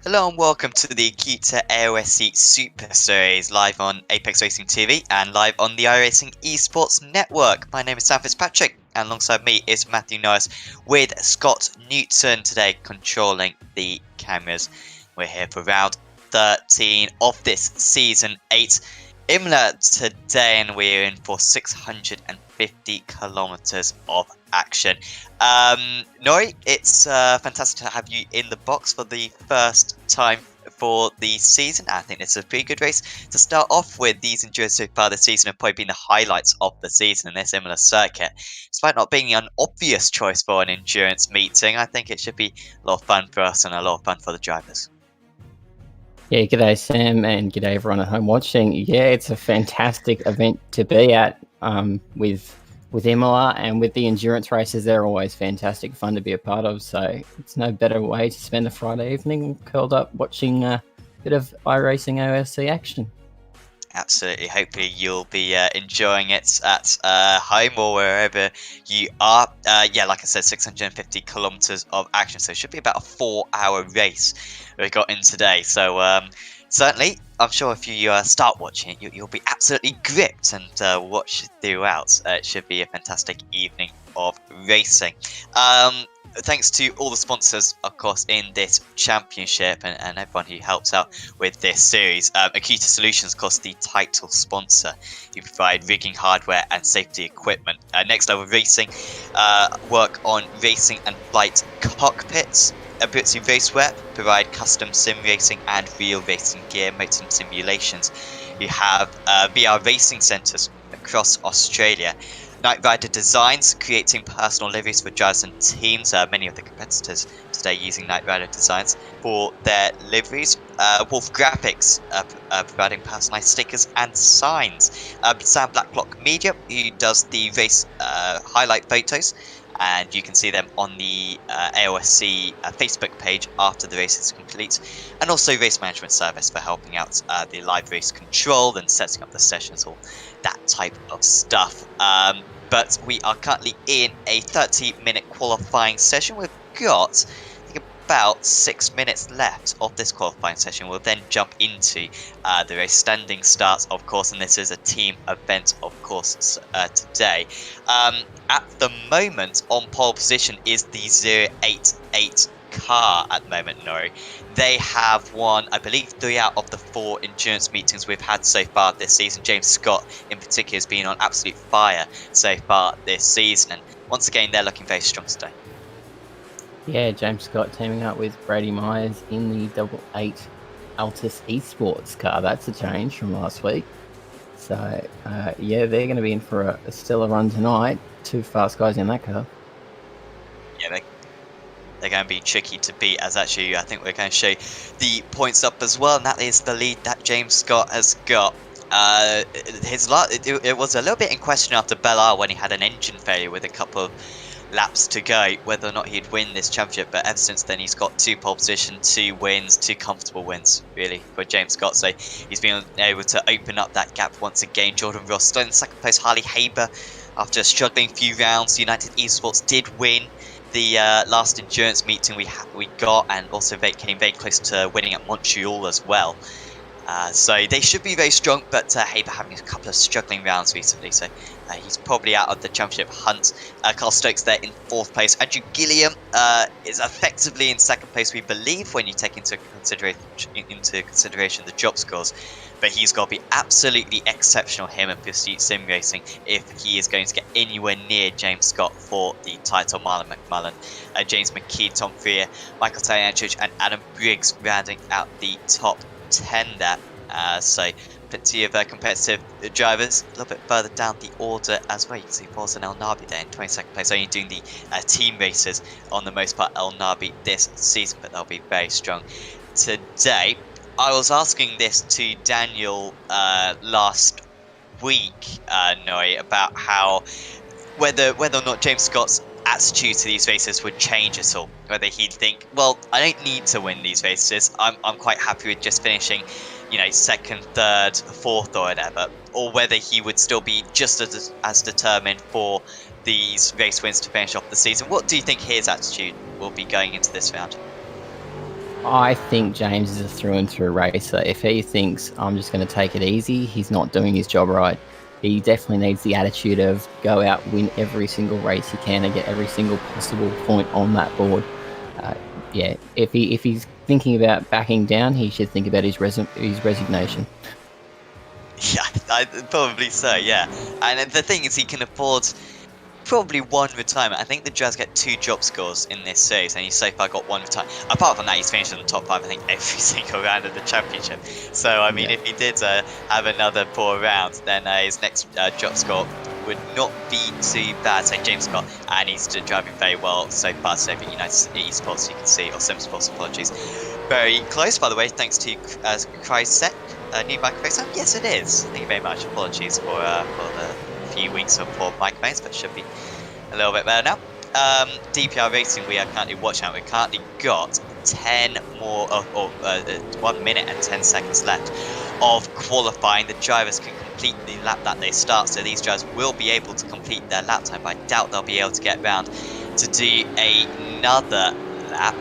Hello and welcome to the Acuta AOSC Super Series live on Apex Racing TV and live on the iRacing Esports Network. My name is Sam Fitzpatrick and alongside me is Matthew Norris with Scott Newton today controlling the cameras. We're here for round 13 of this Season 8 Imola today and we're in for 650 kilometers of action. Nori, it's fantastic to have you in the box for the first time for the season. I think it's a pretty good race to start off with. These endurance so far this season have probably been the highlights of the season in this Imola circuit. Despite not being an obvious choice for an endurance meeting, I think it should be a lot of fun for us and a lot of fun for the drivers. Yeah, g'day Sam and g'day everyone at home watching. Yeah, it's a fantastic event to be at with Imola, and with the endurance races, they're always fantastic fun to be a part of. So it's no better way to spend a Friday evening curled up watching a bit of iRacing AOSC action. Absolutely. Hopefully you'll be enjoying it at home or wherever you are. Yeah, like I said, 650 kilometers of action, so it should be about a 4-hour race we got in today. So certainly, I'm sure if you start watching it, you'll be absolutely gripped and watch throughout. It should be a fantastic evening of racing. Thanks to all the sponsors, of course, in this championship and everyone who helps out with this series. Acuta Solutions, of course, the title sponsor, who provide rigging hardware and safety equipment. Next Level Racing work on racing and flight cockpits. Abruzzi Raceware provide custom sim racing and real racing gear, motoring simulations. You have VR racing centres across Australia. Knight Rider Designs, creating personal liveries for drivers and teams. Many of the competitors today using Knight Rider Designs for their liveries. Wolf Graphics, providing personalised stickers and signs. Sam Blacklock Media, who does the race highlight photos, and you can see them on the AOSC Facebook page after the race is complete. And also Race Management Service for helping out the live race control and setting up the sessions, all that type of stuff. But we are currently in a 30-minute qualifying session. We've got, I think, about 6 minutes left of this qualifying session. We'll then jump into the race. Standing starts, of course, and this is a team event, of course, today. At the moment, on pole position is the 088 car at the moment, Nori. They have won, I believe, 3 out of the 4 endurance meetings we've had so far this season. James Scott, in particular, has been on absolute fire so far this season. And once again, they're looking very strong today. Yeah, James Scott teaming up with Brady Myers in the 88 Altus Esports car. That's a change from last week. So, yeah, they're going to be in for a stellar run tonight. 2 fast guys in that car. Yeah, they're going to be tricky to beat, as actually I think we're going to show the points up as well, and that is the lead that James Scott has got. It was a little bit in question after Bellar when he had an engine failure with a couple of laps to go, whether or not he'd win this championship, but ever since then he's got 2 pole position, 2 wins, 2 comfortable wins really for James Scott, so he's been able to open up that gap once again. Jordan Ross still in second place. Harley Haber, after struggling a few rounds, United Esports did win the last endurance meeting we got, and also they came very close to winning at Montreal as well. So they should be very strong, but Haber having a couple of struggling rounds recently, so he's probably out of the championship hunt. Carl Stokes there in 4th place. Andrew Gilliam is effectively in 2nd place, we believe, when you take into consideration the job scores. But he's got to be absolutely exceptional, him and Pursuit Sim Racing, if he is going to get anywhere near James Scott for the title. Marlon McMullen, James McKee, Tom Freer, Michael Tagliandrich and Adam Briggs rounding out the top 10 there. So plenty of competitive drivers. A little bit further down the order as well, you can see Forza and El Nabi there in 22nd place, only doing the team races on the most part, El Nabi, this season, but they'll be very strong today. I was asking this to Daniel last week, Noi, about how whether or not James Scott's attitude to these races would change at all. Whether he'd think, well, I don't need to win these races. I'm quite happy with just finishing, 2nd, 3rd, 4th or whatever. Or whether he would still be just as determined for these race wins to finish off the season. What do you think his attitude will be going into this round? I think James is a through and through racer. If he thinks I'm just going to take it easy, he's not doing his job right. He definitely needs the attitude of go out, win every single race he can, and get every single possible point on that board. Yeah, if he's thinking about backing down, he should think about his resignation. Yeah, probably so. Yeah, and the thing is, he can afford probably one retirement. I think the Jazz get 2 drop scores in this series, and he's so far got 1 retirement. Apart from that, he's finished in the top 5, I think, every single round of the championship. So, I mean, if he did have another poor round, then his next drop score would not be too bad. So, James Scott, and he's driving very well so far. So, for United Esports, you can see, or Sim Sports, apologies. Very close, by the way, thanks to Cryset. New microphone? Yes, it is. Thank you very much. Apologies for the few weeks of poor microphones, but should be a little bit better now. DPR Racing, we are currently watching. We've currently got 10 more, 1 minute and 10 seconds left of qualifying. The drivers can complete the lap that they start, so these drivers will be able to complete their lap time, but I doubt they'll be able to get round to do another lap.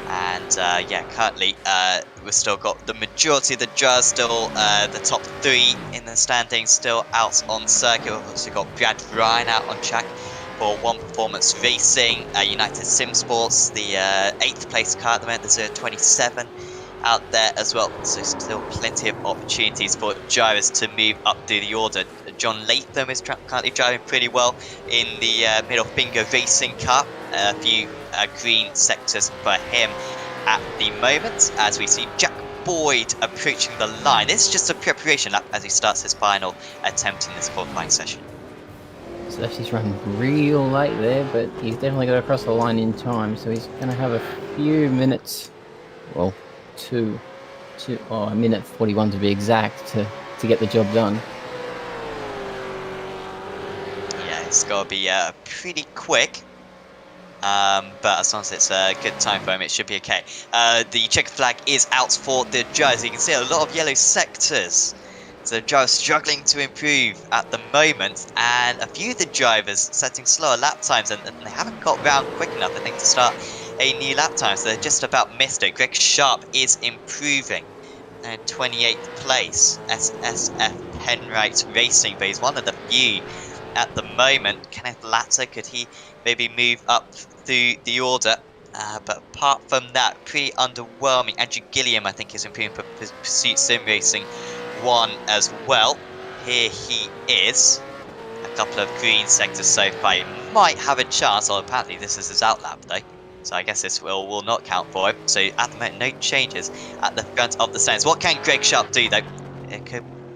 And yeah, currently we've still got the majority of the drivers still the top 3 in the standings still out on circuit. We've also got Brad Ryan out on track for One Performance Racing, United Sim Sports, the 8th place car at the moment, the 027 out there as well. So still plenty of opportunities for drivers to move up through the order. John Latham is currently driving pretty well in the Middle Finger Racing Cup. A few green sectors for him at the moment, as we see Jack Boyd approaching the line. This is just a preparation lap as he starts his final attempt in this qualifying session. So he's run real late there, but he's definitely got to cross the line in time, so he's going to have a few minutes, well, a minute 41 to be exact, to get the job done. Yeah, it's got to be pretty quick. But as long as it's a good time for him, it should be okay. The checker flag is out for the drivers. You can see a lot of yellow sectors. So the drivers struggling to improve at the moment, and a few of the drivers setting slower lap times, and they haven't got round quick enough, I think, to start a new lap time. So they're just about missed it. Greg Sharp is improving. And 28th place, SSF Penrite Racing, but he's one of the few at the moment. Kenneth Latter, could he maybe move up through the order? But apart from that, pretty underwhelming. Andrew Gilliam, I think, is improving for Pursuit Sim Racing 1 as well. Here he is. A couple of green sectors so far. He might have a chance, although apparently this is his outlap though. So I guess this will not count for him. So at the moment, no changes at the front of the stands. What can Greg Sharp do though?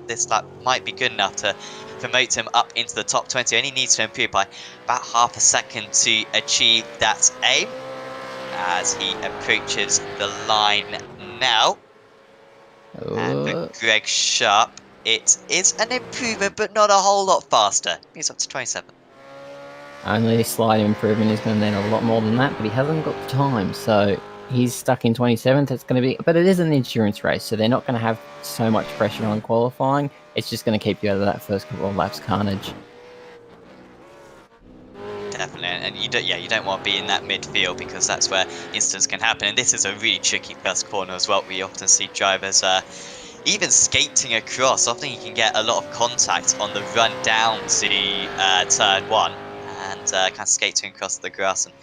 This lap might be good enough to promote him up into the top 20. Only needs to improve by about half a second to achieve that aim as he approaches the line now. And for Greg Sharp, it is an improvement, but not a whole lot faster. He's up to 27. Only a slight improvement. Is going to need a lot more than that, but he hasn't got the time, so he's stuck in 27th. It's going to be, but it is an endurance race, so they're not going to have so much pressure on qualifying. It's just going to keep you out of that first couple of laps carnage. Definitely, and you don't want to be in that midfield because that's where incidents can happen. And this is a really tricky first corner as well. We often see drivers even skating across. Often you can get a lot of contact on the run down to turn 1 and kind of skating across the grass and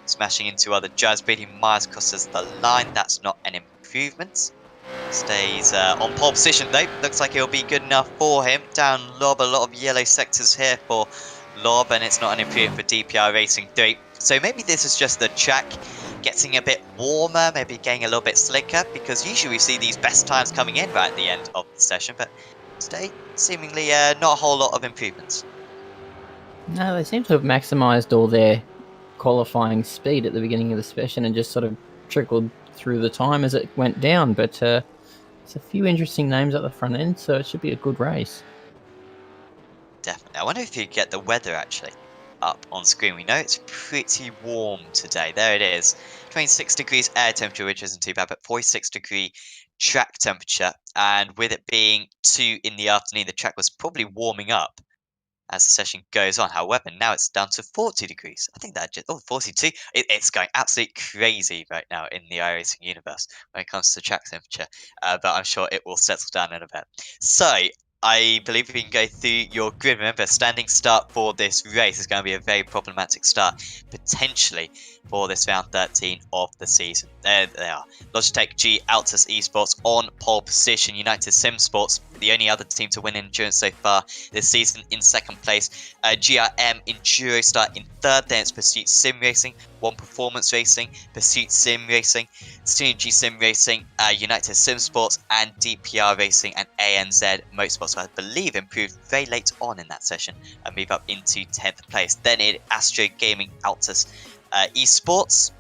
smashing into other drivers. Brady Myers crosses the line. That's not an improvement. Stays on pole position though. Looks like it'll be good enough for him. Down lob, a lot of yellow sectors here for lob, and it's not an improvement for DPR Racing 3. So maybe this is just the track getting a bit warmer, maybe getting a little bit slicker, because usually we see these best times coming in right at the end of the session, but today seemingly not a whole lot of improvements. No, they seem to have maximised all their qualifying speed at the beginning of the session and just sort of trickled through the time as it went down, but it's a few interesting names at the front end, so it should be a good race. Definitely. I wonder if you get the weather actually up on screen. We know it's pretty warm today. There it is. 26 degrees air temperature, which isn't too bad, but 46-degree track temperature. And with it being 2 in the afternoon, the track was probably warming up as the session goes on. However, now it's down to 40 degrees. I think that just 42. It's going absolutely crazy right now in the iRacing universe when it comes to track temperature. But I'm sure it will settle down in a bit. So I believe we can go through your grid. Remember, standing start for this race is going to be a very problematic start, potentially, for this round 13 of the season. There they are. Logitech G Altus Esports on pole position. United Sim Sports, the only other team to win endurance so far this season, in second place. GRM Enduro Star in third. Then it's Pursuit Sim Racing, One Performance Racing, Pursuit Sim Racing, Synergy Sim Racing, United Sim Sports, and DPR Racing and ANZ Motorsports. So I believe improved very late on in that session and move up into 10th place. Then it Astro Gaming Altus Esports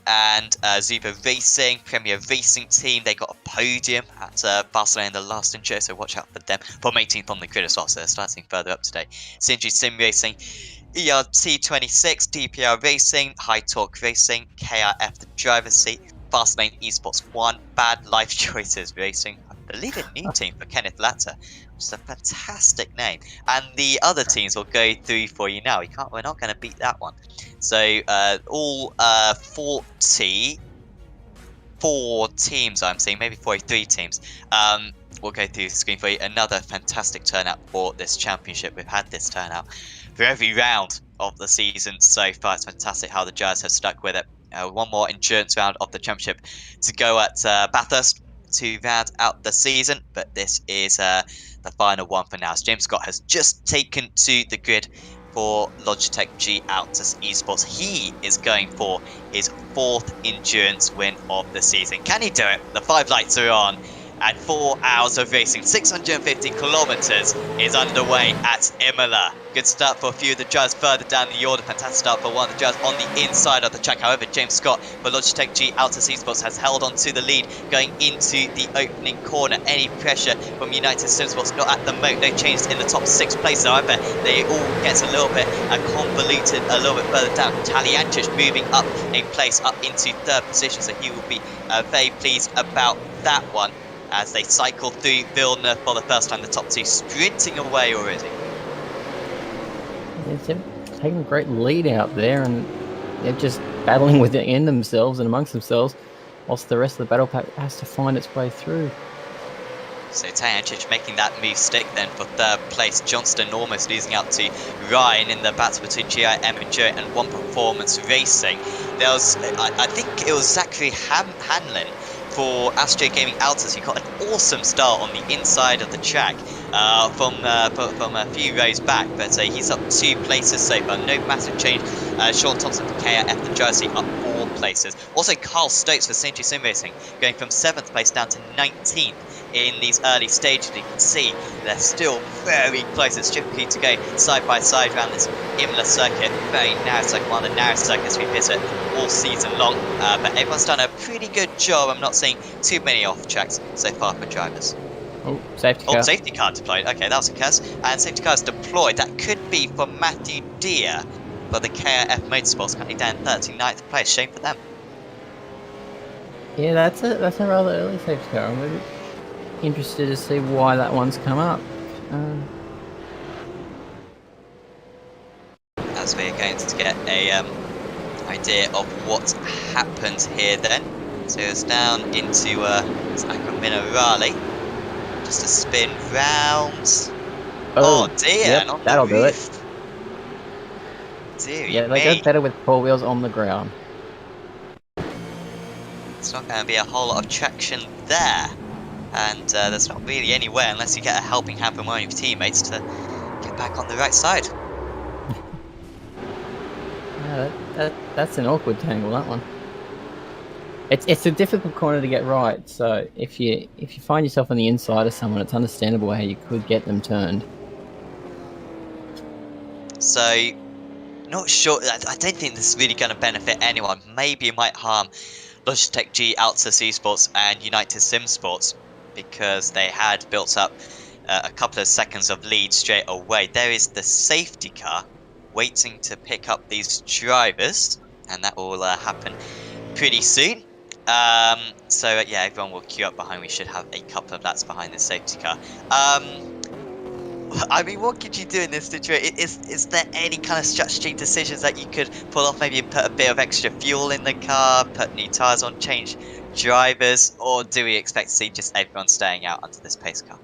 and Zuba Racing, Premier Racing Team. They got a podium at Barcelona in the last enduro, so watch out for them. From 18th on the grid as well, so they're starting further up today. Synergy Sim Racing, ERT26, DPR Racing, High Torque Racing, KRF the driver's seat, Fastlane Esports 1, Bad Life Choices Racing, I believe a new team for Kenneth Latter, which is a fantastic name. And the other teams will go through for you now. We're not going to beat that one. So all 44 teams, I'm seeing, maybe 43 teams. We'll go through the screen for you. Another fantastic turnout for this championship. We've had this turnout for every round of the season so far. It's fantastic how the Jazz have stuck with it. One more endurance round of the championship to go at Bathurst to round out the season, but this is the final one for now. So James Scott has just taken to the grid for Logitech G Altus Esports. He is going for his 4th endurance win of the season. Can he do it? The 5 lights are on, and 4 hours of racing, 650 kilometers, is underway at Imola. Good start for a few of the drivers further down the order. Fantastic start for one of the drivers on the inside of the track. However, James Scott for Logitech G Altus Esports has held on to the lead going into the opening corner. Any pressure from United Sim Sports? Not at the moment. No changes in the top 6 places. However, they all get a little bit convoluted a little bit further down. Taliancic moving up a place up into 3rd position, so he will be very pleased about that one as they cycle through Vilna for the first time. The top 2 sprinting away already. They've taken a great lead out there, and they're just battling within themselves and amongst themselves, whilst the rest of the battle pack has to find its way through. So Tajancic making that move stick then for 3rd place. Johnston almost losing out to Ryan in the battle between GIM Enduro and One Performance Racing. There was, I think it was Zachary Hanlon for Astro Gaming Altus. He got an awesome start on the inside of the track from a few rows back, but he's up 2 places so far. No massive change. Sean Thompson for KRF the Jersey up 4 places. Also Carl Stokes for Synergy Sim Racing going from 7th place down to 19th in these early stages. You can see they're still very close. It's typically to go side by side around this Imola circuit. Very narrow circuit, one of the narrowest circuits we visit all season long. But everyone's done a pretty good job. I'm not seeing too many off tracks so far for drivers. Oh, safety car. Oh, safety car deployed. Okay, that was a curse. And safety car is deployed. That could be for Matthew Deere for the KRF Motorsports, currently down 39th place. Shame for them. Yeah, that's a rather early safety car. I'm really interested to see why that one's come up. As we're going to get a idea of what happened here then. So it's down into Acqua Minerale. Just a spin round. Oh dear, yep, not that'll the do roof. it. Dear Yeah, they go better with 4 wheels on the ground. It's not going to be a whole lot of traction there. And there's not really anywhere unless you get a helping hand from one of your teammates to get back on the right side. Yeah, that's an awkward tangle, that one. It's a difficult corner to get right, so if you find yourself on the inside of someone, it's understandable how you could get them turned. So, not sure. I don't think this is really going to benefit anyone. Maybe it might harm Logitech G Altus Esports and United Sim Sports, because they had built up a couple of seconds of lead straight away. There is the safety car waiting to pick up these drivers, and that will happen pretty soon. So yeah, everyone will queue up behind. We should have a couple of laps behind the safety car. I mean, what could you do in this situation? Is there any kind of strategy decisions that you could pull off? Maybe put a bit of extra fuel in the car, put new tyres on, change drivers, or do we expect to see just everyone staying out under this pace car?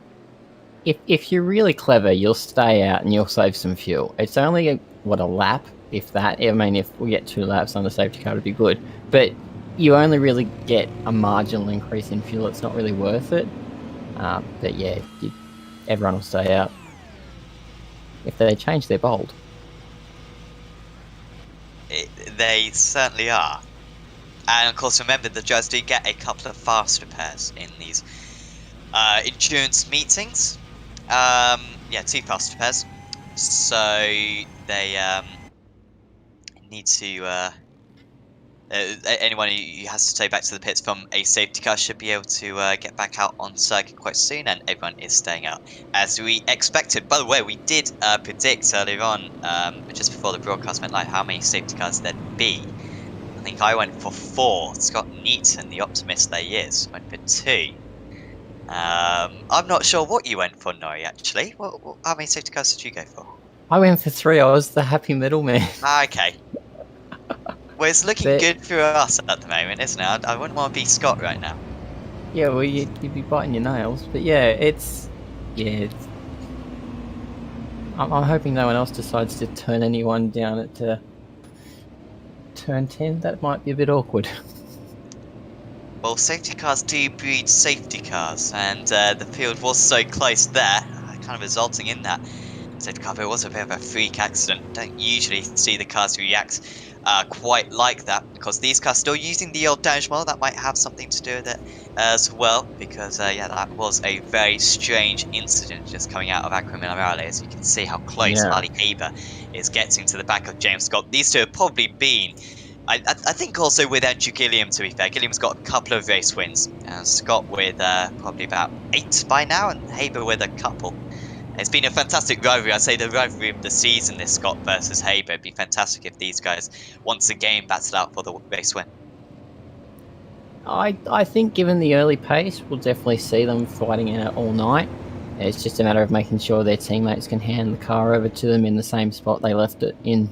If you're really clever, you'll stay out and you'll save some fuel. It's only a lap, if that. I mean, if we get 2 laps on the safety car, it'd be good. But you only really get a marginal increase in fuel. It's not really worth it. But yeah, everyone will stay out. If they change, they're bold. They certainly are. And of course, remember, the drivers do get a couple of fast repairs in these endurance meetings. Yeah, 2 fast repairs. So they need to. Anyone who has to take back to the pits from a safety car should be able to get back out on circuit quite soon, and everyone is staying out as we expected. By the way, we did predict earlier on, just before the broadcast went live, how many safety cars there'd be. I think I went for 4. Scott Neaton, the optimist that he is, went for 2. I'm not sure what you went for, Nori, actually. How many safety cars did you go for? I went for 3. I was the happy middleman. Okay. Well, it's looking good for us at the moment, isn't it? I wouldn't want to be Scott right now. Yeah, well, you'd be biting your nails. But yeah, it's... I'm hoping no one else decides to turn anyone down at turn 10. That might be a bit awkward. Well, safety cars do breed safety cars, and the field was so close there, kind of resulting in that safety car. But it was a bit of a freak accident. Don't usually see the cars react quite like that, because these cars still using the old damage model. That might have something to do with it as well, because yeah, that was a very strange incident just coming out of Aqua Minerale. As you can see how close Harley Haber is getting to the back of James Scott. These two have probably been, I think, also with Andrew Gilliam, to be fair. Gilliam's got a couple of race wins, and Scott with probably about 8 by now, and Haber with a couple. It's been a fantastic rivalry. I'd say the rivalry of the season, this Scott versus Haber. It'd be fantastic if these guys once again battle out for the race win. I think given the early pace, we'll definitely see them fighting it out all night. It's just a matter of making sure their teammates can hand the car over to them in the same spot they left it in.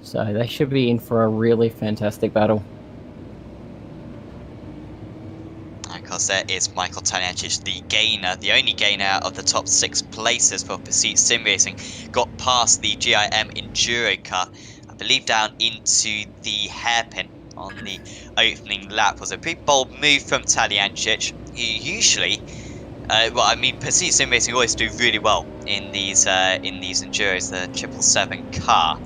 So they should be in for a really fantastic battle. Of course, there is Michael Taniacic, the gainer, the only gainer out of the top 6 places for Pursuit Sim Racing. Got past the GIM Enduro car, I believe down into the hairpin on the opening lap. Was a pretty bold move from Taniacic, who usually, well, I mean, Pursuit Sim Racing always do really well in these Enduros. The 777 car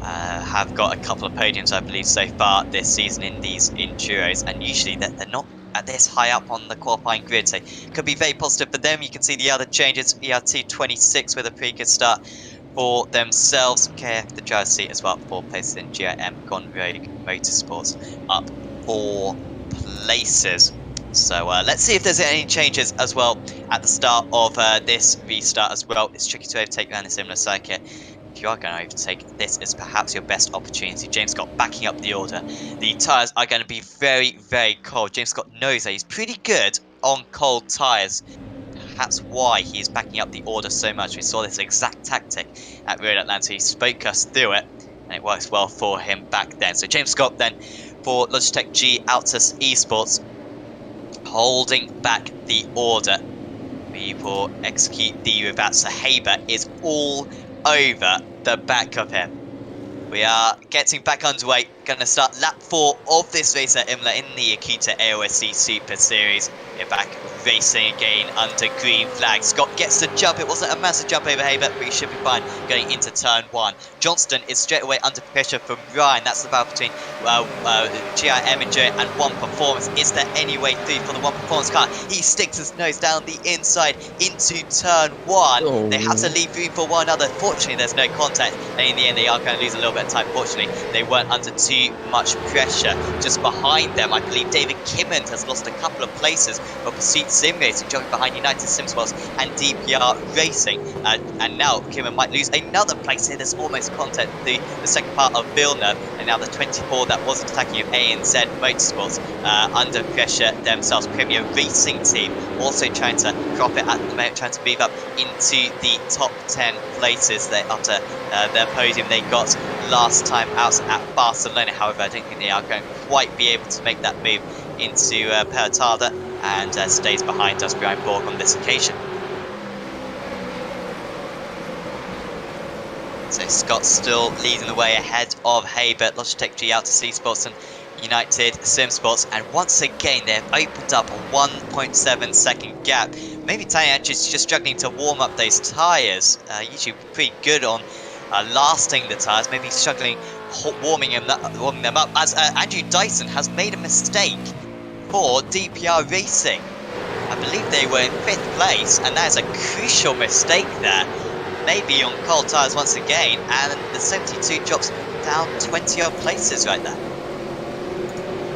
have got a couple of podiums, I believe, so far this season in these Enduros, and usually they're not at this high up on the qualifying grid, so could be very positive for them. You can see the other changes. ERT 26 with a pretty good start for themselves. KF the driver's seat as well, 4 places in GIM. Gone Rogue Motorsports up 4 places. So let's see if there's any changes as well at the start of this restart as well. It's tricky to overtake around a similar circuit. If you are going to overtake, this is perhaps your best opportunity. James Scott backing up the order. The tyres are going to be very, very cold. James Scott knows that he's pretty good on cold tyres. Perhaps why he is backing up the order so much. We saw this exact tactic at Road Atlanta. He spoke us through it, and it works well for him back then. So James Scott then for Logitech G Altus Esports, holding back the order. We will execute the reverse. So Haber is all over the back of him. We are getting back underway. Going to start lap 4 of this race at Imola in the Acuta AOSC Super Series. We're back racing again under green flag. Scott gets the jump. It wasn't a massive jump over Haber, but he should be fine going into turn 1. Johnston is straight away under pressure from Ryan. That's the battle between GIM and One Performance. Is there any way through for the One Performance car? He sticks his nose down the inside into turn 1. Oh. They have to leave room for one another. Fortunately, there's no contact, and in the end, they are going to lose a little bit of time. Fortunately, they weren't under too too much pressure. Just behind them, I believe David Kimmond has lost a couple of places for Pursuit Sim Racing, jogging behind United Sim Sports and DPR Racing. And now Kimmond might lose another place here. There's almost contact the second part of Villeneuve, and now the 24 that wasn't attacking ANZ Motorsports under pressure themselves. Premier Racing Team also trying to crop it at the moment, trying to move up into the top 10 places after their podium they got last time out at Barcelona. However, I don't think they are going to quite be able to make that move into Pertada, and stays behind us, Brian Borg, on this occasion. So Scott still leading the way ahead of Haber, Logitech G out to C Sports and United Sim Sports, and once again they've opened up a 1.7 second gap. Maybe Tanya is just struggling to warm up those tyres. Usually pretty good on lasting the tyres. Maybe struggling warming them up, as Andrew Dyson has made a mistake for DPR Racing. I believe they were in 5th place, and that is a crucial mistake there. Maybe on cold tyres once again, and the 72 drops down 20 odd places right there.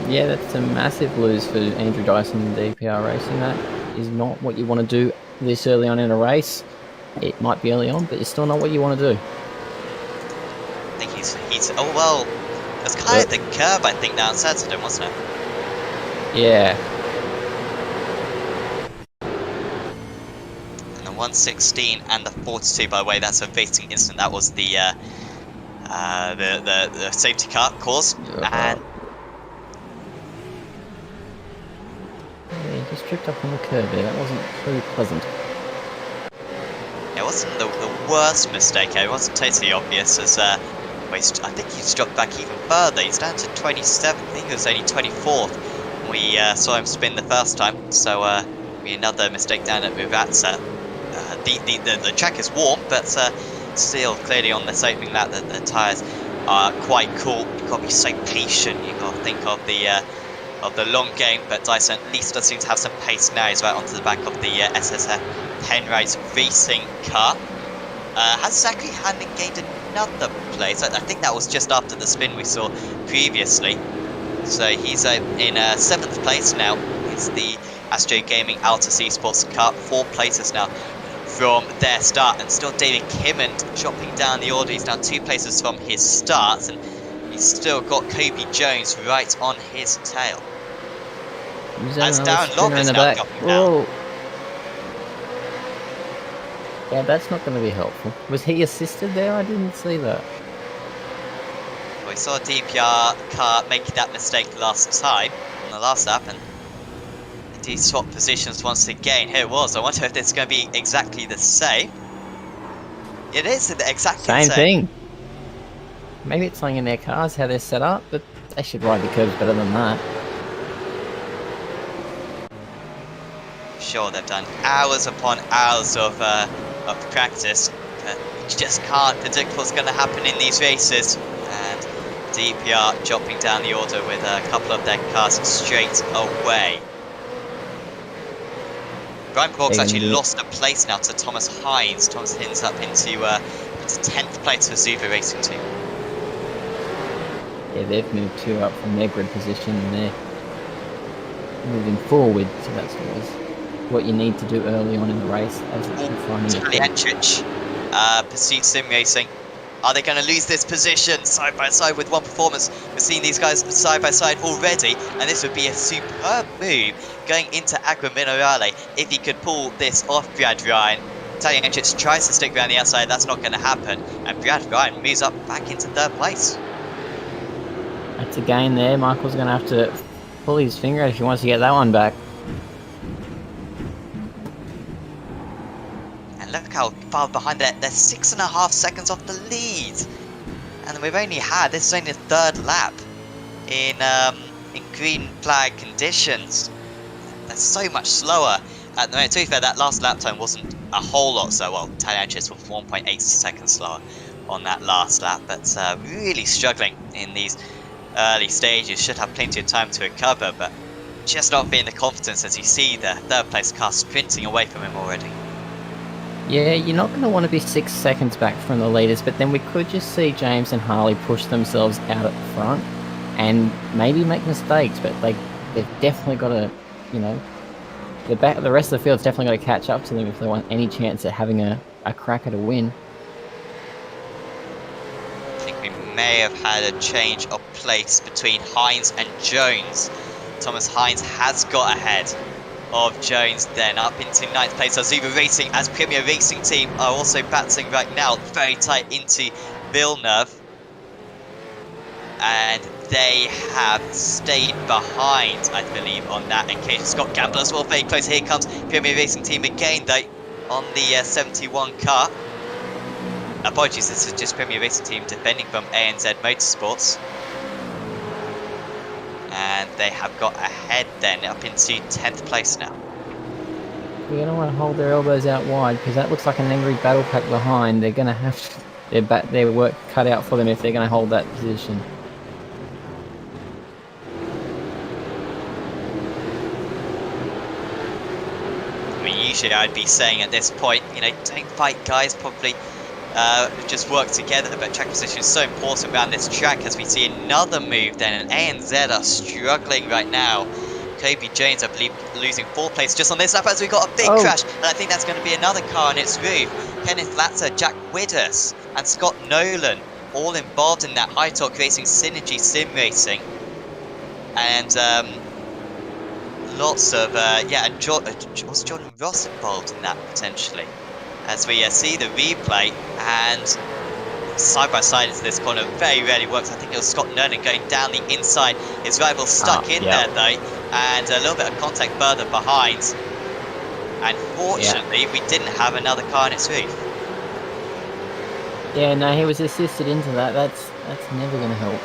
Yeah, that's a massive lose for Andrew Dyson and DPR Racing. That is not what you want to do this early on in a race. It might be early on, but it's still not what you want to do. I think he's oh well, it was kind of the curb, I think, down Saturday, wasn't it? Yeah. And the 116 and the 42, by the way, that's a racing incident. That was the safety car caused, and yeah, he just tripped up on the curb there. That wasn't very pleasant. It wasn't the worst mistake. It wasn't totally obvious, as I think he's dropped back even further. He's down to 27th. I think it was only 24th. We saw him spin the first time, so another mistake down at Muvatsa. The track is warm, but still clearly on this opening lap the tyres are quite cool. You've got to be so patient. You've got to think of the long game, but Dyson at least does seem to have some pace now. He's right onto the back of the SSF Penrose racing car. Has Zachary Hanlon gained another place? I think that was just after the spin we saw previously. So he's in 7th place now. It's the Astro Gaming Alta C Sports car. 4 places now from their start, and still David Kimmond dropping down the order. He's down 2 places from his start, and he's still got Kobe Jones right on his tail. As Darren Long is now dropping down. Yeah, that's not going to be helpful. Was he assisted there? I didn't see that. We saw a DPR car making that mistake last time on the last lap, and they swap positions once again. Here it was. I wonder if it's going to be exactly the same. It is exactly the same. Same thing. Maybe it's something in their cars, how they're set up, but they should ride the curbs better than that. Sure, they've done hours upon hours of practice, but you just can't predict what's going to happen in these races. And DPR dropping down the order with a couple of their cars straight away. Brian Borg's actually lost a place now to Thomas Hines. Thomas Hines up into 10th place for Zuba Racing Team. Yeah, they've moved 2 up from their grid position, and they're moving forward, so that's always what you need to do early on in the race. Entrich, Pursuit Sim Racing. Are they going to lose this position side by side with one performance? We've seen these guys side by side already, and this would be a superb move going into Agua Minerale if he could pull this off Brad Ryan. Talia Entrich tries to stick around the outside, that's not going to happen, and Brad Ryan moves up back into 3rd place. That's a gain there. Michael's going to have to pull his finger out if he wants to get that one back. Look how far behind they're 6.5 seconds off the lead, and we've only had this is only the 3rd lap in green flag conditions. They're so much slower at the moment. To be fair, that last lap time wasn't a whole lot so well. Talianchis was 1.8 seconds slower on that last lap, but really struggling in these early stages. Should have plenty of time to recover, but just not being the confidence as you see the 3rd place car sprinting away from him already. Yeah, you're not going to want to be 6 seconds back from the leaders, but then we could just see James and Harley push themselves out at the front. and maybe make mistakes, but they've definitely got to, you know, the rest of the field's definitely got to catch up to them if they want any chance at having a crack at a win. I think we may have had a change of place between Hines and Jones. Thomas Hines has got ahead of Jones then, up into 9th place. Azuba Racing as Premier Racing Team are also battling right now, very tight into Villeneuve. And they have stayed behind, I believe, on that occasion. Scott Gamble as well, very close. Here comes Premier Racing Team again, though, on the 71 car. Apologies, this is just Premier Racing Team defending from ANZ Motorsports. And they have got ahead then, up into 10th place now. They're going to want to hold their elbows out wide, because that looks like an angry battle pack behind. They're going to have their work cut out for them if they're going to hold that position. I mean, usually I'd be saying at this point, you know, don't fight, guys, probably just work together, but track position is so important around this track as we see another move then, and ANZ are struggling right now. Kobe Jones, I believe, losing 4th place just on this lap as we got a big crash, and I think that's going to be another car on its roof. Kenneth Latzer, Jack Widders, and Scott Nolan all involved in that High Torque Racing Synergy Sim Racing. And lots of, yeah, and was Jordan Ross involved in that potentially? As we see the replay, and side by side into this corner very rarely works. I think it was Scott Nolan going down the inside. His rival stuck in there though, and a little bit of contact further behind. And fortunately, we didn't have another car on its roof. Yeah, no, he was assisted into that. That's never going to help.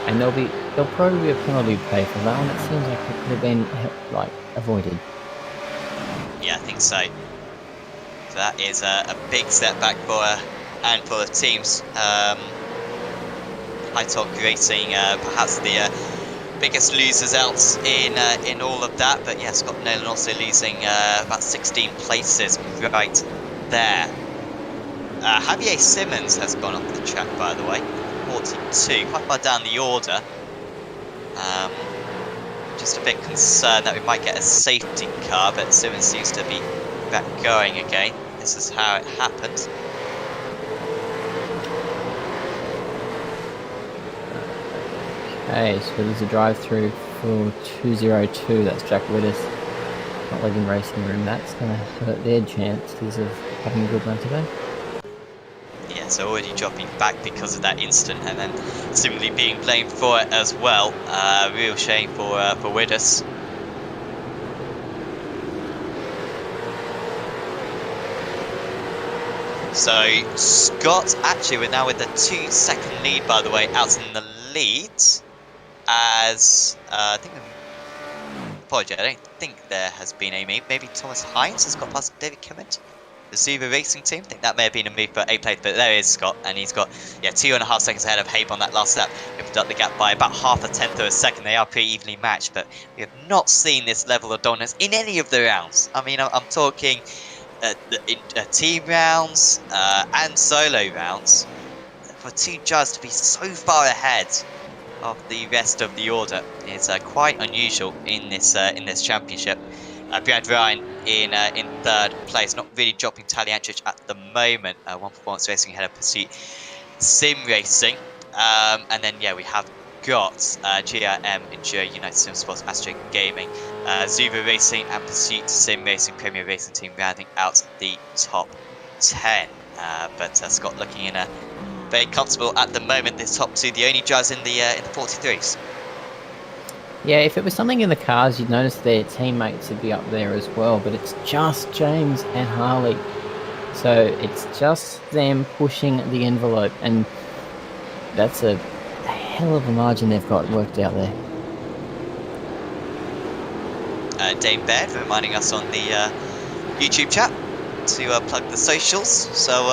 And there'll probably be a penalty pay for that one. It seems like it could have been avoided. Yeah, I think so. That is a big setback for and for the teams. High Torque Racing, perhaps the biggest losers out in all of that. But yeah, Scott Nolan also losing about 16 places right there. Javier Simmons has gone off the track, by the way, 42, quite far down the order. Just a bit concerned that we might get a safety car, but Simmons seems to be back going again. This is how it happened. Okay, so there's a drive-through for 202. That's Jack Widders not leaving racing room. That's going to hurt their chances of having a good run today. Yeah, so already dropping back because of that incident, and then similarly being blamed for it as well. Real shame for Widders. So Scott actually, we're now with the 2-second lead, by the way, out in the lead. As I think, apologies, I don't think there has been a move. Maybe Thomas Hines has got past David Kimmett, the Zuba Racing Team. I think that may have been a move for 8 place, but there is Scott, and he's got 2.5 seconds ahead of Habe on that last lap. Opened up the gap by about half a tenth of a second. They are pretty evenly matched, but we have not seen this level of dominance in any of the rounds. I mean, I'm talking team rounds and solo rounds. For two drivers to be so far ahead of the rest of the order is quite unusual in this championship. Brad Ryan in 3rd place, not really dropping Talianchich at the moment. One Performance Racing ahead of Pursuit Sim Racing, and then we have got GRM, Enduro, United Sim Sports, Astro Gaming, Zuba Racing, and Pursuit Sim Racing Premier Racing Team rounding out the top 10. But Scott looking in very comfortable at the moment. This top 2, the only drivers in the 43s. Yeah, if it was something in the cars, you'd notice their teammates would be up there as well, but it's just James and Harley. So it's just them pushing the envelope, and that's a hell of a margin they've got worked out there. Dame Baird reminding us on the YouTube chat to plug the socials. So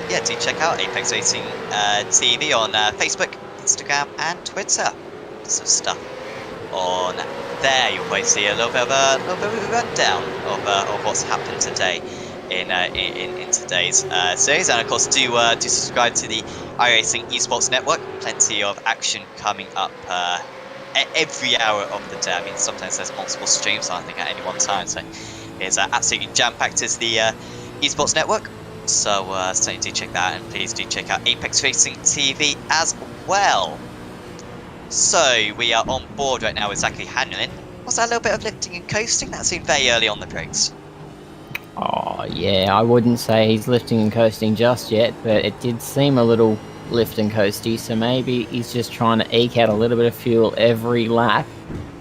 do check out Apex Racing TV on Facebook, Instagram, and Twitter. Some stuff on there. You'll probably see a little bit of a rundown of what's happened today in today's series. And of course, do subscribe to the iRacing Esports Network. Plenty of action coming up every hour of the day. I mean, sometimes there's multiple streams, I think, at any one time. So it's absolutely jam-packed as the Esports Network. So certainly do check that out, and please do check out Apex Racing TV as well. So we are on board right now with Zachary Hanlon. Was that a little bit of lifting and coasting? That seemed very early on the brakes. Oh, yeah, I wouldn't say he's lifting and coasting just yet, but it did seem a little lift and coasty, so maybe he's just trying to eke out a little bit of fuel every lap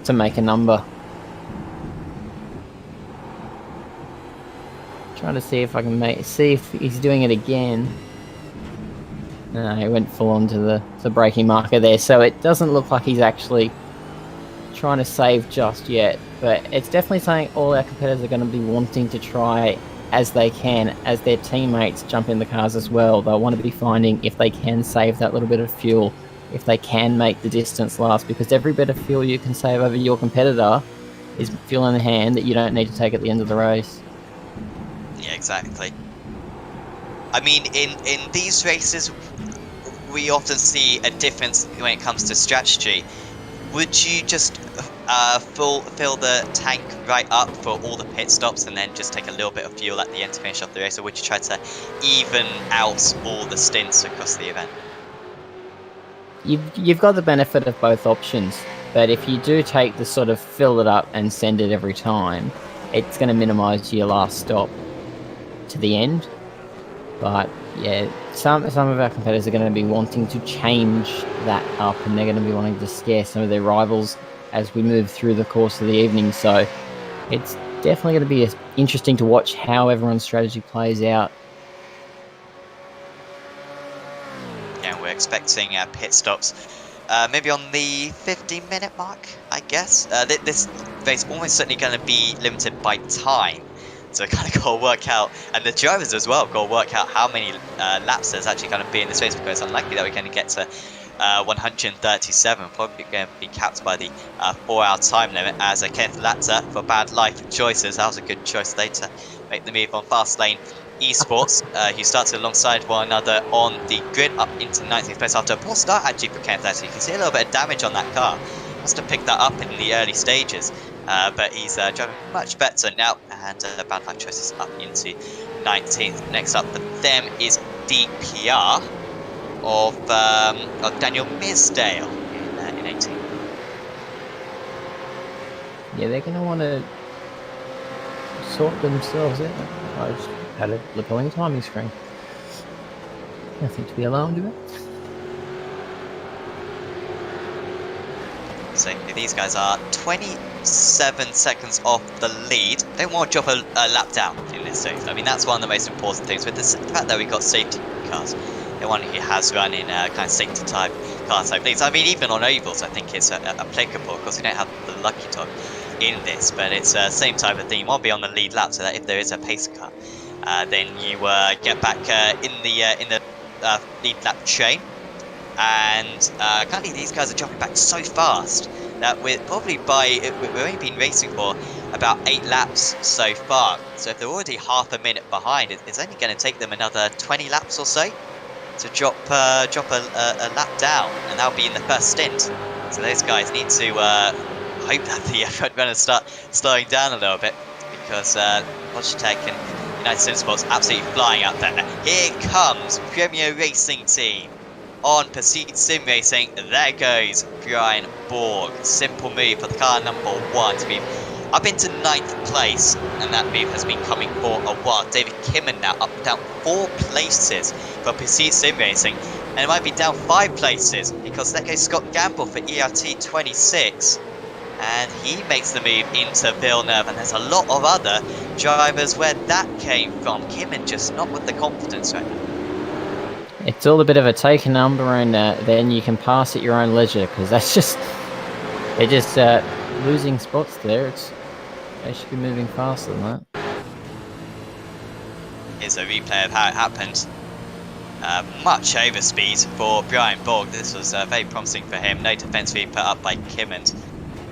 to make a number. Trying to see if I can see if he's doing it again. No, he went full on to the braking marker there, so it doesn't look like he's actually trying to save just yet, but it's definitely something all our competitors are going to be wanting to try as they can, as their teammates jump in the cars as well. They'll want to be finding if they can save that little bit of fuel, if they can make the distance last, because every bit of fuel you can save over your competitor is fuel in the hand that you don't need to take at the end of the race. Yeah, exactly. I mean, in these races, we often see a difference when it comes to strategy. Would you just fill the tank right up for all the pit stops and then just take a little bit of fuel at the end to finish off the race, or would you try to even out all the stints across the event? You've got the benefit of both options, but if you do take the sort of fill it up and send it every time, it's going to minimise your last stop to the end. But yeah, some of our competitors are going to be wanting to change that up, and they're going to be wanting to scare some of their rivals as we move through the course of the evening. So it's definitely going to be interesting to watch how everyone's strategy plays out. Yeah, we're expecting pit stops maybe on the 50-minute mark, I guess. This race almost certainly going to be limited by time. So kind of got to work out, and the drivers as well, got to work out how many laps there's actually going to be in this race, because it's unlikely that we're going to get to 137. Probably going to be capped by the 4-hour time limit, as Kenneth Latzer for Bad Life Choices. That was a good choice there to make the move on Fast Lane Esports, who started alongside one another on the grid up into 19th place after a poor start actually for Kenneth Latzer. You can see a little bit of damage on that car. Must have picked that up in the early stages. But he's driving much better now, and Bad Life Choices up into 19th. Next up for them is DPR of Daniel Misdale in 18th. Yeah, they're going to want to sort themselves out. I just had a lapelling timing screen. Nothing to be alarmed about. So these guys are 27 seconds off the lead. They don't want to drop a lap down in this race. I mean, that's one of the most important things with the fact that we've got safety cars. The one who has run in kind of safety type car type leads. I mean, even on ovals, I think it's applicable. Of course, we don't have the lucky dog in this, but it's the same type of thing. You want to be on the lead lap so that if there is a pace car, then you get back in the lead lap chain. And currently these guys are jumping back so fast that we're probably we've only been racing for about 8 laps so far. So if they're already half a minute behind, it's only going to take them another 20 laps or so to drop a lap down, and that'll be in the first stint. So those guys need to hope that the front runners start slowing down a little bit, because Logitech and United Sim Sports absolutely flying out there. Here comes Premier Racing Team. On Pursuit Sim Racing, there goes Brian Borg. Simple move for the car number 1 to move up into 9th place, and that move has been coming for a while. David Kimman now up down 4 places for Pursuit Sim Racing, and it might be down 5 places because there goes Scott Gamble for ERT 26, and he makes the move into Villeneuve, and there's a lot of other drivers where that came from. Kimman just not with the confidence right now. It's all a bit of a take a number, and then you can pass at your own leisure, because that's just... They're just losing spots there. They should be moving faster than that. Here's a replay of how it happened. Much overspeed for Brian Borg. This was very promising for him. No defence being put up by Kimmond.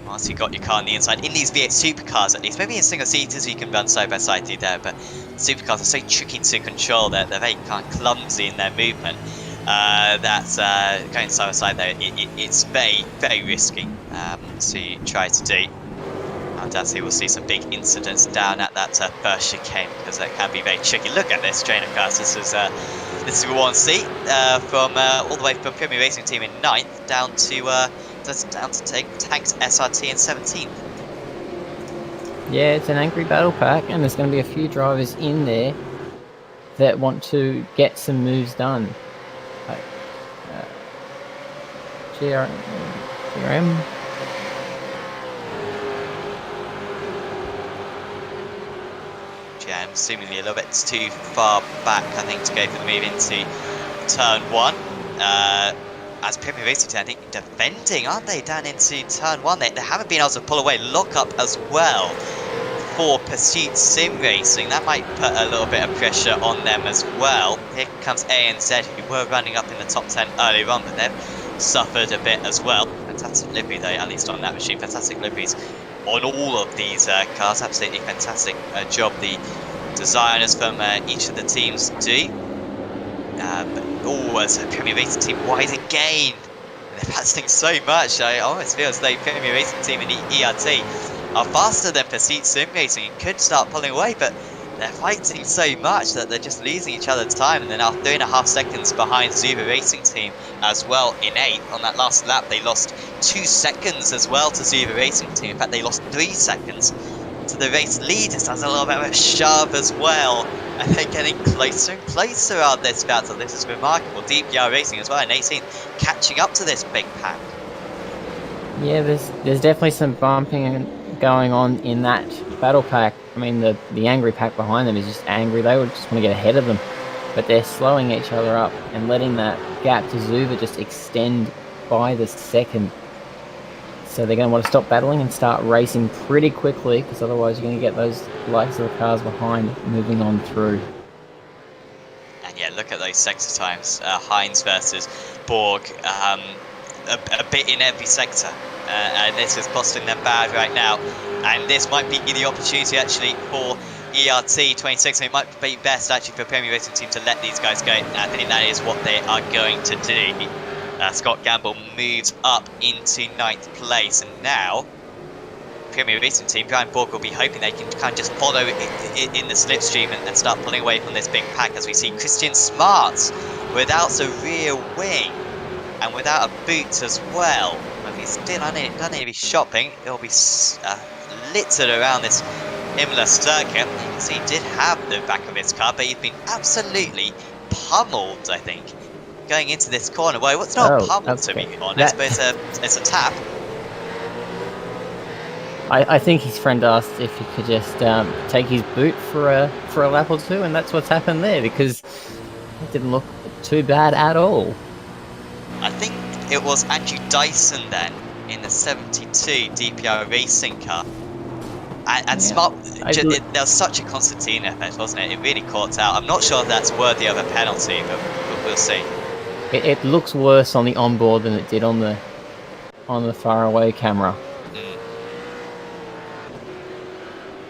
Once you've got your car on the inside, in these V8 supercars at least, maybe in single seaters you can run side by side through there, but supercars are so tricky to control, they're very kind of clumsy in their movement. That's going side by side there, it's very, very risky to try to do. Undoubtedly we'll see some big incidents down at that first chicane, because that can be very tricky. Look at this train of cars. This is A1C from all the way from Premier Racing Team in 9th down to take Tanks SRT in 17th. Yeah, it's an angry battle pack, and there's going to be a few drivers in there that want to get some moves done. Like, GRM. GM seemingly a little bit too far back, I think, to go for the move into turn 1. As Premier Racing Team, I think, defending, aren't they, down into turn 1? They haven't been able to pull away. Lock up as well for Pursuit Sim Racing. That might put a little bit of pressure on them as well. Here comes ANZ, who were running up in the top 10 earlier on, but they've suffered a bit as well. Fantastic livery, though, at least on that machine. Fantastic liveries on all of these cars. Absolutely fantastic job the designers from each of the teams do. As a Premier Racing Team wide again. They're passing so much. I almost feel as though Premier Racing Team and ERT are faster than Pursuit Sim Racing and could start pulling away, but they're fighting so much that they're just losing each other time, and they're now 3.5 seconds behind Zuba Racing Team as well in 8th. On that last lap they lost 2 seconds as well to Zuba Racing Team. In fact, they lost 3 seconds to the race leaders. That's a little bit of a shove as well, and they're getting closer and closer on this battle. This is remarkable. DPR Racing as well in 18th, catching up to this big pack. Yeah, there's definitely some bumping going on in that battle pack. I mean, the angry pack behind them is just angry. They would just want to get ahead of them, but they're slowing each other up and letting that gap to Zuba just extend by the second. So they're going to want to stop battling and start racing pretty quickly, because otherwise you're going to get those likes of the cars behind moving on through. And yeah, look at those sector times. Heinz versus Borg, a bit in every sector. And this is costing them bad right now. And this might be the opportunity actually for ERT 26. It might be best actually for Premier Racing Team to let these guys go. I think that is what they are going to do. Scott Gamble moves up into 9th place, and now Premier Racing Team, Brian Borg will be hoping they can kind of just follow in the slipstream and start pulling away from this big pack, as we see Christian Smart without a rear wing and without a boot as well. If he's still done any of his shopping, it'll be littered around this Imola circuit. You can see he did have the back of his car, but he's been absolutely pummeled, I think, going into this corner. Well, it's not pummeled to be honest, but it's a tap. I think his friend asked if he could just take his boot for a lap or two, and that's what's happened there, because it didn't look too bad at all. I think it was Andrew Dyson then in the 72 DPR racing car. And yeah, Smart, there was such a Constantine effect, wasn't it? It really caught out. I'm not sure if that's worthy of a penalty, but we'll see. It looks worse on the onboard than it did on the far away camera.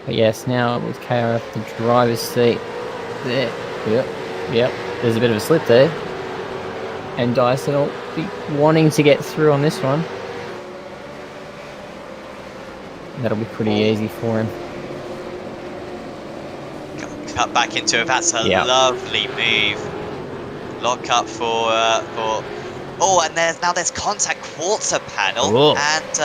But yes, now with KRF the driver's seat there. Yep. There's a bit of a slip there, and Dyson will be wanting to get through on this one. That'll be pretty easy for him. Cut back into it. That's a lovely move. Lock up for. Oh, and there's contact quarter panel, and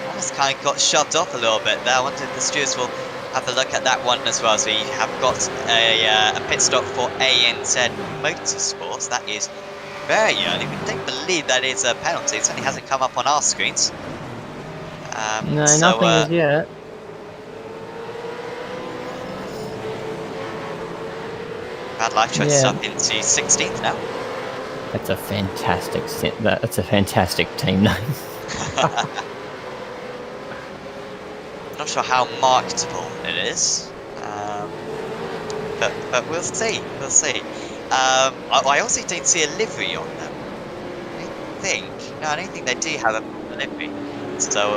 almost kind of got shoved off a little bit there. I wonder if the stewards will have a look at that one as well. So we have got a pit stop for ANZ Motorsports. That is very early. We don't believe that is a penalty. It certainly hasn't come up on our screens. No, nothing as yet. Bad Life Choice up into 16th now. That's a fantastic team name. Not sure how marketable it is, but we'll see. I also don't see a livery on them. I don't think they do have a livery. So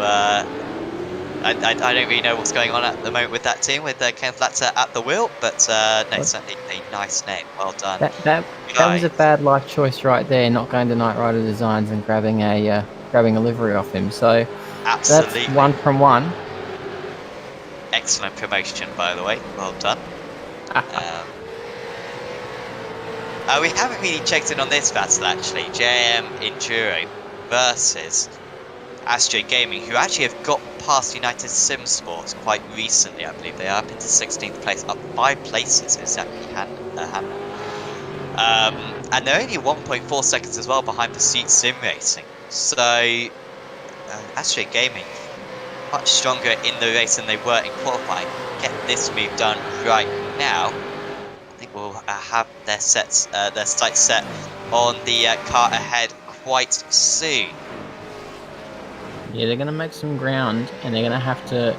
I don't really know what's going on at the moment with that team with Ken Flatter at the wheel, but no, certainly a nice name. Well done, That was a guys. bad life choice right there, not going to Knight Rider Designs and grabbing a livery off him. So that's Absolutely. 1 from 1. Excellent promotion, by the way. Well done. We haven't really checked in on this battle actually. JM Enduro versus Astro Gaming, who actually have got past United Sim Sports quite recently. I believe they are up into 16th place, up 5 places. Exactly, and they're only 1.4 seconds as well behind Pursuit Sim Racing. So Astro Gaming much stronger in the race than they were in qualifying. Get this move done right now. I think we'll have their sights set on the car ahead quite soon. Yeah, they're going to make some ground, and they're going to have to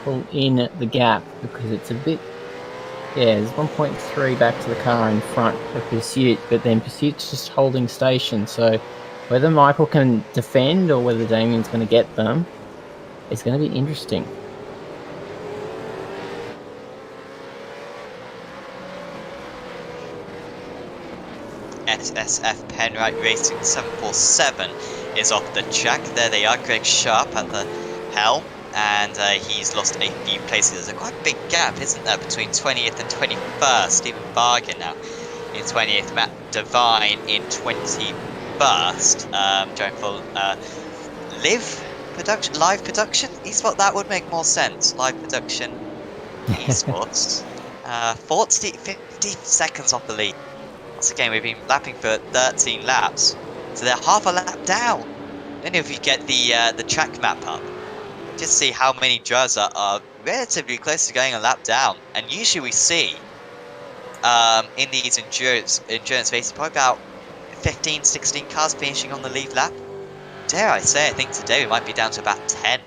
pull in the gap because it's a bit. Yeah, there's 1.3 back to the car in front of Pursuit, but then Pursuit's just holding station. So whether Michael can defend or whether Damien's going to get them, it's going to be interesting. SSF Penrite Racing 747 is off the track. There they are, Greg Sharp at the helm, and he's lost a few places. There's a quite big gap, isn't there, between 20th and 21st. Stephen Bargain now in 20th, Matt Devine in 21st. Going for live production esports. That would make more sense. Live production esports. 50 seconds off the lead. Once again, we've been lapping for 13 laps, so they're half a lap down. I don't know if you get the track map up, just see how many drivers are relatively close to going a lap down. And usually we see in these endurance races probably about 15, 16 cars finishing on the lead lap. Dare I say, I think today we might be down to about 10,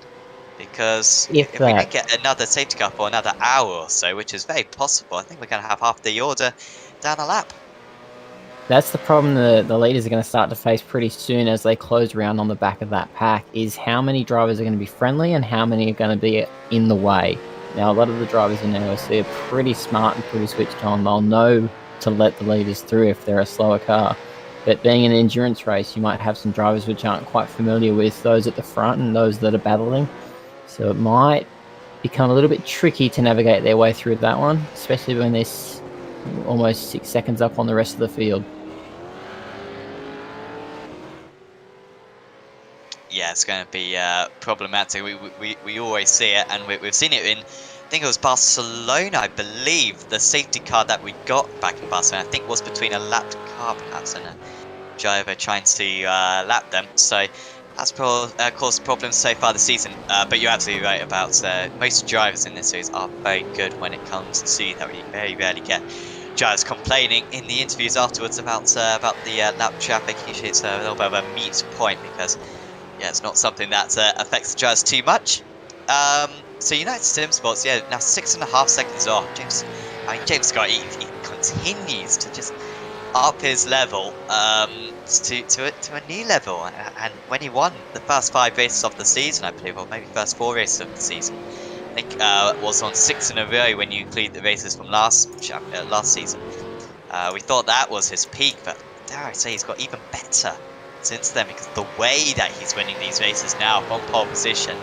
because if we don't get another safety car for another hour or so, which is very possible, I think we're going to have half the order down a lap. That's the problem the leaders are going to start to face pretty soon as they close around on the back of that pack, is how many drivers are going to be friendly and how many are going to be in the way. Now, a lot of the drivers in AOSC are pretty smart and pretty switched on. They'll know to let the leaders through if they're a slower car. But being an endurance race, you might have some drivers which aren't quite familiar with those at the front and those that are battling. So it might become a little bit tricky to navigate their way through that one, especially when there's almost 6 seconds up on the rest of the field. Yeah, it's going to be problematic. We always see it, and we've seen it in, I think it was Barcelona, I believe, the safety car that we got back in Barcelona, I think was between a lapped car perhaps and a driver trying to lap them. So that's caused problems so far this season. But you're absolutely right about most drivers in this series are very good when it comes to that. We very rarely get drivers complaining in the interviews afterwards about the lap traffic. Usually it's a little bit of a mute point because yeah, it's not something that affects the drivers too much. So United Sim Sports, yeah, now 6.5 seconds off. James Scott, he continues to just up his level to a new level. And when he won the first 5 races of the season, I believe, or maybe first 4 races of the season, I think was on 6 in a row when you include the races from last season. We thought that was his peak, but dare I say he's got even better since then, because the way that he's winning these races now from pole position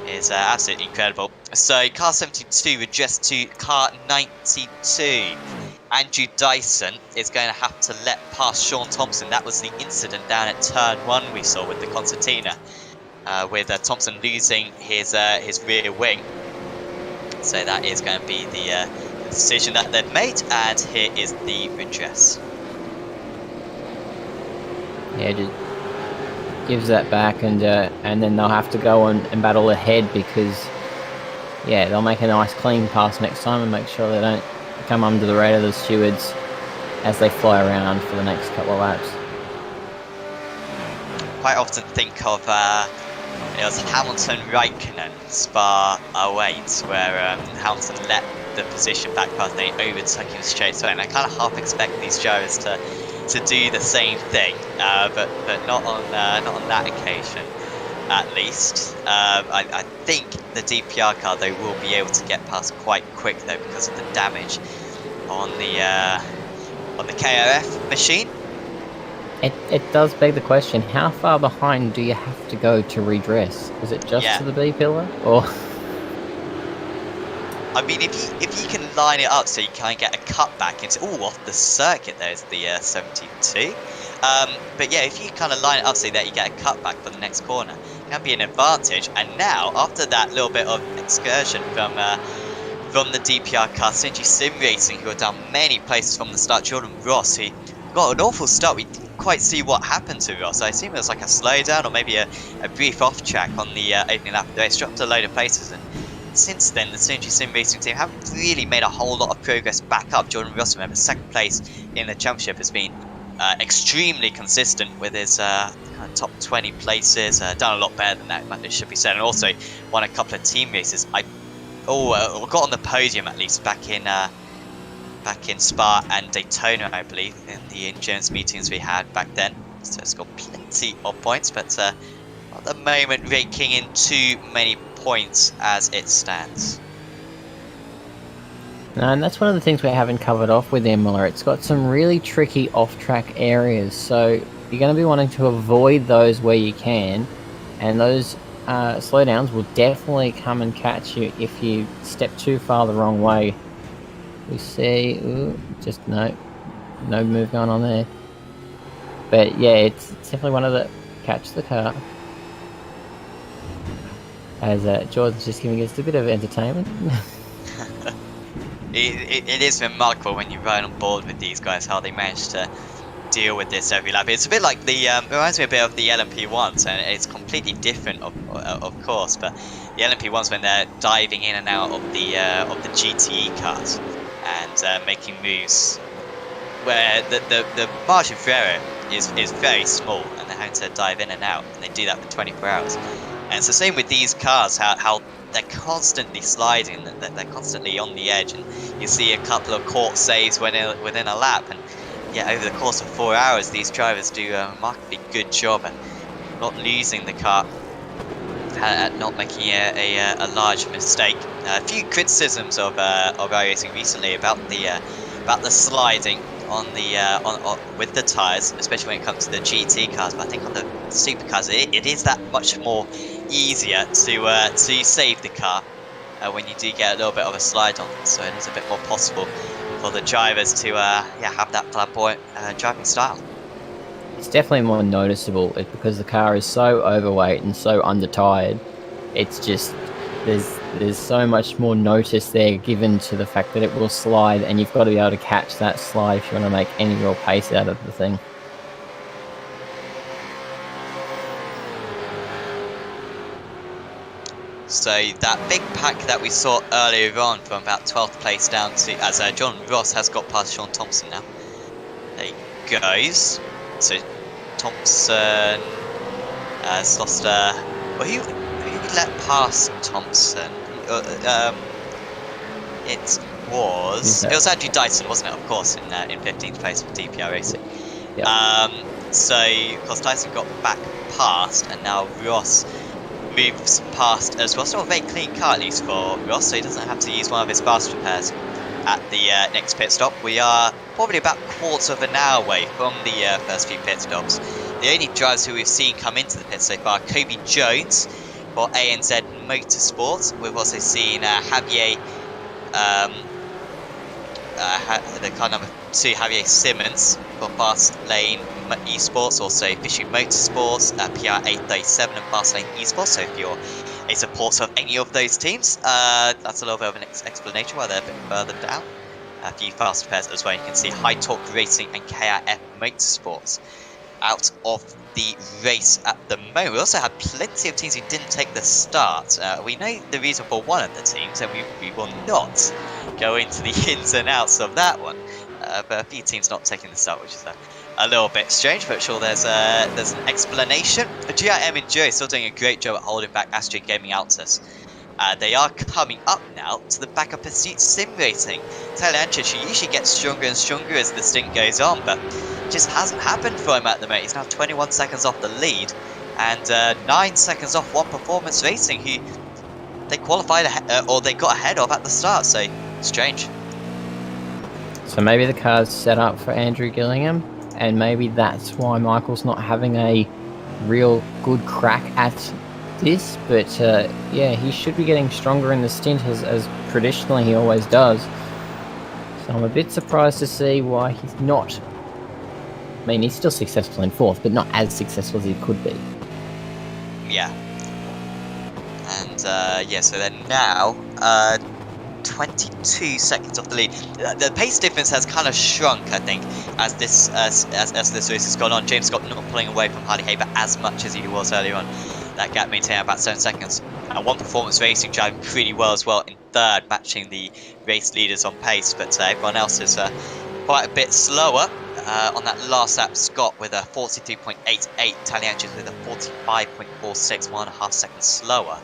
is absolutely incredible. So car 72 adjust to car 92. Andrew Dyson is going to have to let past Sean Thompson. That was the incident down at turn 1 we saw with the Concertina, with Thompson losing his rear wing. So that is going to be the decision that they've made, and here is the redress. Yeah, just gives that back, and then they'll have to go and battle ahead, because yeah, they'll make a nice clean pass next time and make sure they don't come under the radar of the stewards as they fly around for the next couple of laps. Quite often think of it was Hamilton-Raikkonen Spa 08, where Hamilton let the position back past, they overtook him straight away, and I kind of half expect these drivers to do the same thing, but not on that occasion. at least. I think the DPR car though will be able to get past quite quick though because of the damage on the KRF machine. It does beg the question: how far behind do you have to go to redress? Is it just to the B pillar, or? I mean, if you can line it up so you can get a cutback into off the circuit, there's the 72. But yeah, if you kind of line it up so that you get a cutback for the next corner, it can be an advantage. And now, after that little bit of excursion from the DPR car, Sinji Sim Racing, who have done many places from the start, Jordan Ross, who got an awful start. We didn't quite see what happened to Ross. I assume it was like a slowdown or maybe a brief off track on the opening lap of the race. Dropped a load of places, and since then the Sinji Sim Racing team haven't really made a whole lot of progress back up. Jordan Ross, remember, second place in the championship, has been extremely consistent with his kind of top 20 places. Done a lot better than that, it should be said, and also won a couple of team races. Got on the podium at least back in Spa and Daytona, I believe, in the endurance meetings we had back then. So it's got plenty of points, but at the moment raking in too many points as it stands. And that's one of the things we haven't covered off with Imola. It's got some really tricky off-track areas, so you're going to be wanting to avoid those where you can, and those slowdowns will definitely come and catch you if you step too far the wrong way. We see, just no move going on there. But yeah, it's definitely one of the catch the car. As Jordan's just giving us a bit of entertainment. It is remarkable when you ride on board with these guys how they manage to deal with this every lap. It's a bit like reminds me a bit of the LMP1s, and it's completely different of course, but the LMP1s when they're diving in and out of the GTE cars and making moves where the margin for error is very small, and they're having to dive in and out, and they do that for 24 hours. And it's the same with these cars, how they're constantly sliding, they're constantly on the edge, and you see a couple of caught saves within a lap, and yeah, over the course of 4 hours, these drivers do a remarkably good job at not losing the car, at not making a large mistake. A few criticisms of iRacing recently about the sliding on with the tyres, especially when it comes to the GT cars. But I think on the supercars, it is that much more easier to save the car when you do get a little bit of a slide on. So it is a bit more possible for the drivers to have that flamboyant driving style. It's definitely more noticeable because the car is so overweight and so under-tired. It's just there's so much more notice there given to the fact that it will slide, and you've got to be able to catch that slide if you want to make any real pace out of the thing. So that big pack that we saw earlier on from about 12th place down to, as John Ross has got past Sean Thompson now. There he goes. So Thompson has lost who let past Thompson? It was Andrew Dyson, wasn't it? Of course, in 15th place for DPR Racing. Yep. So of course Dyson got back past, and now Ross moves past as well. Still a very clean car, at least for Ross, so he doesn't have to use one of his fast repairs at the next pit stop. We are probably about a quarter of an hour away from the first few pit stops. The only drivers who we've seen come into the pit so far are Kobe Jones for ANZ Motorsports. We've also seen Javier, the car number 2, Javier Simmons for Fast Lane Esports, also Fishy Motorsports, PR837 and Fast Lane Esports. So if you're a supporter of any of those teams, that's a little bit of an explanation why they're a bit further down. A few fast repairs as well. You can see High Torque Racing and KRF Motorsports out of the race at the moment. We also had plenty of teams who didn't take the start. We know the reason for one of the teams, and we will not go into the ins and outs of that one. But a few teams not taking the start, which is a little bit strange, but sure there's an explanation. GIM Enduro still doing a great job at holding back Astrid Gaming Altus. They are coming up now to the back of Pursuit Sim Racing. Taylor Anchich, who usually gets stronger and stronger as the stint goes on, but just hasn't happened for him at the moment. He's now 21 seconds off the lead, and 9 seconds off One Performance Racing, who they qualified or they got ahead of at the start. So strange. So maybe the car's set up for Andrew Gillingham, and maybe that's why Michael's not having a real good crack at this. But yeah, he should be getting stronger in the stint, as traditionally he always does. So I'm a bit surprised to see why he's not. I mean, he's still successful in fourth, but not as successful as he could be. Yeah. And yeah, so then now 22 seconds off the lead. The pace difference has kind of shrunk, I think, as this race has gone on. James Scott not pulling away from Harley Haber as much as he was earlier on. That gap maintained about 7 seconds. And One Performance Racing driving pretty well as well in third, matching the race leaders on pace. But everyone else is quite a bit slower. On that last lap, Scott with a 43.88, Talianchis with a 45.46, 1.5 seconds slower.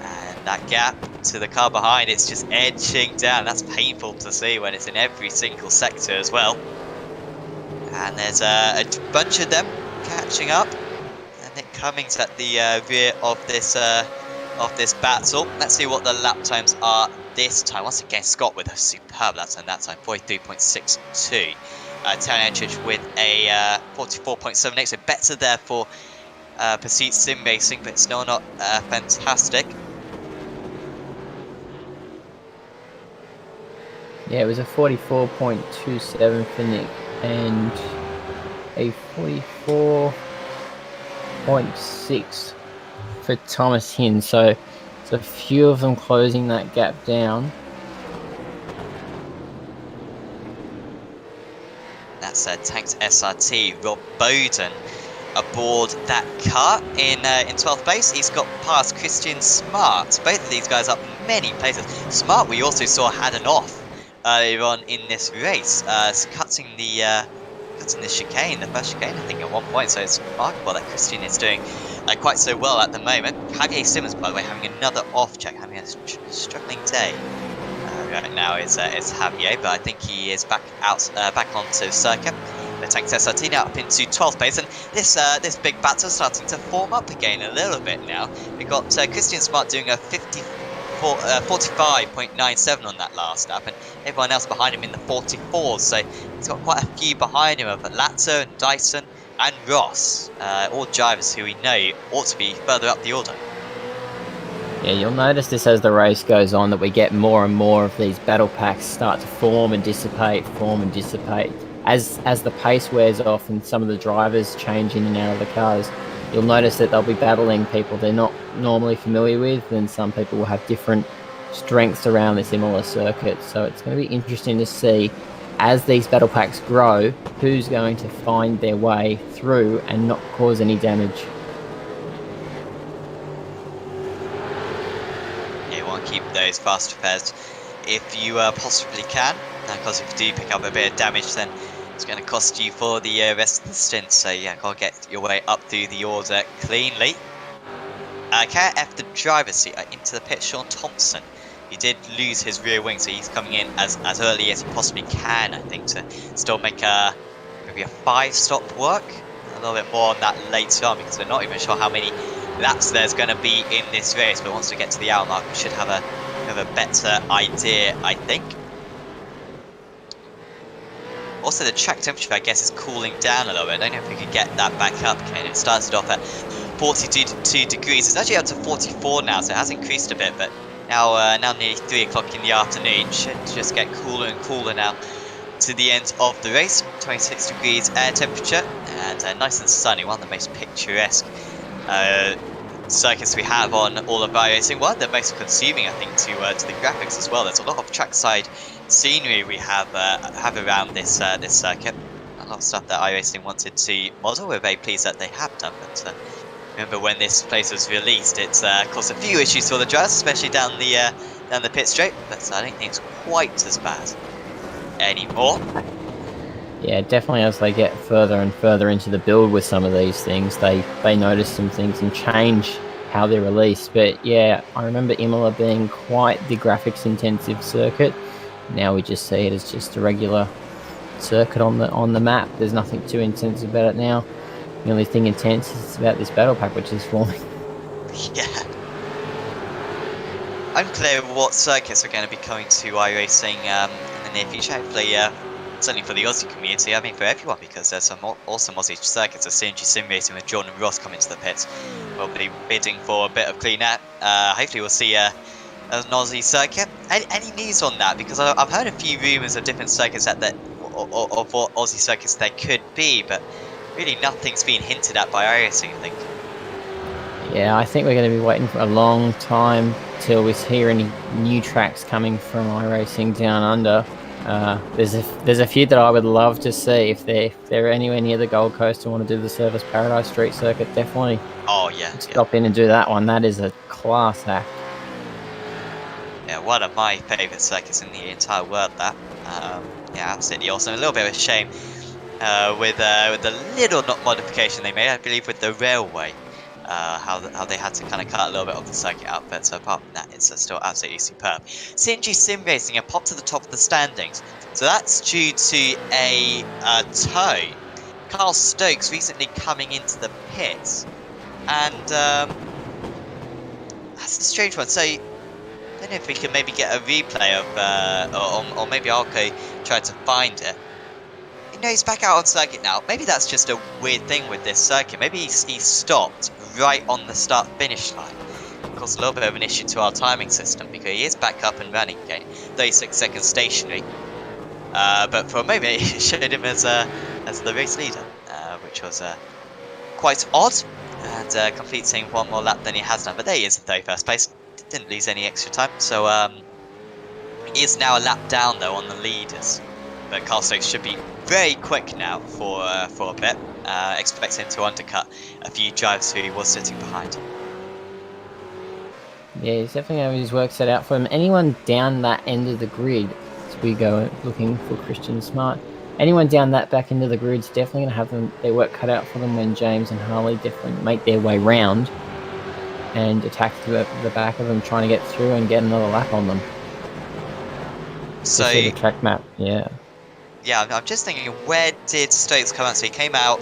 And that gap to the car behind, it's just edging down. That's painful to see when it's in every single sector as well. And there's a bunch of them catching up. And Nick Cummings at the rear of this battle. Let's see what the lap times are this time. Once again, Scott with a superb lap time that time, 43.62. Talianchis with a 44.78, so better there for Pursuit Sim Racing, but still not fantastic. Yeah, it was a 44.27 for Nick and a 44.6 for Thomas Hinn. So it's a few of them closing that gap down. That's Tanks SRT, Rob Bowden aboard that car in 12th place. He's got past Christian Smart. Both of these guys up many places. Smart, we also saw, had an off earlier on in this race, cutting the chicane, the first chicane, I think, at one point. So it's remarkable that Christian is doing quite so well at the moment. Javier Simmons, by the way, having another off check, having a struggling day. Right now is Javier, but I think he is back onto circuit. The Tanks SRT now up into 12th place, and this big battle starting to form up again a little bit now. We've got Christian Smart doing a 45.97 on that last lap, and everyone else behind him in the 44s. So he's got quite a few behind him of Latzo and Dyson and Ross, all drivers who we know ought to be further up the order. Yeah, you'll notice this as the race goes on, that we get more and more of these battle packs start to form and dissipate. As the pace wears off and some of the drivers change in and out of the cars, you'll notice that they'll be battling people they're not normally familiar with, and some people will have different strengths around this Imola circuit. So it's going to be interesting to see, as these battle packs grow, who's going to find their way through and not cause any damage. Keep those fast repairs if you possibly can, because if you do pick up a bit of damage, then it's going to cost you for the rest of the stint. So yeah, gotta get your way up through the order cleanly. KF, the driver's seat, into the pit. Sean Thompson, he did lose his rear wing, so he's coming in as early as he possibly can, I think, to still make maybe a 5-stop work. A little bit more on that later on, because we're not even sure how many laps there's going to be in this race, but once we get to the hour mark, we should have a better idea, I think. Also, the track temperature, I guess, is cooling down a little bit. I don't know if we can get that back up. Okay, it started off at 42 degrees. It's actually up to 44 now, so it has increased a bit, but now nearly 3 o'clock in the afternoon, should just get cooler and cooler now to the end of the race. 26 degrees air temperature, and nice and sunny, one of the most picturesque circuits we have on all of our racing. One of the most consuming, I think, to the graphics as well. There's a lot of trackside scenery we have around this circuit. A lot of stuff that iRacing wanted to model. We're very pleased that they have done, but remember when this place was released, it's caused a few issues for the drivers, especially down the pit straight, but I don't think it's quite as bad anymore. Yeah, definitely as they get further and further into the build with some of these things, they notice some things and change how they're released. But yeah, I remember Imola being quite the graphics intensive circuit. Now we just see it as just a regular circuit on the map. There's nothing too intensive about it now. The only thing intense is about this battle pack which is forming. Yeah. Unclear what circuits are going to be coming to iRacing in the near future. Hopefully, certainly for the Aussie community, I mean for everyone, because there's some awesome Aussie circuits. CNG Sim Racing with Jordan Ross coming to the pits. We'll be bidding for a bit of clean air. Hopefully we'll see an Aussie circuit. Any news on that? Because I've heard a few rumours of different circuits of what Aussie circuits there could be, but really nothing's been hinted at by iRacing, I think. Yeah, I think we're going to be waiting for a long time till we hear any new tracks coming from iRacing down under. There's a few that I would love to see if they're anywhere near the Gold Coast and want to do the Service Paradise Street Circuit. Definitely. Oh yeah. Stop in and do that one. That is a class act. Yeah, one of my favourite circuits in the entire world. That. Yeah, absolutely awesome. A little bit of a shame with the little modification they made, I believe, with the railway. How they had to kind of cut a little bit of the circuit out, but so apart from that, it's still absolutely superb. CNG Sim Racing have popped to the top of the standings, so that's due to a tow. Carl Stokes recently coming into the pits, and that's a strange one. So I don't know if we can maybe get a replay of, or maybe Arco tried to find it. No, he's back out on circuit now. Maybe that's just a weird thing with this circuit. Maybe he stopped right on the start-finish line. Of course, a little bit of an issue to our timing system because he is back up and running again. 36 seconds stationary. But for a moment, it showed him as the race leader, which was quite odd. And completing one more lap than he has done. But there he is in 31st place. Didn't lose any extra time. So he is now a lap down, though, on the leaders. But Carl Stokes should be very quick now for a bit. Expect him to undercut a few drives who he was sitting behind. Yeah, he's definitely having his work set out for him. Anyone down that end of the grid, as we go looking for Christian Smart, anyone down that back end of the grid's definitely going to have their work cut out for them when James and Harley definitely make their way round and attack the back of them, trying to get through and get another lap on them. So the track map, yeah. Yeah, I'm just thinking, where did Stokes come out? So he came out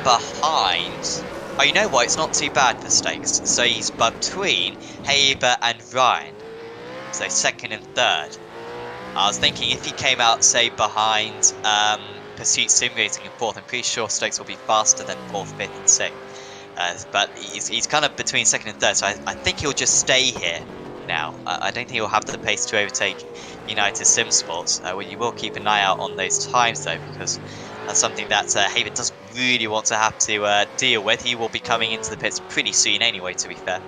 behind. Oh, you know what? It's not too bad for Stokes. So he's between Haber and Ryan. So second and third. I was thinking if he came out, say, behind Pursuit Sim Racing in fourth, I'm pretty sure Stokes will be faster than fourth, fifth, and sixth. But he's kind of between second and third, so I think he'll just stay here now. I don't think he'll have the pace to overtake United Sim Sports. Well, you will keep an eye out on those times, though, because that's something that Haber doesn't really want to have to deal with. He will be coming into the pits pretty soon anyway, to be fair.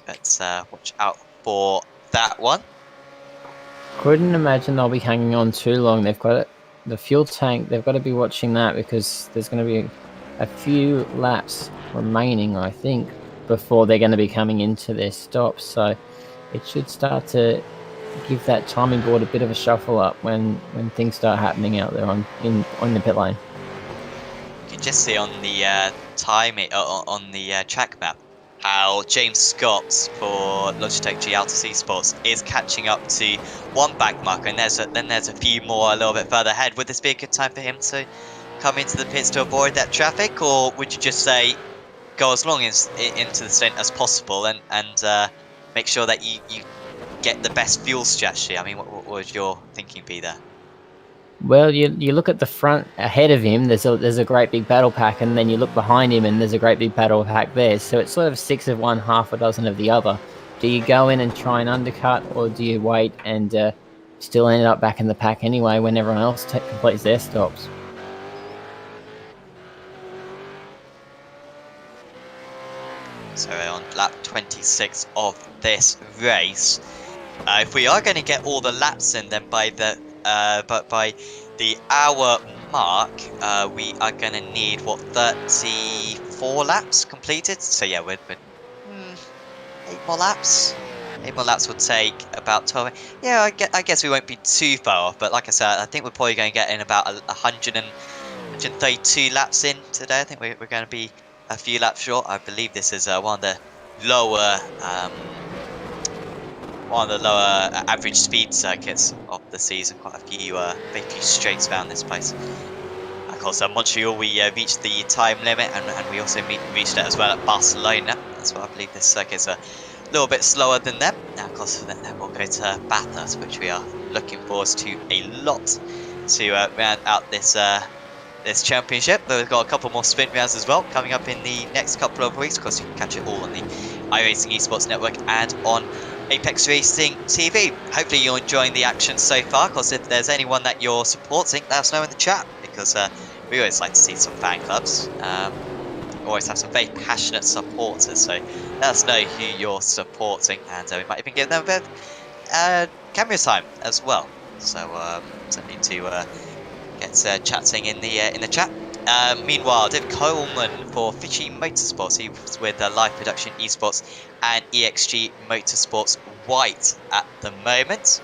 But watch out for that one. Couldn't imagine they'll be hanging on too long. They've got the fuel tank. They've got to be watching that because there's going to be a few laps remaining, I think, before they're going to be coming into their stops. So it should start to give that timing board a bit of a shuffle up when things start happening out there on the pit lane. You can just see on the timing on the track map how James Scott for Logitech G Altus Esports is catching up to one back marker, and then there's a few more a little bit further ahead. Would this be a good time for him to come into the pits to avoid that traffic, or would you just say go as long into the stint as possible and make sure that you get the best fuel strategy? I mean, what would your thinking be there? Well, you look at the front ahead of him, there's a great big battle pack, and then you look behind him and there's a great big battle pack there. So it's sort of 6 of one, half a dozen of the other. Do you go in and try and undercut, or do you wait and still end up back in the pack anyway when everyone else completes their stops? So we're on lap 26 of this race. If we are going to get all the laps in, then by the hour mark, we are going to need 34 laps completed. So yeah, we're 8 more laps. 8 more laps will take about 12. Yeah, I guess we won't be too far off. But like I said, I think we're probably going to get in about 132 laps in today. I think we're going to be a few laps short. I believe this is one of the lower average speed circuits of the season. Quite a few big straights around this place. Of course, Montreal, we reached the time limit, and we also reached it as well at Barcelona. That's why I believe this circuit's a little bit slower than them. Now, of course, then we'll go to Bathurst, which we are looking forward to a lot to round out this this championship. But we've got a couple more sprint rounds as well coming up in the next couple of weeks. Of course, you can catch it all on the iRacing Esports Network and on Apex Racing TV. Hopefully you're enjoying the action so far, because if there's anyone that you're supporting, let us know in the chat, because we always like to see some fan clubs. Always have some very passionate supporters, so let us know who you're supporting, and we might even give them a bit of camera time as well. So something to get chatting in the chat. Meanwhile, David Coleman for Fishy Motorsports. He was with Live Production Esports and EXG Motorsports White at the moment.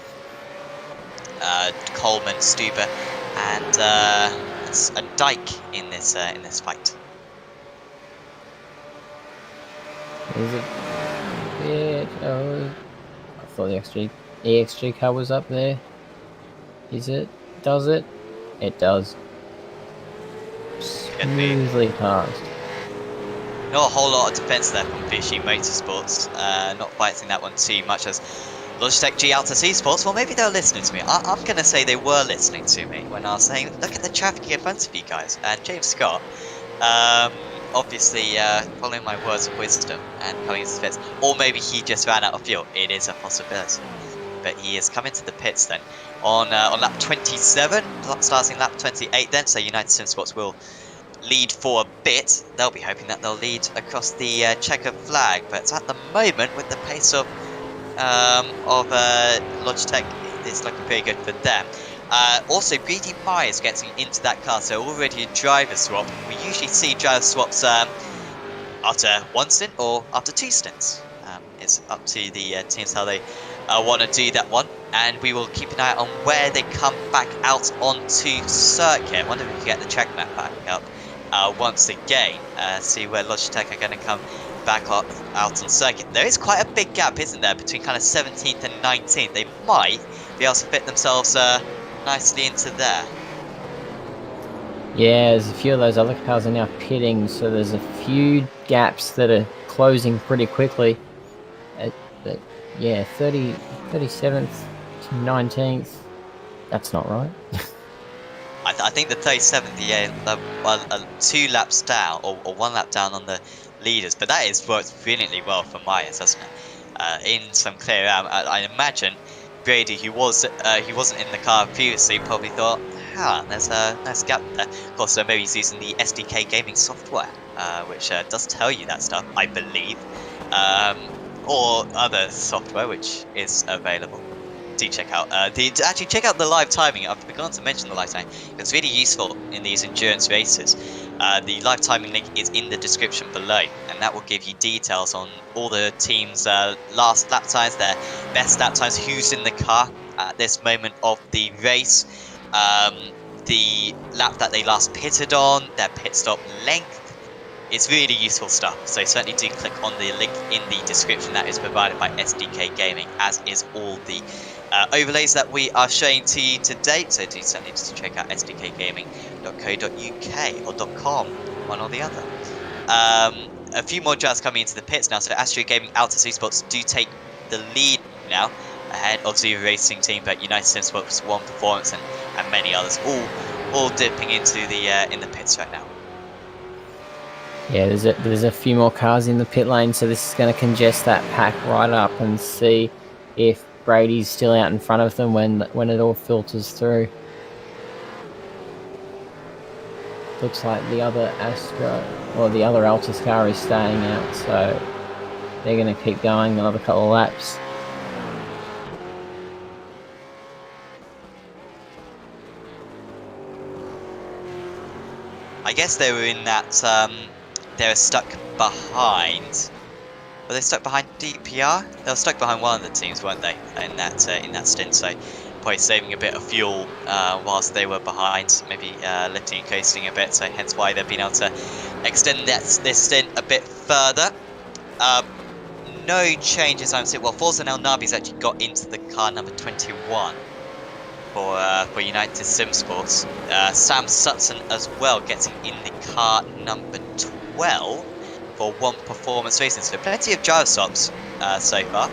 Coleman, Stuber, and it's a Dyke in this fight. Is it? Yeah. Oh, I thought the EXG car was up there. Is it? Does it? It does. Smoothly passed. Not a whole lot of defence there from Fishy Motorsports. Not fighting that one too much as Logitech G AOSC Esports. Well, maybe they're listening to me. I'm going to say they were listening to me when I was saying, look at the traffic in front of you guys. And James Scott, obviously following my words of wisdom and coming into the pits. Or maybe he just ran out of fuel. It is a possibility. But he is coming to the pits then on lap 27, starting lap 28 then. So United Sim Sports will lead for a bit. They'll be hoping that they'll lead across the checkered flag. But at the moment, with the pace of Logitech, it's looking very good for them. Also, Greedy Myers getting into that car, so already a driver swap. We usually see driver swaps after one stint or after two stints. It's up to the teams how they want to do that one, and we will keep an eye on where they come back out onto circuit. I wonder if we can get the track map back up once again, see where Logitech are going to come back out on circuit. There is quite a big gap, isn't there, between kind of 17th and 19th. They might be able to fit themselves nicely into there. Yeah, there's a few of those other cars are now pitting, so there's a few gaps that are closing pretty quickly. But yeah, 37th to 19th, that's not right. I think the 37th, yeah, 2 laps down, or 1 lap down on the leaders, but that has worked brilliantly well for Myers, hasn't it? In some clear out, I imagine Brady, who wasn't in the car previously, probably thought, there's a nice gap there. Of course, maybe he's using the SDK gaming software, which does tell you that stuff, I believe, or other software which is available. Do check out actually check out the live timing. I've forgotten to mention the live timing. It's really useful in these endurance races. The live timing link is in the description below, and that will give you details on all the teams' last lap times, their best lap times, who's in the car at this moment of the race, the lap that they last pitted on, their pit stop length. It's really useful stuff, so certainly do click on the link in the description that is provided by SDK Gaming, as is all the overlays that we are showing to you today. So do certainly just check out sdkgaming.co.uk or .com, one or the other. A few more drivers coming into the pits now, so Astro Gaming, AOSC Esports do take the lead now, ahead of Zero Racing Team, but United Sim Sports, One Performance, and many others, all dipping into the in the pits right now. Yeah, there's a few more cars in the pit lane, so this is going to congest that pack right up and see if Brady's still out in front of them when it all filters through. Looks like the other the other Altus car is staying out, so they're going to keep going another couple of laps. I guess they were in that, they were stuck behind. Were they stuck behind DPR? They were stuck behind one of the teams, weren't they? In that stint, so probably saving a bit of fuel whilst they were behind, maybe lifting and coasting a bit. So hence why they've been able to extend this stint a bit further. No changes, I'm saying. Well, Forza El Nabi's actually got into the car number 21. for United Sim Sports. Sam Sutton as well getting in the car number 12 for one performance racing. So plenty of gyro stops so far.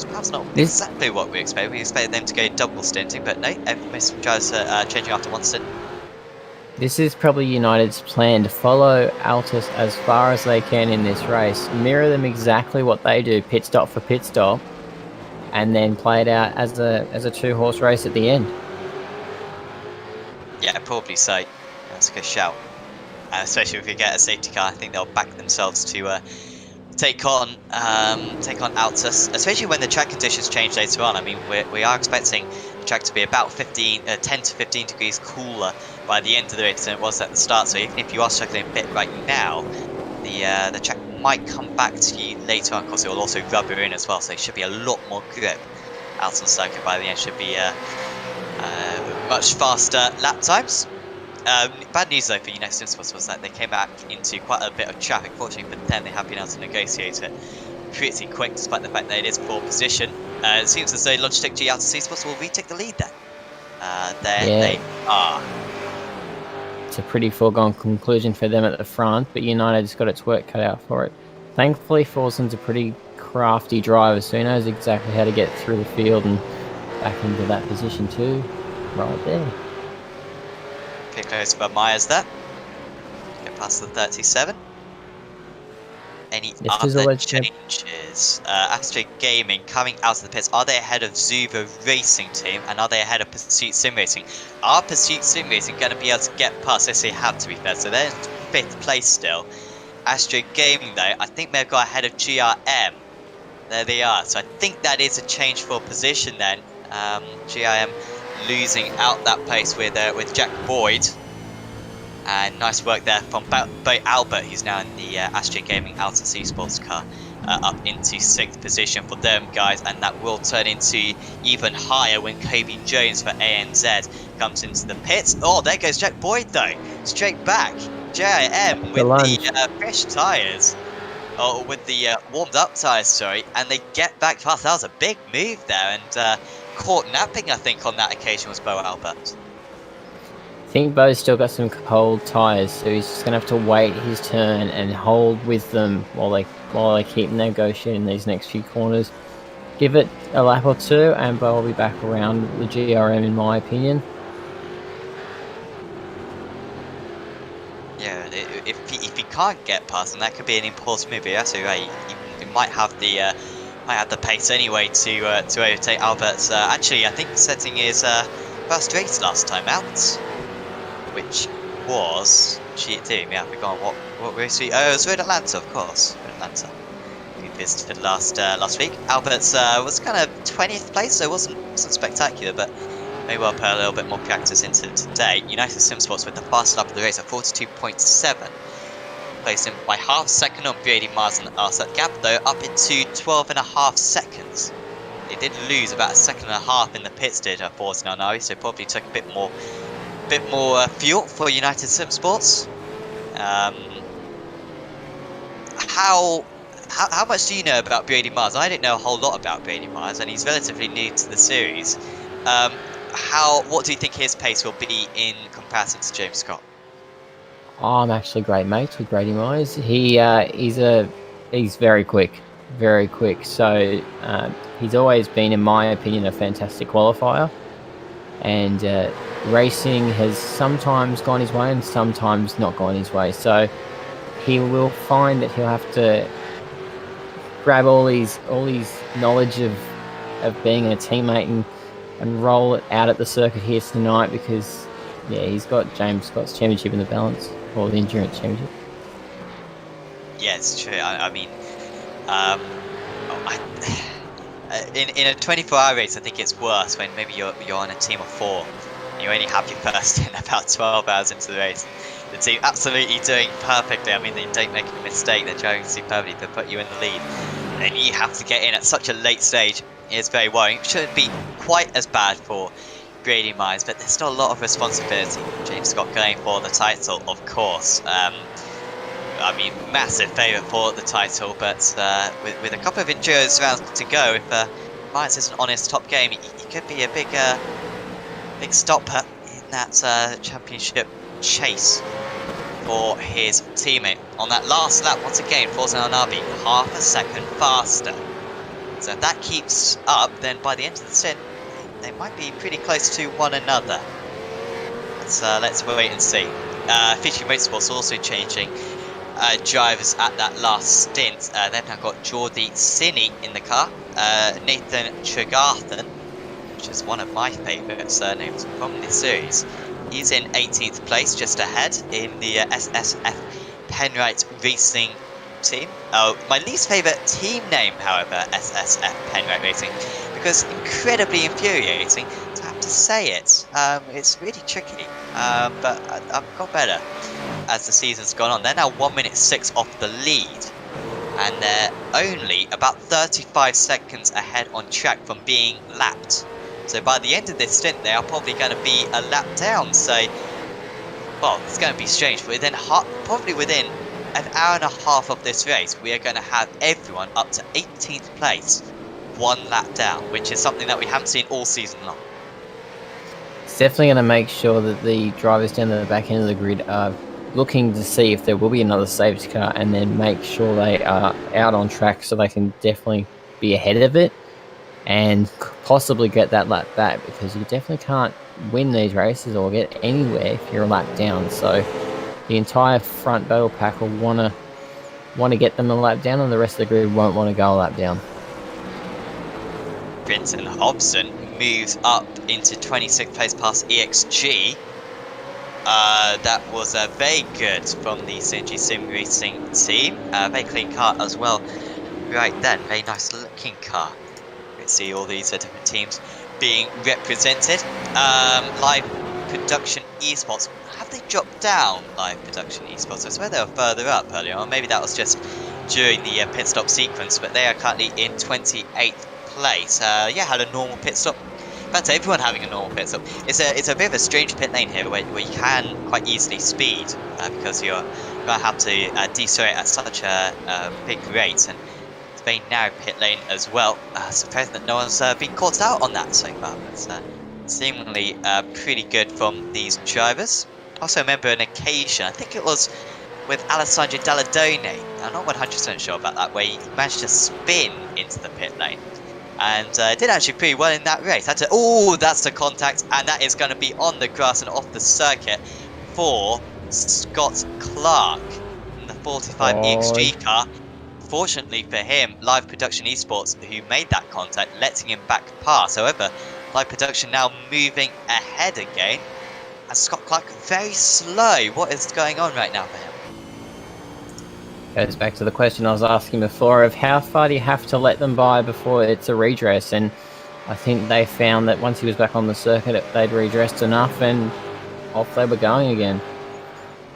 Perhaps not exactly what we expected. We expected them to go double stinting, but no, most gyros are changing after one stint. This is probably United's plan to follow Altus as far as they can in this race, mirror them exactly what they do, pit stop for pit stop, and then play it out as a two-horse race at the end. Yeah, probably so. That's a good shout. Especially if we get a safety car, I think they'll back themselves to take on Altus, especially when the track conditions change later on. I mean, we are expecting the track to be about 10 to 15 degrees cooler by the end of the race than it was at the start. So even if you are struggling a bit right now, the track might come back to you later on. Of course, it will also rubber in as well, so it should be a lot more grip out on circuit by the end. Should be much faster lap times. Bad news though for United Sim Sports was that they came back into quite a bit of traffic. Fortunately for them, they have been able to negotiate it pretty quick, despite the fact that it is poor position. It seems as though Logitech G Sim Sports will retake the lead then. They are. It's a pretty foregone conclusion for them at the front, but United's got its work cut out for it. Thankfully, Forson's a pretty crafty driver, so he knows exactly how to get through the field and back into that position too, right there. Okay, close by Myers there. Get past the 37. Any other changes? Astro Gaming coming out of the pits. Are they ahead of Zuva Racing Team? And are they ahead of Pursuit Sim Racing? Are Pursuit Sim Racing going to be able to get past? Yes, they have, to be fair. So they're in 5th place still. Astro Gaming, though, I think they've got ahead of GRM. There they are. So I think that is a change for position then. GRM losing out that place with Jack Boyd. And nice work there from Bo Albert, who's now in the Astro Gaming Altus Esports car, up into 6th position for them, guys. And that will turn into even higher when Kobe Jones for ANZ comes into the pits. Oh, there goes Jack Boyd, though. Straight back. JIM with the fresh tyres. Oh, with the warmed up tyres, sorry. And they get back fast. That was a big move there. And caught napping, I think, on that occasion was Bo Albert. I think Bo's still got some cold tyres, so he's just going to have to wait his turn and hold with them while they keep negotiating these next few corners. Give it a lap or two, and Bo will be back around the GRM, in my opinion. Yeah, if he can't get past them, that could be an important move. Yeah, so he might have the pace anyway to overtake Albert. Actually, I think setting his first race last time out, which was GT. Yeah, I forgot what race we. Oh, it was Road Atlanta, of course. Road Atlanta. We visited last week. Albert's was kind of 20th place, so it wasn't spectacular, but may well put a little bit more practice into today. United Sim Sports with the fastest lap of the race at 42.7. Placed him by half second on Brady Mars and the RSAT gap, though up into 12.5 seconds. They did lose about a second and a half in the pits, did Force now, so probably took a bit more fuel for United Sim Sports. How much do you know about Brady Mars? I didn't know a whole lot about Brady Mars, and he's relatively new to the series. What do you think his pace will be in comparison to James Scott? Oh, I'm actually great mates with Brady Myers. He's very quick, very quick. So he's always been, in my opinion, a fantastic qualifier. And racing has sometimes gone his way and sometimes not gone his way. So he will find that he'll have to grab all his knowledge of being a teammate and roll it out at the circuit here tonight, because he's got James Scott's championship in the balance, or the endurance championship. Yeah, it's true. I mean, in a 24-hour race, I think it's worse when maybe you're on a team of 4 and you only have your first in about 12 hours into the race. The team absolutely doing perfectly. I mean, they don't make a mistake. They're driving superbly to put you in the lead, and you have to get in at such a late stage. It's very worrying. It shouldn't be quite as bad for Brady Myers, but there's still a lot of responsibility. James Scott going for the title, of course. I mean, massive favourite for the title, but with a couple of endurance rounds to go, if Myers isn't on his top game, he could be a big big stopper in that championship chase for his teammate. On that last lap, once again, Forza Arnabi half a second faster. So if that keeps up, then by the end of the stint, they might be pretty close to one another. Let's wait and see. Fiji Motorsports also changing drivers at that last stint. They've now got Jordi Cini in the car, Nathan Tregarthen, which is one of my favourite surnames from this series. He's in 18th place, just ahead in the SSF Penrite Racing team. My least favourite team name, however, SSF Penrite Racing, because incredibly infuriating to have to say it. It's really tricky, but I've got better as the season's gone on. They're now 1 minute 6 off the lead, and they're only about 35 seconds ahead on track from being lapped. So by the end of this stint, they are probably going to be a lap down. So, well, it's going to be strange, but then probably within an hour and a half of this race, we are going to have everyone up to 18th place, 1 lap down, which is something that we haven't seen all season long. It's definitely going to make sure that the drivers down the back end of the grid are looking to see if there will be another safety car, and then make sure they are out on track so they can definitely be ahead of it and possibly get that lap back, because you definitely can't win these races or get anywhere if you're a lap down. So the entire front battle pack will want to get them a lap down, and the rest of the grid won't want to go a lap down. Brinton Hobson moves up into 26th place past EXG. That was very good from the Synergy Sim Racing team. Very clean car as well. Right then, very nice looking car. You can see all these different teams being represented. Live Production Esports. Have they dropped down Live Production Esports? I swear they were further up earlier on. Maybe that was just during the pit stop sequence, but they are currently in 28th place. Yeah, had a normal pit stop. In fact, everyone having a normal pit stop. It's a bit of a strange pit lane here where you can quite easily speed because you're going to have to decelerate at such a big rate. And it's a very narrow pit lane as well. Surprising that no one's been caught out on that so far. It's seemingly pretty good from these drivers. I also remember an occasion, I think it was with Alessandro Dalladone, I'm not 100% sure about that, where he managed to spin into the pit lane. And did actually pretty well in that race. Oh, that's the contact, and that is going to be on the grass and off the circuit for Scott Clark in the 45 EXG car. Fortunately for him, Live Production Esports, who made that contact, letting him back pass. However, Live Production now moving ahead again. And Scott Clark very slow. What is going on right now for him? Goes back to the question I was asking before of how far do you have to let them by before it's a redress, and I think they found that once he was back on the circuit they'd redressed enough and off they were going again.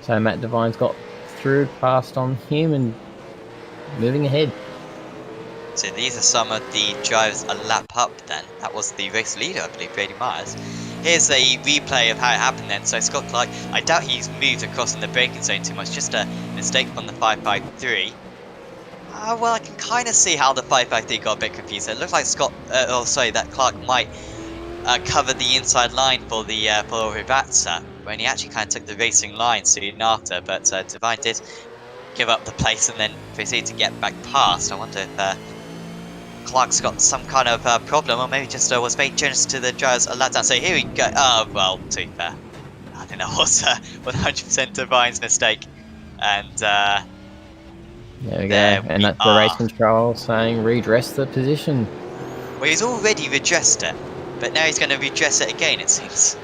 So Matt Devine's got through, passed on him and moving ahead. So these are some of the drivers a lap up then. That was the race leader, I believe, Brady Myers. Here's a replay of how it happened then. So Scott Clark, I doubt he's moved across in the braking zone too much, just a mistake on the 553. Well, I can kind of see how the 553 got a bit confused. It looked like that Clark might cover the inside line for the Rivazza, when he actually kind of took the racing line soon after, but Devine did give up the place and then proceed to get back past. I wonder if Clark's got some kind of problem, or maybe just was very generous to the drivers a lap down. So here we go. Well, to be fair, I think that was 100% Devine's mistake. And there we go. And that's the race control saying redress the position. Well, he's already redressed it, but now he's going to redress it again, it seems.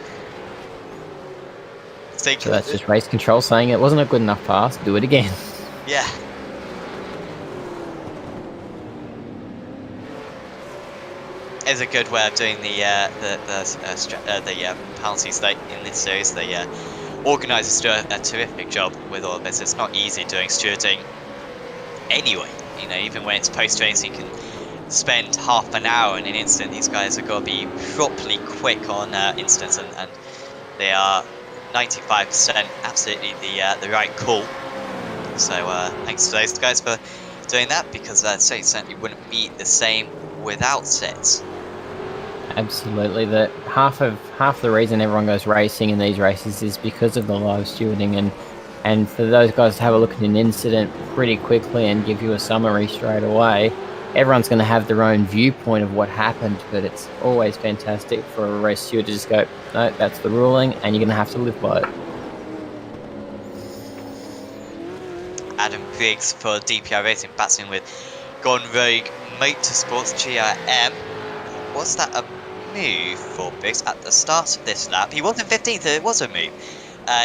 So that's just race control saying it wasn't a good enough pass, do it again. Yeah. Is a good way of doing the penalties in this series. The organisers do a terrific job with all of this. It's not easy doing stewarding anyway. You know, even when it's post-race, you can spend half an hour in an instant. These guys have got to be properly quick on instants, and they are 95% absolutely the right call. So thanks to those guys for doing that, because certainly wouldn't be the same without it. Absolutely. The half the reason everyone goes racing in these races is because of the live stewarding, and for those guys to have a look at an incident pretty quickly and give you a summary straight away, everyone's going to have their own viewpoint of what happened, but it's always fantastic for a race steward to just go, no, that's the ruling, and you're going to have to live by it. Adam Briggs for DPR Racing, battling with Gone Rogue Motorsports GRM. Was that a move for Briggs at the start of this lap? He was in 15th, it was a move.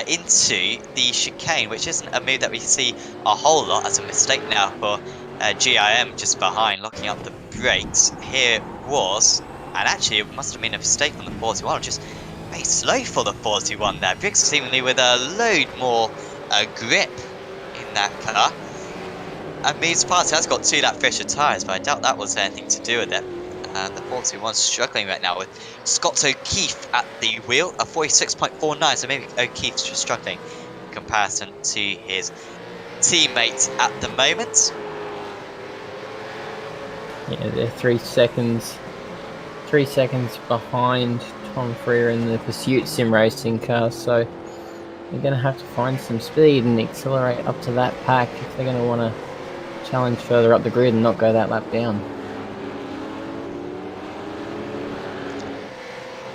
Into the chicane, which isn't a move that we see a whole lot, as a mistake now for GIM just behind, locking up the brakes. Here it was, and actually it must have been a mistake on the 41, just very slow for the 41 there. Briggs seemingly with a load more grip in that car. And Meads Party has got 2 lap fresher tyres, but I doubt that was anything to do with it. And the 41's struggling right now with Scott O'Keefe at the wheel, a 46.49, so maybe O'Keefe's just struggling in comparison to his teammates at the moment. Yeah, they're 3 seconds behind Tom Freer in the Pursuit Sim Racing car, so they're going to have to find some speed and accelerate up to that pack if they're going to want to challenge further up the grid and not go that lap down.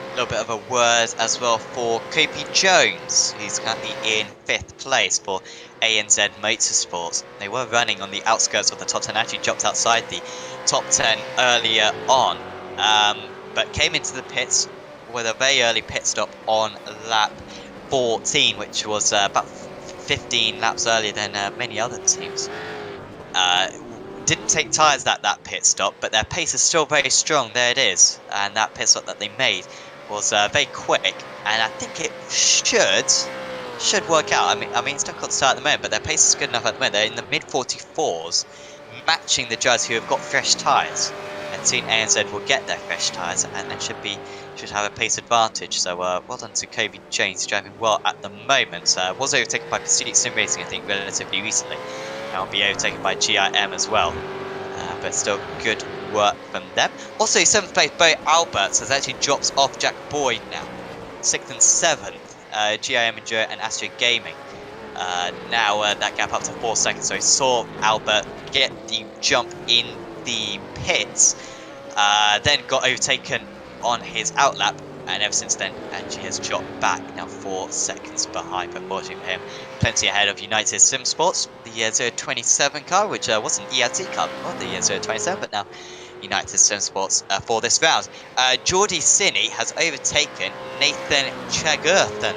A little bit of a word as well for Kobe Jones, who's currently in 5th place for ANZ Motorsports. They were running on the outskirts of the top 10, actually jumped outside the top 10 earlier on, but came into the pits with a very early pit stop on lap 14, which was about 15 laps earlier than many other teams. Didn't take tyres at that pit stop, but their pace is still very strong. There it is, and that pit stop that they made was very quick, and I think it should work out. I mean, it's difficult to start at the moment, but their pace is good enough at the moment. They're in the mid 44s, matching the drivers who have got fresh tyres. And soon ANZ will get their fresh tyres and should have a pace advantage. So well done to Kobe Jones, driving well at the moment. Was overtaken by Pursuit Sim Racing, I think, relatively recently. And will be overtaken by GIM as well. But still good work from them. Also, 7th place Bo Alberts has actually dropped off Jack Boyd now. 6th and 7th, GIM Enduro and Astro Gaming. Now that gap up to 4 seconds. So he saw Albert get the jump in the pits, then got overtaken on his outlap, and ever since then Angie has dropped back, now 4 seconds behind, but fortunately for him, plenty ahead of United Sim Sports, the 027 car, which was an ERT car before the 027, but now United Sim Sports for this round. Geordie Sinney has overtaken Nathan Chagurthan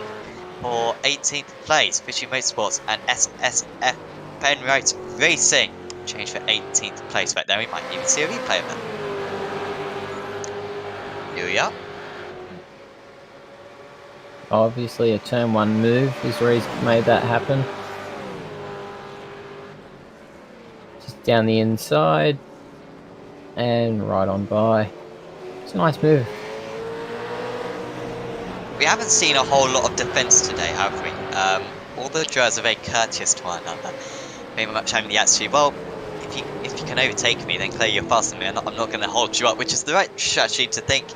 for 18th place. Fishing Motorsports and SSF Penrite Racing change for 18th place right there. We might even see a replay of it. Here we are. Obviously a turn 1 move is where he's made that happen. Just down the inside and right on by. It's a nice move. We haven't seen a whole lot of defence today, have we? All the drivers are very courteous to one another. Very much having the attitude, well, if you can overtake me, then clearly you're faster than me. I'm not going to hold you up, which is the right strategy to think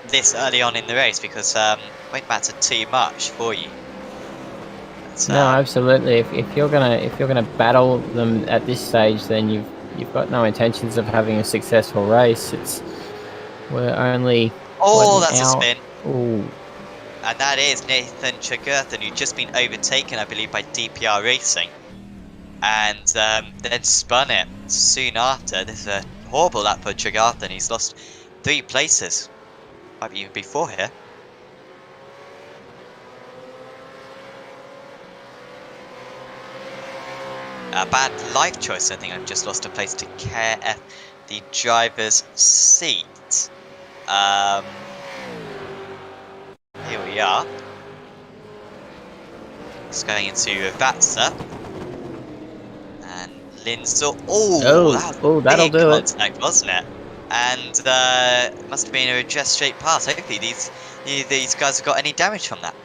this early on in the race, because it won't matter too much for you. But, no, absolutely. If you're gonna battle them at this stage, then you've got no intentions of having a successful race. We're only that's a spin. Ooh. And that is Nathan Chagurthan, who's just been overtaken, I believe, by DPR Racing. And then spun it soon after. This is a horrible lap for Chagurthan. He's lost 3 places. Might be even before here. A bad life choice, I think. I've just lost a place to KF, the driver's seat. Here we are. Just going into Vatsa. And Lindsell. That'll do contact, it, wasn't it? And it must have been a just straight pass. Hopefully these guys have got any damage from that.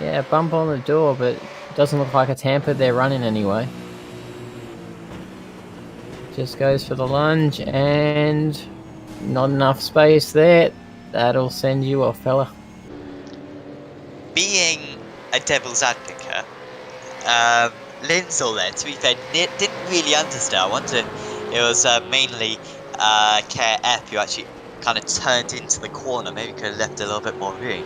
Yeah, bump on the door, but it doesn't look like it's hampered their running anyway. Just goes for the lunge and not enough space there. that'll send you off, fella. Being a devil's advocate, Lindsay there, to be fair, didn't really understand. I wonder if it was mainly KF who actually kind of turned into the corner. Maybe could have left a little bit more room.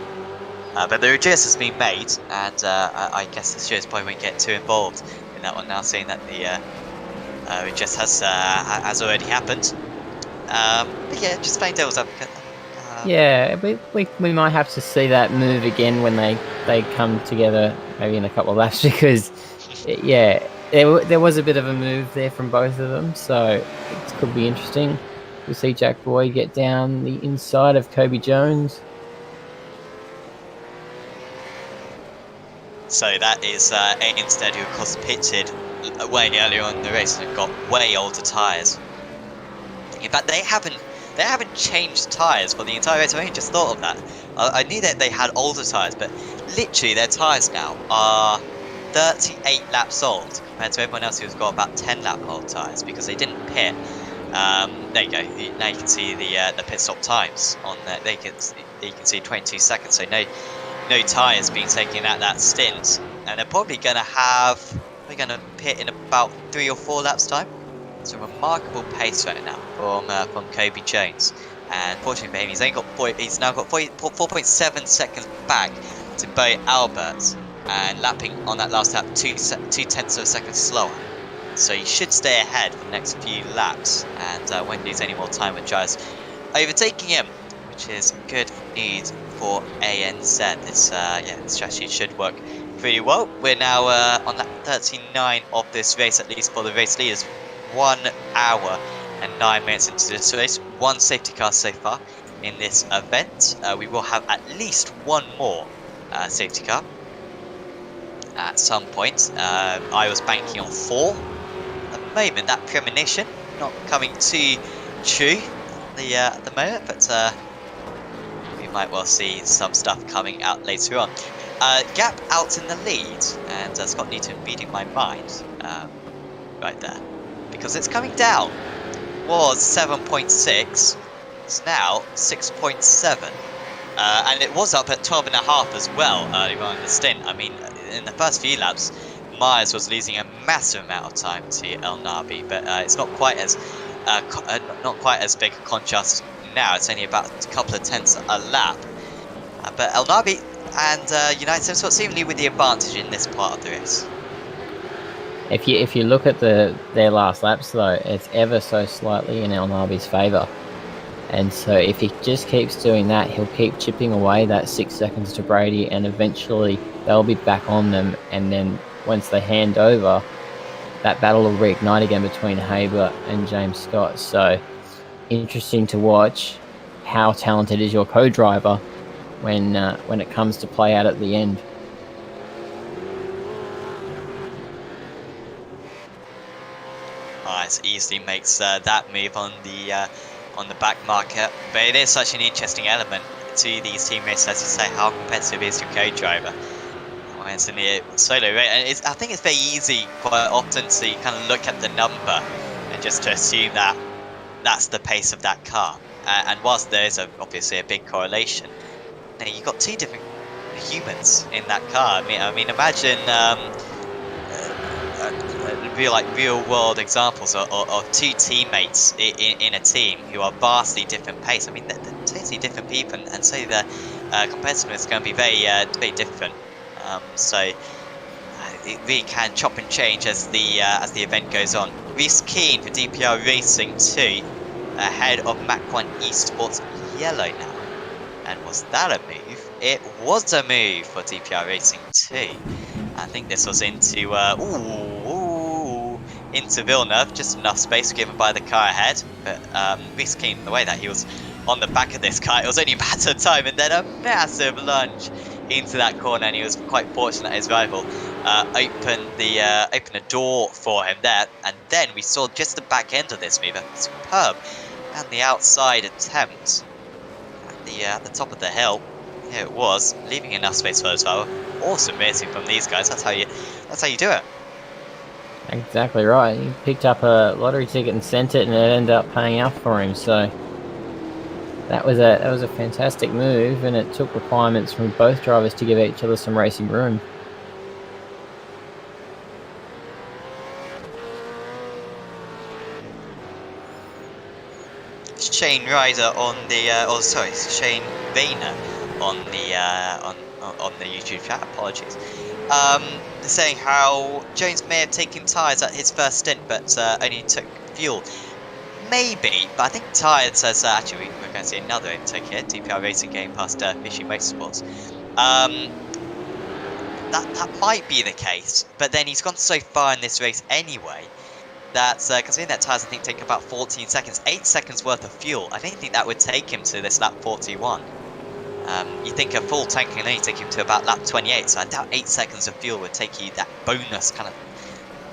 But the adjust has been made, and I guess the stewards probably won't get too involved in that one now, seeing that the adjust has already happened. But yeah, just playing devil's advocate. Yeah, we might have to see that move again when they come together, maybe in a couple of laps, because yeah, there was a bit of a move there from both of them, so it could be interesting. We'll see Jack Boyd get down the inside of Kobe Jones. So that is instead who of course pitted way earlier on in the race and got way older tyres. In fact, they haven't changed tyres for the entire race. I only just thought of that. I knew that they had older tyres, but literally their tyres now are 38 laps old compared to everyone else who's got about 10 lap old tyres because they didn't pit. There you go. Now you can see the pit stop times on there. You can see 22 seconds. So no tyres being taken at that stint, and they're probably going to pit in about 3 or 4 laps time. It's a remarkable pace right now from Kobe Jones, and fortunately for him, he's now got 4.7 seconds back to Bo Albert, and lapping on that last lap 2/10 of a second slower. So he should stay ahead for the next few laps, and won't lose any more time with Giles overtaking him, which is good news for ANZ. This strategy should work pretty well. We're now on lap 39 of this race, at least for the race leaders. 1 hour and 9 minutes into this race. 1 safety car so far in this event. We will have at least 1 more safety car at some point. I was banking on 4. At the moment, that premonition not coming too true at the moment, but we might well see some stuff coming out later on. Gap out in the lead, and Scott Newton reading my mind right there, because it's coming down. Was 7.6, it's now 6.7, and it was up at 12.5 as well earlier on in the stint. I mean, in the first few laps, Myers was losing a massive amount of time to El Nabi, but it's not quite as big a contrast now. It's only about a couple of tenths a lap, but El Nabi and United Motorsport seemingly with the advantage in this part of the race. If you look at their last laps though, it's ever so slightly in El Nabi's favour, and so if he just keeps doing that, he'll keep chipping away that 6 seconds to Brady, and eventually they'll be back on them. And then once they hand over, that battle will reignite again between Haber and James Scott. So interesting to watch how talented is your co-driver when it comes to play out at the end. Myers easily makes that move on the back marker, but it is such an interesting element to these team races, as you say, how competitive is your co-driver. It's in the solo rate, and I think it's very easy quite often to kind of look at the number and just to assume that that's the pace of that car. And whilst there is obviously a big correlation, you've got 2 different humans in that car. I mean, imagine real world examples of 2 teammates in a team who are vastly different pace. I mean, they're totally different people, and so the competitiveness is going to be very different. So it really can chop and change as the event goes on. Reese Keane for DPR Racing 2 ahead of Mac1 Esports Yellow now. And was that a move? It was a move for DPR Racing 2. I think this was into Villeneuve, just enough space given by the car ahead. But Reese Keane, the way that he was on the back of this car, it was only a matter of time, and then a massive lunge into that corner, and he was quite fortunate his rival opened a door for him there. And then we saw just the back end of this move, a superb and the outside attempt at the top of the hill. Here it was, leaving enough space for his rival. Awesome racing from these guys. That's how you do it. Exactly right. He picked up a lottery ticket and sent it, and it ended up paying out for him. So That was a fantastic move, and it took requirements from both drivers to give each other some racing room. Shane Ryder on the, Shane Rayner on the on the YouTube chat. Apologies. Saying how Jones may have taken tyres at his first stint, but only took fuel. Maybe, but I think tyres says actually we're going to see another intake here. DPR Racing getting past Fishy Motorsports. That might be the case, but then he's gone so far in this race anyway. That's considering that tyres I think take about 14 seconds, 8 seconds worth of fuel. I don't think that would take him to this lap 41. You think a full tank can only take him to about lap 28, so I doubt 8 seconds of fuel would take you that bonus kind of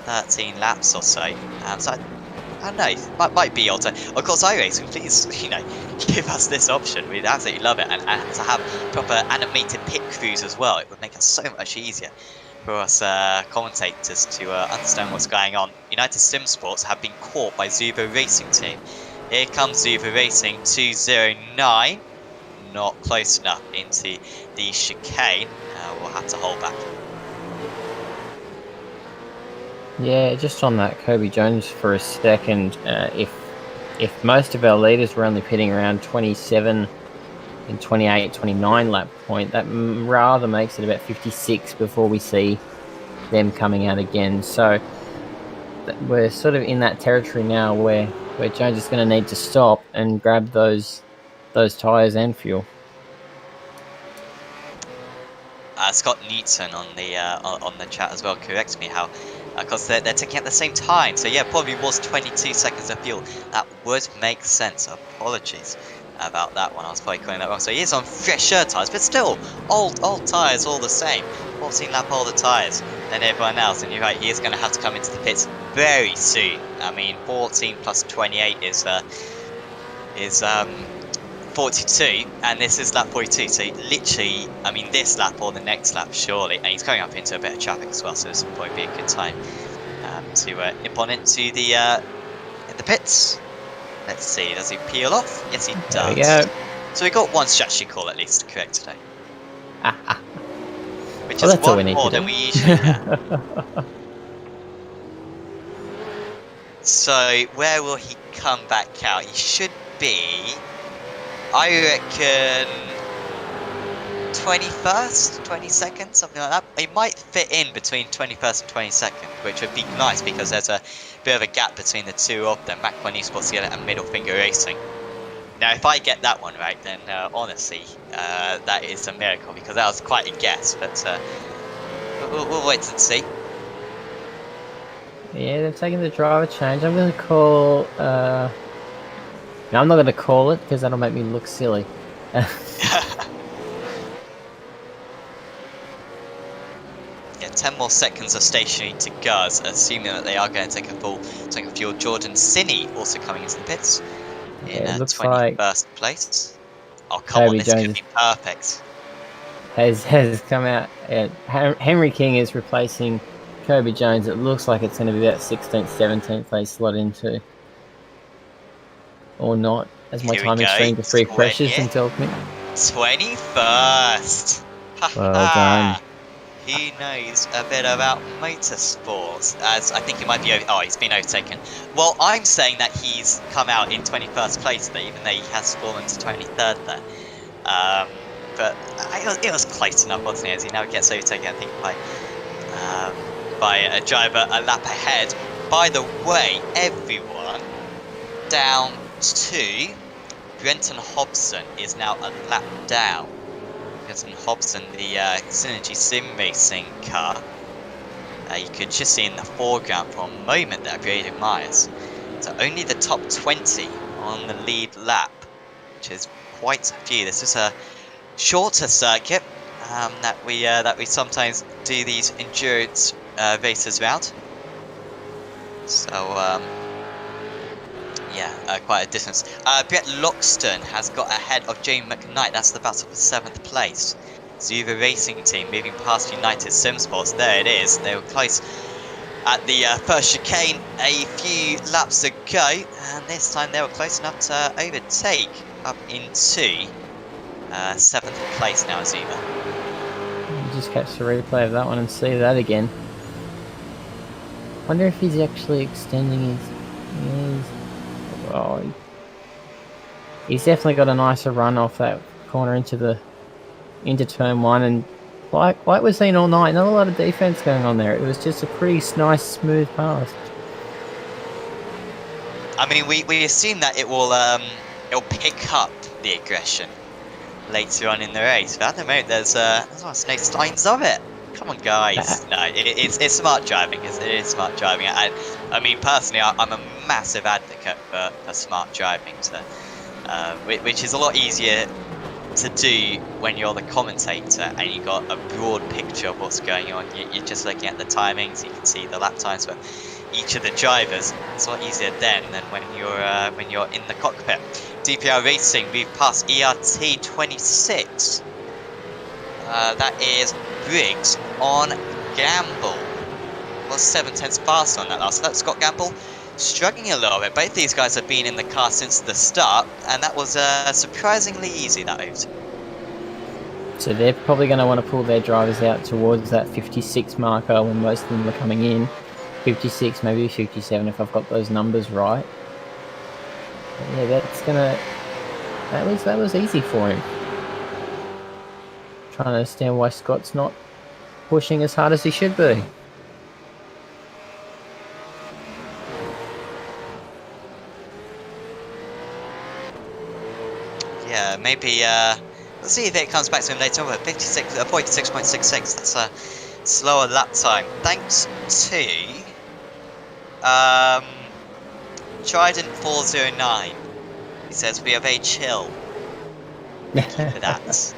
13 laps or so. So I don't know, might be odd. Of course, iRacing, please, give us this option. We'd absolutely love it, and to have proper animated pit crews as well. It would make it so much easier for us commentators to understand what's going on. United Sim Sports have been caught by Zuba Racing Team. Here comes Zuba Racing 209. Not close enough into the chicane. We'll have to hold back. Yeah, just on that Kobe Jones for a second. If most of our leaders were only pitting around 27 and 28, 29 lap point, that rather makes it about 56 before we see them coming out again. So we're sort of in that territory now where Jones is going to need to stop and grab those tyres and fuel. Scott Newton on the chat as well corrects me how because they're taking at the same time. So yeah, probably was 22 seconds of fuel. That would make sense. Apologies about that one. I was probably calling that wrong. So he is on fresher tyres, but still old tyres all the same. 14 lap older tyres than everyone else. And you're right, he is going to have to come into the pits very soon. I mean, 14 plus 28 is 42, and this is lap 42, so literally, I mean, this lap or the next lap, surely, and he's coming up into a bit of traffic as well, so this will probably be a good time to nip on into in the pits. Let's see, does he peel off? Yes, he does. There we go. So we got one strategy call at least correct today. Which Well, is that's all we one need more to than do. we usually have. So, where will he come back out? He should be, I reckon, 21st, 22nd, something like that. He might fit in between 21st and 22nd, which would be nice because there's a bit of a gap between the two of them. Mac One Esports together and Middle Finger Racing. Now, if I get that one right, then honestly, that is a miracle because that was quite a guess. But we'll wait and see. Yeah, they've taken the driver change. I'm going to call... No, I'm not going to call it because that'll make me look silly. Yeah, 10 more seconds of stationary to go, assuming that they are going to take a full tank of fuel. Jordan Sinney also coming into the pits in 21st place. Oh, come on, this could be perfect. Has come out. Henry King is replacing Kobe Jones. It looks like it's going to be about 16th, 17th they slot into. Or not, as my timing screen just refreshes and tells me. 21st! Well done. He knows a bit about motorsports, as I think he might be he's been overtaken. Well, I'm saying that he's come out in 21st place there, even though he has fallen to 23rd there. But it was close enough, wasn't it, as he now gets overtaken, I think, by a driver a lap ahead. By the way, everyone, down to Brenton Hobson is now a lap down. Brenton Hobson, the Synergy Sim Racing car. You could just see in the foreground for a moment there, Braden Myers. So only the top 20 on the lead lap, which is quite a few. This is a shorter circuit that we sometimes do these endurance races around. So quite a distance. Brett Loxton has got ahead of Jamie McKnight. That's the battle for 7th place. Zuva Racing Team moving past United Sim Sports. There it is. They were close at the first chicane. a few laps to go, and this time they were close enough to overtake up into 7th place now, Zima. You just catch the replay of that one and see that again. Wonder if he's actually extending his. Oh, he's definitely got a nicer run off that corner into turn 1, and like we've seen all night, not a lot of defense going on there. It was just a pretty nice, smooth pass. I mean, we assume that it'll pick up the aggression later on in the race, but at the moment there's almost no signs of it. Come on, guys. No, it's smart driving. It is smart driving. I mean, personally, I'm a massive advocate for smart driving, which is a lot easier to do when you're the commentator and you got a broad picture of what's going on. You're just looking at the timings. You can see the lap times for each of the drivers. It's a lot easier then than when you're in the cockpit. DPR Racing, we've passed ERT 26. That is Briggs on Gamble. Was 7/10 faster on that last lap. Scott Gamble struggling a little bit. Both these guys have been in the car since the start, and that was surprisingly easy, that over. So they're probably going to want to pull their drivers out towards that 56 marker when most of them are coming in. 56, maybe 57 if I've got those numbers right. But yeah, that was easy for him. Trying to understand why Scott's not pushing as hard as he should be. Yeah, maybe, we'll see if it comes back to him later on, but 46.66, that's a slower lap time. Thanks to, Trident 409. He says, we are very chill. Thank you for that.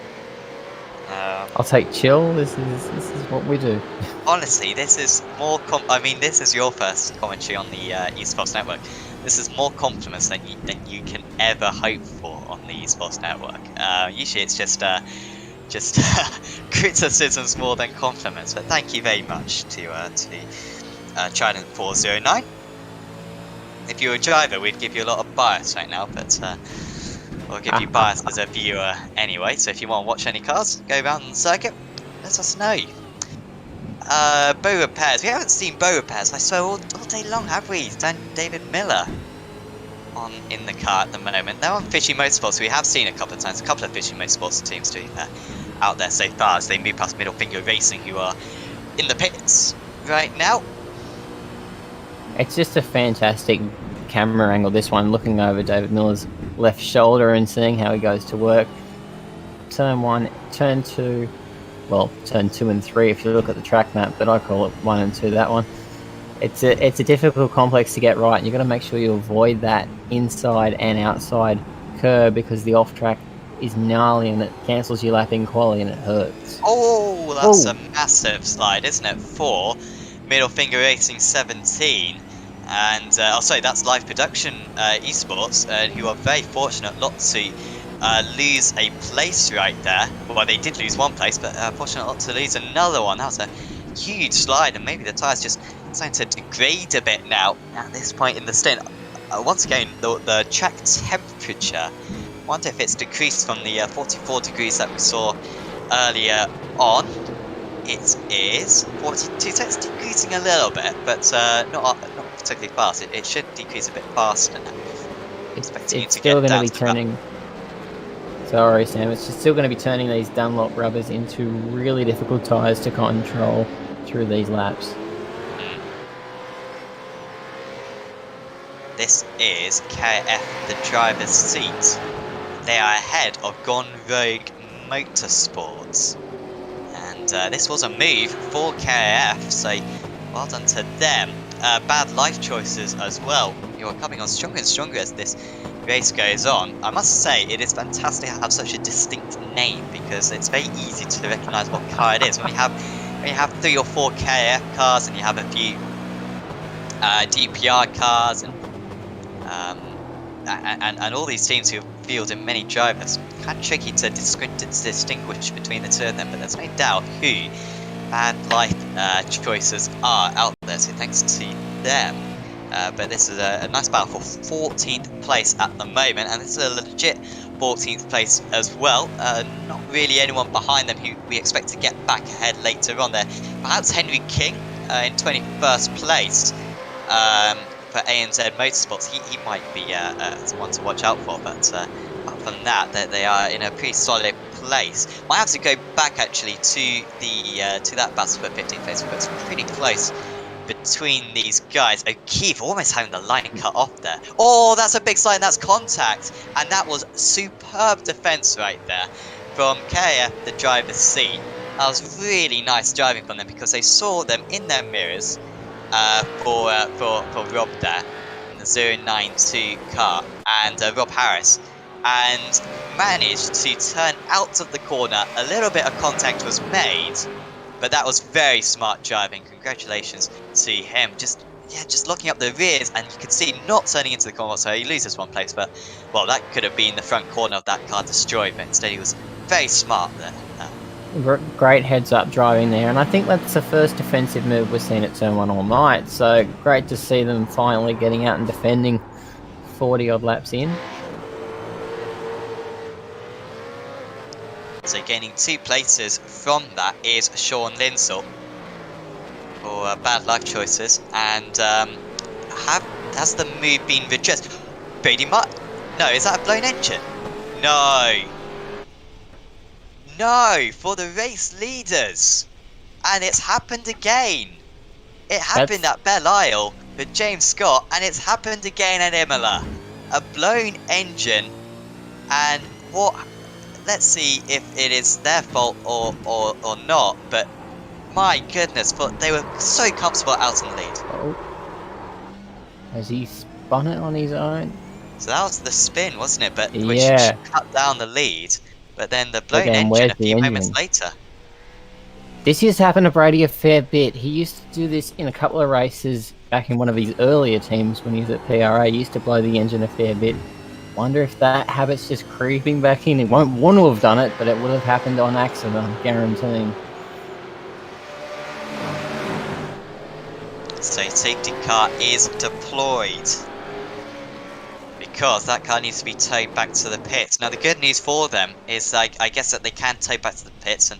I'll take chill, this is what we do. Honestly, this is more, I mean, this is your first commentary on the eSports Network. This is more compliments than you can ever hope for on the eSports Network. Usually it's just criticisms more than compliments, but thank you very much to Trident 409. If you were a driver, we'd give you a lot of bias right now, but we'll give you bias as a viewer anyway. So if you want to watch any cars, go around the circuit, let us know. Bow repairs. We haven't seen bow repairs, I swear, all day long, have we? David Miller in the car at the moment. They're on Fishy Motorsports, we have seen a couple of times, a couple of Fishy Motorsports teams doing that out there so far as they move past Middle Finger Racing, who are in the pits right now. It's just a fantastic camera angle, this one, looking over David Miller's left shoulder and seeing how he goes to work. Turn 1, turn 2, well, turn 2 and 3 if you look at the track map, but I call it 1 and 2, that one. It's a difficult complex to get right, and you've got to make sure you avoid that inside and outside curb because the off-track is gnarly and it cancels your lap in quali and it hurts. Oh, that's a massive slide, isn't it? For Middle Finger Racing 17. And sorry, that's Live Production Esports, who are very fortunate not to lose a place right there. Well, they did lose one place, but fortunate not to lose another one. That was a huge slide, and maybe the tyres just starting to degrade a bit now at this point in the stint. Once again, the track temperature, I wonder if it's decreased from the 44 degrees that we saw earlier on. It is 42, so it's decreasing a little bit, but not particularly fast. It should decrease a bit faster now. Expecting It's it to still get going down to be to turning. Sorry, Sam. It's just still going to be turning these Dunlop rubbers into really difficult tyres to control through these laps. This is KF, the driver's seat. They are ahead of Gone Rogue Motorsports. And this was a move for KF, so well done to them. Bad life choices as well. You are coming on stronger and stronger as this race goes on. I must say, it is fantastic to have such a distinct name because it's very easy to recognise what car it is. When you have 3 or 4 KF cars and you have a few DPR cars and all these teams who have fielded many drivers, kind of tricky to distinguish between the two of them. But there's no doubt who bad life choices are out there. So thanks to them. But this is a nice battle for 14th place at the moment, and this is a legit 14th place as well. Not really anyone behind them who we expect to get back ahead later on there. Perhaps Henry King in 21st place for ANZ Motorsports. He might be one to watch out for, but apart from that, they are in a pretty solid place. Might have to go back actually to that battle for 15th place, but it's pretty close between these guys. O'Keefe almost having the line cut off there. Oh, that's a big sign. That's contact, and that was superb defense right there from KF, the driver's seat. That was really nice driving from them because they saw them in their mirrors for Rob there in the 092 car and Rob Harris, and managed to turn out of the corner. A little bit of contact was made, but that was very smart driving. Congratulations to him. Just looking up the rears, and you can see not turning into the corner, so he loses one place. But well, that could have been the front corner of that car destroyed, but instead he was very smart there. Great heads-up driving there, and I think that's the first defensive move we've seen at Turn 1 all night. So great to see them finally getting out and defending 40-odd laps in. So gaining 2 places from that is Sean Linsell for bad life choices, and has the move been redressed? Brady no, is that a blown engine? No, for the race leaders, and it's happened again. It happened at Belle Isle with James Scott, and it's happened again at Imola. A blown engine, and what? Let's see if it is their fault or not, but my goodness, but they were so comfortable out in the lead. Oh. Has he spun it on his own? So that was the spin, wasn't it? But which yeah, cut down the lead, but then the blown again, engine a few moments later. This used to happen to Brady a fair bit. He used to do this in a couple of races back in one of his earlier teams when he was at PRA. He used to blow the engine a fair bit. Wonder if that habit's just creeping back in. He won't want to have done it, but it would have happened on accident, I'm guaranteeing. So safety car is deployed, because that car needs to be towed back to the pits. Now the good news for them is I guess that they can tow back to the pits, and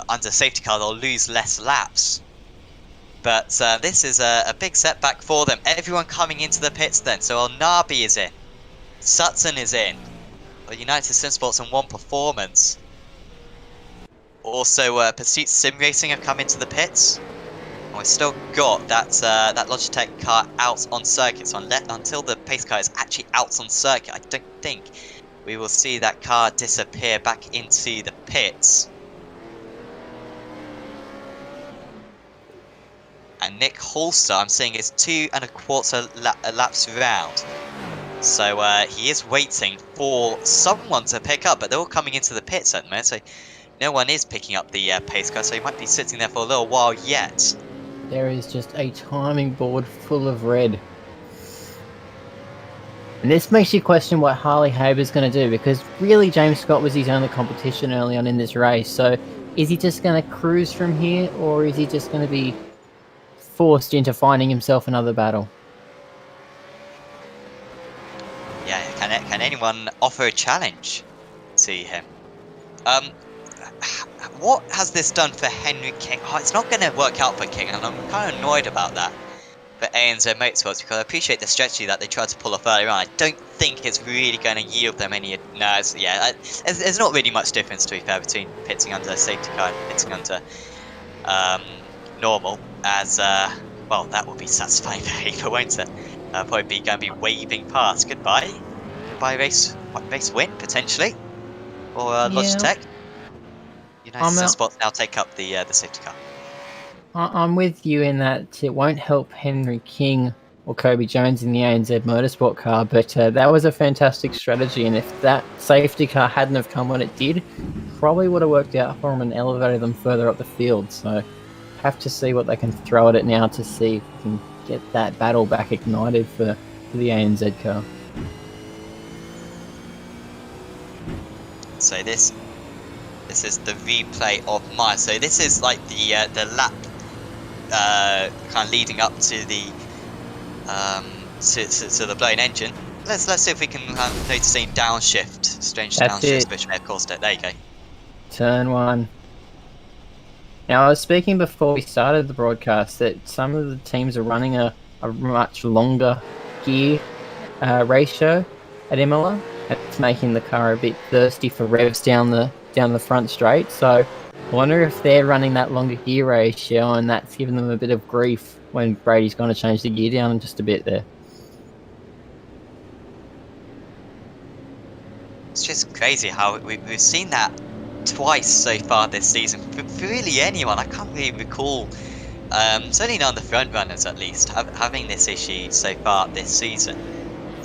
under safety car they'll lose less laps. But this is a big setback for them. Everyone coming into the pits then. So El Nabi is in. Sutton is in. United Sim Sports and One Performance. Also Pursuit Sim Racing have come into the pits. And we've still got that Logitech car out on circuit. So until the pace car is actually out on circuit, I don't think we will see that car disappear back into the pits. And Nick Holster, I'm seeing, is 2 1/4 laps round. So he is waiting for someone to pick up, but they're all coming into the pits at the moment, so no one is picking up the pace car, so he might be sitting there for a little while yet. There is just a timing board full of red. And this makes you question what Harley Haber's going to do, because really James Scott was his only competition early on in this race. So is he just going to cruise from here, or is he just going to be forced into finding himself another battle? Yeah, can anyone offer a challenge to him? What has this done for Henry King? Oh, it's not going to work out for King, and I'm kind of annoyed about that for ANZ Motorsports, because I appreciate the strategy that they tried to pull off earlier on. I don't think it's really going to yield them any... No, there's not really much difference, to be fair, between pitting under safety car and pitting under normal, as, well, that will be satisfying behaviour, won't it? Probably going to be waving past. Goodbye race win, potentially, or Logitech. United Sim Sports now take up the safety car. I'm with you in that it won't help Henry King or Kobe Jones in the ANZ Motorsport car, but that was a fantastic strategy, and if that safety car hadn't have come when it did, probably would have worked out for them and elevated them further up the field. So have to see what they can throw at it now to see if we can get that battle back ignited for the ANZ car. So this is the replay of mine. So this is like the lap kind of leading up to the to the blown engine. Let's see if we can notice any downshift, strange That's downshift it. which may have caused it. There you go. Turn 1. Now, I was speaking before we started the broadcast that some of the teams are running a much longer gear ratio at Imola. It's making the car a bit thirsty for revs down the front straight. So I wonder if they're running that longer gear ratio and that's giving them a bit of grief when Brady's going to change the gear down just a bit there. It's just crazy how we've seen that twice so far this season. For really anyone, I can't really recall, certainly none of the front runners at least, having this issue so far this season.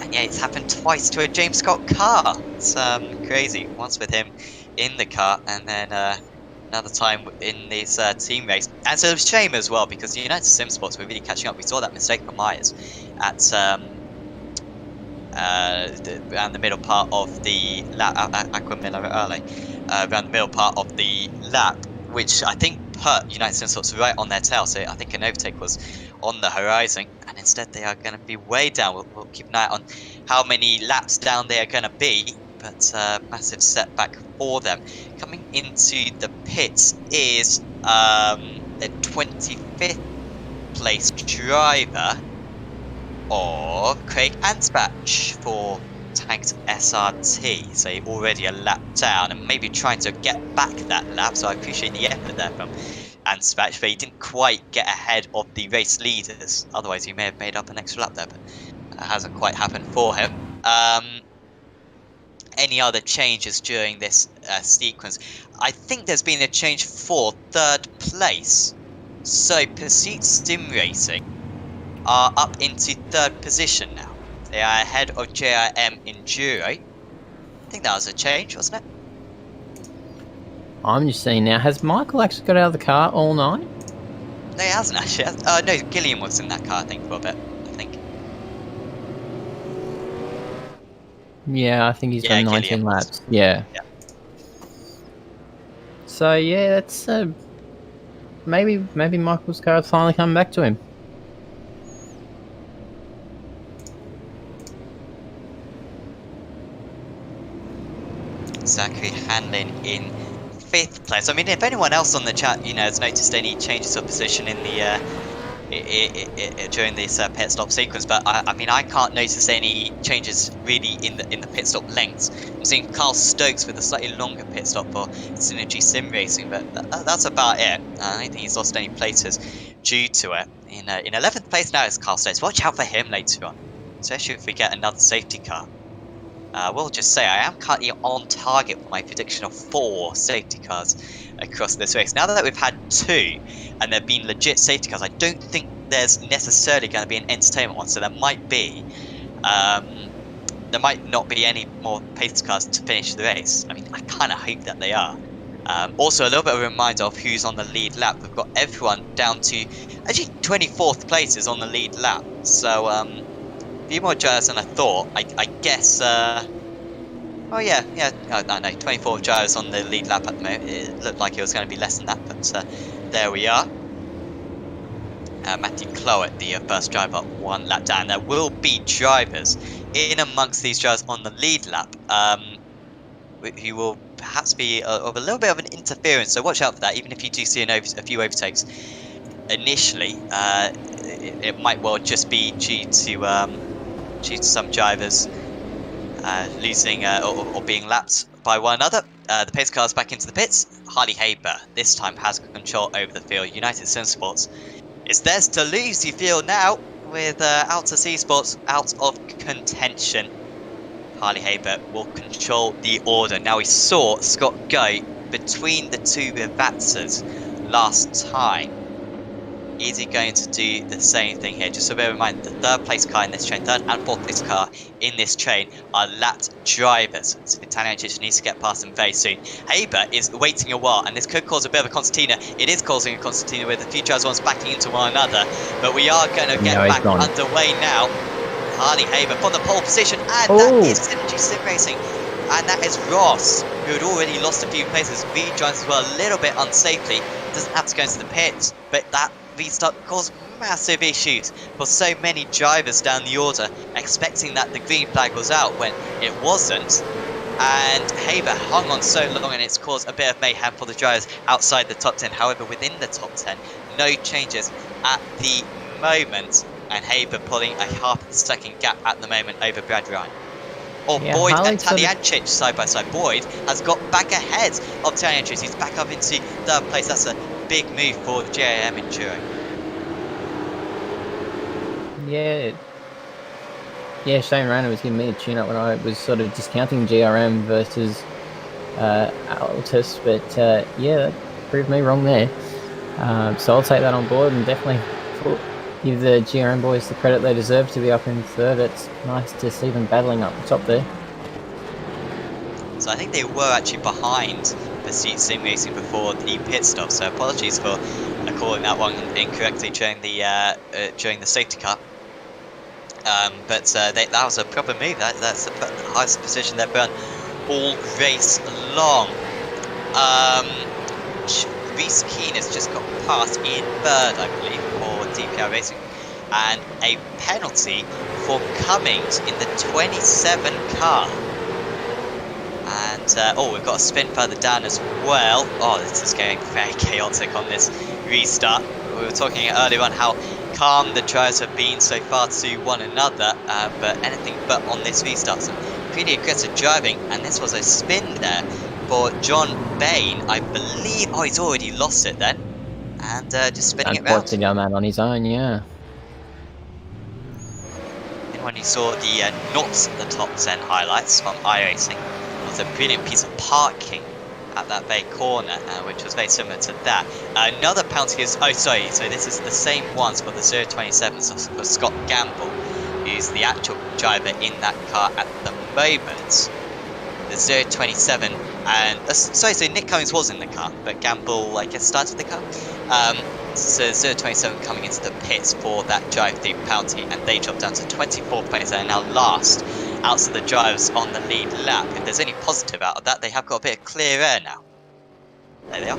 And yeah, it's happened twice to a James Scott car. It's crazy. Once with him in the car, and then another time in this team race. And so it's a shame as well, because the United Sim Sports were really catching up. We saw that mistake from Myers at around the middle part of the lap, around the middle part of the lap, which I think put United Sim Sports right on their tail. So I think an overtake was on the horizon, and instead they are going to be way down. We'll keep an eye on how many laps down they are going to be, but massive setback for them. Coming into the pits is the 25th place driver of Craig Ansbach for Tanked SRT, so already a lap down and maybe trying to get back that lap, so I appreciate the effort there from Ansbach, but he didn't quite get ahead of the race leaders. Otherwise he may have made up an extra lap there, but that hasn't quite happened for him. Any other changes during this sequence? I think there's been a change for third place, so Pursuit Sim Racing are up into third position now. They are ahead of JIM Enduro. I think that was a change, wasn't it? I'm just seeing now, has Michael actually got out of the car all night? No, he hasn't actually. No, Gilliam was in that car, I think, for a bit. I think. Yeah, I think he's done 19 laps. Yeah. So yeah, that's maybe Michael's car has finally come back to him. Zachary Hanlon in 5th place. I mean, if anyone else on the chat, has noticed any changes of position in the during this pit stop sequence, but I mean, I can't notice any changes really in the pit stop lengths. I'm seeing Carl Stokes with a slightly longer pit stop for Synergy Sim Racing, but that's about it. I don't think he's lost any places due to it. In 11th place now is Carl Stokes. Watch out for him later on, especially if we get another safety car. We'll just say I am currently on target for my prediction of 4 safety cars across this race. Now that we've had 2 and there have been legit safety cars, I don't think there's necessarily going to be an entertainment one. So there might be, there might not be any more pace cars to finish the race. I mean, I kind of hope that they are. Also, a little bit of a reminder of who's on the lead lap. We've got everyone down to actually 24th places on the lead lap. So a few more drivers than I thought. I guess. Oh yeah. I know. 24 drivers on the lead lap at the moment. It looked like it was going to be less than that, but there we are. Matthew Clowett, the first driver, 1 lap down. There will be drivers in amongst these drivers on the lead lap, who will perhaps be of a little bit of an interference. So watch out for that. Even if you do see a few overtakes initially, it might well just be due to some drivers losing or being lapped by one another. The pace car's back into the pits. Harley Haber this time has control over the field. United Sim Sports is theirs to lose, you feel now, with Alta C Sports out of contention. Harley Haber will control the order. Now we saw Scott go between the 2 Rivazzas last time. Is he going to do the same thing here? Just so bear in mind, the 3rd place car in this train, 3rd and 4th place car in this train are lapped drivers. So Italian Chicha needs to get past them very soon. Haber is waiting a while, and this could cause a bit of a concertina. It is causing a concertina with a few drivers once backing into one another. But we are going to get back underway now. Harley Haber from the pole position, and that is Synergy Sim Racing. And that is Ross, who had already lost a few places, rejoins as well a little bit unsafely. Doesn't have to go into the pits, but that restart caused massive issues for so many drivers down the order, expecting that the green flag was out when it wasn't. And Haber hung on so long, and it's caused a bit of mayhem for the drivers outside the top 10. However, within the top 10, no changes at the moment, and Haber pulling a half-second gap at the moment over Brad Ryan. Yeah, Boyd Harley and Taliancic side by side. Boyd has got back ahead of Taliancic. He's back up into third place. That's a big move for JAM Enduro. Yeah, Shane Rayner was giving me a tune-up when I was sort of discounting GRM versus Altus, but yeah, that proved me wrong there. So I'll take that on board and definitely give the GRM boys the credit they deserve to be up in third. It's nice to see them battling up the top there. So I think they were actually behind the Sim Racing before the pit stop. So apologies for calling that one incorrectly during the safety car. But that was a proper move. That's the highest position they've been all race long. Reese Keane has just got past in third, I believe, for DPR Racing, and a penalty for Cummings in the 27 car. And we've got a spin further down as well. Oh, this is getting very chaotic on this restart. We were talking earlier on how calm the drivers have been so far to one another, but anything but on this restart. Some pretty aggressive driving, and this was a spin there for John Bain, I believe. Oh, he's already lost it then, and just spinning it round. Unfortunately, young man on his own, yeah. Anyone who saw the not the top 10 highlights from iRacing, it was a brilliant piece of parking at that bay corner, which was very similar to that. Another penalty is, so this is the same ones for the 027, so for Scott Gamble, who's the actual driver in that car at the moment. The 027, and so Nick Cummings was in the car, but Gamble, I guess, started the car. So 027 coming into the pits for that drive-through penalty, and they dropped down to 24th place and are now last out of the drivers on the lead lap. If there's any positive out of that, they have got a bit of clear air now. There they are.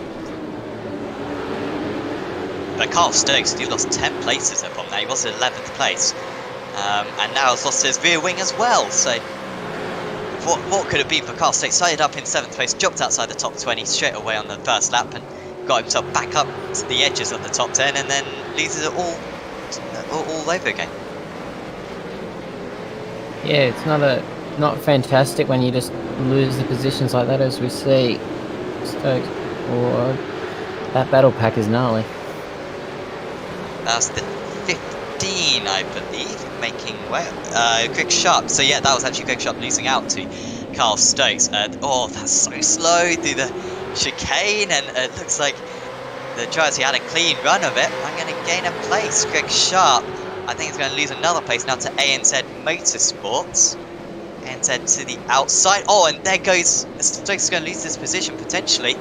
But Carl Stokes, he lost 10 places upon that. He was in 11th place, and now has lost his rear wing as well. So what could it be for Carl Stokes? Started up in 7th place, jumped outside the top 20 straight away on the first lap, and got himself back up to the edges of the top 10, and then loses it all over again. Yeah, it's not fantastic when you just lose the positions like that, as we see. Stokes, that battle pack is gnarly. That's the 15, I believe, making way. Greg Sharp. So yeah, that was actually Greg Sharp losing out to Carl Stokes. That's so slow through the chicane, and it looks like the drivers had a clean run of it. I'm going to gain a place. Greg Sharp, I think, is going to lose another place now to ANZ Motorsports. ANZ to the outside. Oh, and there goes Stokes is going to lose this position potentially.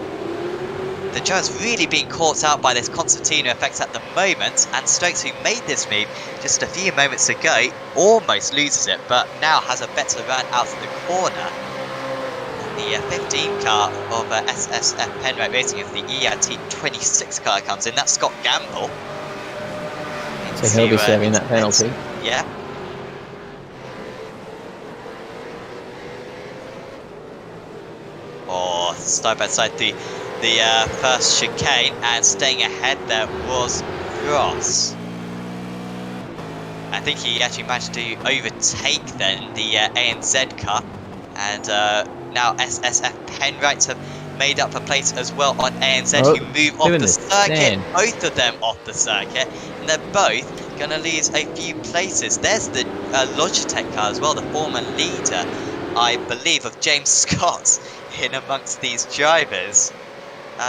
The driver's really being caught out by this concertina effect at the moment, and Stokes, who made this move just a few moments ago, almost loses it, but now has a better run out of the corner. The 15 car of SSF Penrite Racing, as the ERT26 car comes in. That's Scott Gamble. So he'll be serving that penalty. Yeah. Side by side the first chicane, and staying ahead there was Ross. I think he actually managed to overtake then the ANZ car, and now SSF Penrites have made up a place as well on ANZ, who move off the circuit. Both of them off the circuit, and they're both going to lose a few places. There's the Logitech car as well, the former leader, I believe, of James Scott in amongst these drivers.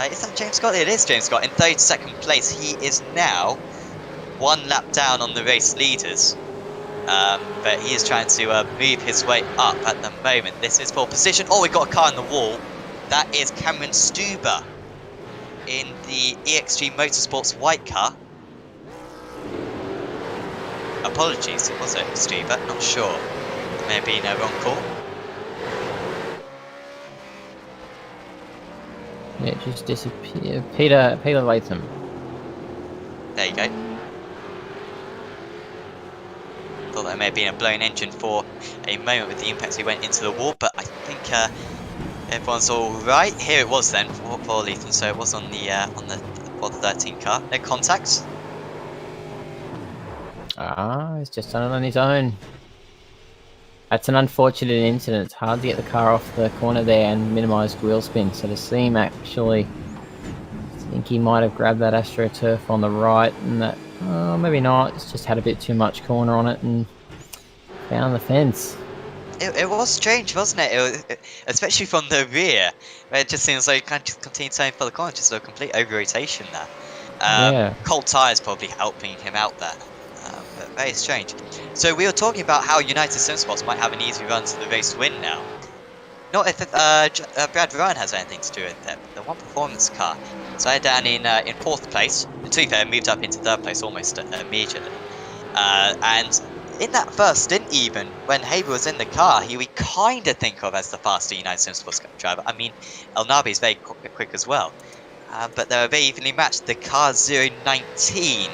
Is that James Scott? It is James Scott in 32nd place. He is now one lap down on the race leaders. But he is trying to move his way up at the moment. This is for position. Oh, we've got a car in the wall. That is Cameron Stuber in the EXG Motorsports white car. Apologies, was it Stuber? Not sure. Maybe no wrong call. Yeah, just disappear. Peter Latham. There you go. Thought there may have been a blown engine for a moment with the impact he went into the wall, but I think everyone's all right. Here it was then for Lethan, so it was on the 13 car. No contacts. He's just done it on his own. That's an unfortunate incident. It's hard to get the car off the corner there and minimise wheel spin. So to see him actually, I think he might have grabbed that AstroTurf on the right, and that maybe not. It's just had a bit too much corner on it and found the fence. It was strange, wasn't it? Especially from the rear, where it just seems like he kind of just continued turning for the corner, just a complete over-rotation there. Yeah. Cold tyres probably helping him out there. But very strange. So we were talking about how United Sim Sports might have an easy run to the race win now. Not if Brad Ryan has anything to do with it. The one performance car. So they're down in 4th place. To be fair, moved up into 3rd place almost immediately. And in that first stint even, when Haber was in the car, we kind of think of as the faster United Sim Sports driver. I mean, El Nabi is very quick as well. But they were very evenly matched. The car 019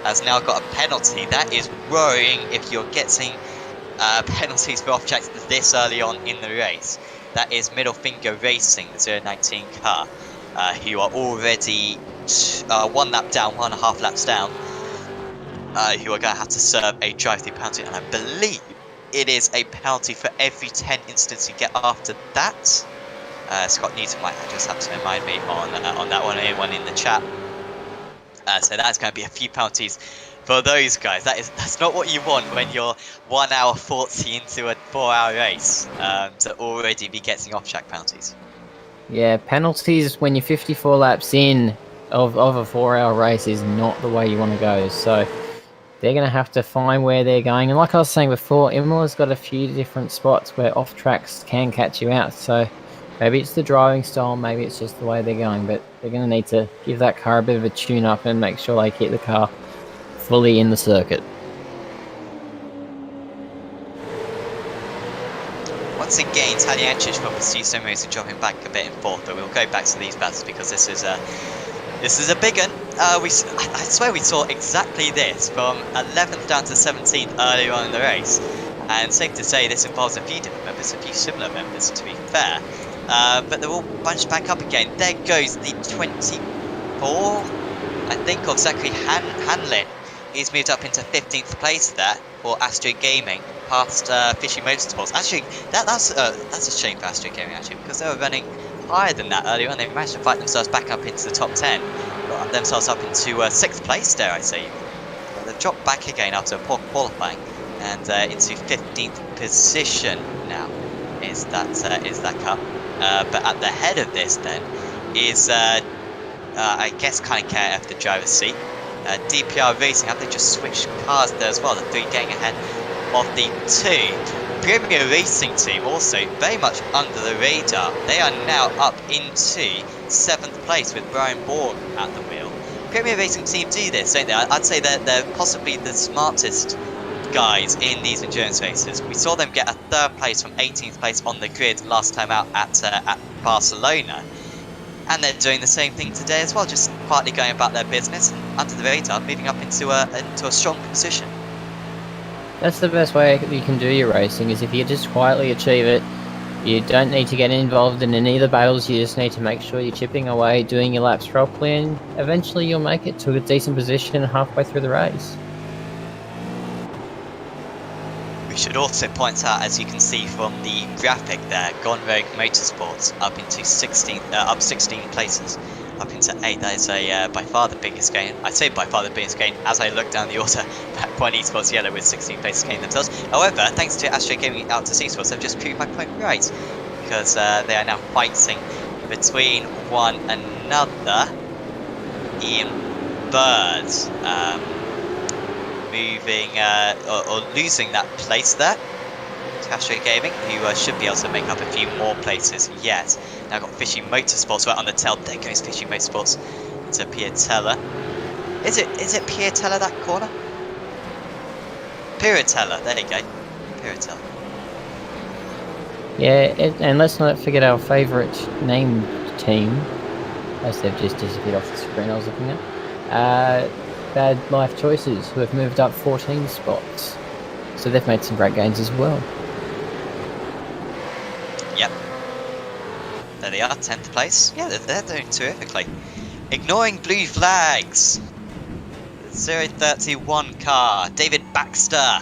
has now got a penalty. That is worrying if you're getting penalties for off-tracks this early on in the race. That is Middle Finger Racing, the 019 car, who are already 1 lap down, 1.5 laps down, who are going to have to serve a drive-through penalty, and I believe it is a penalty for every 10 incidents you get after that. Scott Newton might just have to remind me on that one, anyone in the chat. So that's going to be a few penalties for those guys. That's not what you want when you're 1 hour 40 into a 4-hour race, to already be getting off-track penalties. Yeah, penalties when you're 54 laps in of a 4-hour race is not the way you want to go. So they're going to have to find where they're going. And like I was saying before, Imola's got a few different spots where off-tracks can catch you out. So maybe it's the driving style, maybe it's just the way they're going, but they're going to need to give that car a bit of a tune-up and make sure they keep the car fully in the circuit. Once again, Taliancic from Pursuit Sim Racing dropping back a bit in 4th, but we'll go back to these battles because this is a big one. I swear we saw exactly this from 11th down to 17th earlier on in the race, and safe to say this involves a few different members, a few similar members to be fair. But they're all bunched back up again. There goes the 24, I think, of Zachary Hanlin. He's moved up into 15th place there for Astro Gaming, past Fishy Motorsports. Actually, that's a shame for Astro Gaming, actually, because they were running higher than that earlier on. They managed to fight themselves back up into the top 10. Got themselves up into 6th place, dare I say. They've dropped back again after poor qualifying, and into 15th position now is that car. But at the head of this then is I guess kind of KF, the driver's seat. DPR Racing, have they just switched cars there as well? The 3 getting ahead of the 2. Premier Racing Team also very much under the radar. They are now up into 7th place with Brian Bourne at the wheel. Premier Racing Team do this, don't they? I'd say they're possibly the smartest guys in these endurance races. We saw them get a 3rd place from 18th place on the grid last time out at Barcelona, and they're doing the same thing today as well, just quietly going about their business and under the radar, moving up into a strong position. That's the best way you can do your racing, is if you just quietly achieve it. You don't need to get involved in any of the battles, you just need to make sure you're chipping away, doing your laps properly, and eventually you'll make it to a decent position halfway through the race. We should also point out, as you can see from the graphic there, Gone Rogue Motorsports up into 16th, up 16 places, up into 8. That is by far the biggest gain. I say by far the biggest gain as I look down the order. Backpoint Esports Yellow with 16 places gained themselves. However, thanks to Astro Gaming out to C-Sports, they've just proved my point right, because they are now fighting between one another. Ian Bird moving or losing that place there to Astro Gaming, who should be able to make up a few more places yet. Now got Fishy Motorsports right on the tail. There goes Fishy Motorsports into Piatella. Is it Piatella, that corner? Piratella, there you go. Piratella. Yeah, and let's not forget our favourite named team, as they've just disappeared off the screen I was looking at. Bad Life Choices, who have moved up 14 spots. So they've made some great gains as well. Yep. There they are, 10th place. Yeah, they're doing terrifically. Ignoring blue flags. 031 car. David Baxter.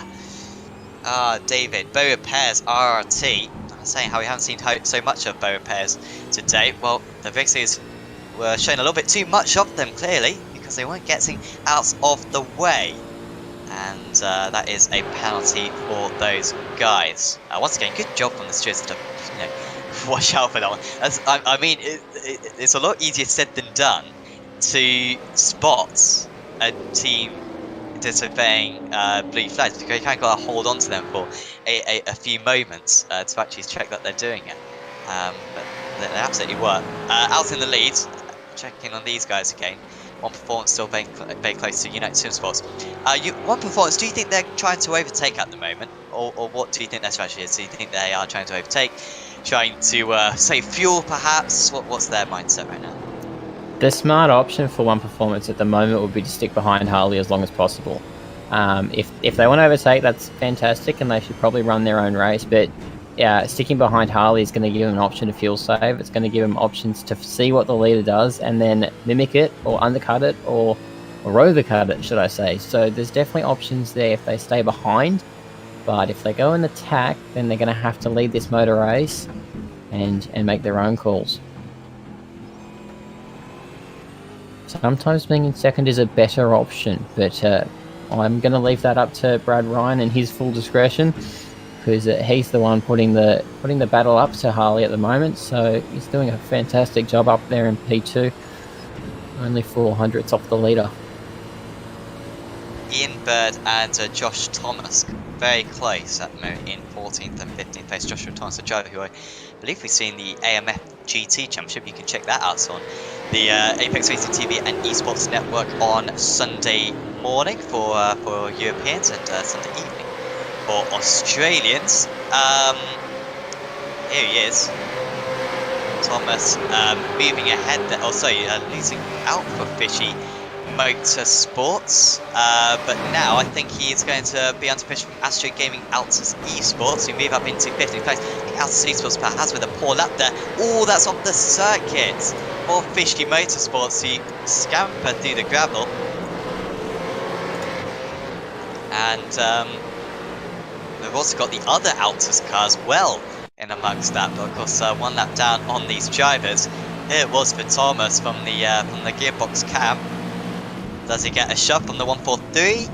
David. Bow Repairs RRT. I'm saying how we haven't seen so much of Bow Repairs today. Well, the Vixies were showing a little bit too much of them, clearly, because they weren't getting out of the way. And that is a penalty for those guys. Once again, good job from the stewards to watch out for that one. I mean, it's a lot easier said than done to spot a team disobeying blue flags, because you kind of got to hold on to them for a few moments to actually check that they're doing it. But they absolutely were. Out in the lead, checking on these guys again. One Performance still very close to United Sim Sports. One Performance, do you think they're trying to overtake at the moment? Or what do you think their strategy is? Do you think they are trying to overtake? Trying to save fuel, perhaps? What's their mindset right now? The smart option for One Performance at the moment would be to stick behind Harley as long as possible. If they want to overtake, that's fantastic, and they should probably run their own race. But sticking behind Harley is going to give them an option to fuel save. It's going to give them options to see what the leader does and then mimic it or undercut it or overcut it, should I say. So there's definitely options there if they stay behind. But if they go and attack, then they're going to have to lead this motor race and make their own calls. Sometimes being in second is a better option, but I'm going to leave that up to Brad Ryan and his full discretion, because he's the one putting the battle up to Harley at the moment. So he's doing a fantastic job up there in P2. Only 400ths off the leader. Ian Bird and Josh Thomas very close at the moment in 14th and 15th place. Joshua Thomas, a driver who I believe we've seen the AMF GT Championship. You can check that out on the Apex Racing TV and Esports Network on Sunday morning for Europeans and Sunday evening for Australians. Here he is. Thomas moving ahead there. Oh, sorry, losing out for Fishy Motorsports. But now I think he is going to be under pressure from Astro Gaming Altus Esports, who move up into 15th place. I think Altus Esports perhaps with a poor lap there. Oh, that's off the circuit. More Fishy Motorsports who scamper through the gravel. And we've also got the other Altus car as well in amongst that, but of course one lap down on these drivers. It was for Thomas from the gearbox cam. Does he get a shove from the 143?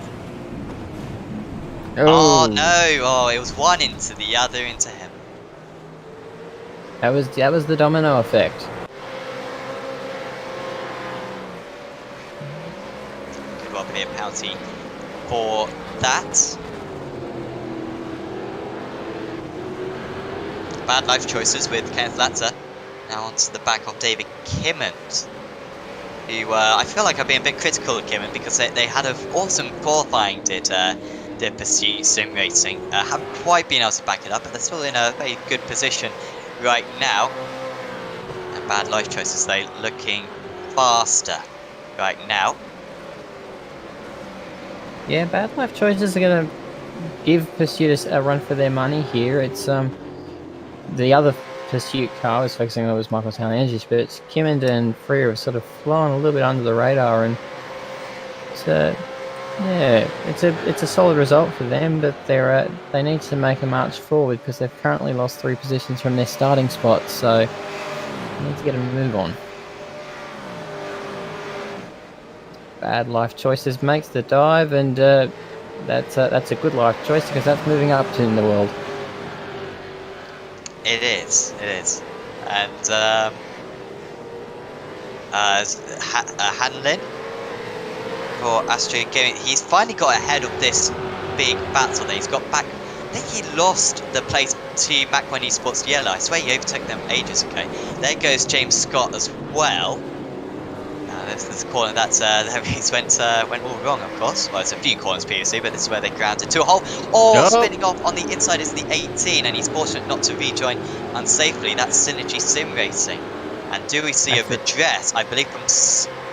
Oh no! Oh, it was one into the other into him. That was the domino effect. Could well be a penalty for that. Bad life choices with Kenneth Latter. Now onto the back of David Kimmond, who I feel like I've been a bit critical of Kimmond because they had an awesome qualifying did Pursuit Sim Racing. Haven't quite been able to back it up, but they're still in a very good position right now. And bad life choices, they looking faster right now. Yeah, bad life choices are going to give Pursuit a run for their money here. It's the other Pursuit car was focusing on was Michael Town Energies, but it's Kimmond and Freer have sort of flown a little bit under the radar, and it's a solid result for them, but they need to make a march forward because they've currently lost 3 positions from their starting spot, so they need to get a move on. Bad life choices makes the dive, and that's a good life choice because that's moving up in the world. It is. And Hanlin for Astro Gaming, he's finally got ahead of this big battle there. He's got back. I think he lost the place to Mac1 Esports Yellow. I swear he overtook them ages ago. There goes James Scott as well. There's a corner that the race went all wrong, of course. Well, it's a few corners previously, but this is where they grounded to a hole. Oh, spinning off on the inside is the 18, and he's fortunate not to rejoin unsafely. That's Synergy Sim Racing. And do we see a redress? I believe from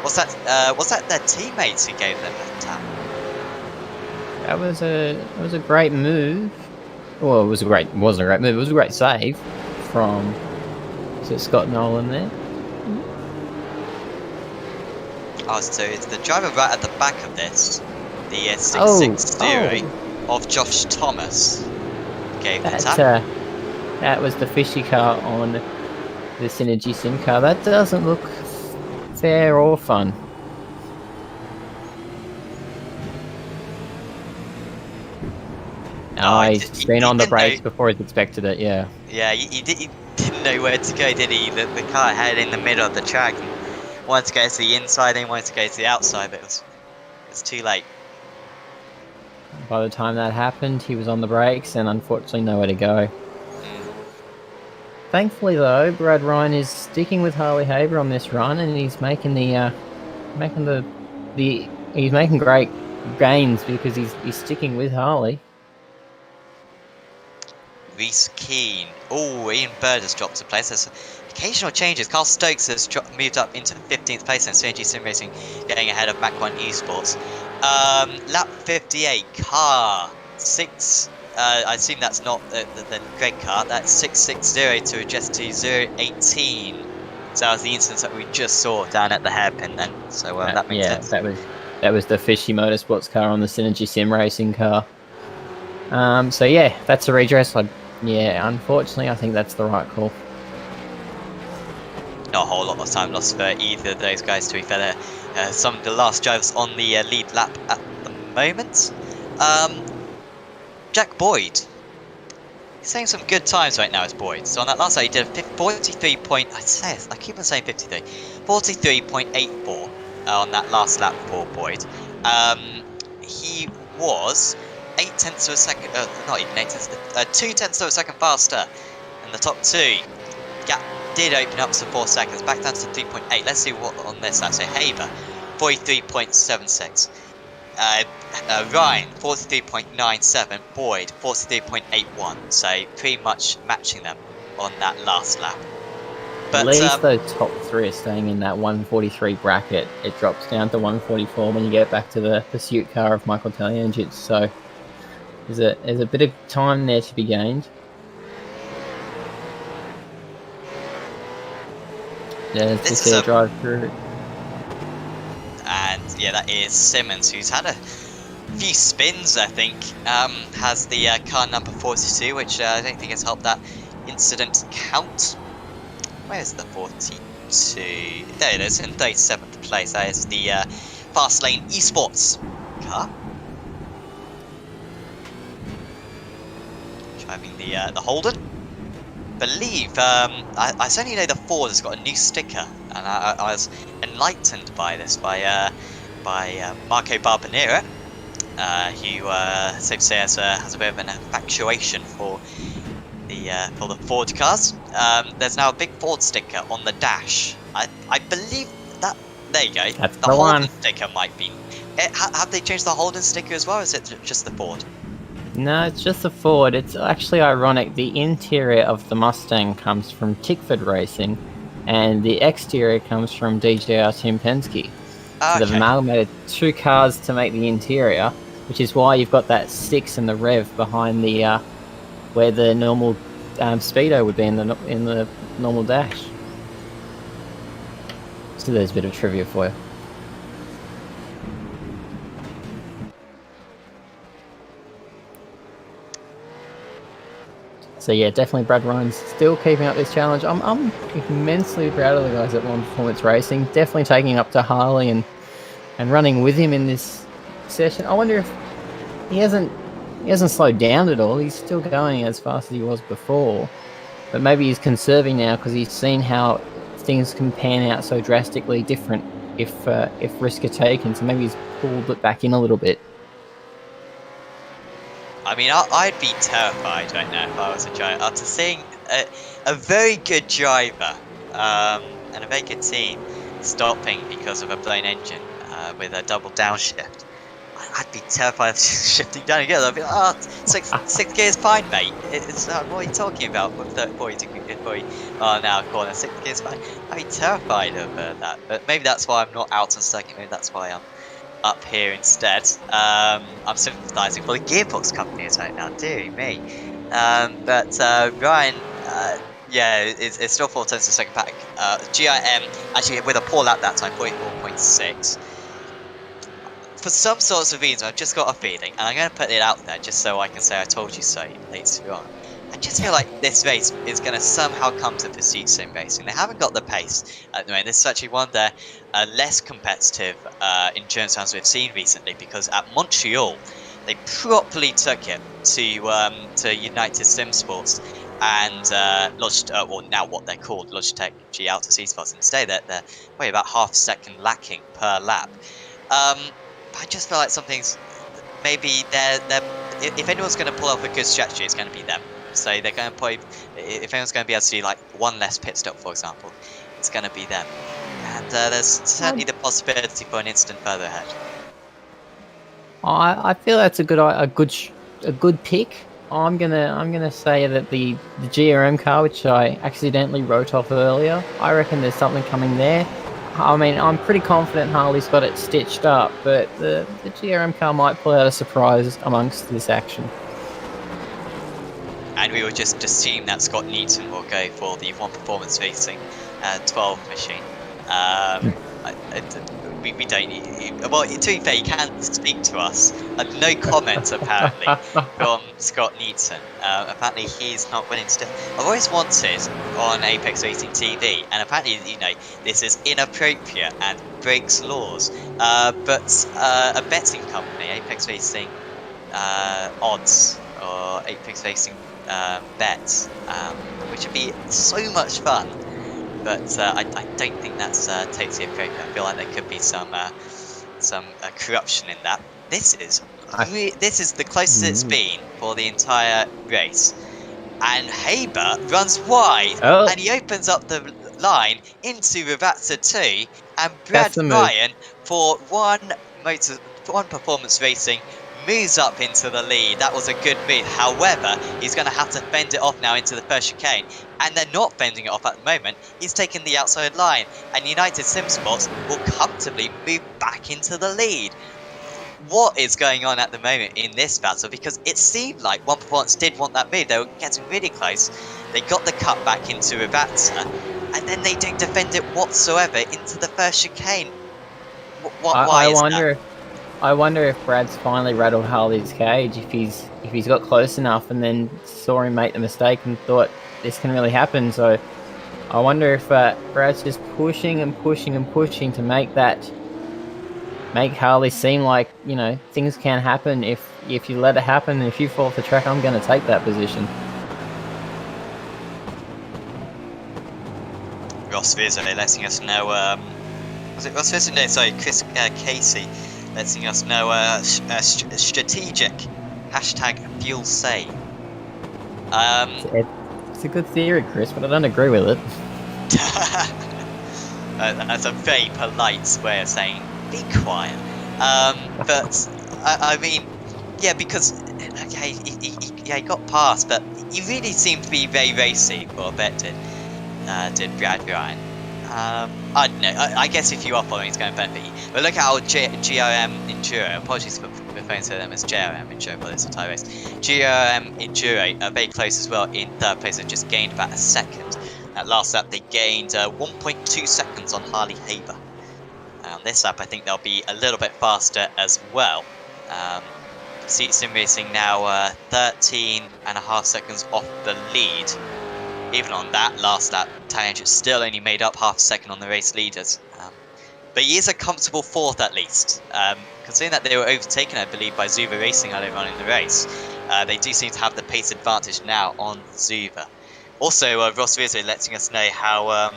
Was that their teammates who gave them that tap? That was a great move. Well, it wasn't a great move. It was a great save from Scott Nolan there. Oh, so it's the driver right at the back of this, the 660 of Josh Thomas gave the tap. That was the fishy car on the Synergy Sim car. That doesn't look fair or fun. He's been on the brakes before he's expected it, yeah. Yeah, he didn't know where to go, did he? The car had in the middle of the track and wanted to go to the inside and wanted to go to the outside, but it was too late. By the time that happened, he was on the brakes and unfortunately nowhere to go. Thankfully, though, Brad Ryan is sticking with Harley Haber on this run, and he's making he's making great gains because he's sticking with Harley. Reese Keane. Oh, Ian Bird has dropped to place. There's occasional changes. Carl Stokes has moved up into 15th place in Synergy Sim Racing, getting ahead of Mach 1 Esports. Lap 58, car 6. I assume that's not the Greg car. That's 660 to adjust to 018. So that was the instance that we just saw down at the hairpin then. So that makes sense. That was the Fishy Motorsports car on the Synergy Sim Racing car. So yeah, that's a redress. Unfortunately, I think that's the right call. Not a whole lot of time lost for either of those guys, to be fair. Some of the last drivers on the lead lap at the moment. Jack Boyd. He's saying some good times right now as Boyd. So on that last lap, he did a 43 point. I keep on saying 53. 43.84 on that last lap for Boyd. He was 0.8 of a second, not even 0.2 of a second faster than the top two. Gap did open up to 4 seconds, back down to 3.8. Let's see what on this. So Haber, 43.76. Ryan, 43.97. Boyd, 43.81. So pretty much matching them on that last lap. But at least those top three are staying in that 143 bracket. It drops down to 144 when you get back to the pursuit car of Michael Taliangic. So there's a bit of time there to be gained. Yeah, this is a drive through. And yeah, that is Simmons, who's had a few spins, I think. Has the car number 42, which I don't think has helped that incident count. Where's the 42? There it is, in 37th place. That is the Fast Lane Esports car. Driving the Holden. Believe I certainly know the Ford has got a new sticker, and I was enlightened by this by Marco Barbanera, who so to say has a bit of an infatuation for the Ford cars. There's now a big Ford sticker on the dash. I believe that there you go. That's the Holden sticker might be. Have they changed the Holden sticker as well, or is it just the Ford? No, it's just the Ford. It's actually ironic. The interior of the Mustang comes from Tickford Racing, and the exterior comes from DJR Tim Penske. So they've amalgamated two cars to make the interior, which is why you've got that 6 and the rev behind the where the normal speedo would be in the normal dash. So there's a bit of trivia for you. So yeah, definitely Brad Ryan's still keeping up this challenge. I'm immensely proud of the guys at One Performance Racing. Definitely taking up to Harley and running with him in this session. I wonder if he hasn't slowed down at all. He's still going as fast as he was before, but maybe he's conserving now because he's seen how things can pan out so drastically different if risk are taken. So maybe he's pulled it back in a little bit. I mean, I'd be terrified right now if I was a driver. After seeing a very good driver and a very good team stopping because of a blown engine with a double downshift, I'd be terrified of shifting down again. I'd be like, oh, six gears fine, mate. It's what are you talking about? With 40 degree, 40 mile an hour corner, 6 gears fine. I'd be terrified of that. But maybe that's why I'm not out on circuit. Maybe that's why I'm up here instead. I'm sympathising for the gearbox companies right now. Dear me. But Ryan, yeah, it's still 4 turns to second pack. GIM actually with a poor lap that time, 44.6. For some sorts of reason, I've just got a feeling, and I'm going to put it out there just so I can say I told you so later on. I just feel like this race is going to somehow come to Pursuit Sim Racing. They haven't got the pace at the moment. This is actually one of their less competitive endurance rounds we've seen recently, because at Montreal, they properly took it to United Sim Sports and Logitech, or now what they're called, Logitech G AOSC Sports. Instead, they're probably about half a second lacking per lap. I just feel like something's maybe they're if anyone's going to pull off a good strategy, it's going to be them. So they're going to probably, if anyone's going to be able to do like one less pit stop, for example, it's going to be them. And there's certainly the possibility for an instant further ahead. I feel that's a good pick. I'm gonna say that the GRM car, which I accidentally wrote off earlier, I reckon there's something coming there. I mean, I'm pretty confident Harley's got it stitched up, but the GRM car might pull out a surprise amongst this action. And we will just assume that Scott Newton will go for the One Performance Racing 12 machine. We don't need... Well, to be fair, he can speak to us. No comment, apparently, from Scott Newton. Apparently, he's not willing to... I've always wanted on Apex Racing TV, and apparently, you know, this is inappropriate and breaks laws. But a betting company, Apex Racing Odds, or Apex Racing Bets, which would be so much fun. But I don't think that's totally appropriate. I feel like there could be some corruption in that. This is the closest it's been for the entire race. And Haber runs wide, and he opens up the line into Ravazza 2, and Brad Ryan for one Performance Racing moves up into the lead. That was a good move. However, he's going to have to fend it off now into the first chicane, and they're not fending it off at the moment. He's taken the outside line, and United Sim Sports will comfortably move back into the lead. What is going on at the moment in this battle? Because it seemed like One Performance did want that move. They were getting really close. They got the cut back into Ravazza, and then they don't defend it whatsoever into the first chicane. Why is that? I wonder if Brad's finally rattled Harley's cage, if he's got close enough and then saw him make the mistake and thought this can really happen. So I wonder if Brad's just pushing and pushing and pushing to make Harley seem like, you know, things can happen if you let it happen. If you fall off the track, I'm going to take that position. Ross Vizzo letting us know. Was it Ross Vizzo? No, sorry, Chris Casey. Letting us know strategic #fuel save. It's a good theory, Chris, but I don't agree with it. That's a very polite way of saying be quiet. But I mean, yeah, because okay, he got past, but he really seemed to be very racy for a bit. Did Brad Ryan? I don't know. I guess if you are following, it's going to benefit you. But look at our GRM Enduro. Apologies for referring to them as JRM Enduro, but it's a tie race. GRM Enduro are very close as well in third place. They've just gained about a second. At last lap, they gained 1.2 seconds on Harley Haber. On this lap, I think they'll be a little bit faster as well. Pursuit Sim Racing now 13.5 seconds off the lead. Even on that last lap, Tangent still only made up half a second on the race leaders. But he is a comfortable fourth at least. Considering that they were overtaken, I believe, by Zuva Racing earlier on in the race. They do seem to have the pace advantage now on Zuva. Also, Ross Vizzo letting us know how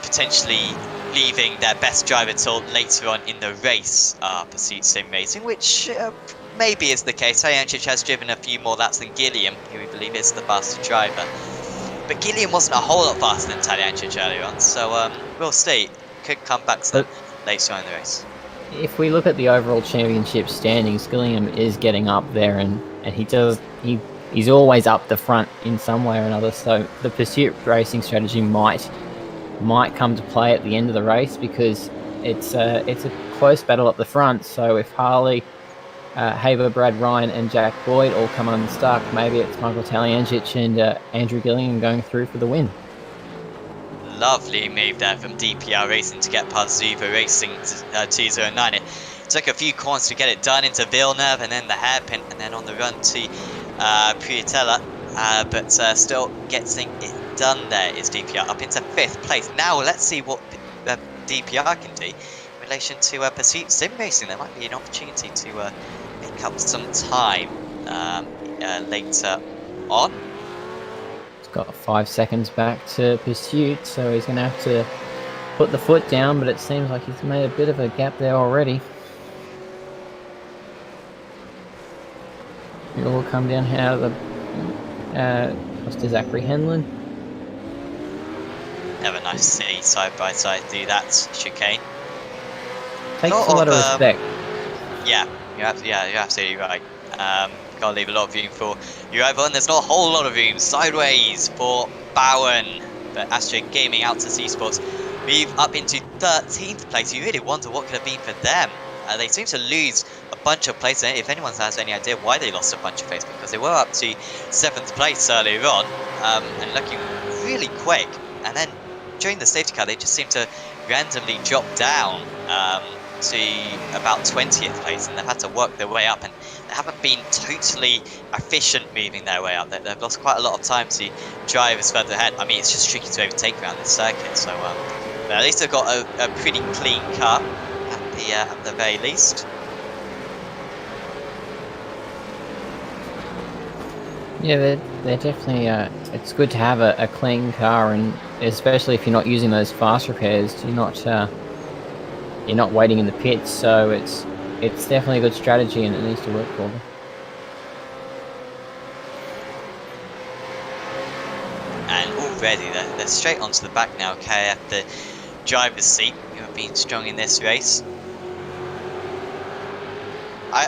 potentially leaving their best driver till later on in the race Pursuit Sim Racing, which maybe is the case. Tyancic has driven a few more laps than Gilliam, who we believe is the faster driver. But Gilliam wasn't a whole lot faster than Tyancic earlier on, so we'll see. Could come back to them. later on in the race. If we look at the overall championship standings, Gillingham is getting up there, and he's always up the front in some way or another. So the pursuit racing strategy might come to play at the end of the race, because it's a close battle up the front. So if Harley, Haber, Brad Ryan, and Jack Boyd all come unstuck, maybe it's Michael Taliangic and Andrew Gillingham going through for the win. Lovely move there from DPR Racing to get past Zuva Racing to 209. It took a few corners to get it done into Villeneuve, and then the hairpin, and then on the run to Priatella, but still getting it done there is DPR up into 5th place. Now let's see what DPR can do in relation to Pursuit Sim Racing. There might be an opportunity to pick up some time later on. Got 5 seconds back to Pursuit, so he's going to have to put the foot down, but it seems like he's made a bit of a gap there already. It will come down out of the close to Zachary Henlon. Never nice to see side by side do that chicane. Takes a lot of respect. Yeah, you're absolutely right. Can't leave a lot of room for your rival, and there's not a whole lot of room sideways for Bowen. But Astro Gaming out to C Sports move up into 13th place. You really wonder what could have been for them. They seem to lose a bunch of places. If anyone has any idea why they lost a bunch of places, because they were up to 7th place earlier on and looking really quick, and then during the safety car they just seem to randomly drop down to about 20th place, and they've had to work their way up, and they haven't been totally efficient moving their way up. They've lost quite a lot of time to drivers further ahead. I mean, it's just tricky to overtake around this circuit, so but at least they've got a pretty clean car at the very least. Yeah, they're definitely. It's good to have a clean car, and especially if you're not using those fast repairs, you're not waiting in the pits. So it's definitely a good strategy, and it needs to work for them. And already they're straight onto the back now. KF, the driver's seat, who have been strong in this race. I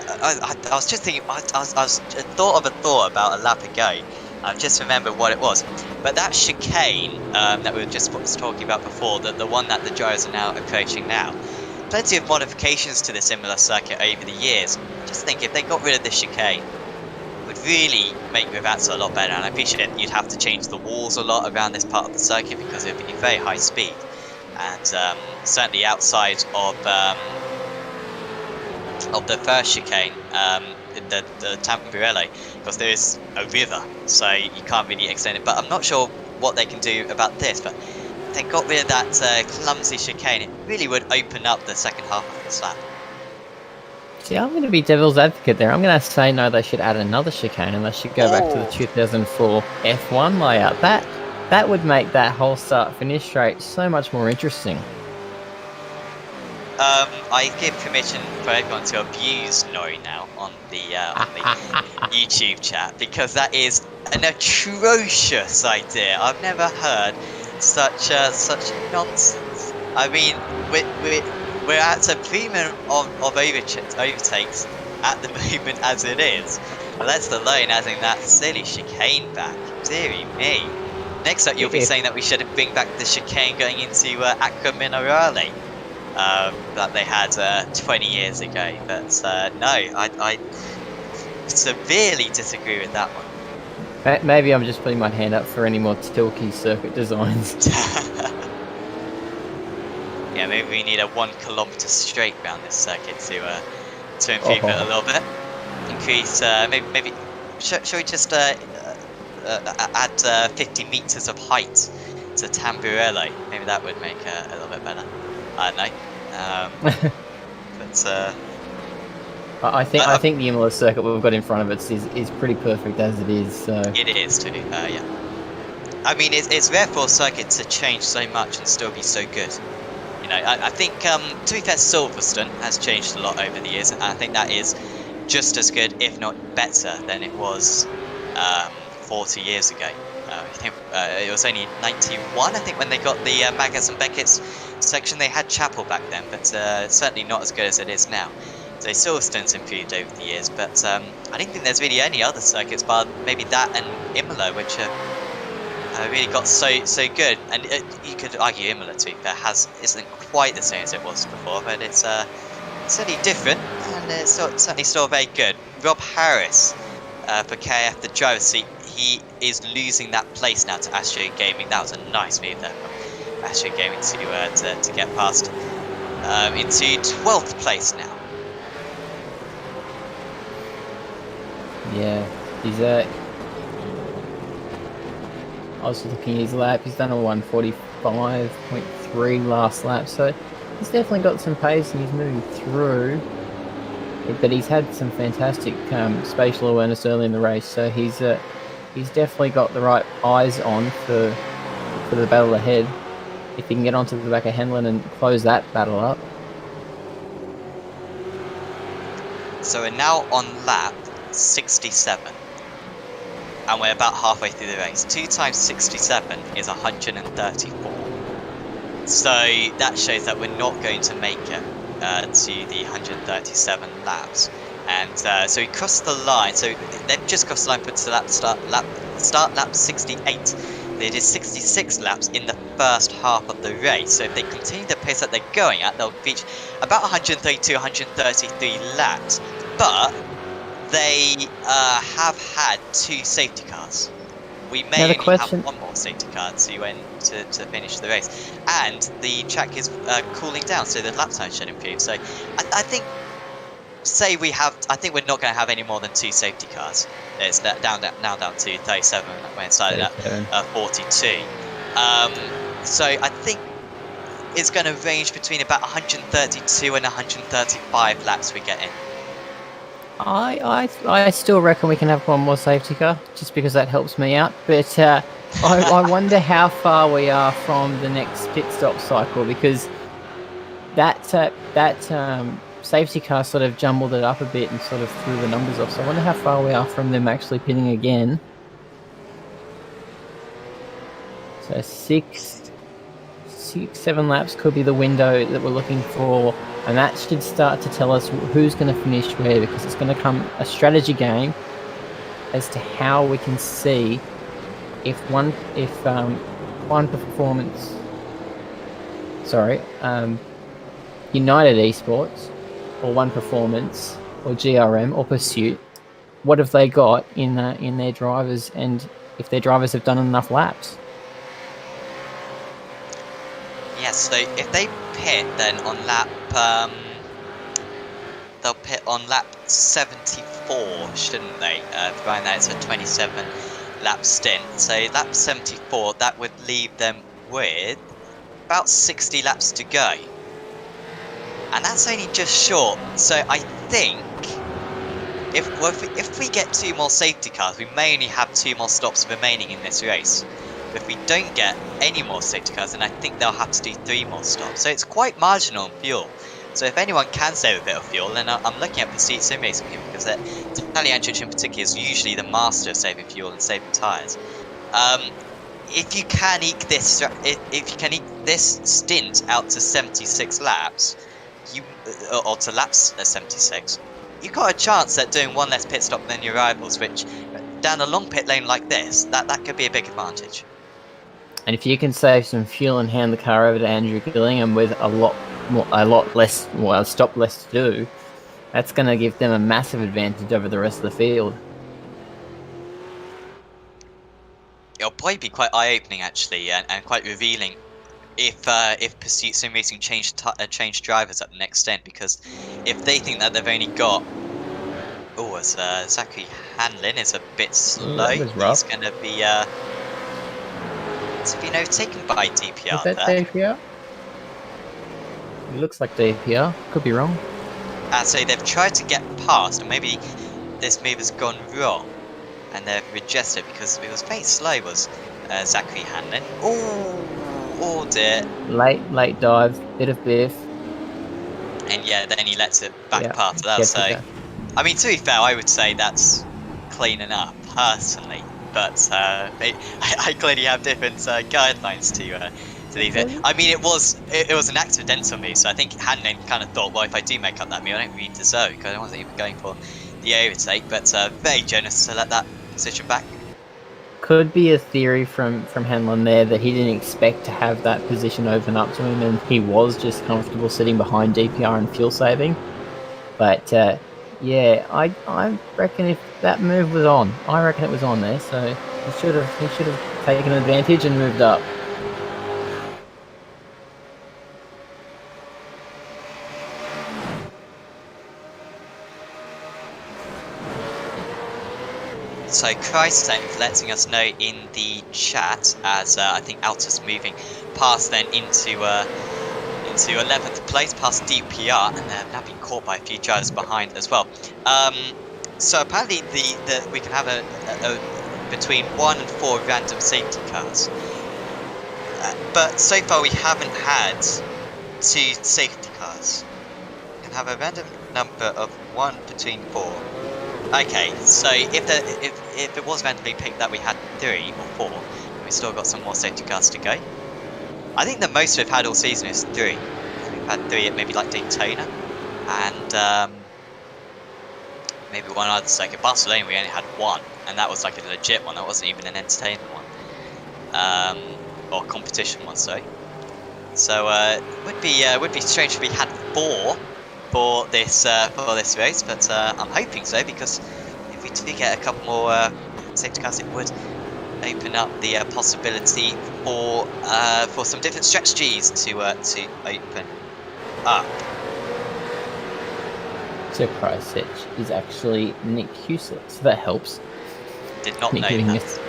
was just thinking, I thought about a lap ago. I've just remembered what it was. But that chicane that we were just talking about before, the one that the drivers are now approaching now, plenty of modifications to the similar circuit over the years. Just think, if they got rid of the chicane, it would really make Rivazza a lot better. And I appreciate it. You'd have to change the walls a lot around this part of the circuit because it would be very high speed. And certainly outside of the first chicane, the Tamburello, because there is a river, so you can't really extend it. But I'm not sure what they can do about this, but if they got rid of that clumsy chicane, it really would open up the second half of the lap. See, I'm going to be devil's advocate there. I'm going to say no, they should add another chicane, and they should go back to the 2004 F1 layout. That would make that whole start-finish straight so much more interesting. I give permission for everyone to abuse Nori now on the YouTube chat, because that is an atrocious idea. I've never heard such nonsense. I mean, we're at a premium of overtakes at the moment as it is. Let alone adding that silly chicane back. Deary me. Next up, you'll be saying that we should bring back the chicane going into Acqua Minerale. That they had 20 years ago, but no, I severely disagree with that one. Maybe I'm just putting my hand up for any more Tilke circuit designs. Yeah, maybe we need a 1 kilometre straight round this circuit to improve it a little bit. Increase, maybe shall we just add 50 metres of height to Tamburello? Maybe that would make a little bit better. I don't know. But I think the Imola circuit we've got in front of us is pretty perfect as it is. So it is too. Yeah. I mean, it's rare for a circuit to change so much and still be so good. You know, I think to be fair, Silverstone has changed a lot over the years, and I think that is just as good, if not better, than it was 40 years ago. I think it was only 91, I think, when they got the Maggotts and Beckett's section. They had Chapel back then, but certainly not as good as it is now. So Silverstone's improved over the years, but I don't think there's really any other circuits but maybe that and Imola, which really got so good. And you could argue Imola, to be fair, isn't quite the same as it was before, but it's certainly different, and it's certainly still very good. Rob Harris for KF, the driver's seat, he is losing that place now to Astro Gaming. That was a nice move there from Astro Gaming to get past into 12th place now. Yeah, he's I was looking at his lap. He's done a 1:45.3 last lap, so he's definitely got some pace and he's moving through. But he's had some fantastic spatial awareness early in the race, so he's definitely got the right eyes on for the battle ahead. If he can get onto the back of Henlon and close that battle up. So we're now on lap 67, and we're about halfway through the race. 2 times 67 is 134. So that shows that we're not going to make it to the 137 laps. And so we crossed the line. So they've just crossed the line to the start lap 68. They did 66 laps in the first half of the race. So if they continue the pace that they're going at, they'll reach about 132, 133 laps. But they have had 2 safety cars. We may only have 1 more safety car to finish the race, and the track is cooling down, so the lap time should improve. So I think we're not going to have any more than 2 safety cars. It's down to 37 when it started at 42. So I think it's going to range between about 132 and 135 laps we get in. I still reckon we can have 1 more safety car, just because that helps me out. But I wonder how far we are from the next pit stop cycle, because that safety car sort of jumbled it up a bit and sort of threw the numbers off. So I wonder how far we are from them actually pitting again. So 7 laps could be the window that we're looking for. And that should start to tell us who's going to finish where, because it's going to come a strategy game as to how we can see if one performance, United Esports or One Performance or GRM or Pursuit, what have they got in their drivers, and if their drivers have done enough laps. Yes, so if they pit then on lap, they'll pit on lap 74, shouldn't they? Behind that, it's a 27 lap stint. So lap 74, that would leave them with about 60 laps to go. And that's only just short. So I think if we get 2 more safety cars, we may only have 2 more stops remaining in this race. If we don't get any more safety cars, then I think they'll have to do 3 more stops. So it's quite marginal in fuel. So if anyone can save a bit of fuel, then I'm looking at Pursuit Sim Racing people, because Italianchich in particular is usually the master of saving fuel and saving tyres. If you can eke this stint out to 76 laps, or to laps 76, you've got a chance at doing 1 less pit stop than your rivals, which down a long pit lane like this, that could be a big advantage. And if you can save some fuel and hand the car over to Andrew Gillingham with a lot less, a stop less to do, that's going to give them a massive advantage over the rest of the field. It'll probably be quite eye-opening actually, and quite revealing if Pursuit Sim Racing change drivers at the next stint, because if they think that they've only got Zachary Hanlon is a bit slow. He's going to be overtaken by DPR. Is that DPR? It looks like DPR. Could be wrong. So they've tried to get past, and maybe this move has gone wrong, and they've rejected because it was very slow. Was Zachary Hanlon? Oh dear! Late dive, bit of biff, and yeah, then he lets it back past that. So, I mean, to be fair, I would say that's clean enough, personally. but I clearly have different guidelines to these. I mean, it was an accidental move, so I think Hannon kind of thought, well, if I do make up that move, I don't really deserve it, because I wasn't even going for the overtake, but very generous to let that position back. Could be a theory from Hanlon there that he didn't expect to have that position open up to him, and he was just comfortable sitting behind DPR and fuel saving. But yeah, I reckon if that move was on, I reckon it was on there, so he should have taken advantage and moved up. So Christ letting us know in the chat as I think Alta's moving past then into 11th place past DPR, and they're now being caught by a few drivers behind as well. So apparently we can have a between 1 and 4 random safety cars, but so far we haven't had 2 safety cars. We can have a random number of 1 between 4. Okay, so if it was randomly picked that we had 3 or 4, we still got some more safety cars to go. I think the most we've had all season is 3. We've had 3 at maybe like Daytona, and maybe one other circuit. Barcelona we only had 1, and that was like a legit one. That wasn't even an entertainment one, or competition one. Sorry. So it would be strange if we had 4 for this race, but I'm hoping so, because if we do get a couple more safety cars, it would open up the possibility for some different strategies to open up. So Christchurch is actually Nick Husler, so that helps. Did not know that.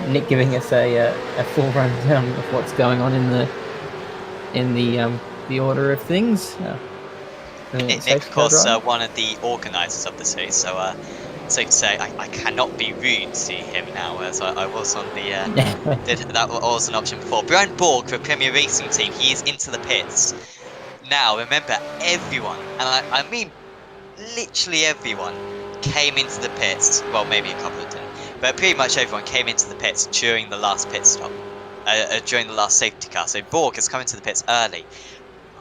Nick giving us a full rundown of what's going on in the order of things. Nick, of course, one of the organisers of the series, so to say, I cannot be rude to him now, as I was on the that was an option before. Brian Borg for Premier Racing Team, he is into the pits now. Remember, everyone, and I mean literally everyone, came into the pits. Well, maybe a couple of didn't, but pretty much everyone came into the pits during the last pit stop, during the last safety car. So Borg has come into the pits early.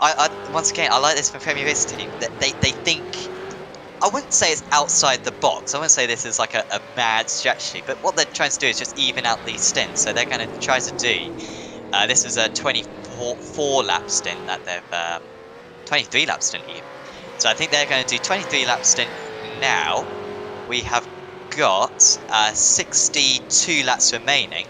I once again, I like this from Premier Racing Team, that they think, I wouldn't say it's outside the box, I wouldn't say this is like a mad strategy, but what they're trying to do is just even out these stints. So they're going to try to do, this is a 24 lap stint that they've, 23 lap stint even. So I think they're going to do 23 lap stint now. We have got 62 laps remaining.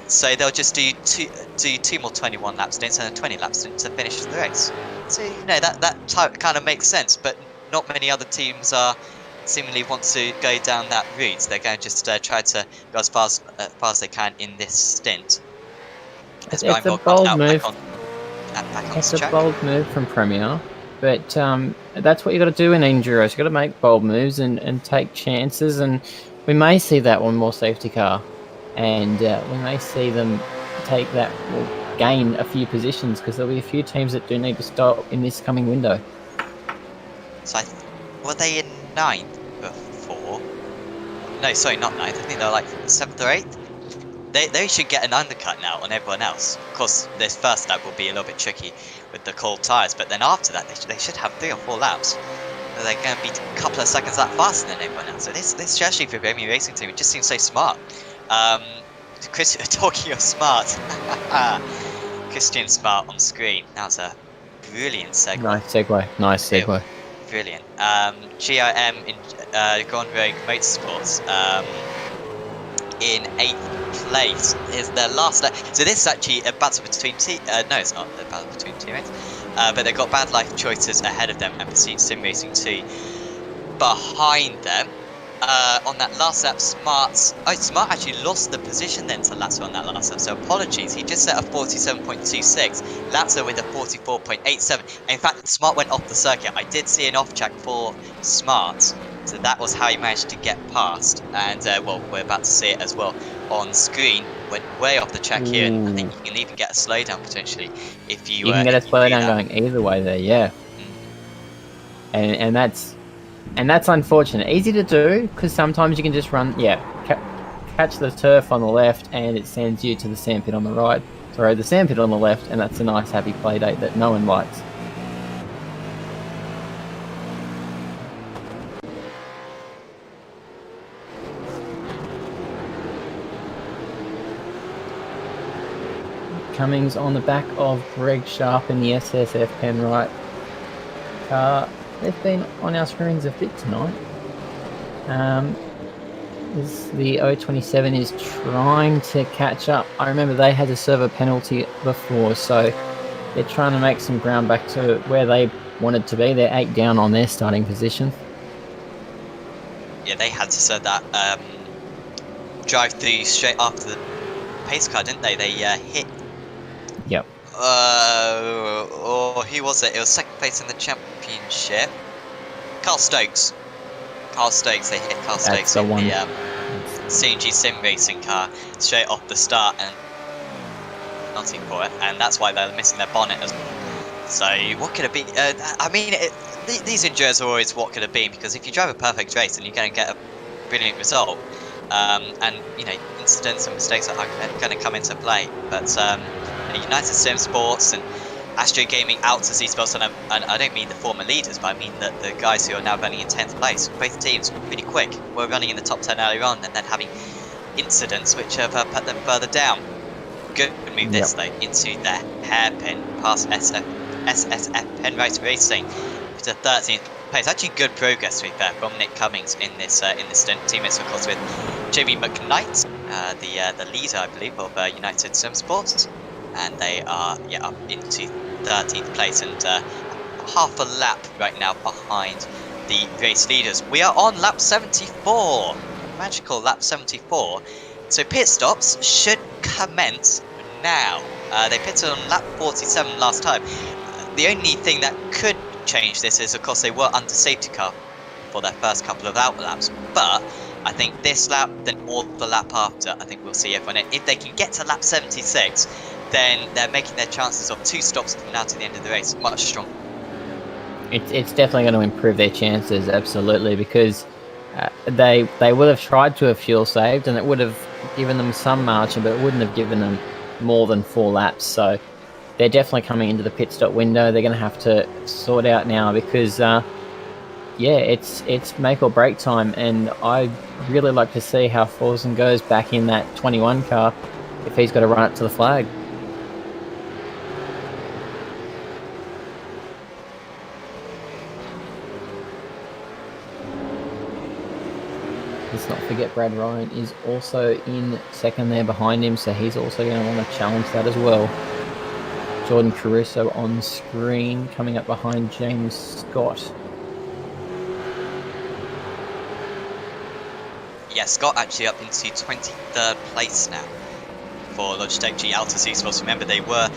So they'll just do two more 21 lap stints and a 20 lap stint to finish the race. So that kind of makes sense, but not many other teams seemingly want to go down that route. They're going to just try to go as far as they can in this stint. It's a bold move. It's a bold move from Premier, but that's what you got to do in Enduros. You got to make bold moves and take chances, and we may see that one more safety car. And we may see them take that, or gain a few positions, because there'll be a few teams that do need to stop in this coming window. So were they in 9th before? No, sorry, not 9th. I think they were like 7th or 8th. They should get an undercut now on everyone else. Of course, this first lap will be a little bit tricky with the cold tyres, but then after that, they should have 3 or 4 laps. They're going to be a couple of seconds that faster than everyone else. So this strategy for Premier Racing Team, it just seems so smart. Chris, talking of smart, Christian Smart on screen. That was a brilliant segue. Nice segue. Brilliant. GIM in Grand Rogue Motorsports in 8th place is their last lap. So this is actually a battle between no, it's not a battle between teammates, but they've got Bad Life Choices ahead of them and Pursuit Sim Racing 2 behind them. On that last lap, Smart actually lost the position then to Latzer on that last lap, so apologies. He just set a 47.26, Latzer with a 44.87. In fact, Smart went off the circuit. I did see an off track for Smart, so that was how he managed to get past. And well, we're about to see it as well on screen. Went way off the track here, and I think you can even get a slowdown potentially if you can get a slowdown going either way there, yeah. And that's unfortunate. Easy to do, because sometimes you can just run, catch the turf on the left, and it sends you to the sandpit on the right. Sorry, the sandpit on the left, and that's a nice happy play date that no one likes. Cummings on the back of Greg Sharp in the SSF Penrite car. They've been on our screens a bit tonight. The 027 is trying to catch up. I remember they had to serve a penalty before, so they're trying to make some ground back to where they wanted to be. They're 8 down on their starting position. Yeah, they had to serve that drive through straight after the pace car, didn't they? They hit. Yep. Who was it? It was second place in the championship. Carl Stokes. They hit Carl Stokes in the CNG Sim Racing car straight off the start, and penalty for it, and that's why they're missing their bonnet as well. So what could it be? I mean, these injuries are always what could have been, because if you drive a perfect race, then you're going to get a brilliant result. And you know, incidents and mistakes are going to come into play. But United Sim Sports and Astro Gaming, AOSC Esports, and I don't mean the former leaders, but I mean the guys who are now running in 10th place. Both teams pretty quick. We're running in the top 10 earlier on, and then having incidents which have put them further down. Good move this though into the hairpin past SSF Penrite Racing to 13th place. Actually, good progress to be fair from Nick Cummings in this stint. Teammates of course with Jamie McKnight, the leader I believe of United Sim Sports, and they are up into 13th place and half a lap right now behind the race leaders. We are on lap 74, magical lap 74. So pit stops should commence now. They pitted on lap 47 last time. The only thing that could change this is, of course, they were under safety car for their first couple of out laps. But I think this lap, then all the lap after, I think we'll see everyone. If they can get to lap 76, then they're making their chances of 2 stops from now to the end of the race much stronger. It's definitely going to improve their chances, absolutely, because they would have tried to have fuel saved, and it would have given them some margin, but it wouldn't have given them more than 4 laps. So they're definitely coming into the pit stop window. They're going to have to sort out now because, it's make or break time, and I'd really like to see how Forsen goes back in that 21 car if he's got to run it to the flag. Let's not forget Brad Ryan is also in second there behind him, so he's also going to want to challenge that as well. Jordan Caruso on screen, coming up behind James Scott. Yeah, Scott actually up into 23rd place now for Logitech G AOSC Esports. Remember, they were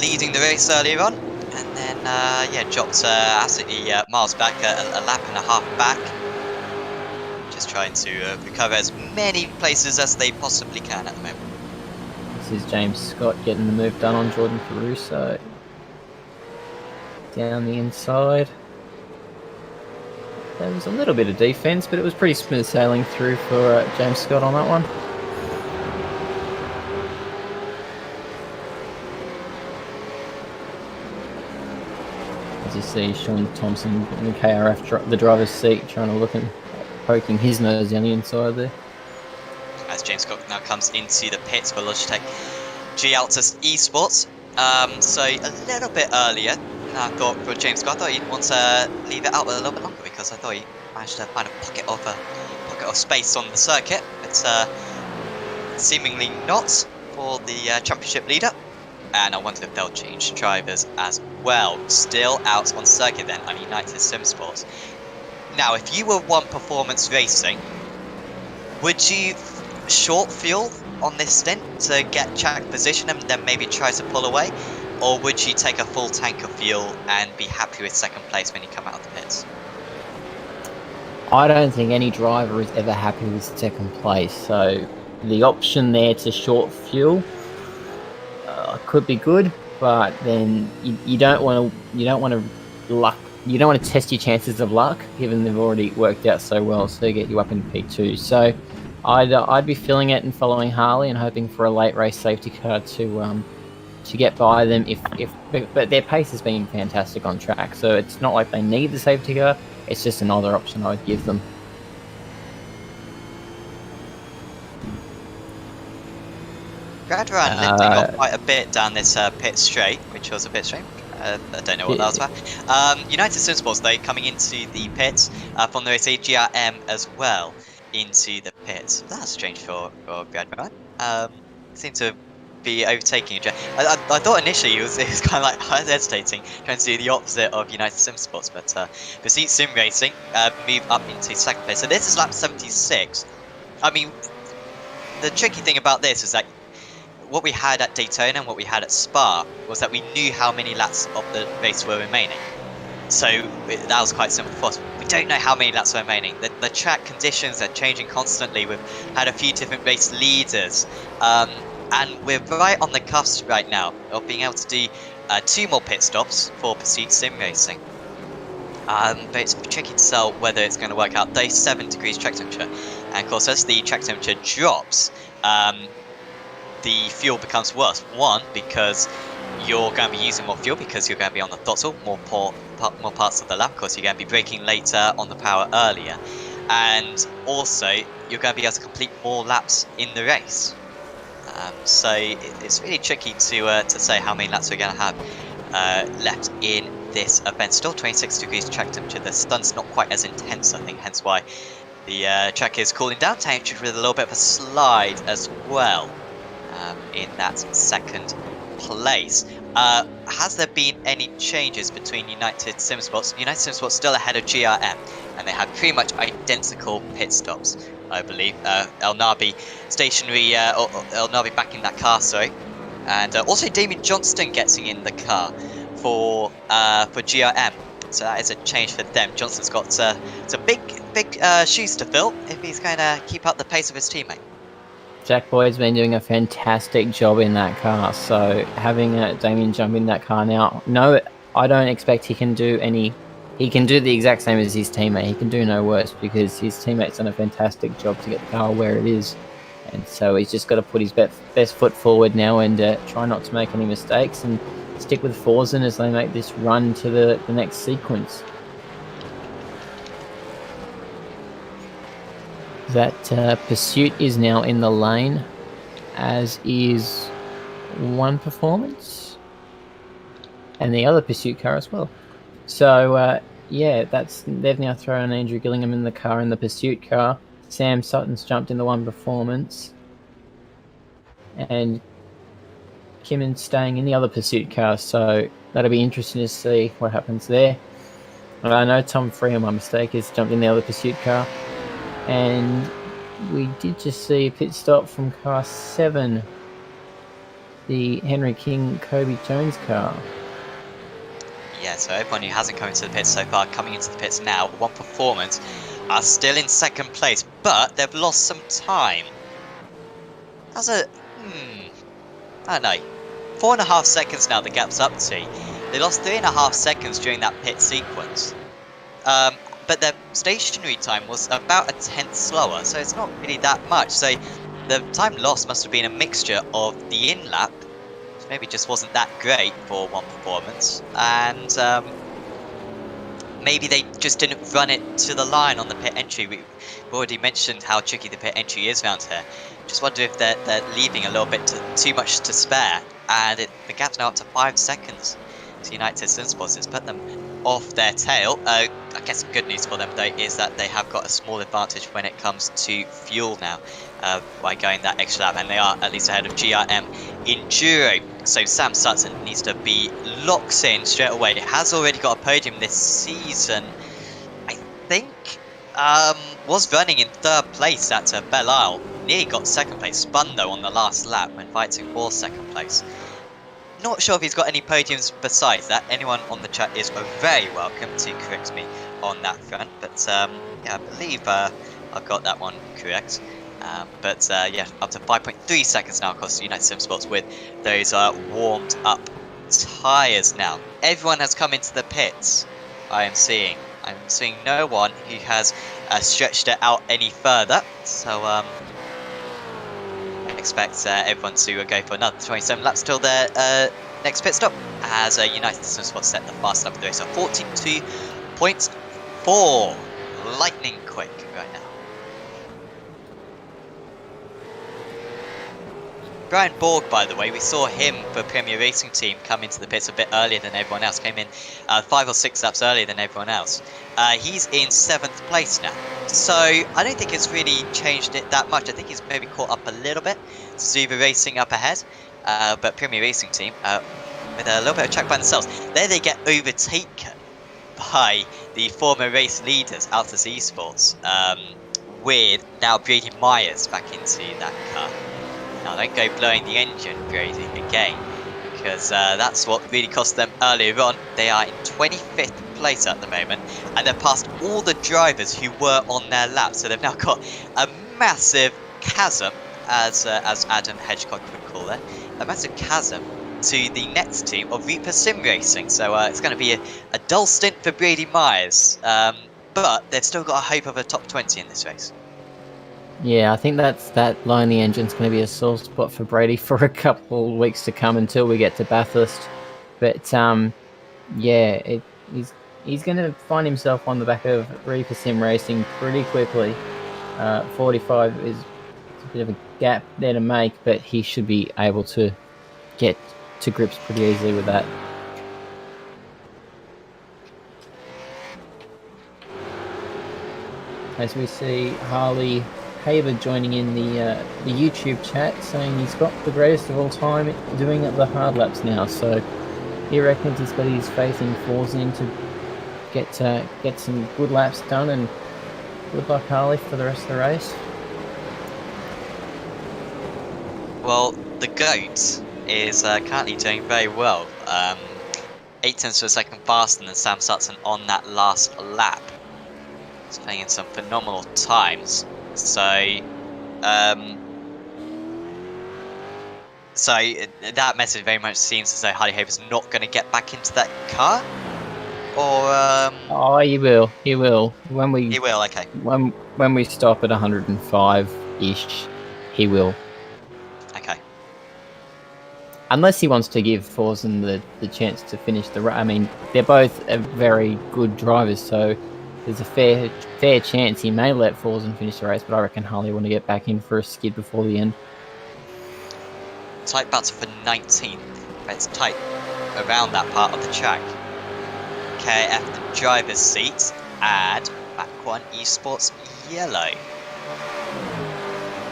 leading the race earlier on, and then dropped absolutely miles back, a lap and a half back. Just trying to recover as many places as they possibly can at the moment. This is James Scott getting the move done on Jordan Caruso. Down the inside. There was a little bit of defense, but it was pretty smooth sailing through for James Scott on that one. As you see, Sean Thompson in the KRF, the driver's seat, trying to look and poking his nose down the inside there. As James Scott now comes into the pits for Logitech G AOSC Esports. So a little bit earlier, I thought for James Scott, I thought he'd want to leave it out a little bit longer because I thought he managed to find a pocket of space on the circuit. But seemingly not for the championship leader. And I wonder if they'll change drivers as well. Still out on circuit then, I'm United Sim Sports. Now, if you were One Performance Racing, would you short fuel on this stint to get track position and then maybe try to pull away? Or would you take a full tank of fuel and be happy with second place when you come out of the pits? I don't think any driver is ever happy with second place, so the option there to short fuel could be good, but then you don't want to test your chances of luck, given they've already worked out so well, so they get you up in P2. So I'd be feeling it and following Harley and hoping for a late race safety car to get by them. But their pace has been fantastic on track, so it's not like they need the safety car. It's just another option I would give them. Grad ran lifting off quite a bit down this pit straight, which was a bit strange. I don't know what that was about. United Sim Sports, though, coming into the pits from the race GRM as well into the pits. That's strange for Grad Run. Seemed to be overtaking. I thought initially it was kind of like hesitating, trying to do the opposite of United Sim Sports, but Pursuit Sim Racing moved up into second place. So this is lap 76. I mean, the tricky thing about this is that what we had at Daytona and what we had at Spa was that we knew how many laps of the race were remaining. So that was quite simple for us. We don't know how many laps are remaining. The track conditions are changing constantly. We've had a few different race leaders. And we're right on the cusp right now of being able to do 2 more pit stops for Pursuit Sim Racing. But it's tricky to tell whether it's going to work out. 37 degrees track temperature. And of course, as the track temperature drops, the fuel becomes worse. One, because you're going to be using more fuel because you're going to be on the throttle more parts of the lap. Of course, you're going to be braking later, on the power earlier. And also, you're going to be able to complete more laps in the race. So it's really tricky to say how many laps we're going to have left in this event. Still 26 degrees track temperature. The sun's not quite as intense, I think, hence why the track is cooling down temperature with a little bit of a slide as well. In that second place. Has there been any changes between United Sim Sports? United Sim Sports still ahead of GRM, and they have pretty much identical pit stops, I believe. El Nabi stationary, El Nabi back in that car, sorry. And also Damien Johnston getting in the car for GRM. So that is a change for them. Johnston's got some big shoes to fill if he's going to keep up the pace of his teammate. Jack Boyd's been doing a fantastic job in that car, so having Damien jump in that car now, no, I don't expect he can do the exact same as his teammate. He can do no worse because his teammate's done a fantastic job to get the car where it is, and so he's just got to put his best foot forward now and try not to make any mistakes and stick with Forzen as they make this run to the next sequence. That Pursuit is now in the lane, as is One Performance and the other Pursuit car as well. So yeah, they've now thrown Andrew Gillingham in the car in the Pursuit car. Sam Sutton's jumped in the One Performance, and Kimmon's staying in the other Pursuit car. So that'll be interesting to see what happens there. I know Tom Freeman, my mistake, has jumped in the other Pursuit car. And we did just see a pit stop from car 7, the Henry King Kobe Jones car. Yeah, so everyone who hasn't come into the pits so far, coming into the pits now, One Performance, are still in second place, but they've lost some time. That's I don't know, 4.5 seconds now the gap's up to. They lost 3.5 seconds during that pit sequence. But their stationary time was about a tenth slower, so it's not really that much. So the time lost must have been a mixture of the in-lap, which maybe just wasn't that great for One Performance, and maybe they just didn't run it to the line on the pit entry. We've already mentioned how tricky the pit entry is around here. Just wonder if they're leaving a little bit too much to spare, and the gap's now up to 5 seconds. So United Sim Sports has put them off their tail. I guess good news for them though is that they have got a small advantage when it comes to fuel now by going that extra lap, and they are at least ahead of GRM Enduro. So Sam Sutton needs to be locked in straight away. He has already got a podium this season, I think. Was running in 3rd place at Belle Isle. Nearly got 2nd place, spun though on the last lap when fighting for 2nd place. Not sure if he's got any podiums besides that. Anyone on the chat is very welcome to correct me on that front. But yeah, I believe I've got that one correct. But yeah, up to 5.3 seconds now across United Sim Sports with those warmed up tyres now. Everyone has come into the pits. I am seeing. I'm seeing no one who has stretched it out any further. So I expect everyone to go for another 27 laps till their next pit stop, as United Sport set the fast lap of the race. So 42.4, lightning quick right now. Brian Borg, by the way, we saw him for Premier Racing Team come into the pits a bit earlier than everyone else. Came in 5 or 6 laps earlier than everyone else. He's in 7th place now. So I don't think it's really changed it that much. I think he's maybe caught up a little bit. Zuba Racing up ahead. But Premier Racing Team, with a little bit of track by themselves, there they get overtaken by the former race leaders, AOSC Esports, with now Brady Myers back into that car. Now don't go blowing the engine, Brady, again, because that's what really cost them earlier on. They are in 25th place at the moment, and they've passed all the drivers who were on their lap. So they've now got a massive chasm, as Adam Hedgecock would call it, a massive chasm to the next team of Reaper Sim Racing. So it's going to be a dull stint for Brady Myers, but they've still got a hope of a top 20 in this race. Yeah, I think that lonely engine's going to be a sore spot for Brady for a couple of weeks to come until we get to Bathurst. But yeah, he's going to find himself on the back of Reaper Sim Racing pretty quickly. 45 is a bit of a gap there to make, but he should be able to get to grips pretty easily with that. As we see Harley Haber joining in the YouTube chat, saying he's got the greatest of all time doing it the hard laps now. So he reckons he's got his faith in Forza to get some good laps done, and good luck, Harley, for the rest of the race. Well, the GOAT is currently doing very well. 8 tenths of a second faster than Sam Sutton on that last lap. He's playing in some phenomenal times. So that message very much seems as though Harley Haber's not going to get back into that car, or oh, he will. He will. He will. Okay. When we stop at 105-ish, he will. Okay. Unless he wants to give Forsen the chance to finish the race. I mean, they're both very good drivers, so there's a fair chance he may let Forsen finish the race, but I reckon Harley want to get back in for a skid before the end. Tight battle for 19th. It's tight around that part of the track. KF the driver's seat, and back one Esports yellow.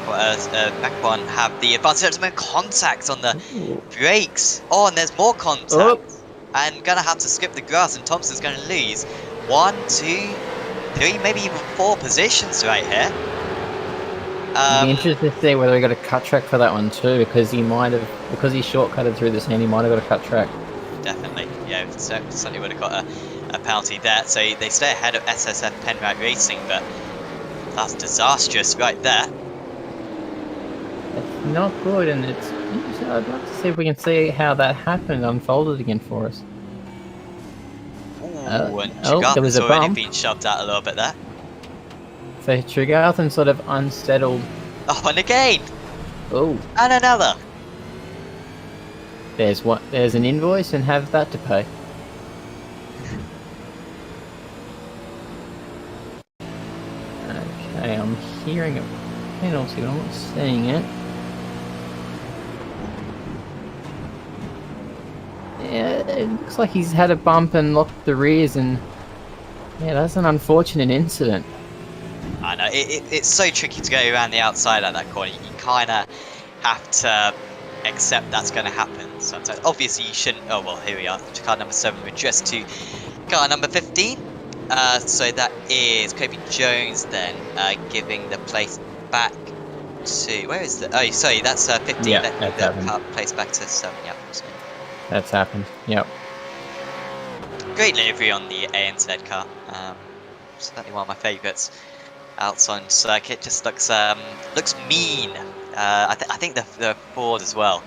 Back one have the advanced contact on the brakes. Oh, and there's more contact. Oh. And gonna have to skip the grass, and Thompson's gonna lose 1, 2, 3, maybe even 4 positions right here. Be interested to see whether he got a cut track for that one too, because he shortcutted through this and he might have got a cut track. Definitely, yeah, certainly would have got a penalty there. So they stay ahead of SSF Penrite Racing, but that's disastrous right there. It's not good, and it's interesting. I'd like to see if we can see how that happened unfolded again for us. Ooh, and Tregarthen's already been shoved out a little bit there. So Tregarthen sort of unsettled. Oh, and again! Oh. And another! There's an invoice, and have that to pay. Okay, I'm hearing a penalty, but I'm not seeing it. Yeah, it looks like he's had a bump and locked the rears, and yeah, that's an unfortunate incident. I know, it's so tricky to go around the outside at that corner. You kind of have to accept that's going to happen sometimes. Obviously, you shouldn't. Oh, well, here we are. Car number 7 addressed to car number 15. So that is Kobe Jones then, giving the place back to... Where is the... Oh, sorry, that's 15. Yeah, that's the car place back to 7, yeah. So. That's happened, yep. Great livery on the ANZ car. Certainly one of my favourites. Out on circuit, just looks mean. I think the Ford as well.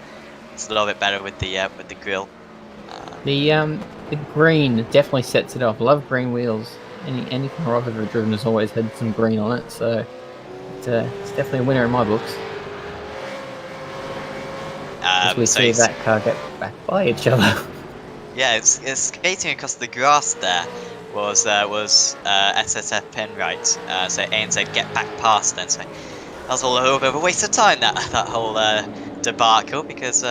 It's a little bit better with the grille. The green definitely sets it off. Love green wheels. Any car I've ever driven has always had some green on it, so it's definitely a winner in my books. As we see that car get back by each other. Yeah, it's skating across the grass there was SSF Penrite. So ANZ get back past then. So that was all a little bit of a waste of time, that whole debacle, because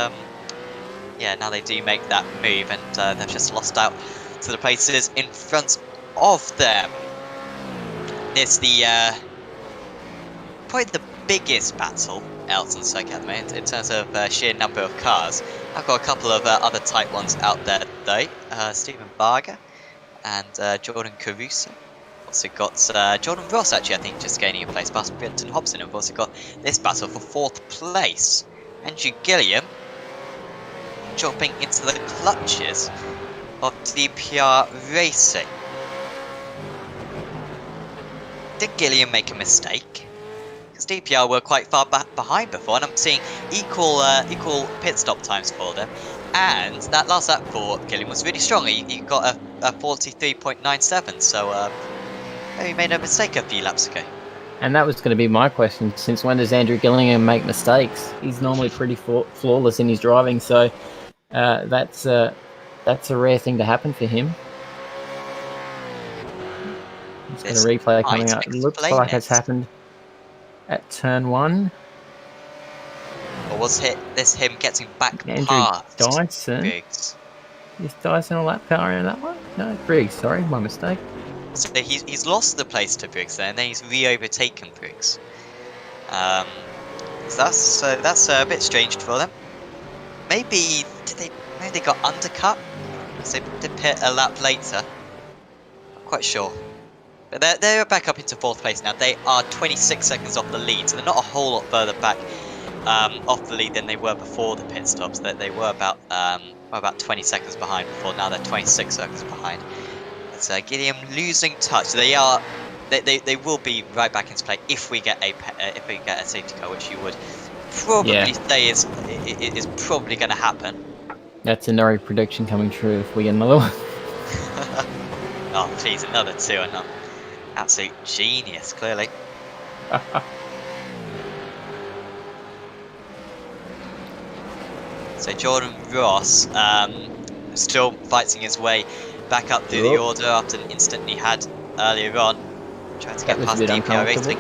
yeah, now they do make that move, and they've just lost out to the places in front of them. It's the probably the biggest battle Elton Circuit at the moment in terms of sheer number of cars. I've got a couple of other tight ones out there though. Stephen Barger and Jordan Caruso. Also got Jordan Ross, actually, I think, just gaining a place past Brenton Hobson. And we've also got this battle for 4th place. Andrew Gilliam dropping into the clutches of DPR Racing. Did Gilliam make a mistake? Because DPR were quite far behind before, and I'm seeing equal pit stop times for them. And that last lap for Gilliam was really strong. He got a 43.97, so he made a mistake a few laps ago. And that was going to be my question. Since when does Andrew Gillingham make mistakes? He's normally pretty flawless in his driving, so that's a rare thing to happen for him. He's got a replay coming up. It looks like it's happened at turn 1. Or was this him getting back Andrew past Dyson? Briggs? Is Dyson a lap car in that one? No, Briggs, sorry, my mistake. So he's lost the place to Briggs there, and then he's re-overtaken Briggs. So that's a bit strange for them. Maybe they got undercut? Because they did pit a lap later. Not quite sure. But they're back up into 4th place now. They are 26 seconds off the lead, so they're not a whole lot further back off the lead than they were before the pit stops. They were about 20 seconds behind before. Now they're 26 seconds behind. It's Gilliam losing touch. They will be right back into play if we get a safety car, which you would probably say is probably going to happen. That's a Norrie prediction coming true if we get another one. Oh please, another 2 and I'm absolute genius, clearly. So Jordan Ross still fighting his way back up through the order after an incident he had earlier on, trying to get past DPR Racing.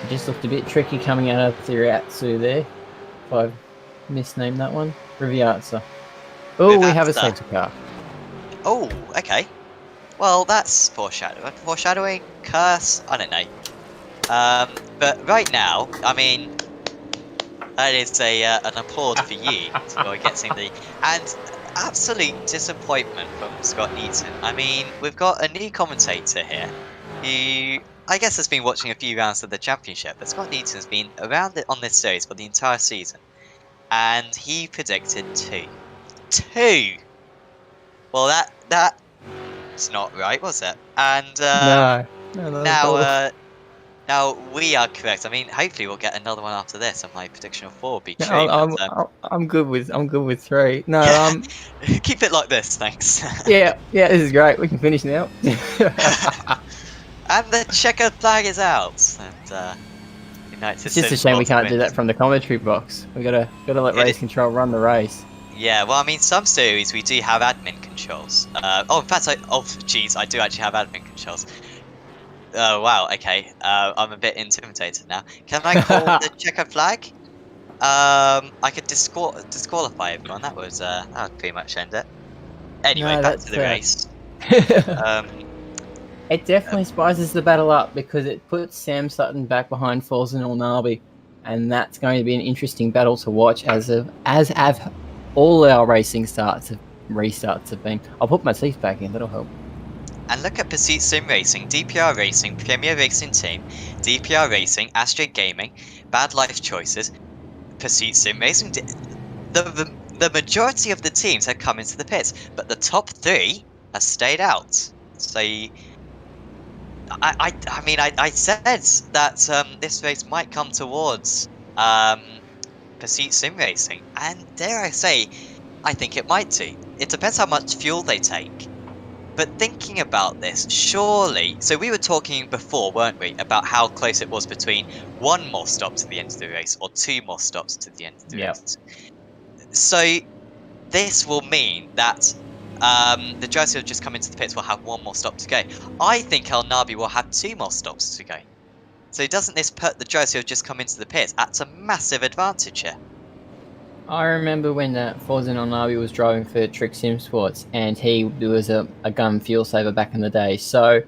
It just looked a bit tricky coming out of the Riatsu there, if I've misnamed that one. Riviazza. Oh, we have a safety car. Oh, okay. Well, that's foreshadowing. Foreshadowing? Curse? I don't know. But right now, I mean, that is an applaud for you for getting the... And absolute disappointment from Scott Eaton. I mean, we've got a new commentator here who I guess has been watching a few rounds of the championship, but Scott Eaton's been around on this series for the entire season. And he predicted 2. 2! Well, that's not right, was it? And no, now we are correct. I mean, hopefully we'll get another one after this, and my prediction of 4 will be true. I'm good with 3. No, keep it like this, thanks. yeah, this is great. We can finish now. And the checkered flag is out. And it's just a shame we can't do that from the commentary box. We gotta let race control run the race. Yeah, well, I mean, some series we do have admin controls. In fact, I do actually have admin controls. Oh wow, okay. I'm a bit intimidated now. Can I call the checkered flag? I could disqualify everyone. That would pretty much end it. Anyway, back to the race. It definitely spices the battle up because it puts Sam Sutton back behind Falls and Ulnabi, and that's going to be an interesting battle to watch as have all our racing restarts have been. I'll put my teeth back in, that'll help. And look at Pursuit Sim Racing, DPR Racing, Premier Racing Team, DPR Racing, Astro Gaming, Bad Life Choices, Pursuit Sim Racing. The majority of the teams have come into the pits, but the top 3 have stayed out. So, I said that this race might come towards Pursuit Sim Racing, and dare I say, I think it might do. it depends how much fuel they take. But thinking about this, surely, so we were talking before, weren't we, about how close it was between one more stop to the end of the race or two more stops to the end of the Yep. race. So this will mean that the drivers who have just come into the pits will have one more stop to go. I think El Nabi will have two more stops to go. So doesn't this put the drivers who have just come into the pits at a massive advantage here? I remember when Forza Nabi was driving for Trick Sim Sports, and he was a gun fuel saver back in the day. So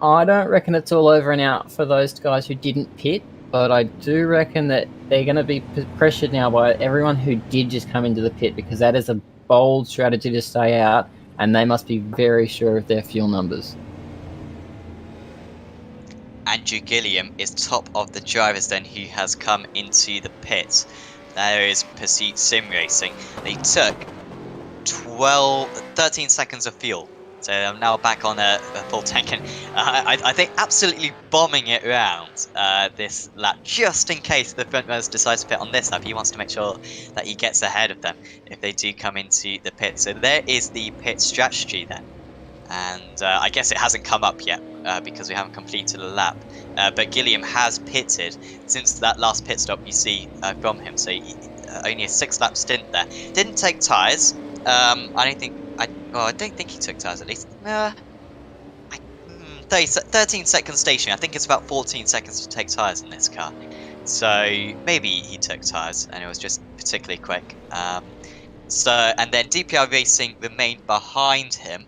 I don't reckon it's all over and out for those guys who didn't pit, but I do reckon that they're going to be pressured now by everyone who did just come into the pit, because that is a bold strategy to stay out, and they must be very sure of their fuel numbers. Andrew Gilliam is top of the drivers then who has come into the pits. There is Pursuit Sim Racing. They took 13 seconds of fuel. So I'm now back on a full tank, and I think absolutely bombing it around this lap, just in case the front runners decide to pit on this lap. He wants to make sure that he gets ahead of them if they do come into the pit. So there is the pit strategy then. And I guess it hasn't come up yet because we haven't completed a lap. But Gilliam has pitted since that last pit stop you see from him. So only a 6-lap stint there. Didn't take tyres. I don't think he took tyres at least. 13 seconds stationary. I think it's about 14 seconds to take tyres in this car. So maybe he took tyres and it was just particularly quick. And then DPR Racing remained behind him.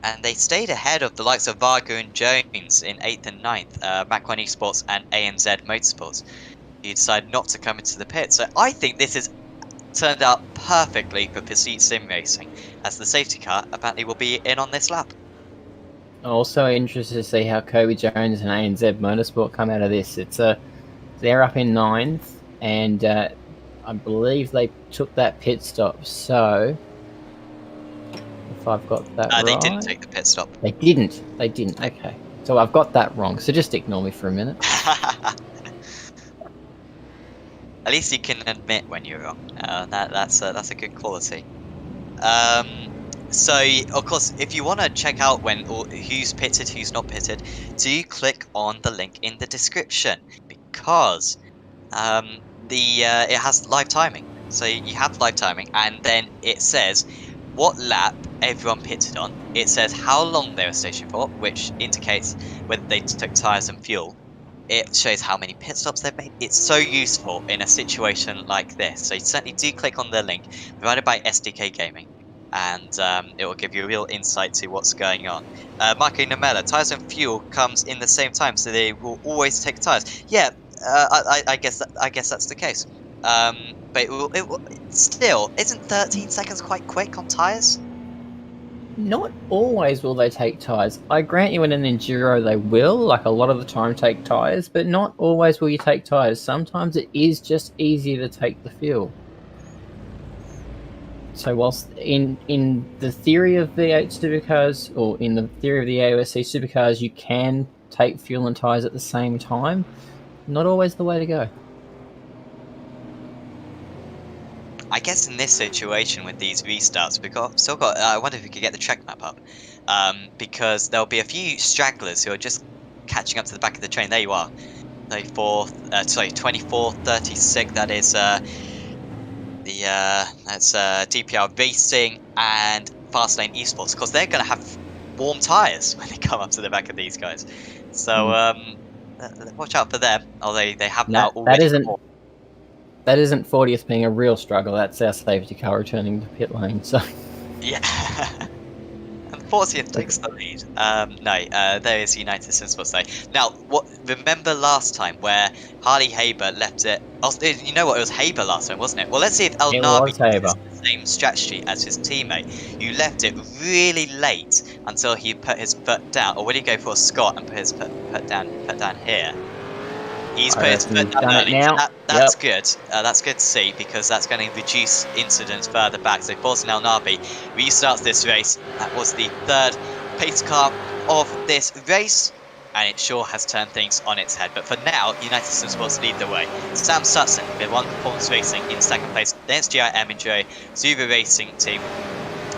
And they stayed ahead of the likes of Varga and Jones in 8th and 9th, Mach 1 Esports and ANZ Motorsports, who decided not to come into the pit. So I think this has turned out perfectly for Pursuit Sim Racing, as the safety car apparently will be in on this lap. Also interested to see how Kobe Jones and ANZ Motorsport come out of this. They're up in 9th, and I believe they took that pit stop. So if I've got that right. They didn't take the pit stop. They didn't. Okay. So I've got that wrong. So just ignore me for a minute. At least you can admit when you're wrong. That's a good quality. So of course, if you want to check out who's pitted, who's not pitted, do click on the link in the description, because it has live timing. So you have live timing, and then it says what lap everyone pitted on. It says how long they were stationed for, which indicates whether they took tyres and fuel. It shows how many pit stops they've made. It's so useful in a situation like this. So you certainly do click on the link provided by SDK Gaming, and it will give you a real insight to what's going on. Marco Nomella, tyres and fuel comes in the same time, so they will always take tyres. Yeah, I guess that's the case. But it will still, isn't 13 seconds quite quick on tyres? Not always will they take tyres. I grant you in an enduro they will, like a lot of the time take tyres, but not always will you take tyres. Sometimes it is just easier to take the fuel. So whilst in the theory of V8 supercars, or in the theory of the AOSC supercars, you can take fuel and tyres at the same time, not always the way to go. I guess in this situation with these restarts, still got. I wonder if we could get the track map up, because there'll be a few stragglers who are just catching up to the back of the train. There you are, 24th, 36th. That is that's DPR Racing and Fastlane Esports. Of course, they're going to have warm tyres when they come up to the back of these guys. So watch out for them. Although they have now already. That isn't 40th being a real struggle. That's our safety car returning to pit lane. So yeah, and 40th takes the lead. There is United Sim Sports though. Now, remember last time where Harley Haber left it? You know what? It was Haber last time, wasn't it? Well, let's see if El Nabi uses the same strategy as his teammate, who left it really late until he put his foot down. Or would he go for a Scott and put his foot down here? He's put his foot down early. That's good. That's good to see, because that's going to reduce incidents further back. So Forza El Nabi restarts this race. That was the third pace car of this race. and it sure has turned things on its head. But for now, United Sim Sports lead the way. Sam Sutson with One Performance Racing in second place. There's GIM and Joe Zuba Racing Team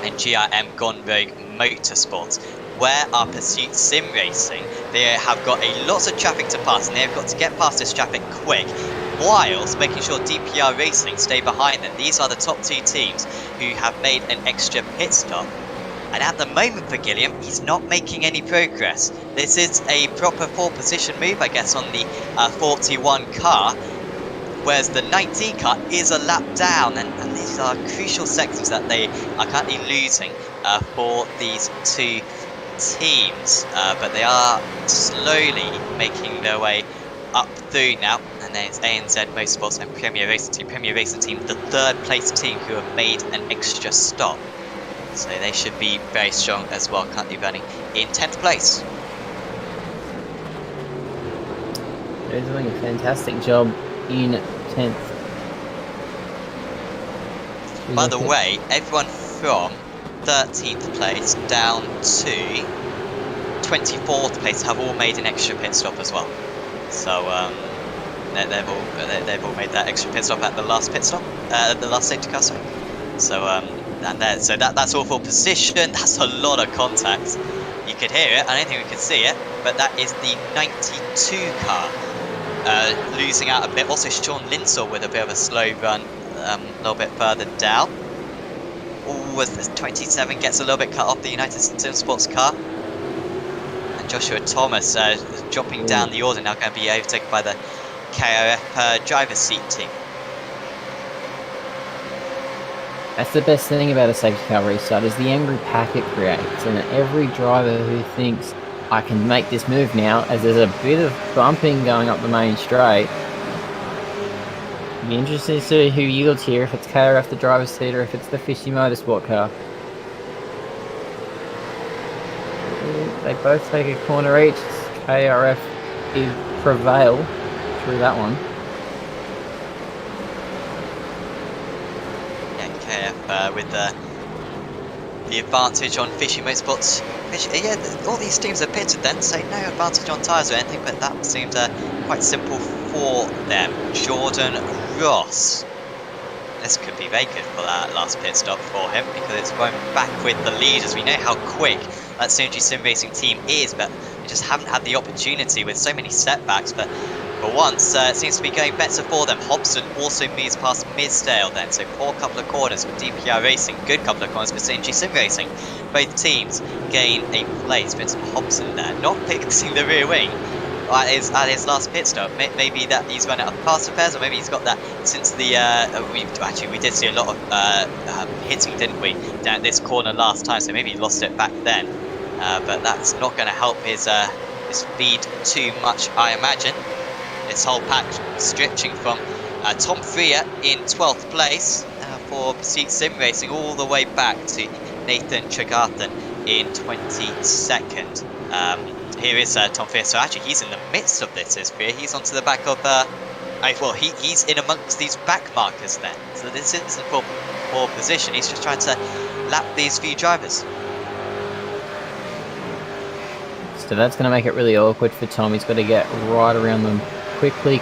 and GIM Gone Rogue Motorsports. Where are Pursuit Sim Racing? They have got a lot of traffic to pass, and they've got to get past this traffic quick, whilst making sure DPR Racing stay behind them. These are the top two teams who have made an extra pit stop. And at the moment for Gilliam, he's not making any progress. This is a proper 4-position move, I guess, on the 41 car, whereas the 19 car is a lap down, and these are crucial sectors that they are currently losing for these two teams, but they are slowly making their way up through now. And then it's ANZ Motorsports and Premier Racing Team. Premier Racing Team, the third place team who have made an extra stop. So they should be very strong as well, currently running in 10th place. They're doing a fantastic job in 10th. By the way, everyone from 13th place down to 24th place have all made an extra pit stop as well. So they've all made that extra pit stop at the last pit stop, the last safety car. Sorry. So that's all for position. That's a lot of contact. You could hear it. I don't think we could see it, but that is the 92 car losing out a bit. Also, Sean Linsell with a bit of a slow run, a little bit further down. Ooh, as the 27 gets a little bit cut off the United Sim Sports car. And Joshua Thomas dropping down the order, now going to be overtaken by the KRF driver's seat team. That's the best thing about a safety car restart, is the angry pack it creates, and every driver who thinks, I can make this move now, as there's a bit of bumping going up the main straight. It'll be interesting to see who yields here, if it's KRF the driver's seat or if it's the Fishy Motorsport car. They both take a corner each. KRF prevail through that one. With the advantage on Fishy Motorsports. All these teams are pitted then, so no advantage on tyres or anything, but that seemed quite simple for them. Jordan Ross. This could be very good for that last pit stop for him, because it's going back with the leaders. We know how quick that Synergy Sim Racing team is, but they just haven't had the opportunity with so many setbacks. But for once, it seems to be going better for them. Hobson also moves past Misdale then, so poor couple of corners for DPR Racing, good couple of corners for Synergy Sim Racing. Both teams gain a place. Vincent Hobson there, not fixing the rear wing at his last pit stop. Maybe that he's run out of past affairs, or maybe he's got that since the we did see a lot of hitting, didn't we, down this corner last time, so maybe he lost it back then. But that's not going to help his speed too much, I imagine. This whole pack stretching from Tom Freer in 12th place for Pursuit Sim Racing, all the way back to Nathan Tregarthen in 22nd. Here is Tom Freer. So actually, he's in the midst of this. Is Freer? He's onto the back of. He's in amongst these back markers then. So this isn't for poor position. He's just trying to lap these few drivers. So that's going to make it really awkward for Tom. He's got to get right around them quickly,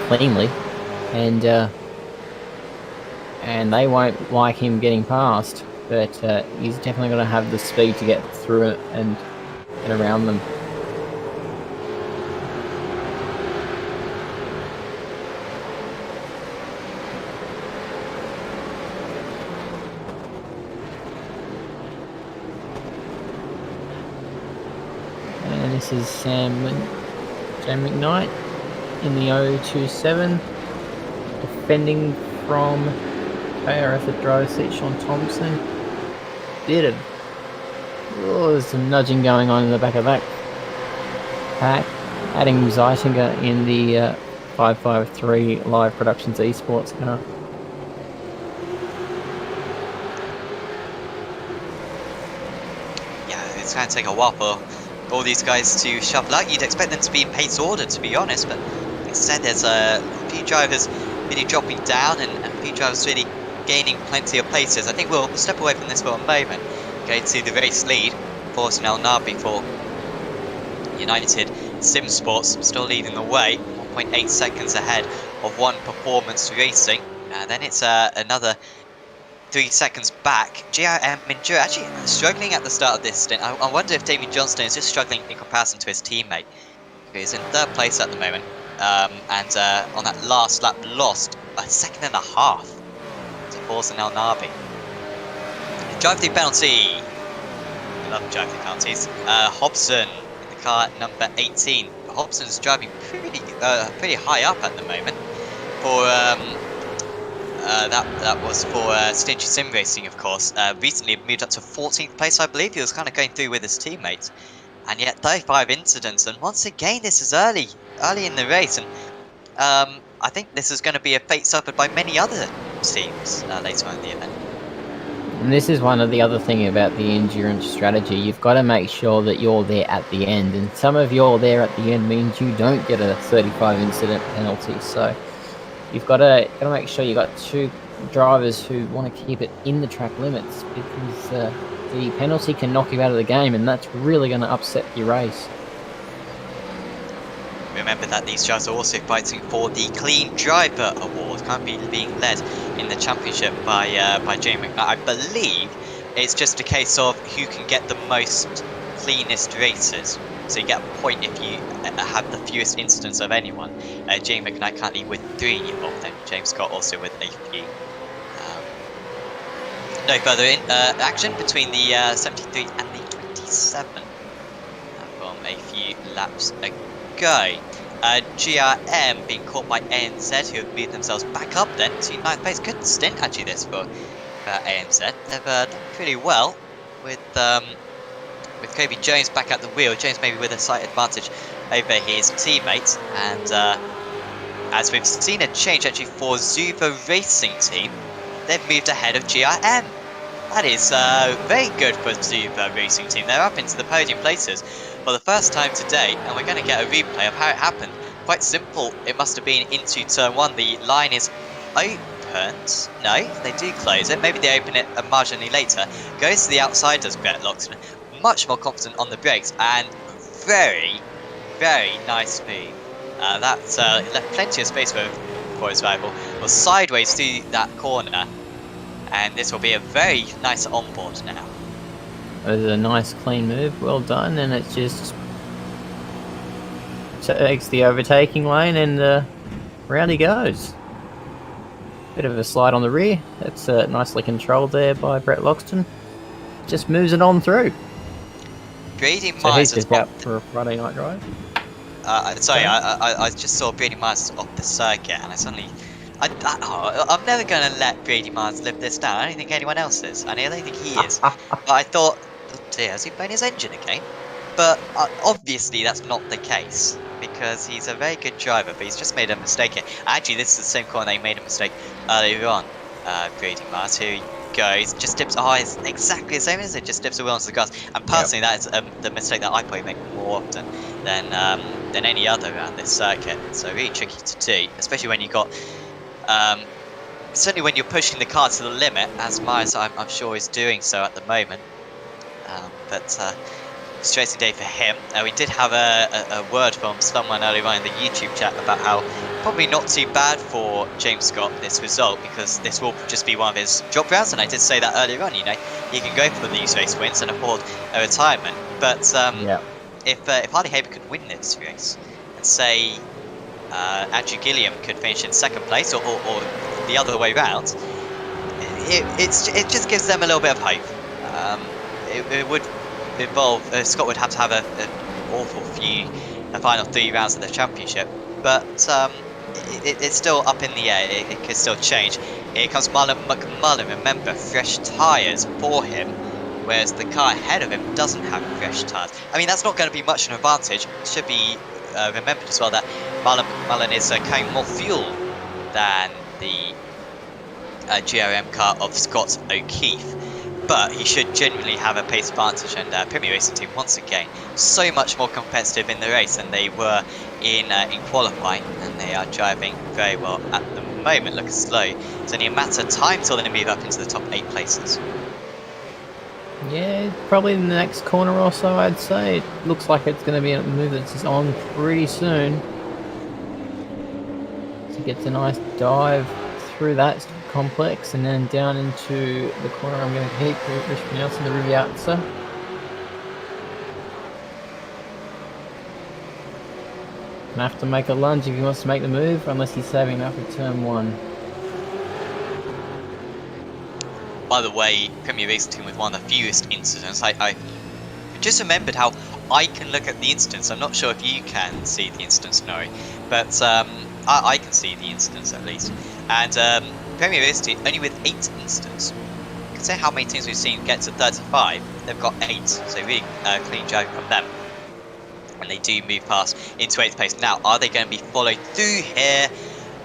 cleanly, and they won't like him getting past, but he's definitely going to have the speed to get through it and get around them. And this is Sam McKnight in the 027, defending from KRF at driver's seat, Sean Thompson. There's some nudging going on in the back of that pack. Adding Zeitinger in the 553 Live Productions Esports car. Yeah, it's going to take a while for all these guys to shuffle out. You'd expect them to be in pace order, to be honest, but instead there's a few drivers really dropping down and a few drivers really gaining plenty of places. I think we'll step away from this for a moment, go to the race lead, Forsen El Nabi for United Sim Sports still leading the way, 1.8 seconds ahead of One Performance Racing. Then it's another 3 seconds back. GRM Enduro actually struggling at the start of this stint. I wonder if Damien Johnston is just struggling in comparison to his teammate, who is in 3rd place at the moment. And on that last lap, lost a 1.5 seconds to Forza El Navi. Drive-through penalty. I love drive-through penalties. Hobson in the car at number 18. Hobson's driving pretty high up at the moment. For that was for Stingy Sim Racing, of course. Recently moved up to 14th place, I believe. He was kind of going through with his teammates, and yet 35 incidents. And once again, this is early in the race, and I think this is going to be a fate suffered by many other teams later on in the event. And this is one of the other thing about the endurance strategy. You've got to make sure that you're there at the end, and some of you're there at the end means you don't get a 35 incident penalty. So you've got to make sure you got 2 drivers who want to keep it in the track limits, because the penalty can knock you out of the game, and that's really going to upset your race. Remember that these drivers are also fighting for the Clean Driver Award, currently being led in the championship by Jamie McKnight. I believe it's just a case of who can get the most cleanest races. So you get a point if you have the fewest incidents of anyone. Jamie McKnight currently with 3 of them. James Scott also with a few. No further action between the 73 and the 27 from a few laps ago. GRM being caught by ANZ, who have moved themselves back up then to 9th place. Good stint actually this for ANZ. They've done pretty well with Kobe Jones back at the wheel. Jones maybe with a slight advantage over his teammates, and as we've seen a change actually for Zuva Racing Team, they've moved ahead of GRM. That is very good for Zuva Racing Team. They're up into the podium places for the first time today, and we're going to get a replay of how it happened. Quite simple. It must have been into turn 1. The line is opened. No, they do close it. Maybe they open it marginally later. Goes to the outside, does Brett Loxton. Much more confident on the brakes, and very, very nice move. That left plenty of space for his rival. Was sideways through that corner, and this will be a very nice onboard now. It was a nice clean move, well done, and it just takes the overtaking lane, and round he goes. Bit of a slide on the rear. That's nicely controlled there by Brett Loxton. Just moves it on through. Brady So Myers he's just out for a Friday night drive. Sorry, I just saw Brady Myers off the circuit, and I suddenly... I'm never going to let Brady Myers live this down. I don't think anyone else is, and I don't think he is. But I thought, oh dear, has he blown his engine again? But obviously that's not the case, because he's a very good driver, but he's just made a mistake here. Actually, this is the same corner they made a mistake earlier on. Brady Myers, here he goes, just dips... Oh, it's exactly the same, isn't it? Just dips the wheel onto the grass. And personally, that is the mistake that I probably make more often than any other around this circuit. So really tricky to do, especially when you've got... certainly when you're pushing the car to the limit, as Myers I'm sure is doing so at the moment. But frustrating day for him. We did have a word from someone earlier on in the YouTube chat about how probably not too bad for James Scott this result, because this will just be one of his drop rounds, and I did say that earlier on. You know, he can go for these race wins and afford a retirement. But if Harley Haber could win this race, and say Andrew Gilliam could finish in 2nd place, or the other way round, it just gives them a little bit of hope. It would involve Scott would have to have an awful few the final 3 rounds of the championship, but it's still up in the air. It could still change. Here comes Marlon McMullen. Remember, fresh tyres for him, whereas the car ahead of him doesn't have fresh tyres. I mean, that's not going to be much of an advantage. It should be remembered as well that Marlon McMullen is carrying more fuel than the GRM car of Scott O'Keefe. But he should genuinely have a pace advantage, and Premier Racing Team once again so much more competitive in the race than they were in qualifying, and they are driving very well at the moment. Looking slow. It's only a matter of time till they move up into the top 8 places. Yeah, probably in the next corner or so, I'd say. It looks like it's going to be a move that's on pretty soon. So he gets a nice dive through that complex and then down into the corner I'm going to keep mispronouncing the Riviazza. Gonna have to make a lunge if he wants to make the move, unless he's saving enough for turn 1. By the way, Premier Racing Team with one of the fewest incidents. I just remembered how I can look at the instance. I'm not sure if you can see the instance, Nori, but I can see the instance at least. And Premier Racing Team only with 8 instants. Consider how many teams we've seen get to 35. They've got 8, so really clean driving from them. And they do move past into 8th place. Now, are they going to be followed through here?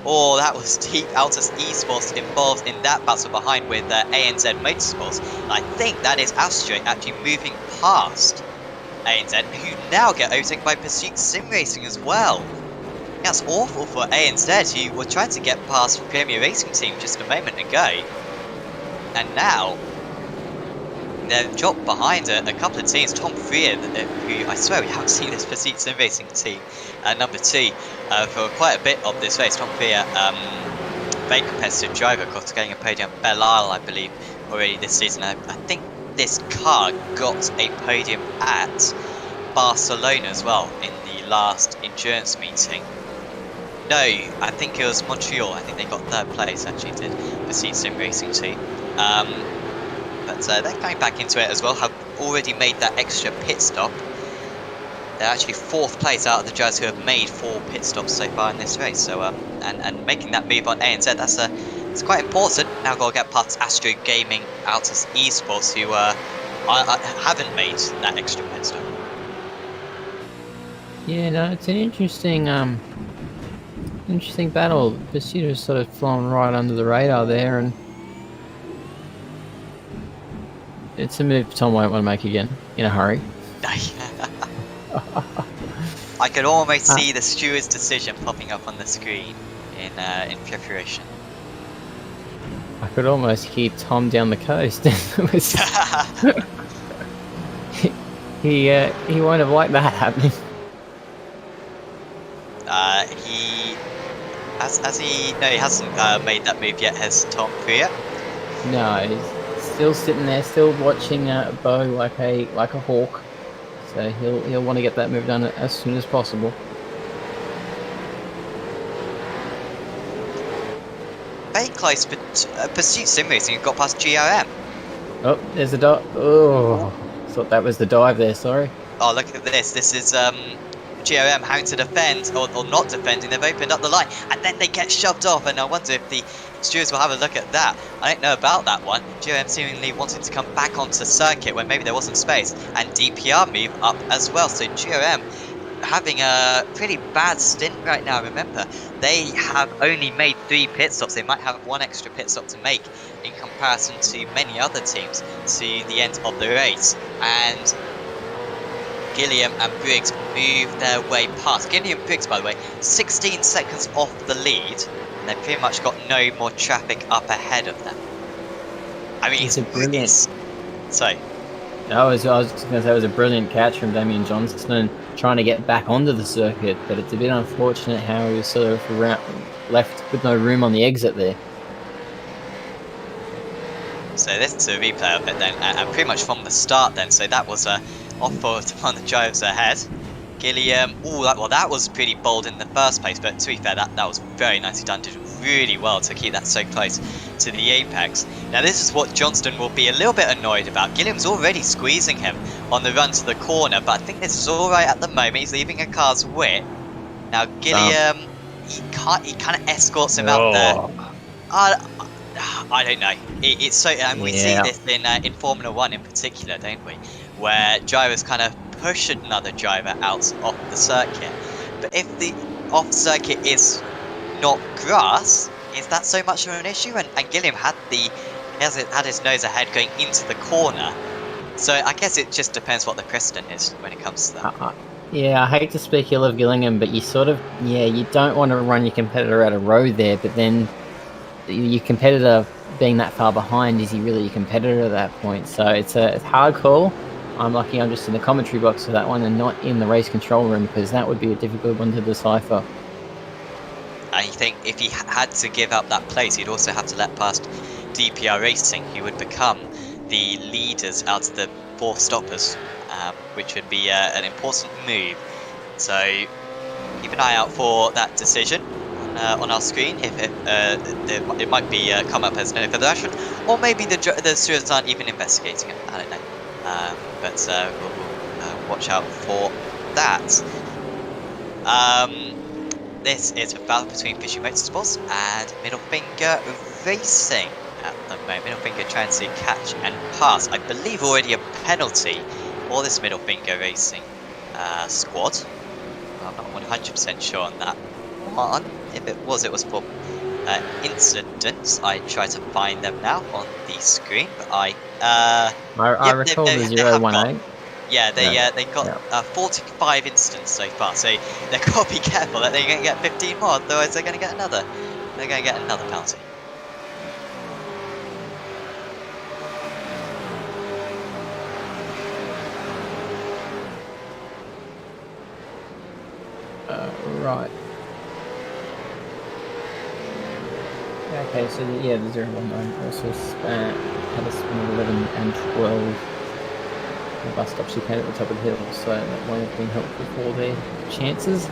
Oh, that was deep. AOSC Esports involved in that battle behind with ANZ Motorsports. And I think that is Astro actually moving past ANZ, who now get overtaken by Pursuit Sim Racing as well. That's awful for ANZ, who were trying to get past Premier Racing Team just a moment ago. And now they've dropped behind a couple of teams. Tom Freer, who I swear we haven't seen this Pursuit Sim Racing team, number 2, for quite a bit of this race. Tom Freer, very competitive driver, of course, getting a podium at Belle Isle, I believe, already this season. I think this car got a podium at Barcelona as well in the last endurance meeting. No, I think it was Montreal. I think they got 3rd place, actually, did Pursuit Sim Racing team. But they're going back into it as well, have already made that extra pit stop. They're actually 4th place out of the drivers who have made 4 pit stops so far in this race. So and making that move on ANZ, it's quite important. Now got to get past Astro Gaming, AOSC Esports, who haven't made that extra pit stop. Yeah, no, it's an interesting battle. Pursuit has sort of flown right under the radar there, and it's a move Tom won't want to make again in a hurry. I could almost see the steward's decision popping up on the screen in preparation. I could almost hear Tom down the coast. He won't have liked that happening. He hasn't made that move yet, has Tom Freer? No, he's still sitting there, still watching Bo like a hawk. So he'll want to get that move done as soon as possible. Very close, but Pursuit Sim Racing got past GRM. Oh, there's a dive. Oh, thought that was the dive there. Sorry. Oh, look at this. This is GRM having to defend, or not defending. They've opened up the line, and then they get shoved off. And I wonder if the stewards will have a look at that. I don't know about that one. GRM seemingly wanting to come back onto the circuit when maybe there wasn't space, and DPR move up as well. So GRM having a pretty bad stint right now. Remember, they have only made 3 pit stops. They might have 1 extra pit stop to make in comparison to many other teams to the end of the race. And Gilliam and Briggs move their way past. Gilliam and Briggs, by the way, 16 seconds off the lead. And they've pretty much got no more traffic up ahead of them. I mean, it's a brilliant. So. I was just going to say it was a brilliant catch from Damien Johnston trying to get back onto the circuit, but it's a bit unfortunate how he was sort of left with no room on the exit there. So this is a replay of it then, and pretty much from the start then. So that was off for one of the drivers ahead. Gilliam, that was pretty bold in the first place, but to be fair, that was very nicely done. Did really well to keep that so close to the apex. Now this is what Johnston will be a little bit annoyed about. Gilliam's already squeezing him on the run to the corner, but I think this is alright at the moment. He's leaving a car's width. Now Gilliam, he kind of escorts him out there. I don't know. It's so, and we see this in Formula 1 in particular, don't we? Where drivers kind of push another driver out off the circuit. But if the off circuit is not grass, is that so much of an issue? And Gilliam had his nose ahead going into the corner. So I guess it just depends what the precedent is when it comes to that. Yeah, I hate to speak ill of Gillingham, but you sort of, you don't want to run your competitor out of road there, but then your competitor being that far behind, is he really a competitor at that point? So it's a hard call. I'm lucky I'm just in the commentary box for that one and not in the race control room, because that would be a difficult one to decipher. I think if he had to give up that place, he'd also have to let past DPR Racing, who would become the leaders out of the 4 stoppers, which would be an important move. So keep an eye out for that decision on our screen. If it might be come up as no further action, or maybe the stewards aren't even investigating it. I don't know. But we'll watch out for that. This is a battle between Fishy Motorsports and Middle Finger Racing at the moment. Middle Finger trying to catch and pass. I believe already a penalty for this Middle Finger Racing squad. I'm not 100% sure on that one. If it was for incidents. I try to find them now on the screen, but I recall the 018. Yeah, they got 45 incidents so far, so they've got to be careful that they're going to get 15 more, otherwise they're going to get another. They're going to get another penalty. Right. Okay, so the 019 also had a spin of 11 and 12. The bus stop chicane at the top of the hill, so that won't have been helpful for their chances.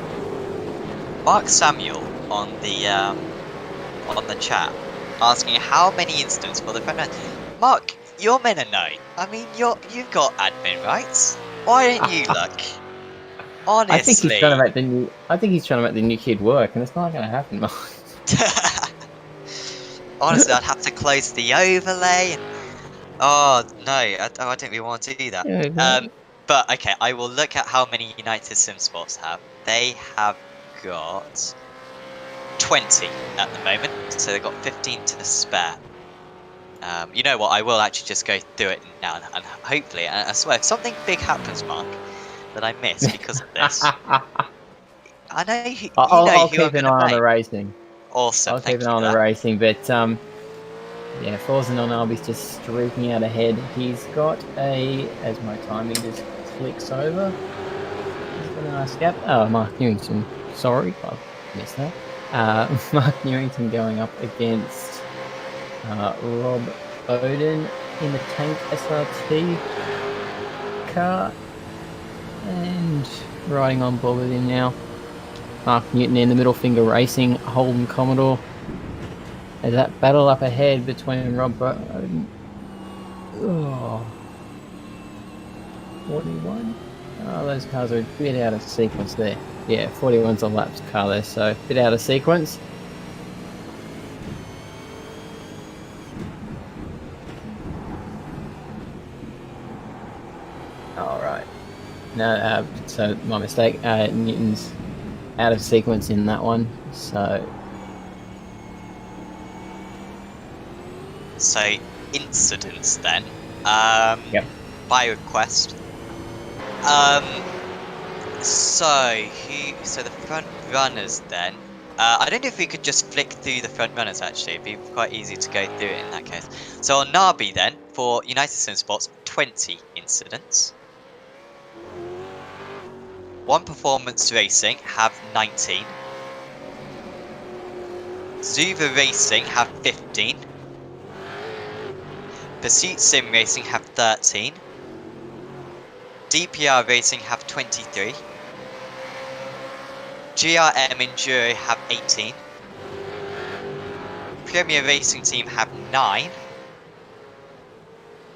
Mark Samuel on the chat asking how many incidents for the front end. Mark, you're meant to know. I mean, you've got admin rights. Why don't you look? Honestly, I think he's trying to make the new kid work, and it's not going to happen, Mark. Honestly, I'd have to close the overlay. And... Oh no, I don't really want to do that. Yeah, but okay, I will look at how many United Sim Sports have. They have got 20 at the moment, so they've got 15 to spare. You know what? I will actually just go through it now, and hopefully, and I swear, if something big happens, Mark, that I miss because of this. I know I'll keep an eye on the racing. Awesome. I'll keep an eye on the racing, but yeah, Forza on Arby's just streaking out ahead. He's got as my timing just clicks over. He's got a nice gap. Oh, Mark Newington. Sorry, I missed that. Mark Newington going up against Rob Bowden in the Tank SRT car. And riding on board with him now. Mark Newton in the Middle Finger Racing, Holden Commodore. There's that battle up ahead between Rob Bowden. Oh. 41? Oh, those cars are a bit out of sequence there. Yeah, 41's a laps car there, so a bit out of sequence. Alright. No, so my mistake. Newton's out of sequence in that one, so... So, incidents then. Yep. By request. So the front runners then. I don't know if we could just flick through the front runners actually. It'd be quite easy to go through it in that case. So on Nabi then, for United Sim Sports, 20 incidents. One Performance Racing have 19. Zuva Racing have 15. Pursuit Sim Racing have 13. DPR Racing have 23. GRM Enduro have 18. Premier Racing Team have 9.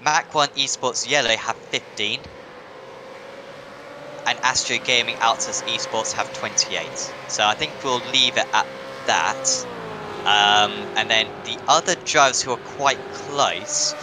Mac 1 Esports Yellow have 15. And Astro Gaming Altus Esports have 28. So I think we'll leave it at that. And then the other drivers who are quite close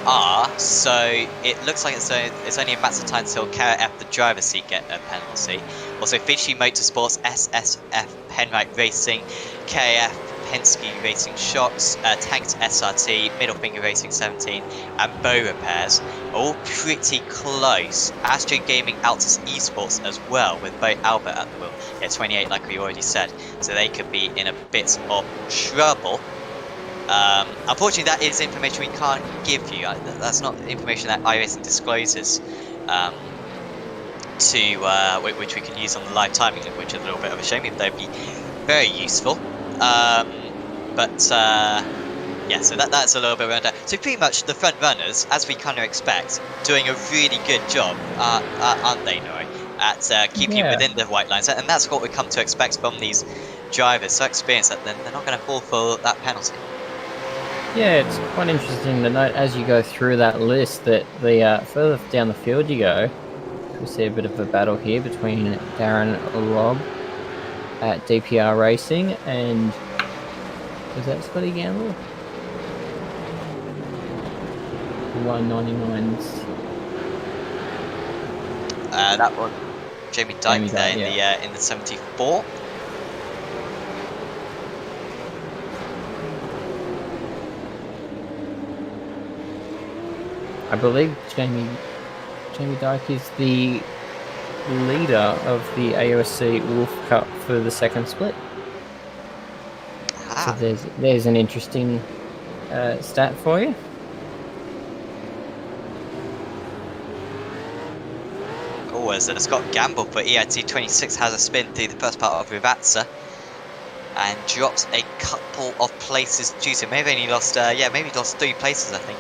are, so it looks like it's only a matter of time until KRF, the driver's seat, get a penalty. Also Fishy Motorsports, SSF Penrite Racing, KF Penske Racing Shocks, Tanked SRT, Middle Finger Racing 17, and Bow Repairs are all pretty close. Astro Gaming Altus Esports as well, with both Albert at the wheel. Yeah, 28 like we already said, so they could be in a bit of trouble. Unfortunately, that is information we can't give you. That's not information that iRacing discloses which we can use on the live timing, which is a little bit of a shame. If they'd be very useful. Yeah, so that's a little bit around that. So pretty much the front runners, as we kind of expect, doing a really good job, aren't they, Nori, at keeping within the white lines, and that's what we come to expect from these drivers. So experienced that they're not going to fall for that penalty. Yeah, it's quite interesting to note as you go through that list that the further down the field you go, we see a bit of a battle here between Darren Lobb at DPR Racing and was that Scotty Gamble? 199s. That one, Jamie Dyke there in the 74. I believe Jamie Dyke is the leader of the AOSC Wolf Cup for the second split. So there's an interesting stat for you. Oh, as Scott Gamble for EIT 26 has a spin through the first part of Rivatsa and drops a couple of places due to maybe only lost maybe lost 3 places, I think,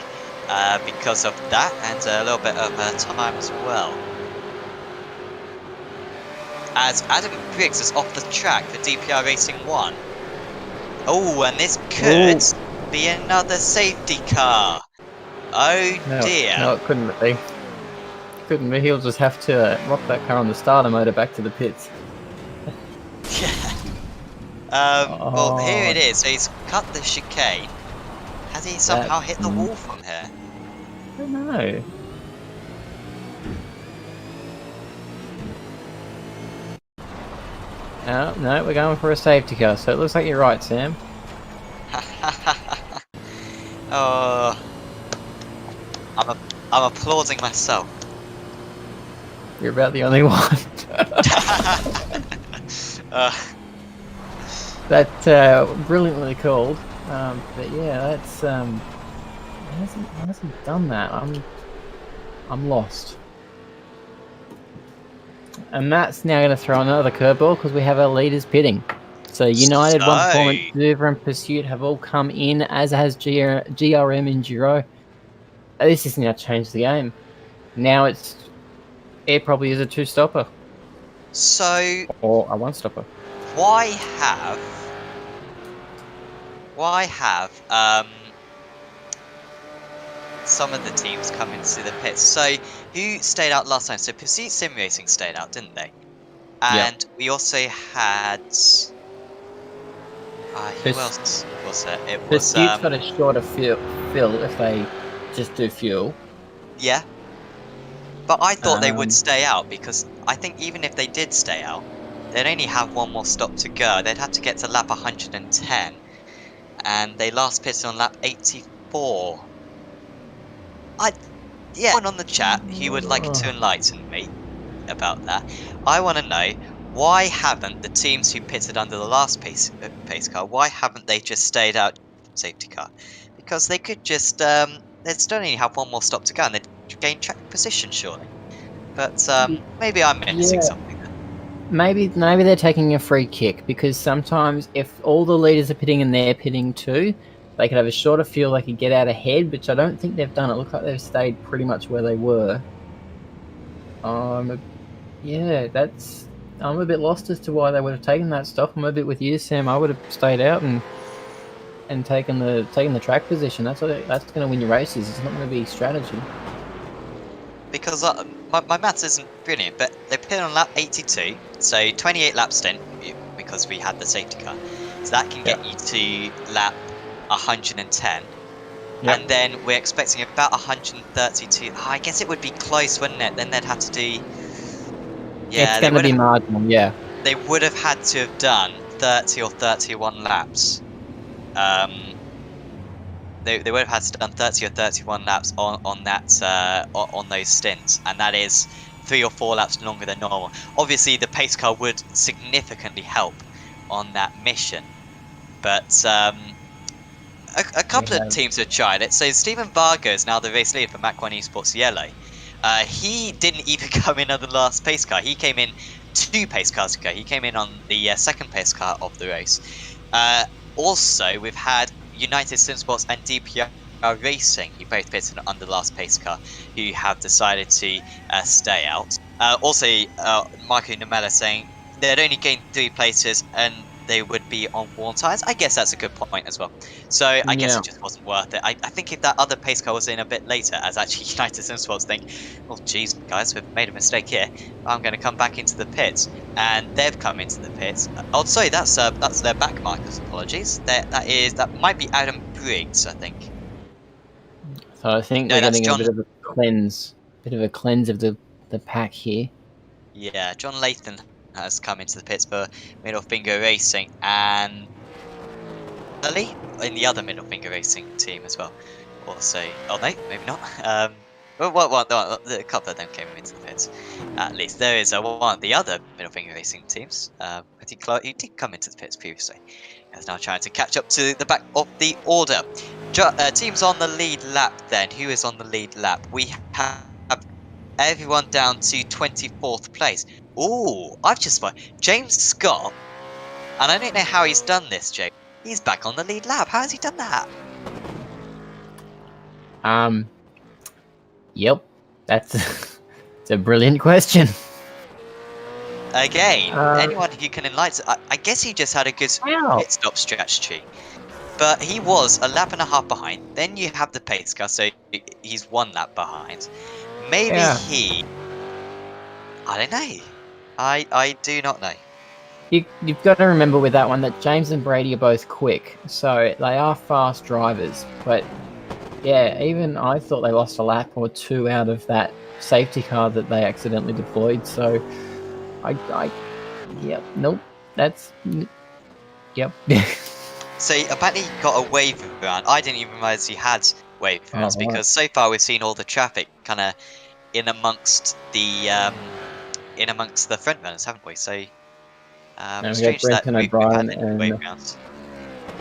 because of that, and a little bit of time as well. As Adam Briggs is off the track for DPR Racing 1. Oh, and this could be another safety car. Oh dear. No, it couldn't be. Couldn't be. He'll just have to rock that car on the starter motor back to the pits. Yeah. Well, here it is. So he's cut the chicane. Has he somehow hit the wall from here? I don't know. No, we're going for a safety car, so it looks like you're right, Sam. Oh, I'm applauding myself. You're about the only one. That's brilliantly called. But yeah, that's hasn't done that. I'm lost. And that's now going to throw another curveball because we have our leaders pitting. So United, One Performance, Maneuver and Pursuit have all come in, as has GRM Enduro. This has now changed the game. Now it probably is a 2-stopper. So or a 1-stopper. Why have some of the teams come into the pits? So who stayed out last time? So Pursuit Sim Racing stayed out, didn't they? And we also had who else was it? It was Pursuit's got a shorter fill if they just do fuel. Yeah. But I thought they would stay out, because I think even if they did stay out, they'd only have one more stop to go. They'd have to get to lap 110. And they last pitted on lap 84. Someone on the chat who would like to enlighten me about that. I want to know, why haven't the teams who pitted under the last pace car, why haven't they just stayed out safety car? Because they could just, they'd still only have one more stop to go and they'd gain track position, surely. But maybe I'm missing something there. Maybe they're taking a free kick, because sometimes if all the leaders are pitting and they're pitting too, they could have a shorter field, they could get out ahead, which I don't think they've done. It looks like they've stayed pretty much where they were. I'm a bit lost as to why they would have taken that stop. I'm a bit with you, Sam. I would have stayed out and taken the track position. That's going to win your races. It's not going to be strategy. Because my maths isn't brilliant, but they pit on lap 82, so 28 lap stint, because we had the safety car. So that can get you to lap 110. And then we're expecting about 132. I guess it would be close, wouldn't it? Then they'd have to do... Yeah, it's going to be marginal, They would have had to have done 30 or 31 laps. They would have had to have done 30 or 31 laps on those stints, and that is 3 or 4 laps longer than normal. Obviously, the pace car would significantly help on that mission, but a couple of teams have tried it. So Stephen Varga is now the race leader for Mach 1 Esports Yellow. He didn't even come in on the last pace car. He came in 2 pace cars ago. He came in on the second pace car of the race. Also, we've had United Sim Sports and DPR Racing, who both pitted on the last pace car, who have decided to stay out. Also, Marco Imola saying they'd only gained 3 places and they would be on worn tyres. I guess that's a good point as well. So I guess it just wasn't worth it. I think if that other pace car was in a bit later, as actually United Sim Sports think, oh geez, guys, we've made a mistake here. I'm going to come back into the pits, and they've come into the pits. Oh, sorry, that's their back markers. Apologies. That might be Adam Briggs, I think. So I think we're getting a bit of a cleanse of the pack here. Yeah, John Lathan has come into the pits for Middle Finger Racing, and Ali in the other Middle Finger Racing team as well. Also, oh no, maybe not. A couple of them came into the pits. At least there is one of the other Middle Finger Racing teams. I think Clark, who did come into the pits previously, is now trying to catch up to the back of the order. Teams on the lead lap. Then who is on the lead lap? We have everyone down to 24th place. Ooh, I've just spotted James Scott, and I don't know how he's done this, James. He's back on the lead lap. How has he done that? Yep, that's it's a brilliant question. Again, anyone who can enlighten, I guess he just had a good pit stop strategy. But he was a lap and a half behind. Then you have the pace car, so he's 1 lap behind. Maybe I don't know. I do not know. You've got to remember with that one that James and Brady are both quick, so they are fast drivers. But yeah, even I thought they lost a lap or 2 out of that safety car that they accidentally deployed. So yep. So apparently he got a wave round. I didn't even realize he had wave rounds because so far we've seen all the traffic kind of in amongst the front runners, haven't we? So strange that we've had wave rounds.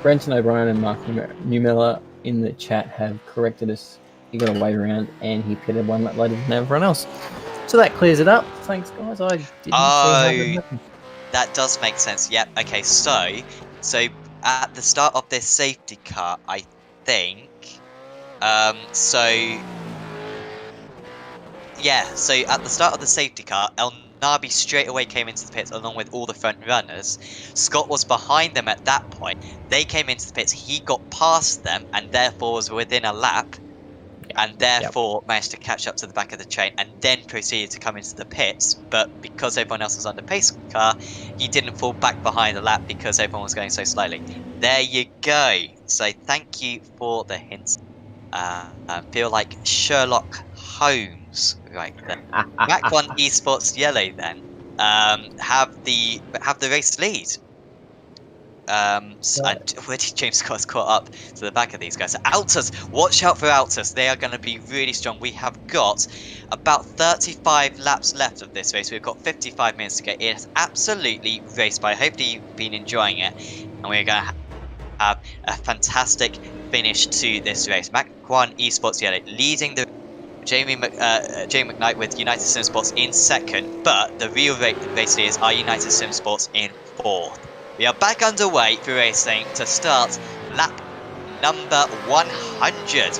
Brenton O'Brien and Mark Newmiller in the chat have corrected us. He got a wave round and he pitted 1 lap later than everyone else. So that clears it up. Thanks, guys. I didn't see how that happened. That does make sense. Yep. Okay. So at the start of this safety car, I think. So at the start of the safety car, El Nabi straight away came into the pits along with all the front runners. Scott was behind them at that point. They came into the pits. He got past them and therefore was within a lap. And therefore managed to catch up to the back of the train and then proceeded to come into the pits. But because everyone else was on the pace car, he didn't fall back behind the lap because everyone was going so slowly. There you go. So thank you for the hints. I feel like Sherlock Holmes right there. Mach 1 Esports Yellow then have the race lead. And where did James Scott caught up to the back of these guys? So Altus, watch out for Altus. They are going to be really strong. We have got about 35 laps left of this race. We've got 55 minutes to go. It's absolutely raced by. Hopefully you've been enjoying it. And we're going to have a fantastic finish to this race. Mach 1 Esports Yellow leading the Jamie McKnight with United Sim Sports in 2nd. But the real race leaders are United Sim Sports in 4th. We are back underway for racing to start lap number 100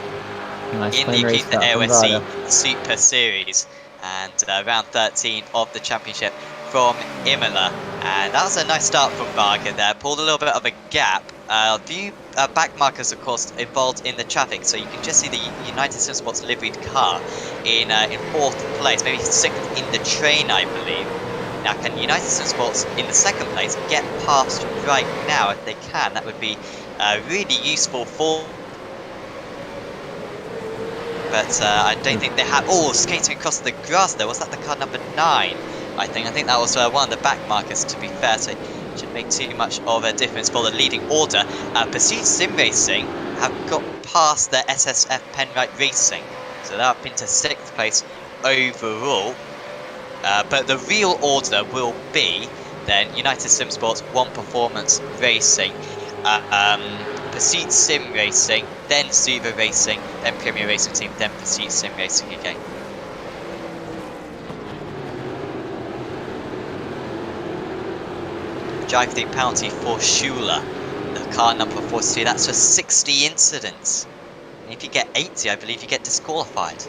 in the Acuta AOSC Super Series and round 13 of the championship from Imola. And that was a nice start from Varga there, pulled a little bit of a gap. A few back markers, of course, involved in the traffic, so you can just see the United Sim Sports liveried car in 4th place, maybe 6th in the train, I believe. Now, can United Sim Sports in the 2nd place get past right now? If they can, that would be really useful for. But I don't think they have. Oh, skating across the grass there. Was that the car number 9? I think that was one of the back markers, to be fair, so it shouldn't make too much of a difference for the leading order. Pursuit Sim Racing have got past their SSF Penrite Racing, so they're up into 6th place overall. But the real order will be then United Sim Sports, One Performance Racing, Pursuit Sim Racing, then Suva Racing, then Premier Racing Team, then Pursuit Sim Racing again. Drive the penalty for Schuler, the car number 42. That's for 60 incidents. And if you get 80, I believe you get disqualified.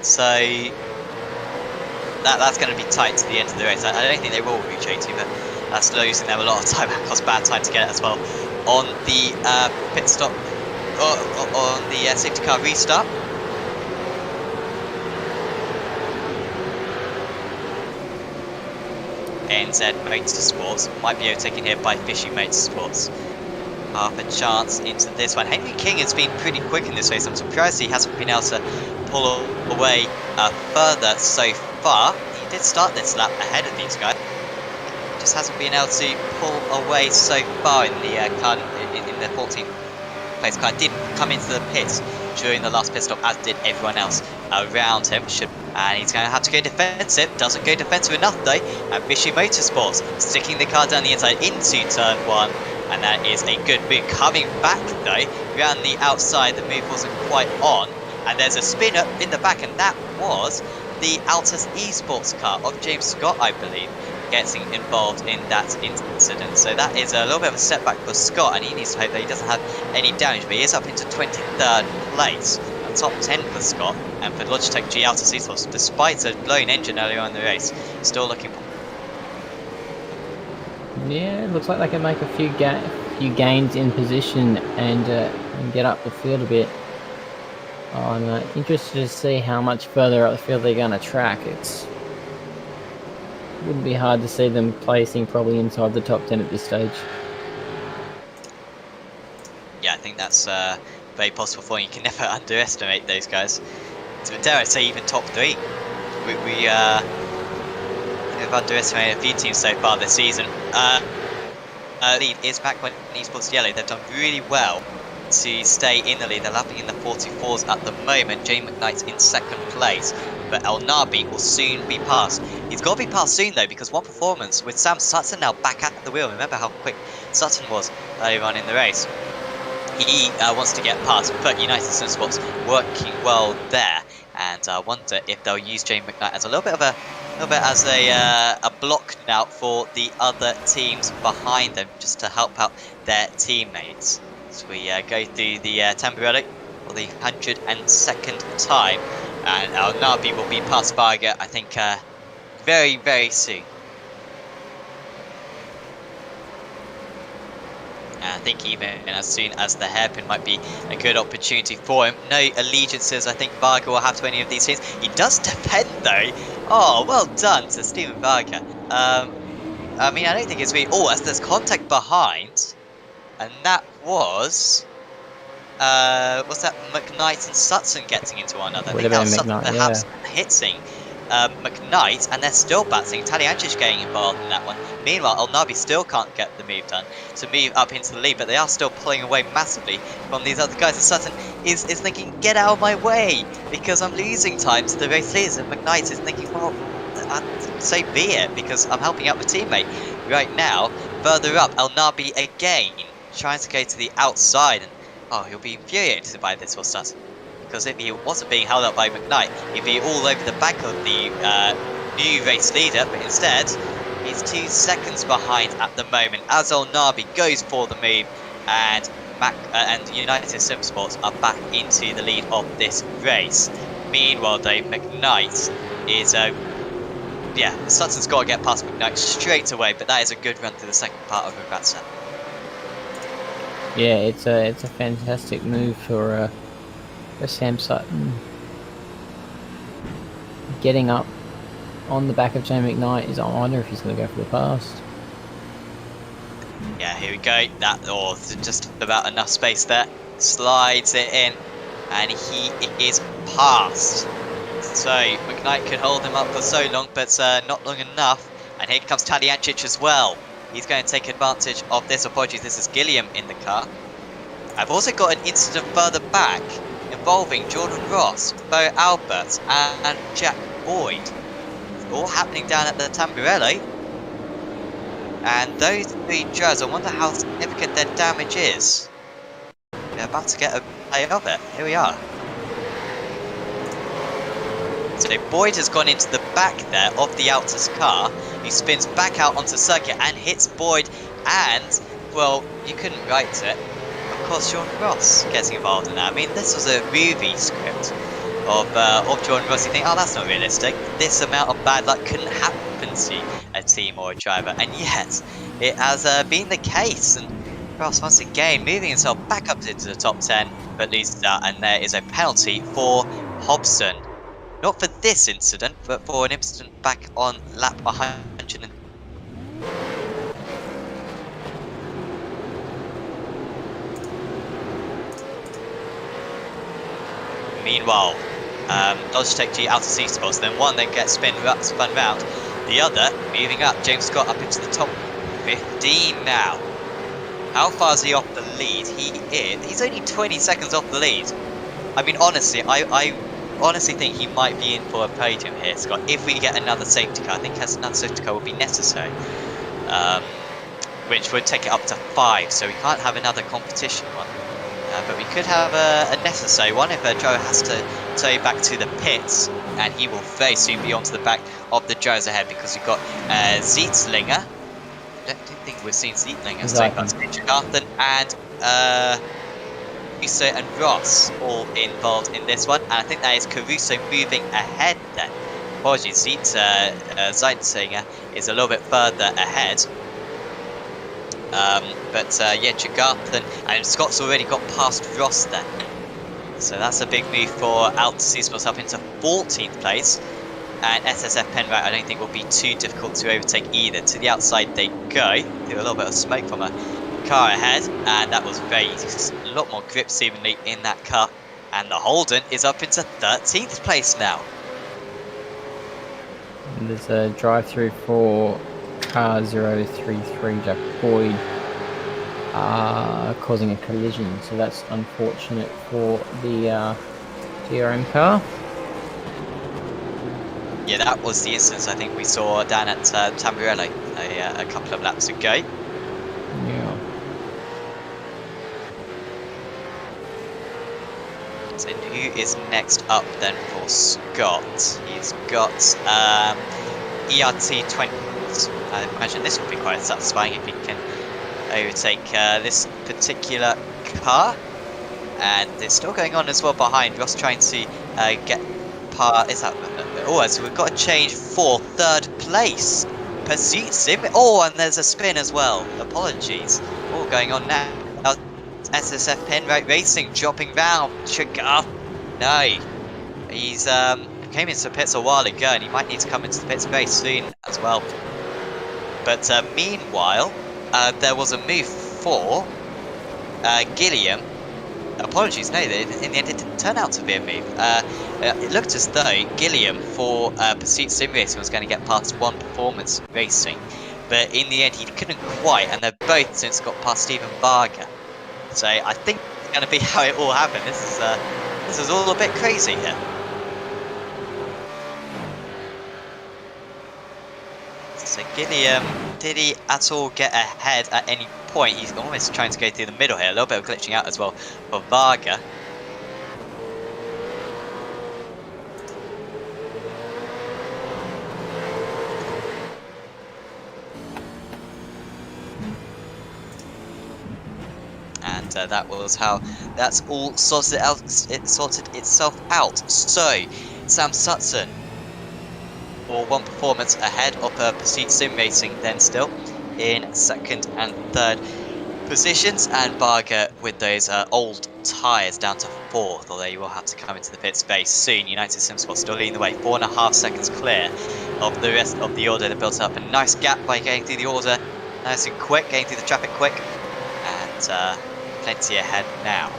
So that's going to be tight to the end of the race. I don't think they will reach 80, but that's losing them a lot of time. That costs bad time to get it as well. On the pit stop, on the safety car restart. NZ Motorsports might be overtaken here by Fishy Motorsports. Half a chance into this one. Henry King has been pretty quick in this race. I'm surprised he hasn't been able to pull away further so far. He did start this lap ahead of these guys. Just hasn't been able to pull away so far in the car in the 14th place car. Did come into the pits during the last pit stop, as did everyone else around him. And he's going to have to go defensive. Doesn't go defensive enough though. And Fishy Motorsports sticking the car down the inside into turn 1. And that is a good move. Coming back though, around the outside, the move wasn't quite on. And there's a spin up in the back, and that was the Altus Esports car of James Scott, I believe, getting involved in that incident. So that is a little bit of a setback for Scott, and he needs to hope that he doesn't have any damage. But he is up into 23rd place. Top 10 for Scott, and for Logitech G Altus Esports, despite a blown engine earlier on in the race, still looking. Yeah, it looks like they can make a few gains in position and get up the field a bit. I'm interested to see how much further up the field they're going to track. It wouldn't be hard to see them placing probably inside the top 10 at this stage. Yeah, I think that's very possible for you. You can never underestimate those guys. So dare I say even top 3. We've underestimated a few teams so far this season. Lead is back when Esports Yellow. They've done really well to stay in the lead. They're lapping in the 44s at the moment. Jay McKnight's in 2nd place, but El Nabi will soon be passed. He's got to be passed soon though, because one performance with Sam Sutton now back at the wheel. Remember how quick Sutton was earlier on in the race. He wants to get past, but United Sim Sports working well there, and I wonder if they'll use Jay McKnight as a little bit as a block now for the other teams behind them, just to help out their teammates. So we go through the Tamburello for the 102nd time, and El Nabi will be past Varga, I think, very, very soon. I think even as soon as the hairpin might be a good opportunity for him. No allegiances, I think Varga will have to any of these teams. He does defend though. Oh, well done to Steven Varga. I mean, I don't think it's really... Oh, as there's contact behind. And that was... what's that? McKnight and Sutton getting into one another. I think that was Sutton perhaps hitting McKnight, and they're still battling. Taliancic getting involved in that one. Meanwhile, El Nabi still can't get the move done to move up into the lead, but they are still pulling away massively from these other guys. And Sutton is thinking, get out of my way, because I'm losing time to the race leaders. And McKnight is thinking, well, so be it, because I'm helping out my teammate right now. Further up, El Nabi again trying to go to the outside, and oh, he'll be infuriated by this, will Sutton. Because if he wasn't being held up by McKnight, he'd be all over the back of the new race leader, but instead, he's 2 seconds behind at the moment as El Nabi goes for the move, and United Sim Sports are back into the lead of this race. Meanwhile, though, McKnight is, Sutton's got to get past McKnight straight away, but that is a good run through the second part of Rabatsa. Yeah, it's a fantastic move for Sam Sutton. Getting up on the back of Jay McKnight is, I wonder if he's going to go for the pass. Yeah, here we go. Just about enough space there. Slides it in, and he is passed. So McKnight could hold him up for so long, but not long enough. And here comes Taliancic as well. He's going to take advantage of this. Apologies, this is Gilliam in the car. I've also got an incident further back involving Jordan Ross, Bo Albert, and Jack Boyd. It's all happening down at the Tamburello. And those 3 drivers, I wonder how significant their damage is. We're about to get a play of it. Here we are. So Boyd has gone into the back there of the Altus car. He spins back out onto circuit and hits Boyd. And, well, you couldn't write it. Of course, John Ross gets involved in that. I mean, this was a movie script of John Ross. You think, oh, that's not realistic. This amount of bad luck couldn't happen to a team or a driver. And yet, it has been the case. And Ross, once again, moving himself back up into the top 10, but loses out. And there is a penalty for Hobson. Not for this incident, but for an incident back on lap 100. Meanwhile, Logitech G out of C spots, then one then gets spun round. The other moving up, James Scott up into the top 15 now. How far is he off the lead? He's only 20 seconds off the lead. I mean, honestly, I honestly think he might be in for a podium here, Scott. If we get another safety car, I think another safety car would be necessary, which would take it up to 5. So we can't have another competition one, but we could have a necessary one if Joe has to tow back to the pits, and he will very soon be onto the back of the Joes ahead because we've got Zietzlinger. I don't think we've seen Zietzlinger, so that's Garthen and Caruso and Ross all involved in this one, and I think that is Caruso moving ahead then. Apologies, Zeitzinger is a little bit further ahead. But yeah, Chigarthen and Scott's already got past Ross then. So that's a big move for Altus up into 14th place. And SSF Penrite I don't think will be too difficult to overtake either. To the outside they go. Do a little bit of smoke from a car ahead, and that was very easy. A lot more grip seemingly in that car, and the Holden is up into 13th place now. And there's a drive-through for car 033 Jack Boyd causing a collision, so that's unfortunate for the GRM car. Yeah, that was the instance I think we saw down at Tamburello a couple of laps ago. Yeah. So who is next up then for Scott? He's got ERT20. I imagine this will be quite satisfying if he can overtake this particular car. And it's still going on as well behind. Ross trying to get par. Is that? Oh, so we've got a change for 3rd place. Pursuit Sim. Oh, and there's a spin as well. Apologies. All going on now. SSF Penrite Racing dropping round. Chigar. No. He's came into the pits a while ago, and he might need to come into the pits very soon as well. But meanwhile, there was a move for Gilliam. Apologies, no, in the end it didn't turn out to be a move. It looked as though Gilliam for Pursuit Sim Racing was going to get past One Performance Racing, but in the end he couldn't quite, and they've both since got past Stephen Varga. So I think it's going to be how it all happened. This is all a bit crazy here. So Gilliam, did he at all get ahead at any point? He's almost trying to go through the middle here. A little bit of glitching out as well for Varga. And that was how that's all sorted out. It sorted itself out. So Sam Sutton for One Performance ahead of Pursuit Sim Racing then still in 2nd and 3rd positions, and Varga with those old tyres down to 4th, although you will have to come into the pit space soon. United Sim Sport still leading the way, 4.5 seconds clear of the rest of the order. They built up a nice gap by getting through the order nice and quick, getting through the traffic quick, and plenty ahead now.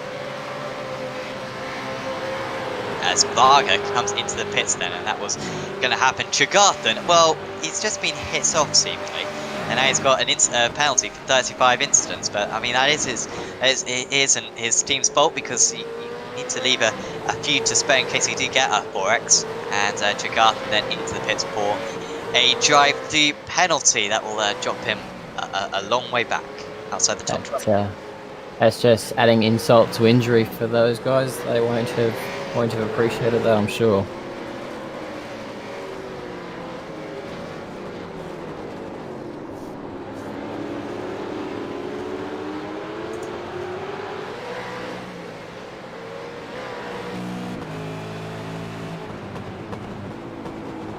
As Varga comes into the pits then, and that was going to happen. Chigarthen, well, he's just been hit off seemingly, and now he's got an penalty for 35 incidents. But I mean, that isn't his team's fault, because you need to leave a few to spare in case you do get a 4x. And Chigarthen then into the pits for a drive-through penalty that will drop him a long way back outside the top 12. That's just adding insult to injury for those guys. They won't have appreciated that, I'm sure.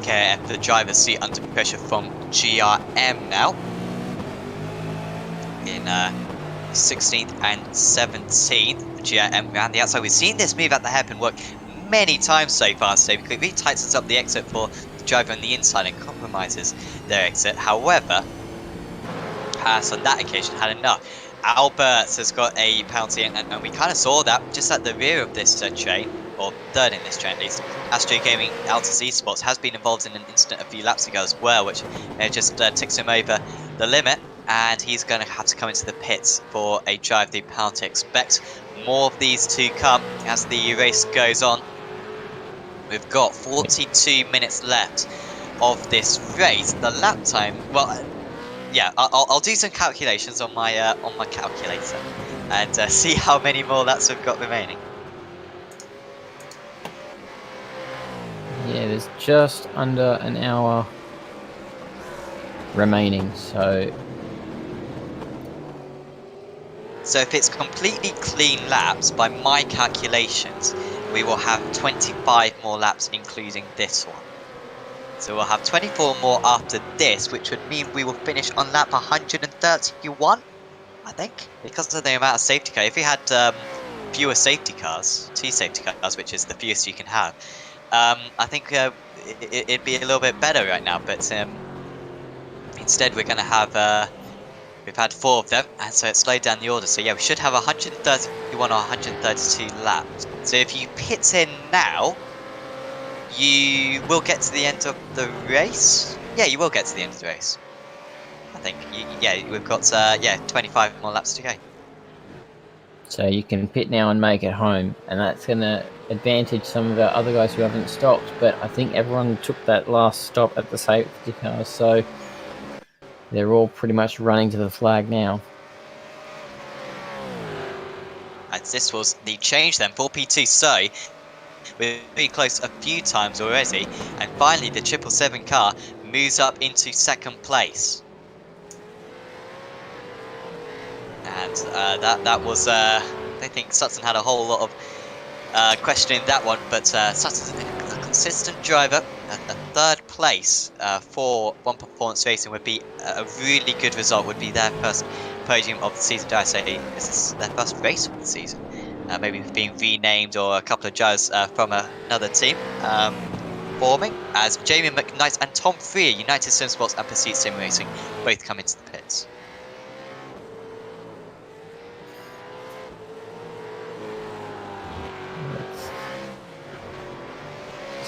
Okay, the driver's seat under pressure from GRM now. In 16th and 17th, GRM around the outside. We've seen this move at the hairpin work many times so far today, because it really tightens up the exit for the driver on the inside and compromises their exit. However, Haas on that occasion had enough. Alberts has got a penalty, and we kind of saw that just at the rear of this train, or third in this train at least. Astro Gaming AOSC Esports has been involved in an incident a few laps ago as well, which just ticks him over the limit, and he's going to have to come into the pits for a drive-through penalty. Expect more of these to come as the race goes on. We've got 42 minutes left of this race. The lap time, well, yeah, I'll do some calculations on my calculator and see how many more laps we've got remaining. Yeah, there's just under an hour remaining, so if it's completely clean laps, by my calculations, we will have 25 more laps, including this one. So we'll have 24 more after this, which would mean we will finish on lap 131, I think, because of the amount of safety cars. If we had fewer safety cars, 2 safety cars, which is the fewest you can have, I think it'd be a little bit better right now, but instead we're going to have, we've had 4 of them, and so it slowed down the order. So yeah, we should have 131 or 132 laps. So if you pit in now, you will get to the end of the race. Yeah, you will get to the end of the race, I think. Yeah, we've got 25 more laps to go. So you can pit now and make it home, and that's going to advantage some of the other guys who haven't stopped. But I think everyone took that last stop at the safety cars, so they're all pretty much running to the flag now. And this was the change then for P2. So we're very close a few times already, and finally the 777 car moves up into second place. And that was, I don't think Sutton had a whole lot of questioning that one, but Sutton's a consistent driver. A third place for One Performance Racing would be a really good result, would be their first podium of the season. Dare I say, is this their first race of the season? Maybe being renamed, or a couple of drivers from another team forming, as Jamie McKnight and Tom Freer, United Sim Sports and Pursuit Sim Racing, both come into the pits.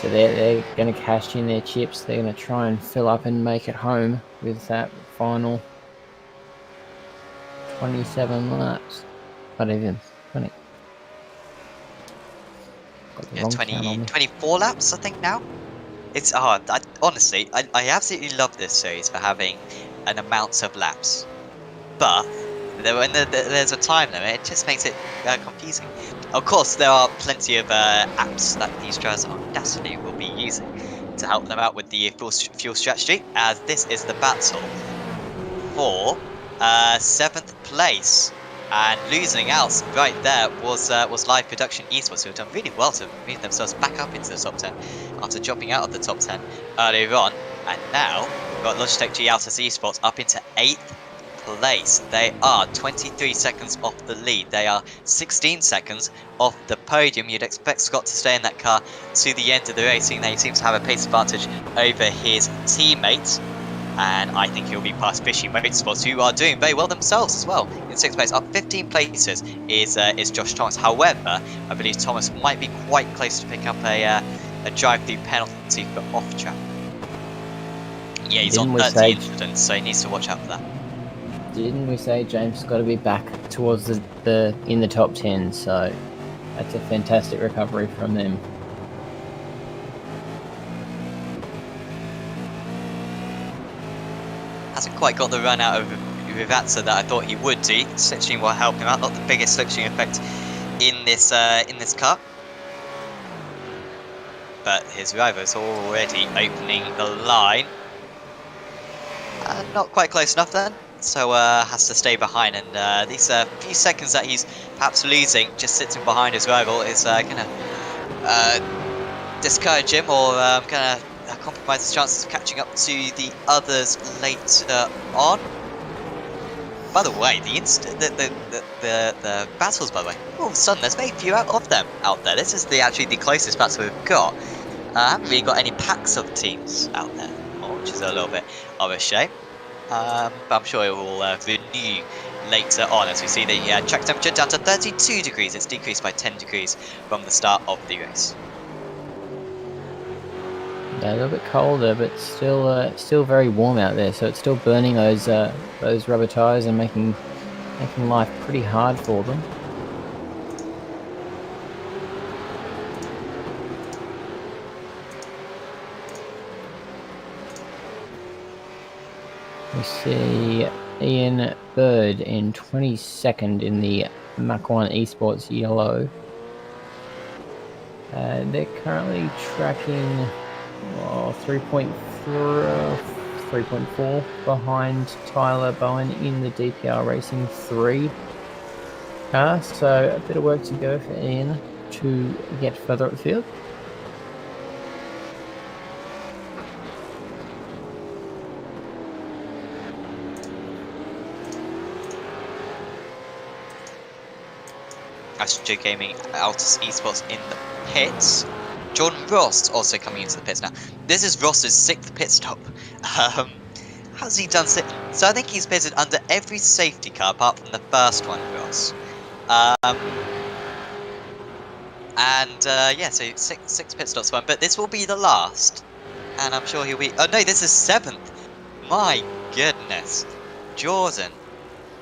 So they're going to cash in their chips. They're going to try and fill up and make it home with that final 27 laps. Not even 20. Yeah, 24 laps, I think, now. It's hard. Honestly, I absolutely love this series for having an amount of laps. But when there's a time limit, it just makes it confusing. Of course, there are plenty of apps that these drivers undoubtedly will be using to help them out with the fuel strategy, as this is the battle for 7th place. And losing out right there was Live Production Esports, who have done really well to move themselves back up into the top 10 after dropping out of the top 10 earlier on. And now we've got Logitech G AOSC Esports up into 8th place. They are 23 seconds off the lead. They are 16 seconds off the podium. You'd expect Scott to stay in that car to the end of the racing. He seems to have a pace advantage over his teammates. And I think he'll be past Fishy Motorsports, who are doing very well themselves as well. In 6th place, up 15 places, is Josh Thomas. However, I believe Thomas might be quite close to pick up a drive-through penalty for off-track. Yeah, he's on 13 incidents, so he needs to watch out for that. Didn't we say James has got to be back towards the in the top 10? So that's a fantastic recovery from them. Hasn't quite got the run out of Rivazza that I thought he would do. Slipstream will help him out. Not the biggest slipstream effect in this car, but his rival's already opening the line. Not quite close enough then, so has to stay behind. And these few seconds that he's perhaps losing, just sitting behind his rival, is gonna discourage him or gonna compromise his chances of catching up to the others later on. By the way, the battles, by the way, all of a sudden there's very few of them out there. This is actually the closest battle we've got. I haven't really got any packs of teams out there, which is a little bit of a shame. But I'm sure it will renew later on as we see the track temperature down to 32 degrees. It's decreased by 10 degrees from the start of the race. Yeah, a little bit colder, but still very warm out there. So it's still burning those rubber tires and making life pretty hard for them. We see Ian Bird in 22nd in the Mach 1 Esports Yellow. They're currently tracking 3.4 behind Tyler Bowen in the DPR Racing 3 car. So a bit of work to go for Ian to get further up the field. Astro Gaming, AOSC Esports in the pits. Jordan Ross also coming into the pits now. This is Ross's 6th pit stop. How's he done? So I think he's pitted under every safety car apart from the first one, Ross. Yeah, so six pit stops for him. But this will be the last, and I'm sure he'll be. Oh no, this is 7th. My goodness, Jordan,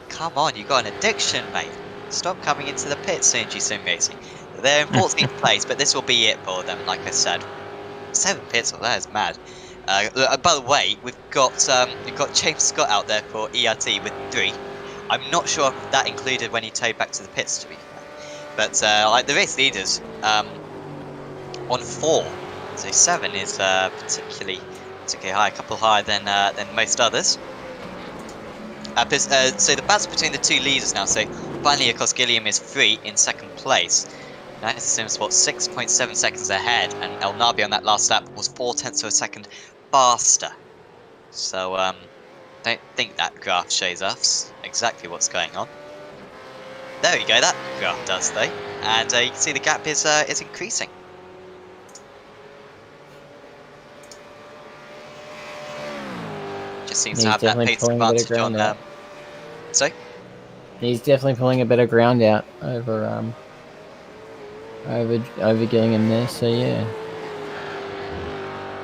come on, you got an addiction, mate. Stop coming into the pits, CNG Sim Racing. They're in 14th place, but this will be it for them, like I said. 7 pits, well, that is mad. By the way, we've got James Scott out there for ERT with 3. I'm not sure if that included when he towed back to the pits, to be fair. But like the race leaders on 4, so 7 is particularly high, a couple higher than most others. So the battle between the 2 leaders now. So finally, of course, Gilliam is 3 in 2nd place. United Sim Sports 6.7 seconds ahead, and El Nabi on that last lap was 0.4 of a second faster. So don't think that graph shows us exactly what's going on. There we go, that graph does though, and you can see the gap is increasing. Just seems to have that pace advantage on. So he's definitely pulling a bit of ground out over Gillingham there. So yeah,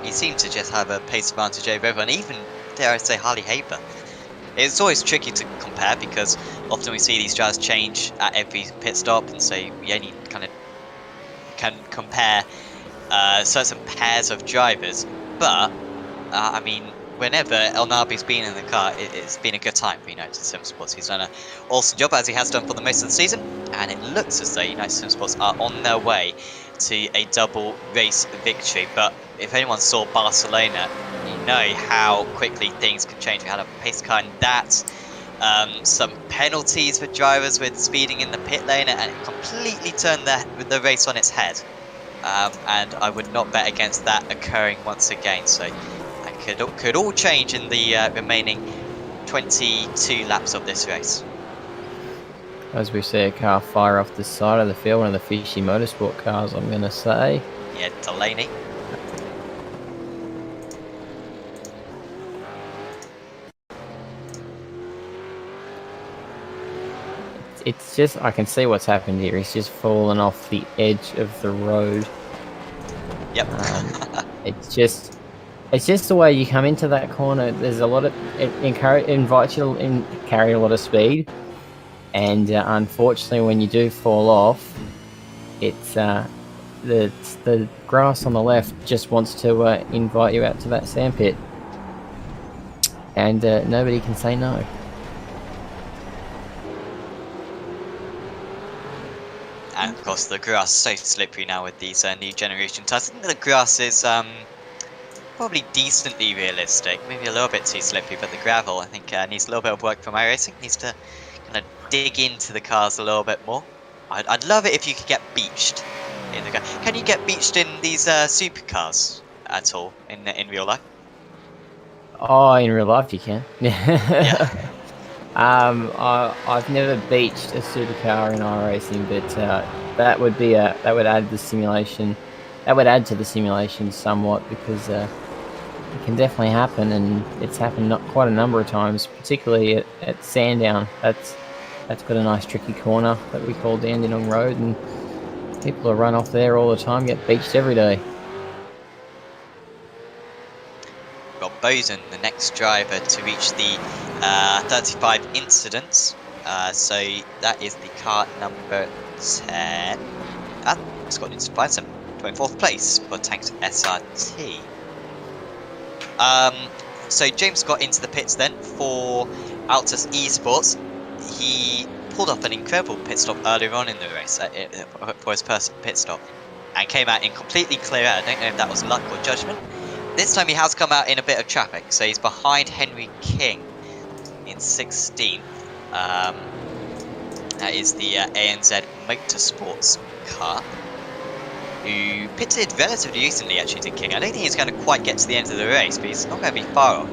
he seemed to just have a pace advantage over everyone, even dare I say Harley Haber. It's always tricky to compare because often we see these drivers change at every pit stop, and so we only kind of can compare certain pairs of drivers. But I mean, whenever El Nabi's been in the car, it's been a good time for United Sim Sports. He's done an awesome job, as he has done for the most of the season, and it looks as though United Sim Sports are on their way to a double race victory. But if anyone saw Barcelona, you know how quickly things can change. We had a pace car in that, some penalties for drivers with speeding in the pit lane, and it completely turned the race on its head. And I would not bet against that occurring once again. So could all change in the remaining 22 laps of this race. As we see a car fire off the side of the field, one of the Fishy Motorsport cars, I'm going to say. Yeah, Delaney. It's just, I can see what's happened here. He's just fallen off the edge of the road. Yep. It's just the way you come into that corner. There's a lot of, it invites you to carry a lot of speed, and unfortunately, when you do fall off, it's the grass on the left just wants to invite you out to that sandpit, and nobody can say no. And of course the grass is so slippery now with these new generation tires. I think the grass is probably decently realistic, maybe a little bit too slippery, but the gravel I think needs a little bit of work from iRacing. Needs to kind of dig into the cars a little bit more. I'd love it if you could get beached in the car. Can you get beached in these supercars at all in real life? Oh, in real life you can. Yeah. I've never beached a supercar in iRacing, but that would add the simulation. That would add to the simulation somewhat because it can definitely happen, and it's happened not quite a number of times, particularly at Sandown. That's got a nice tricky corner that we call Dandenong Road, and people who run off there all the time get beached every day. Got Bosun, the next driver to reach the 35 incidents. So that is the car number 10. It's got into 24th place for Tanks SRT. So James got into the pits then for Altus Esports. He pulled off an incredible pit stop earlier on in the race for his first pit stop and came out in completely clear air. I don't know if that was luck or judgment. This time he has come out in a bit of traffic, so he's behind Henry King in 16th. That is the ANZ Motorsports car, who pitted relatively recently actually to King. I don't think he's going to quite get to the end of the race, but he's not going to be far off.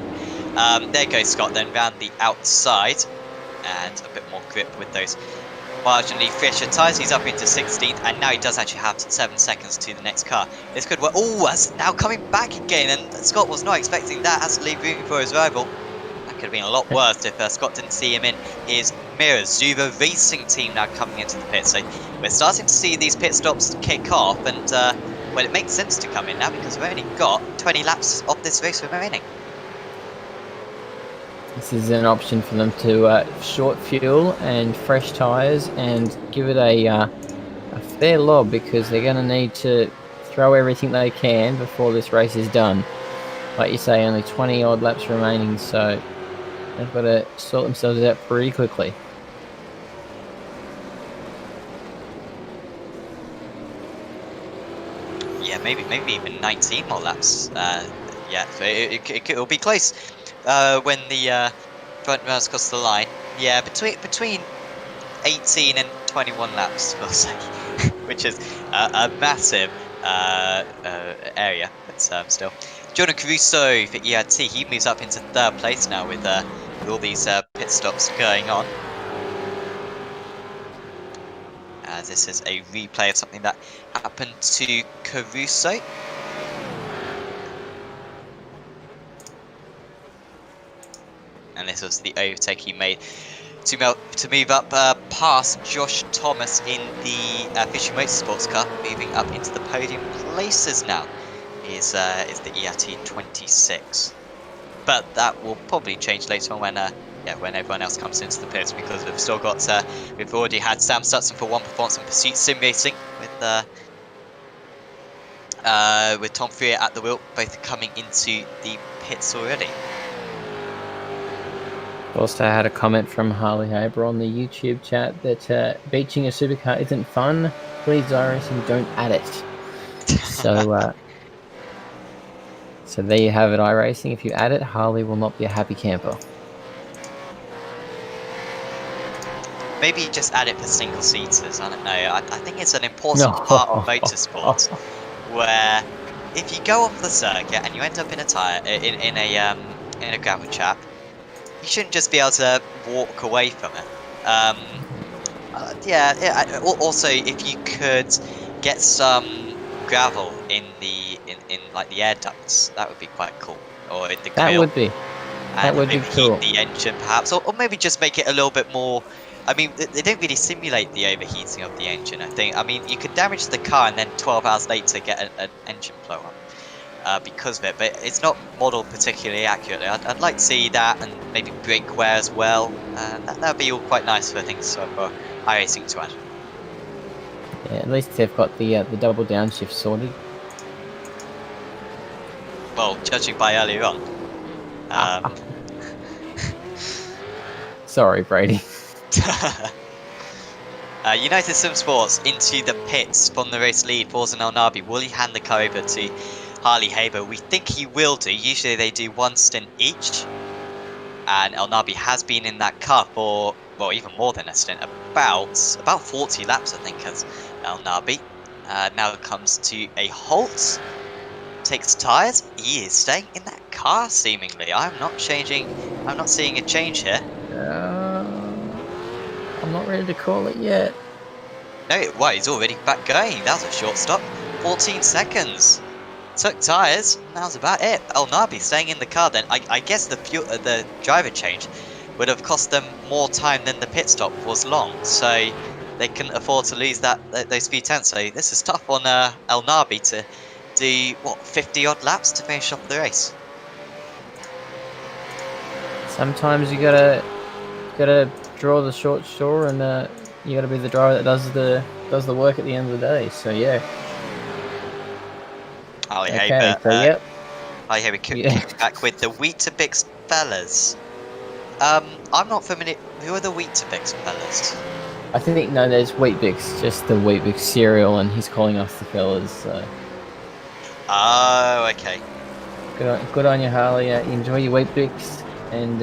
There goes Scott then round the outside, and a bit more grip with those marginally fresher tyres. He's up into 16th, and now he does actually have 7 seconds to the next car. This could work. Oh, that's now coming back again, and Scott was not expecting that. Has to leave room for his rival. That could have been a lot worse if Scott didn't see him in his mirrors. Zuba Racing Team now coming into the pit. So we're starting to see these pit stops kick off, and well, it makes sense to come in now because we've only got 20 laps of this race remaining. This is an option for them to short fuel and fresh tyres and give it a fair lob, because they're going to need to throw everything they can before this race is done. Like you say, only 20 odd laps remaining, so they've got to sort themselves out pretty quickly. Yeah, maybe even 19 more laps. Yeah, so it'll be close. When the front runners cross the line, yeah, between 18 and 21 laps, we'll say, which is a massive area, but still. Jordan Caruso for ERT, he moves up into 3rd place now with all these pit stops going on. This is a replay of something that happened to Caruso. And this was the overtake he made to move up past Josh Thomas in the Fisher Motorsports car, moving up into the podium places now. Is the ERT 26, but that will probably change later on when when everyone else comes into the pits, because we've still got we've already had Sam Sutton for One Performance and Pursuit Sim Racing with Tom Freer at the wheel, both coming into the pits already. Also had a comment from Harley Haber on the YouTube chat that beaching a supercar isn't fun. Please, iRacing, don't add it. So. So there you have it, iRacing. If you add it, Harley will not be a happy camper. Maybe just add it for single seaters. I don't know. I think it's an important part of motorsport where if you go off the circuit and you end up in a tire in a gravel trap, you shouldn't just be able to walk away from it. Also, if you could get some gravel in like the air ducts, that would be quite cool. Or in the grill. That would be cool. Heat the engine perhaps, or maybe just make it a little bit more. I mean, they don't really simulate the overheating of the engine, I think. I mean, you could damage the car and then 12 hours later get an engine blow up because of it, but it's not modelled particularly accurately. I'd like to see that, and maybe brake wear as well. That would be all quite nice for things for iRacing to add. Yeah, at least they've got the double downshift sorted. Well, judging by earlier on. Sorry, Brady. United Sim Sports into the pits from the race lead. Forza and El Nabi. Will he hand the car over to Harley Haber? We think he will do. Usually they do one stint each. And El Nabi has been in that car for, well, even more than a stint. About 40 laps, I think, as El Nabi. Now it comes to a halt. Takes tyres. He is staying in that car, seemingly. I'm not seeing a change here. I'm not ready to call it yet. No, well, he's already back going. That was a short stop. 14 seconds. Took tyres. That was about it. El Nabi staying in the car then. I guess the driver change would have cost them more time than the pit stop was long. So they couldn't afford to lose those few tenths. So this is tough on El Nabi to do, 50 odd laps to finish off the race. Sometimes you gotta draw the short straw, and you gotta be the driver that does the work at the end of the day. So yeah. Ali Okay, Haber, so yep. Ali Haber back with the Weetabix fellas. I'm not familiar. Who are the Weetabix fellas? I think no, there's Weet-Bix, just the Weet-Bix cereal, and he's calling us the fellas. So. Oh, okay. Good on you, Harley. Enjoy your Weet-Bix, and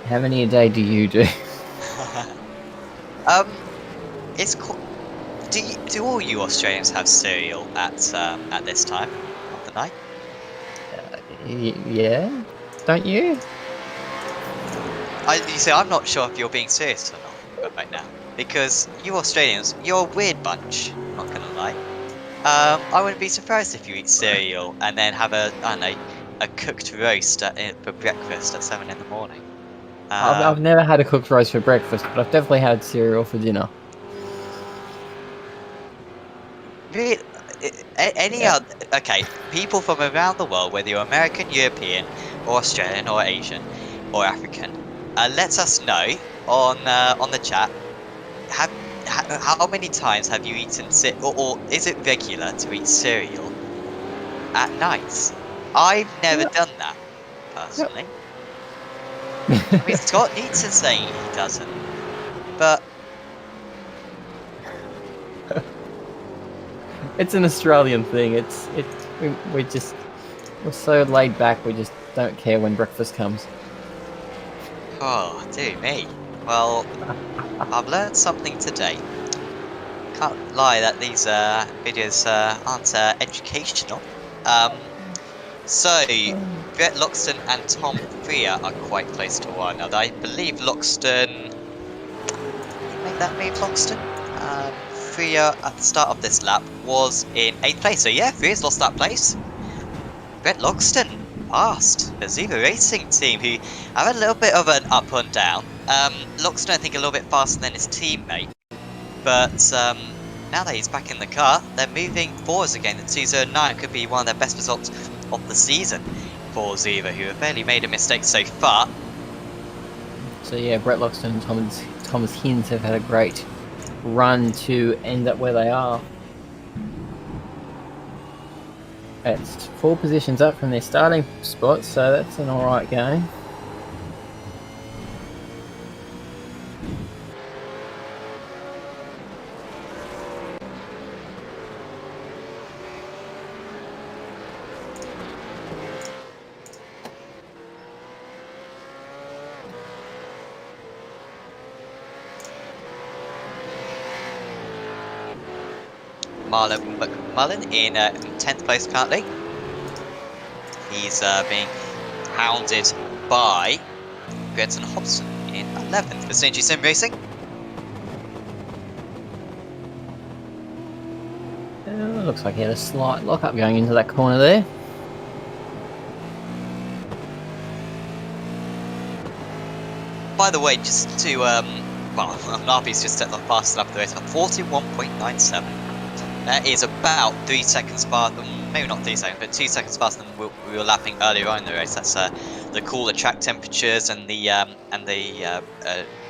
how many a day do you do? It's cool. Do all you Australians have cereal at this time of the night? Yeah, don't you? You see, I'm not sure if you're being serious or not right now, because you Australians, you're a weird bunch. I'm not gonna lie. I wouldn't be surprised if you eat cereal and then have a cooked roast for breakfast at 7 in the morning. I've never had a cooked roast for breakfast, but I've definitely had cereal for dinner. Really, okay, people from around the world, whether you're American, European, or Australian, or Asian, or African, let us know on the chat. How many times have you eaten or is it regular to eat cereal at night? I've never done that personally. I mean, Scott Neaton's saying he doesn't, but it's an Australian thing. We're so laid back. We just don't care when breakfast comes. oh, dear me. Well, I've learned something today. Can't lie that these videos aren't educational. So, Brett Loxton and Tom Freer are quite close to one another. I believe Loxton... Did he make that move, Loxton? Freer, at the start of this lap, was in 8th place. So yeah, Freer's lost that place. Brett Loxton passed the Ziva Racing team, who have a little bit of an up and down. Loxton, I think, a little bit faster than his teammate. But now that he's back in the car, they're moving forwards again. The 209 could be one of their best results of the season for Ziva, who have barely made a mistake so far. So yeah, Brett Loxton and Thomas Hinds have had a great run to end up where they are. It's 4 positions up from their starting spot, so that's an alright game. Marlon McMullen in 10th place currently. He's being hounded by Gretton Hobson in 11th for Synergy Sim Racing. Looks like he had a slight lock-up going into that corner there. By the way, just to, Nabi's just set the fastest lap of the race, 41.97. That is about 3 seconds faster, maybe not 3 seconds, but 2 seconds faster than we were lapping earlier on in the race. That's the cooler track temperatures and the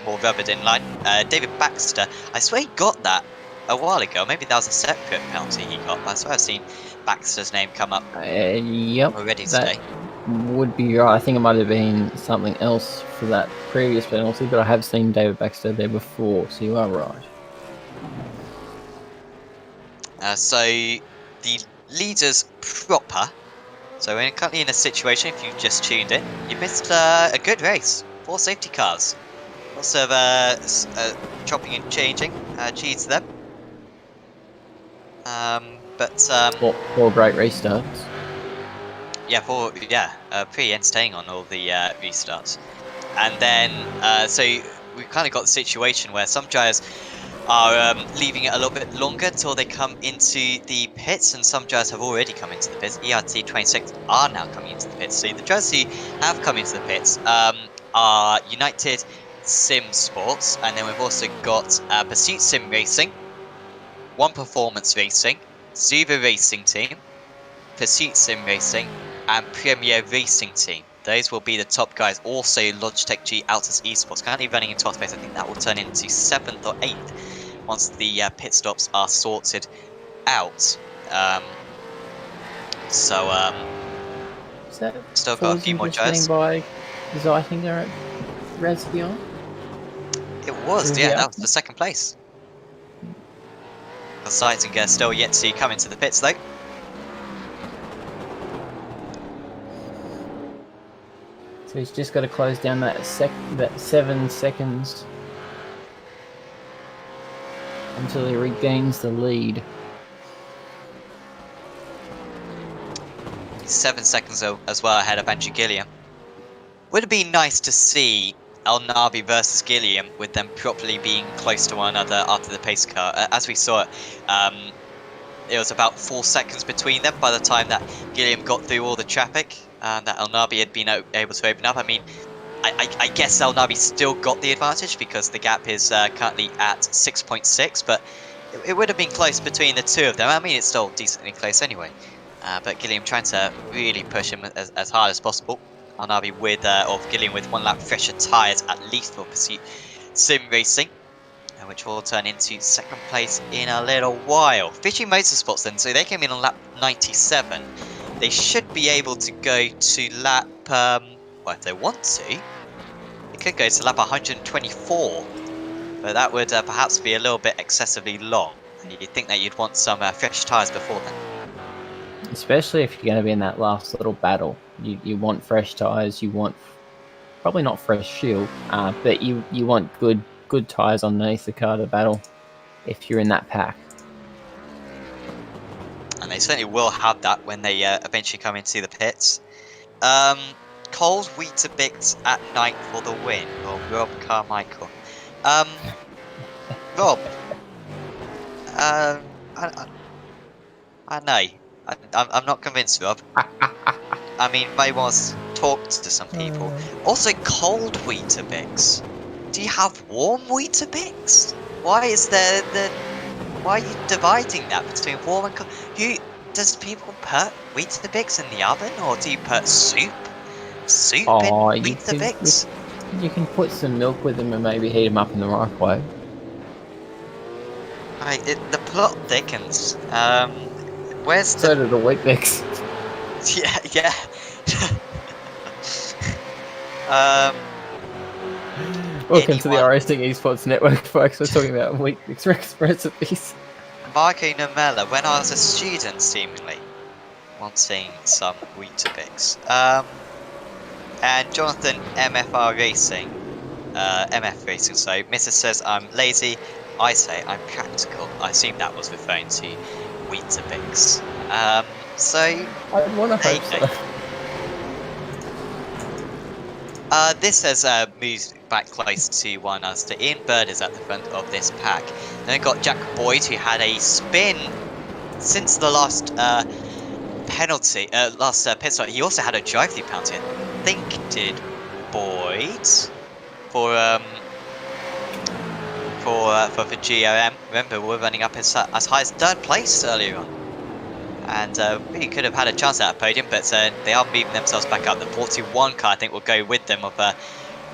more rugged inline. David Baxter, I swear he got that a while ago. Maybe that was a separate penalty he got, but I swear I've seen Baxter's name come up yep, already today. Would be right. I think it might have been something else for that previous penalty, but I have seen David Baxter there before, so you are right. So the leaders proper. So we're currently in a situation, if you've just tuned in, you missed a good race. 4 safety cars. Lots of chopping and changing. G to them. Four great restarts. Yeah, pretty entertaining on all the restarts. And then, so we've kind of got the situation where some drivers are leaving it a little bit longer until they come into the pits, and some drivers have already come into the pits. ERT26 are now coming into the pits. So the drivers who have come into the pits are United Sim Sports, and then we've also got Pursuit Sim Racing, One Performance Racing, Zuba Racing Team, Pursuit Sim Racing, and Premier Racing Team. Those will be the top guys. Also, Logitech G Altus Esports currently running in 12th place. I think that will turn into 7th or 8th once the pit stops are sorted out. Still got a few more drivers. By Zeitinger at Resvion? It was, yeah, that was the 2nd place. The Zeitinger still yet to come into the pits though. So he's just got to close down that 7 seconds until he regains the lead. 7 seconds as well ahead of Andrew Gilliam. Would it be nice to see El Nabi versus Gilliam with them properly being close to one another after the pace car? As we saw it was about 4 seconds between them by the time that Gilliam got through all the traffic that El Nabi had been able to open up. I mean, I guess El Nabi still got the advantage because the gap is currently at 6.6, but it would have been close between the two of them. I mean, it's still decently close anyway. But Gilliam trying to really push him as hard as possible. El Nabi or Gilliam with 1 lap fresher tyres at least for Pursuit Sim Racing, which will turn into 2nd place in a little while. Fishing Motorsports then, so they came in on lap 97. They should be able to go to lap, well, if they want to, they could go to lap 124. But that would perhaps be a little bit excessively long. And you'd think that you'd want some fresh tyres before then. Especially if you're going to be in that last little battle. You want fresh tyres, you want, probably not fresh shield, but you want good tyres underneath the car to battle if you're in that pack. And they certainly will have that when they eventually come into the pits. Cold Weetabix at night for the win, or Rob Carmichael. Rob, I know. I'm not convinced, Rob. I mean, May was talked to some people. Also, cold Weetabix. Do you have warm Weetabix? Why is there why are you dividing that between warm and cold? Does people put Weetabix in the oven, or do you put soup in Weetabix? You can put some milk with them and maybe heat them up in the microwave. Right, the plot thickens. Where's so did the Weetabix. Yeah. Welcome to the AOSC Esports Network, folks. We're talking about Weetabix recipes. Marco Nomella, when I was a student, seemingly wanting some Weetabix. And Jonathan MFR Racing, MF Racing. So, Mrs. says I'm lazy. I say I'm practical. I assume that was referring to Weetabix. So I want to hope so. This has moved back close to one as to Ian Bird is at the front of this pack. Then we've got Jack Boyd, who had a spin since the last pit stop. He also had a drive-through penalty, I think, did Boyd for GRM. Remember, we're running up as high as 3rd place earlier on. And really could have had a chance at a podium, but they are moving themselves back up. The 41 car, I think, will go with them of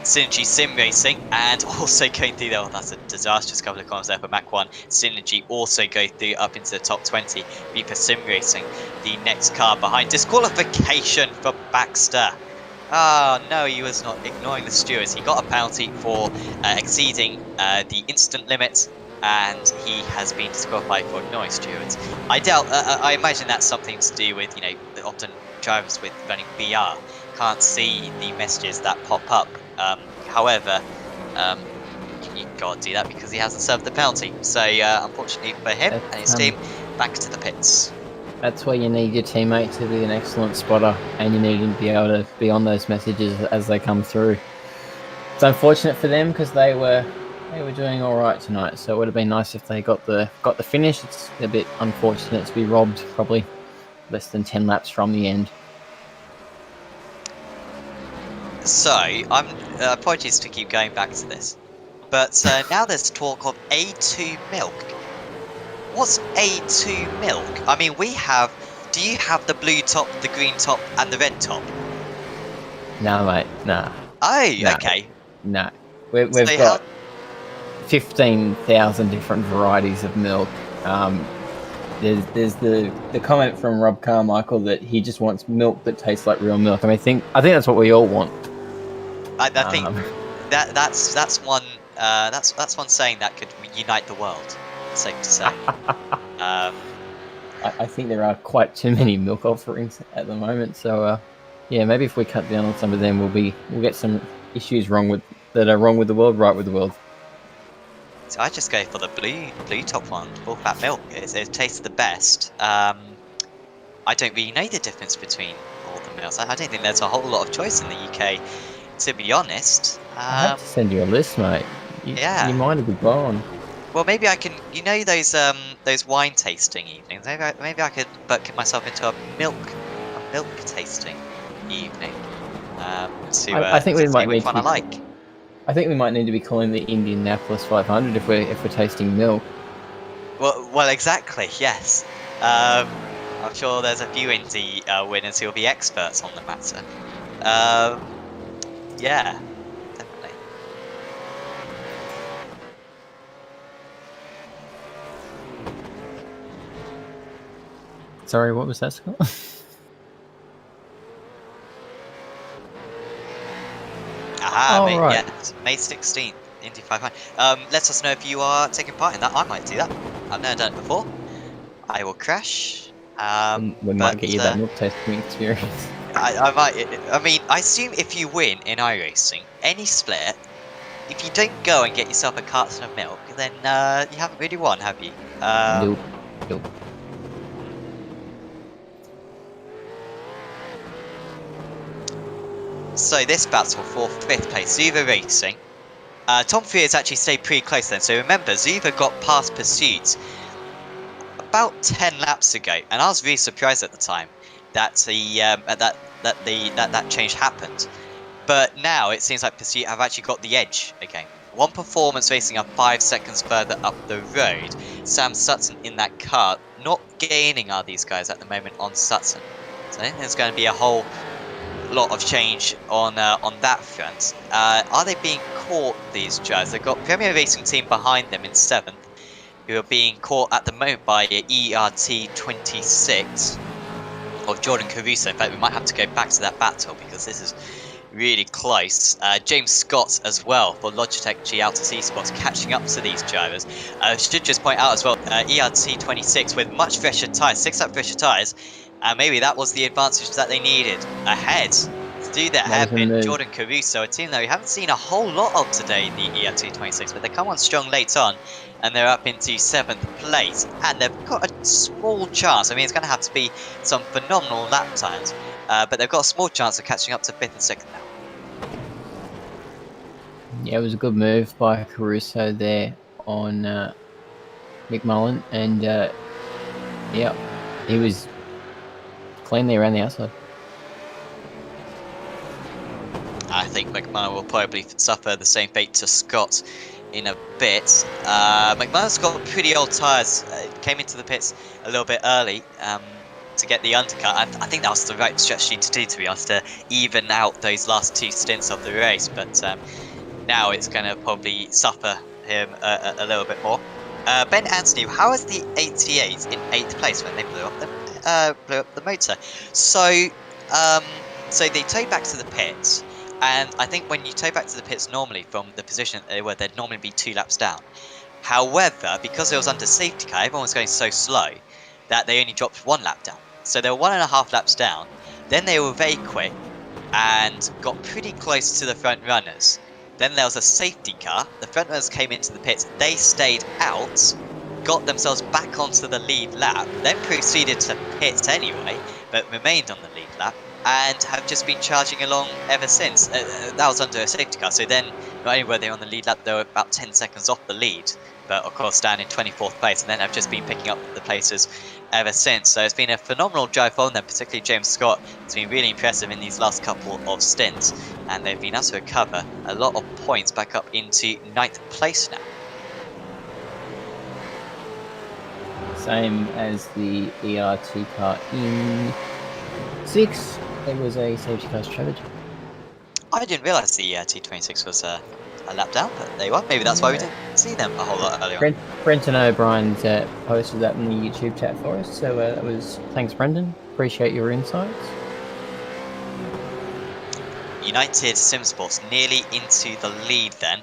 Synergy Sim Racing, and also going through there. Oh, that's a disastrous couple of corners there for Mach 1. Synergy also go through up into the top 20. Reaper Sim Racing, the next car behind. Disqualification for Baxter. Oh, no, he was not ignoring the stewards. He got a penalty for exceeding the instant limit. and he has been disqualified for noise stewards. I doubt. I imagine that's something to do with often drivers with running VR can't see the messages that pop up. However, you can't do that because he hasn't served the penalty. So unfortunately for him and his team, back to the pits. That's why you need your teammate to be an excellent spotter, and you need him to be able to be on those messages as they come through. It's unfortunate for them because they were doing all right tonight. So it would have been nice if they got the finish. It's a bit unfortunate to be robbed probably less than 10 laps from the end. So I'm apologies to keep going back to this, but now there's talk of A2 milk. What's A2 milk? I mean, we have. Do you have the blue top, the green top, and the red top? No, mate. Nah. Oh, no. Okay. No. We've got 15,000 different varieties of milk. There's the comment from Rob Carmichael that he just wants milk that tastes like real milk. I mean, I think that's what we all want. I think that's one saying that could unite the world. Safe to say. I think there are quite too many milk offerings at the moment. So yeah, maybe if we cut down on some of them, we'll get some issues that are wrong with the world right with the world. So I just go for the blue top one, full fat milk. It tastes the best. I don't really know the difference between all the milks. I don't think there's a whole lot of choice in the UK, to be honest. I have to send you a list, mate. Your mind will be blown. Well, maybe I can. You know those wine tasting evenings. Maybe I could book myself into a milk tasting evening. I think we might need to be, I think we might need to be calling the Indianapolis 500 if we're tasting milk. Well, exactly. Yes. I'm sure there's a few Indy winners who will be experts on the matter. Yeah, definitely. Sorry, what was that, Scott? Aha, right. Yeah, May 16th, Indy 500. Let us know if you are taking part in that. I might do that. I've never done it before. I will crash. We might get you that milk tasting experience. I might. I mean, I assume if you win in iRacing, any split, if you don't go and get yourself a carton of milk, then you haven't really won, have you? Nope. So this battle for 5th place, Zuva Racing. Tom Frears actually stayed pretty close then. So remember, Zuva got past Pursuit about 10 laps ago, and I was really surprised at the time that that change happened. But now it seems like Pursuit have actually got the edge again. One Performance Racing are 5 seconds further up the road. Sam Sutton in that car, not gaining are these guys at the moment on Sutton. So I think there's going to be a whole lot of change on that front. Are they being caught, these drivers? They've got Premier Racing Team behind them in 7th, who are being caught at the moment by ERT26 of Jordan Caruso. In fact, we might have to go back to that battle because this is really close. James Scott as well for Logitech G Altus Esports catching up to these drivers. Should just point out as well, ERT26 with much fresher tyres, 6 up fresher tyres, and maybe that was the advantage that they needed. Ahead to do their hairpin, Jordan Caruso, a team that we haven't seen a whole lot of today, the ERT26, but they come on strong late on, and they're up into 7th place, and they've got a small chance. I mean, it's going to have to be some phenomenal lap times, but they've got a small chance of catching up to 5th and 2nd now. Yeah, it was a good move by Caruso there on McMullen, and yeah, he was clean there around the outside. I think McMullen will probably suffer the same fate to Scott in a bit. McMullen's got pretty old tyres, came into the pits a little bit early to get the undercut. I think that was the right strategy to do, to be honest, to even out those last 2 stints of the race, but now it's going to probably suffer him a little bit more. Ben Anthony, how is the 88 in 8th place when they blew up the motor? So they tow back to the pits, and I think when you tow back to the pits normally from the position that they were, they'd normally be 2 laps down. However, because it was under safety car, everyone was going so slow that they only dropped 1 lap down. So they were 1.5 laps down. Then they were very quick and got pretty close to the front runners. Then there was a safety car. The front runners came into the pits. They stayed out, got themselves back onto the lead lap, then proceeded to pit anyway, but remained on the lead lap, and have just been charging along ever since. That was under a safety car, so then not only were they on the lead lap, they were about 10 seconds off the lead, but of course down in 24th place, and then have just been picking up the places ever since. So it's been a phenomenal drive from them, particularly James Scott. It's been really impressive in these last couple of stints, and they've been able to recover a lot of points back up into 9th place now. Same as the ERT car in 6. It was a safety car strategy. I didn't realise the T26 was a lap down, but there you are. Maybe that's why we didn't see them a whole lot earlier on. Brenton O'Brien posted that in the YouTube chat for us, so that was thanks, Brendan. Appreciate your insights. United Simsports nearly into the lead then.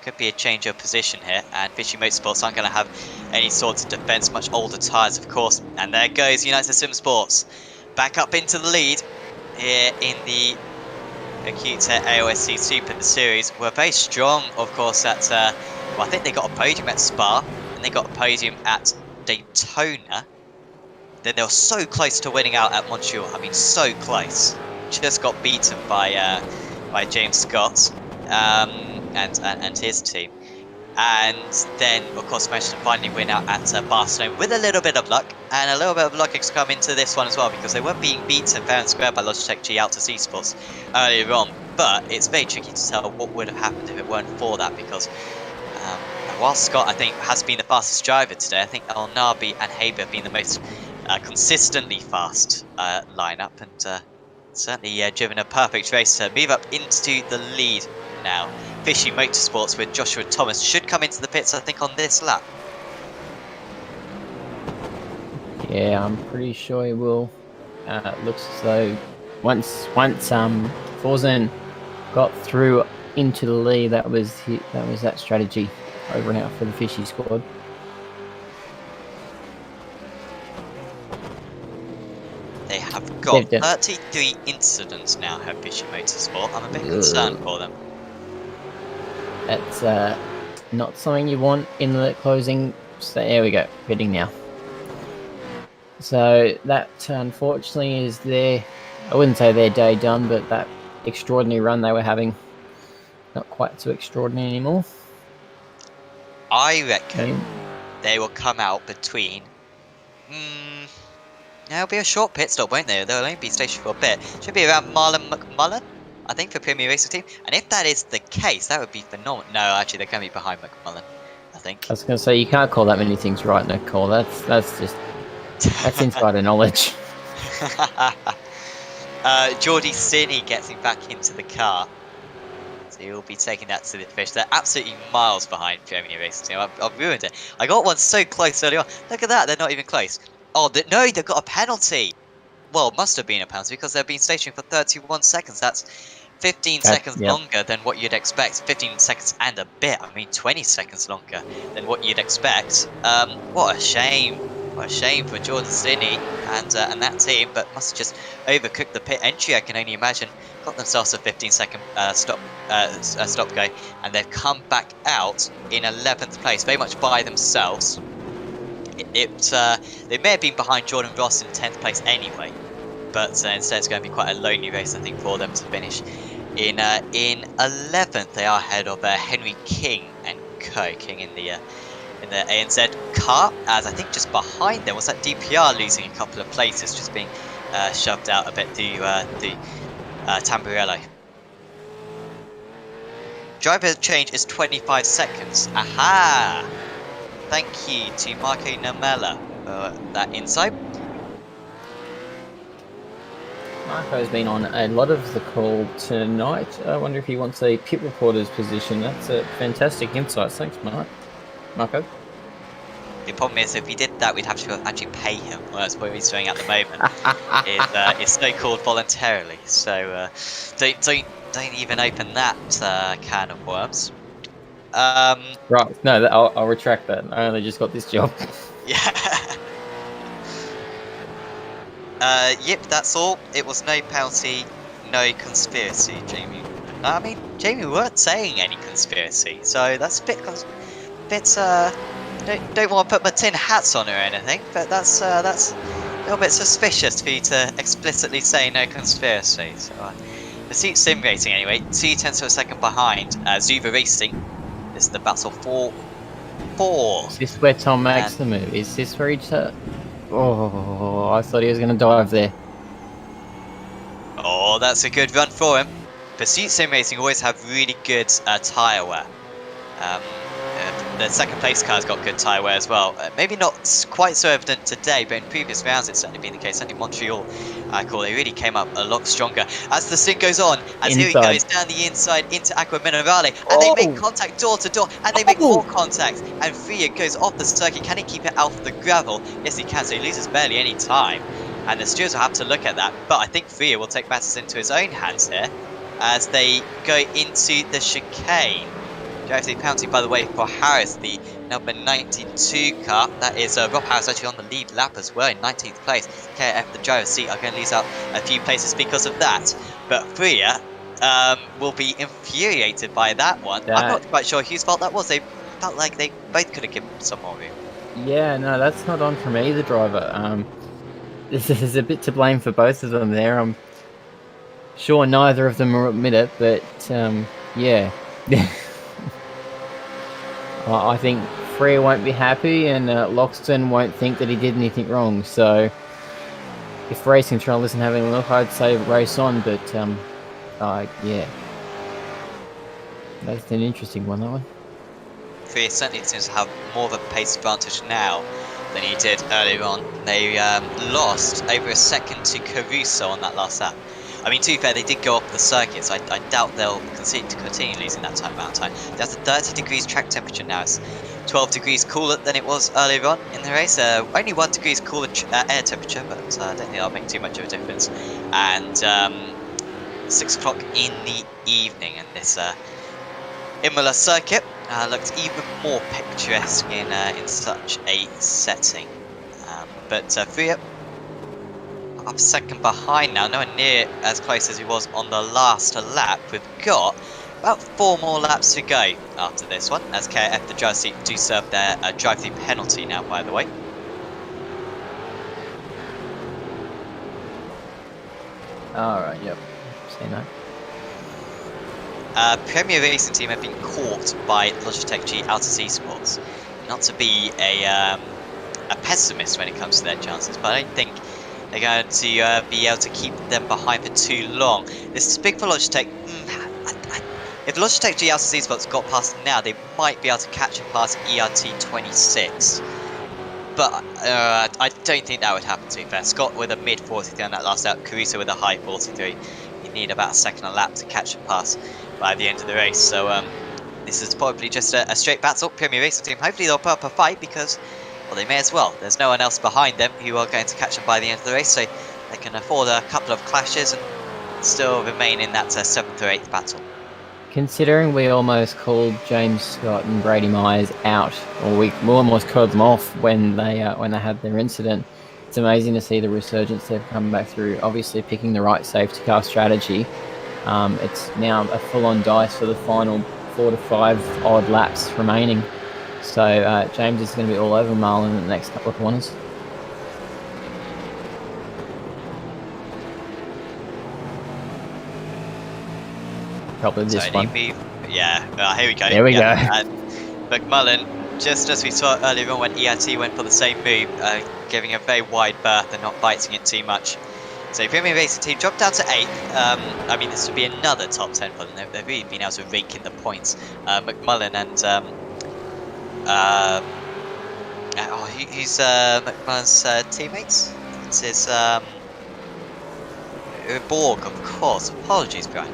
Could be a change of position here, and Fishy Motorsports aren't going to have any sort of defence, much older tyres of course. And there goes United Simsports back up into the lead here in the Acuta AOSC Super Series. Were very strong of course at, well, I think they got a podium at Spa, and they got a podium at Daytona. Then they were so close to winning out at Montreal, I mean so close. Just got beaten by James Scott and his team, and then of course managed to finally win out at Barcelona with a little bit of luck, and a little bit of luck has come into this one as well, because they weren't being beaten fair and square by Logitech G Altus Esports earlier on, but it's very tricky to tell what would have happened if it weren't for that, because while Scott I think has been the fastest driver today, I think El Nabi and Haber have been the most consistently fast lineup, and certainly driven a perfect race to move up into the lead now. Fishy Motorsports with Joshua Thomas should come into the pits, I think, on this lap. Yeah, I'm pretty sure he will. Looks as though once Forzen got through into the lead, that was that strategy over and out for the Fishy squad. They have got 33 incidents now, have Fishy Motorsport. I'm a bit concerned for them. That's not something you want in the closing. So there we go, pitting now. So that unfortunately is their, I wouldn't say their day done, but that extraordinary run they were having, not quite so extraordinary anymore. I reckon they will come out between. It'll be a short pit stop, won't they? They'll only be stationed for a bit. Should be around Marlon McMullen, I think, for Premier Racing Team. And if that is the case, that would be phenomenal. No, actually, they're going to be behind McMullen, I think. I was going to say, you can't call that many things right, Nicole. That's insider knowledge. Geordie Sinney gets him back into the car. So he'll be taking that to the finish. They're absolutely miles behind Premier Racing Team. I've ruined it. I got one so close early on. Look at that, they're not even close. Oh, no, they've got a penalty. Well, must have been a penalty because they've been stationed for 31 seconds. That's 15 seconds longer than what you'd expect. 15 seconds and a bit. I mean, 20 seconds longer than what you'd expect. What a shame. What a shame for Jordan Stinney and that team, but must have just overcooked the pit entry, I can only imagine. Got themselves a 15-second stop go, and they've come back out in 11th place, very much by themselves. They may have been behind Jordan Ross in 10th place anyway, but instead it's going to be quite a lonely race, I think, for them to finish in 11th. They are ahead of Henry King and co. King in the ANZ car, as I think just behind them was that DPR losing a couple of places, just being shoved out a bit to the Tamburello. Driver change is 25 seconds. Aha! Thank you to Marco Namella for that insight. Marco's been on a lot of the call tonight. I wonder if he wants a pit reporter's position. That's a fantastic insight. Thanks, Marco. The problem is, if we did that, we'd have to actually pay him. Well, that's what he's doing at the moment. It's so called voluntarily. So don't even open that can of worms. Right. No, I'll retract that. I only just got this job. Yeah. Yep, that's all. It was no penalty, no conspiracy, Jamie. I mean, Jamie weren't saying any conspiracy, so that's a bit, don't want to put my tin hats on or anything, but that's a little bit suspicious for you to explicitly say no conspiracy. So, Pursuit Sim Racing anyway, 2/10 of a second behind Zuva Racing. This is the battle for 4. Is this where Tom makes the move? Is this where he... Oh, I thought he was going to dive there. Oh, that's a good run for him. Pursuit Sim Racing always have really good tyre wear. The second place car's got good tyre wear as well. Maybe not quite so evident today, but in previous rounds it's certainly been the case. Certainly Montreal, they really came up a lot stronger. As the stint goes on, as here he goes down the inside into Aqua Minerale, and they make contact door to door, and they make more contact, and Freya goes off the circuit. Can he keep it off the gravel? Yes, he can, so he loses barely any time. And the stewards will have to look at that, but I think Freya will take matters into his own hands here as they go into the chicane. Drive penalty, by the way, for Harris, the number 92 car. That is Rob Harris actually on the lead lap as well in 19th place. KF, the driver's seat, are going to lose out a few places because of that. But Freya will be infuriated by that one. I'm not quite sure whose fault that was. They felt like they both could have given some more room. Yeah, no, that's not on from either driver. This is a bit to blame for both of them there. I'm sure neither of them will admit it, but yeah. I think Freya won't be happy, and Loxton won't think that he did anything wrong. So, if racing control isn't having a look, I'd say race on. But yeah, that's an interesting one. That one. Freya certainly seems to have more of a pace advantage now than he did earlier on. They lost over a second to Caruso on that last lap. I mean, to be fair, they did go off the circuit, so I doubt they'll continue losing that amount of time. That's a 30 degrees track temperature now. It's 12 degrees cooler than it was earlier on in the race. Only 1 degree cooler air temperature, but I don't think that'll make too much of a difference. And 6 o'clock in the evening, and this Imola circuit looks even more picturesque in such a setting. But Freya, up second behind now, nowhere near as close as he was on the last lap. We've got about 4 more laps to go after this one, as KF, the driver's seat, do serve their drive-through penalty now, by the way. Alright, yep, seen that. Premier Racing Team have been caught by Logitech G AOSC Sports. Not to be a pessimist when it comes to their chances, but I don't think they're going to be able to keep them behind for too long. This is big for Logitech. If Logitech G AOSC Sports got past them now, they might be able to catch and pass ERT26. But I don't think that would happen, to be fair. Scott with a mid 43 on that last lap, Caruso with a high 43. You need about a second a lap to catch and pass by the end of the race. So this is probably just a straight battle. Premier Racing Team, hopefully they'll put up a fight because, well, they may as well. There's no one else behind them who are going to catch them by the end of the race, so they can afford a couple of clashes and still remain in that 7th or 8th battle. Considering we almost called James Scott and Brady Myers out, or we almost called them off when they had their incident, it's amazing to see the resurgence they've come back through. Obviously picking the right safety car strategy. It's now a full-on dice for the final 4 to 5 odd laps remaining. So James is going to be all over Marlon in the next couple of corners. Probably this one. Yeah, here we go. There we go. And McMullen, just as we saw earlier on when ERT went for the same move, giving a very wide berth and not biting it too much. So Premier Racing Team dropped down to 8th. I mean, this would be another top 10 for them. They've really been able to rake in the points. McMullen and who's McMullen's teammates? It's his Borg, of course. Apologies, Brian.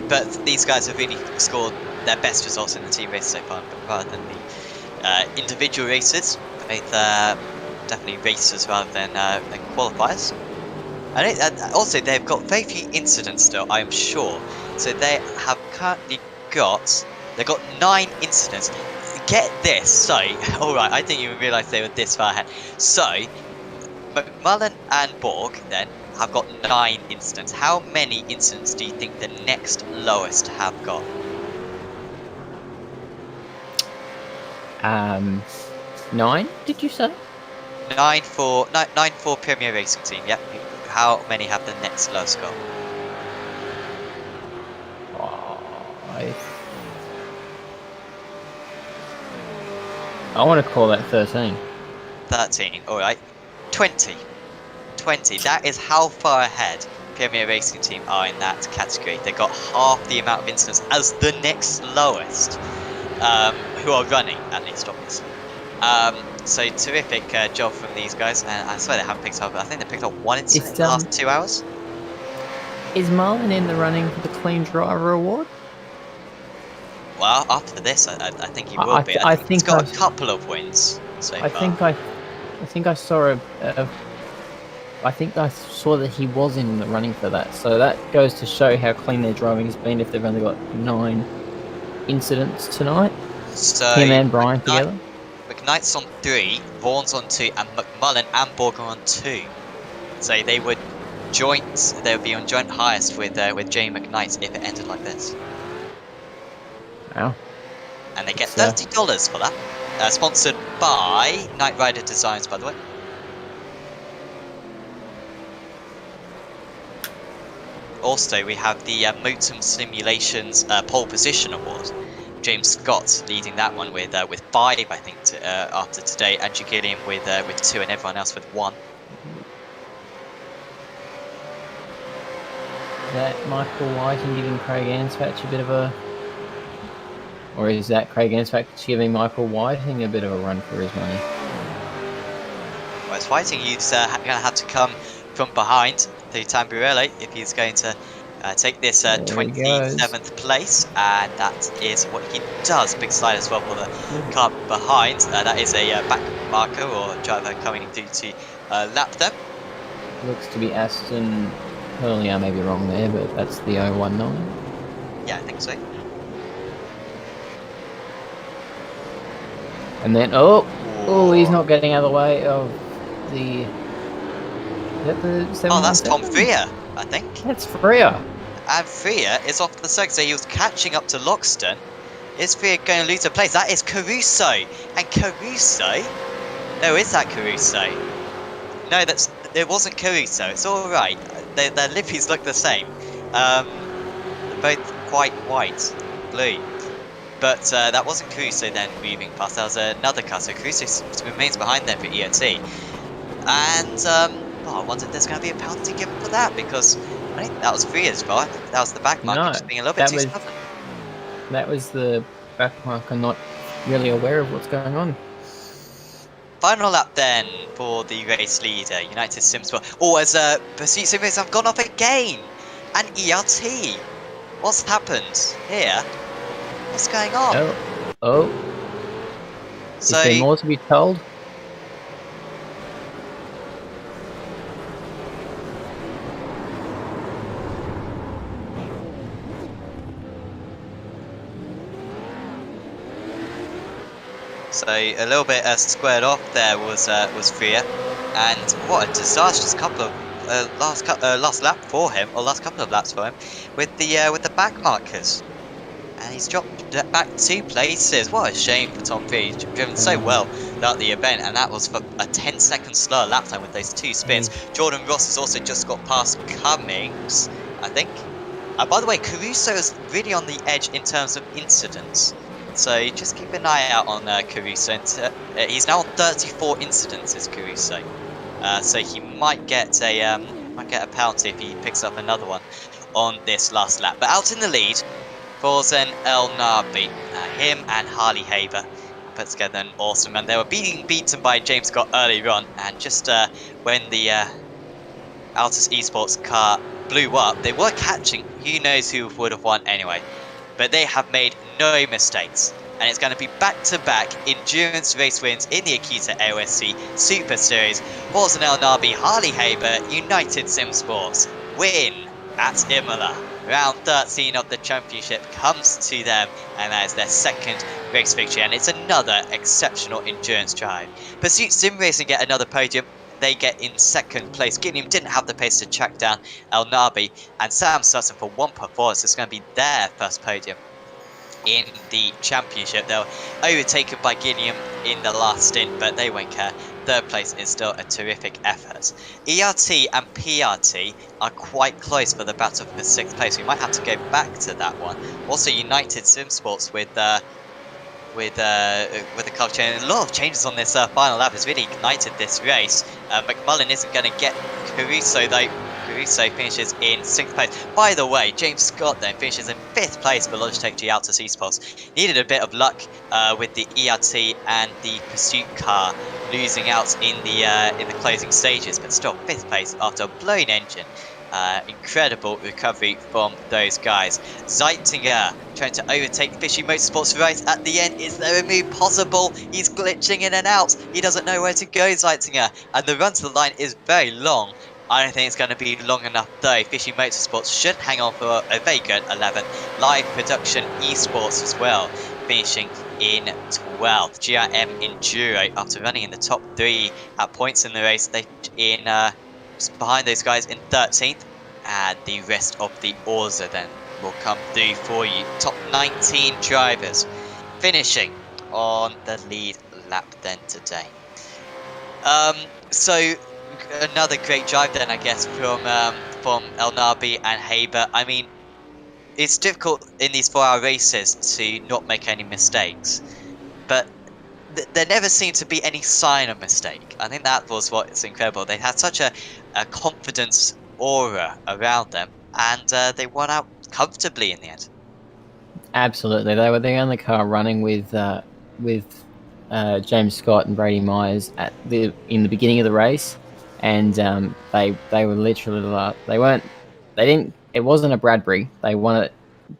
But these guys have really scored their best results in the team race so far, rather than the individual races. Both definitely racers rather than qualifiers. And also, they've got very few incidents still, I am sure. So they have currently got They've got 9 incidents. Get this, so, alright, I didn't even realise they were this far ahead. So, McMullen and Borg, then, have got 9 incidents. How many incidents do you think the next lowest have got? 9, did you say? 9 for Premier Racing Team, yep. How many have the next lowest got? I want to call that 13. 13, alright. 20. 20, that is how far ahead Premier Racing Team are in that category. They got half the amount of incidents as the next lowest, who are running, at least, obviously. So terrific job from these guys, and I swear they haven't picked up, I think they picked up 1 incident in the last 2 hours. Is Marlon in the running for the Clean Driver Award? Well, after this, I think he will be. I think he's got a couple of wins so far. I think I saw I think I saw that he was in the running for that. So that goes to show how clean their driving has been if they've only got 9 incidents tonight. So him and Brian together. McKnight's on 3, Vaughan's on 2, and McMullen and Borg are on 2. So they would be on joint highest with Jamie McKnight if it ended like this. Wow. And they get $30 for that. Sponsored by Knight Rider Designs, by the way. Also, we have the Motum Simulations Pole Position Award. James Scott leading that one with 5, I think, after today. Andrew Gilliam with 2, and everyone else with 1. That Michael Whiting giving Craig Anspach a bit of a... Or is that Craig Anspach giving Michael Whiting a bit of a run for his money? Well, it's Whiting, he's going to have to come from behind the Tamburelli if he's going to take this 27th place, and that is what he does. Big slide as well for the car behind. That is a back marker or driver coming through to lap them. Looks to be Aston Hurley. I may be wrong there, but that's the 019. Yeah, I think so. And then, he's not getting out of the way of the... Is that the 717? Oh, that's Tom Freer, I think. That's Freer. And Freer is off the circuit, so he was catching up to Loxton. Is Freer going to lose a place? That is Caruso. And Caruso... No, is that Caruso? No, it wasn't Caruso. It's alright. Their liveries look the same. They're both quite white, blue. But that wasn't Caruso then moving past. That was another car. So Caruso remains behind there for EOT. And I wonder if there's going to be a penalty given for that, because I think that was Freer's fault. That was the back marker just being a little bit too stubborn. That was the back marker not really aware of what's going on. Final lap then for the race leader, United Simsport. Oh, as Pursuit Simulators have gone off again! And ERT! What's happened here? What's going on? So, is there more to be told? So a little bit squared off there was Freer, and what a disastrous couple of last lap for him, or last couple of laps for him, with the back markers. And he's dropped back 2 places. What a shame for Tom Freer. He's driven so well throughout the event, and that was for a 10-second slower lap time with those 2 spins. Jordan Ross has also just got past Cummings, I think. By the way, Caruso is really on the edge in terms of incidents. So just keep an eye out on Caruso. He's now on 34 incidents, is Caruso. So he might get a penalty if he picks up another one on this last lap. But out in the lead, Forzen El Nabi, him and Harley Haber put together an awesome run. They were beaten by James Scott earlier on, and just when the Altus Esports car blew up, they were catching. Who knows who would have won anyway. But they have made no mistakes, and it's going to be back-to-back endurance race wins in the Acuta AOSC Super Series. Forzen El Nabi, Harley Haber, United Sim Sports win at Imola. Round 13 of the championship comes to them, and that is their second race victory, and it's another exceptional endurance drive. Pursuit Sim Racing get another podium. They get in second place. Gilliam didn't have the pace to track down El Nabi, and Sam Sutton for one performance. It's going to be their first podium in the championship. They were overtaken by Gilliam in the last stint, but they won't care. Third place is still a terrific effort. ERT and PRT are quite close for the battle for 6th place. We might have to go back to that one. Also, United Sim Sports with the culture and a lot of changes on this final lap has really ignited this race. McMullen isn't going to get Caruso though. Caruso finishes in 6th place. By the way, James Scott then finishes in 5th place for Logitech G Altus Esports. Needed a bit of luck with the ERT and the Pursuit car losing out in the closing stages, but still 5th place after a blown engine. Incredible recovery from those guys. Zeitinger trying to overtake Fishy Motorsports right at the end. Is there a move possible? He's glitching in and out. He doesn't know where to go, Zeitinger. And the run to the line is very long. I don't think it's going to be long enough though. Fishy Motorsports should hang on for a very good 11th. Live Production Esports as well, finishing in 12th. GRM Enduro, after running in the top 3 at points in the race, they behind those guys in 13th, and the rest of the Orza then will come through for you. Top 19 drivers finishing on the lead lap then today. So another great drive then, I guess, from El Nabi and Haber. I mean, it's difficult in these 4-hour races to not make any mistakes, but there never seemed to be any sign of mistake. I think that was what's incredible. They had such a confidence aura around them, and they won out comfortably in the end. Absolutely, they were the only car running with James Scott and Brady Myers in the beginning of the race, and they were literally it wasn't a Bradbury. They won it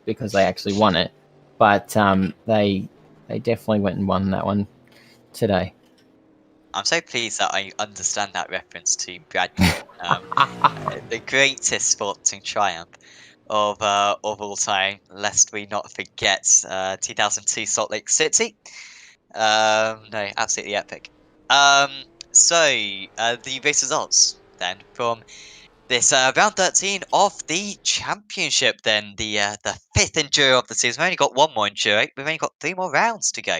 because they actually won it, but they definitely went and won that one today. I'm so pleased that I understand that reference to Bradbury, the greatest sporting triumph of all time, lest we not forget 2002 Salt Lake City. No, absolutely epic. So the race results then from this round 13 of the championship. Then the 5th enduro of the season. We've only got one more enduro. We've only got 3 more rounds to go.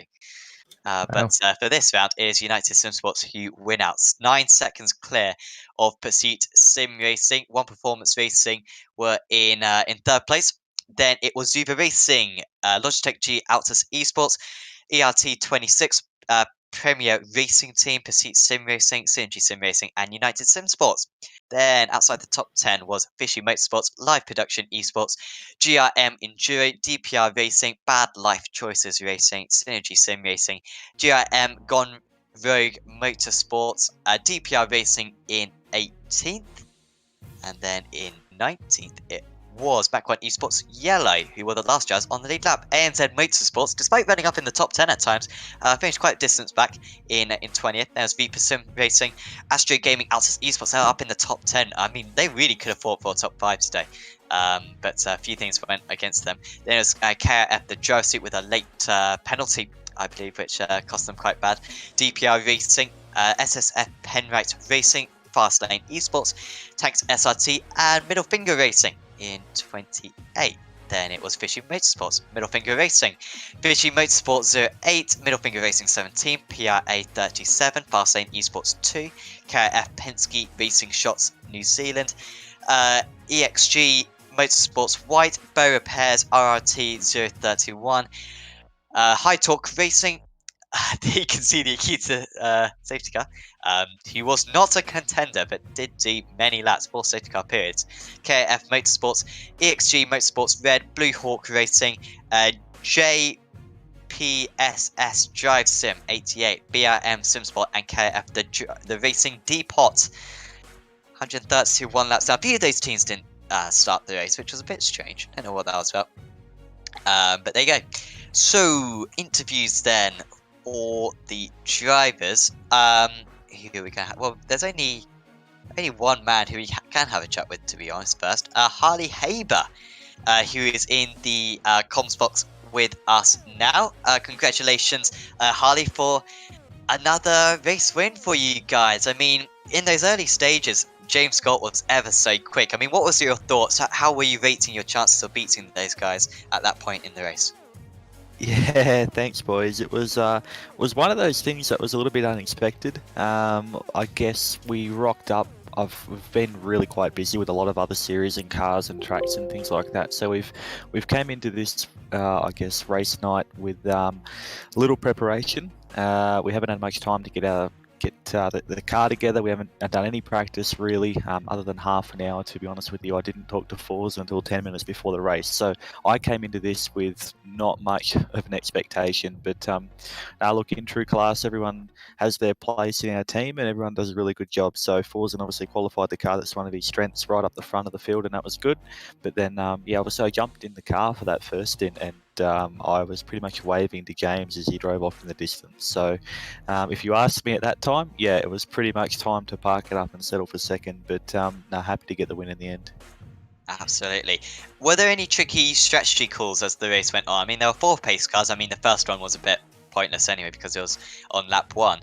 But for this round, it is United Sim Sports who win out. 9 seconds clear of Pursuit Sim Racing. One Performance Racing were in 3rd place. Then it was Zuba Racing, Logitech G Altus Esports, ERT26, Premier Racing Team, Pursuit Sim Racing, Synergy Sim Racing, and United Sim Sports. Then outside the top 10 was Fishy Motorsports, Live Production Esports, GRM Enduro, DPR Racing, Bad Life Choices Racing, Synergy Sim Racing, GRM Gone Rogue Motorsports, DPR Racing in 18th, and then in 19th it was Back1 Esports Yellow, who were the last drivers on the lead lap. ANZ Motorsports, despite running up in the top 10 at times, finished quite a distance back in 20th. There was Viper Sim Racing, Astro Gaming, Altus Esports, they were up in the top 10. I mean, they really could have fought for a top 5 today. But a few things went against them. Then it was KRF, the drive suit, with a late penalty, I believe, which cost them quite bad. DPR Racing, SSF Penrite Racing, Fastlane Esports, Tanks SRT, and Middle Finger Racing in 28. Then it was Fishy Motorsports, Middle Finger Racing, Fishy Motorsports 08, Middle Finger Racing 17, PRA 37, Fastlane Esports 2, KRF Penske Racing Shots New Zealand, EXG Motorsports White, Bow Repairs RRT 031, High Torque Racing. You can see the Acuta safety car. He was not a contender, but did do many laps for safety car periods. KF Motorsports, EXG Motorsports Red, Blue Hawk Racing, JPSS Drive Sim 88, BRM Simsport, and KF the Racing Depot. 131 laps. Now, a few of those teams didn't start the race, which was a bit strange. I don't know what that was about. But there you go. So, interviews then for the drivers. Who we can have? Well, there's only one man who we can have a chat with, to be honest. First, Harley Haber, who is in the comms box with us now. Congratulations, Harley, for another race win for you guys. I mean, in those early stages, James Scott was ever so quick. I mean, what was your thoughts? How were you rating your chances of beating those guys at that point in the race? Yeah, thanks, boys. It was one of those things that was a little bit unexpected. I guess we rocked up. We've been really quite busy with a lot of other series and cars and tracks and things like that. So we've came into this I guess race night with little preparation. We haven't had much time to get the car together. We haven't done any practice really, other than half an hour, to be honest with you. I didn't talk to Forza until 10 minutes before the race. So I came into this with not much of an expectation. But look, in true class, everyone has their place in our team and everyone does a really good job. So Forza obviously qualified the car. That's one of his strengths, right up the front of the field, and that was good. But then, obviously I jumped in the car for that first stint, and I was pretty much waving to James as he drove off in the distance. So if you asked me at that time, yeah, it was pretty much time to park it up and settle for second. But happy to get the win in the end. Absolutely. Were there any tricky strategy calls as the race went on? I mean, there were 4 pace cars. I mean, the first one was a bit pointless anyway because it was on lap 1.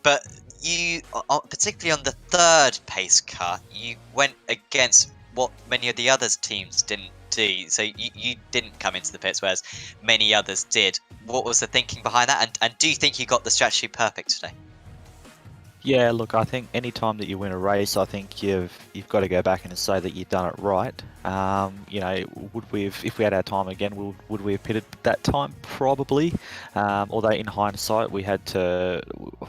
But you, particularly on the 3rd pace car, you went against what many of the others teams didn't do. So you didn't come into the pits, whereas many others did. What was the thinking behind that? And do you think you got the strategy perfect today? Yeah, look, I think any time that you win a race, I think you've got to go back and say that you've done it right. If we had our time again, would we have pitted that time? Probably. Although in hindsight, we had to,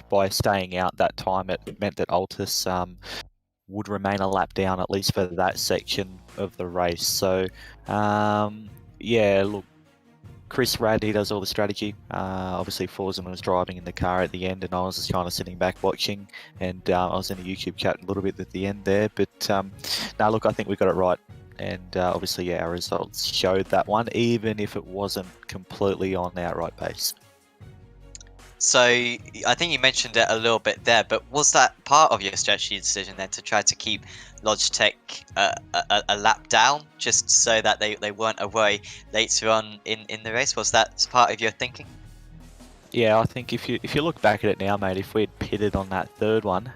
by staying out that time, it meant that Altus would remain a lap down, at least for that section of the race. So, look, Chris Rad, he does all the strategy. Obviously, Forza was driving in the car at the end, and I was just kind of sitting back watching, and I was in a YouTube chat a little bit at the end there. But look, I think we got it right. And obviously, our results showed that one, even if it wasn't completely on outright pace. So I think you mentioned it a little bit there, but was that part of your strategy decision then to try to keep Logitech a lap down, just so that they weren't away later on in the race? Was that part of your thinking? Yeah, I think if you look back at it now, mate, if we had pitted on that 3rd one,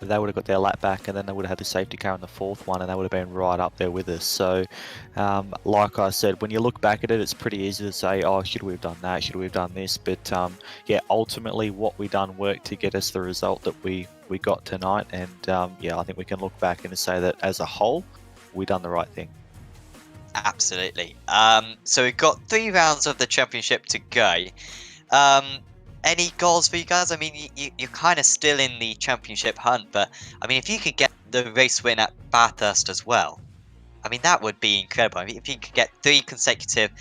they would have got their lap back, and then they would have had the safety car on the 4th one, and they would have been right up there with us. So, like I said, when you look back at it, it's pretty easy to say, oh, should we have done that? Should we have done this? But ultimately, what we done worked to get us the result that we got tonight, and I think we can look back and say that as a whole, we done the right thing. Absolutely. So we've got 3 rounds of the championship to go. Any goals for you guys? I mean, you're kind of still in the championship hunt, but I mean, if you could get the race win at Bathurst as well, I mean, that would be incredible. I mean, if you could get 3 consecutive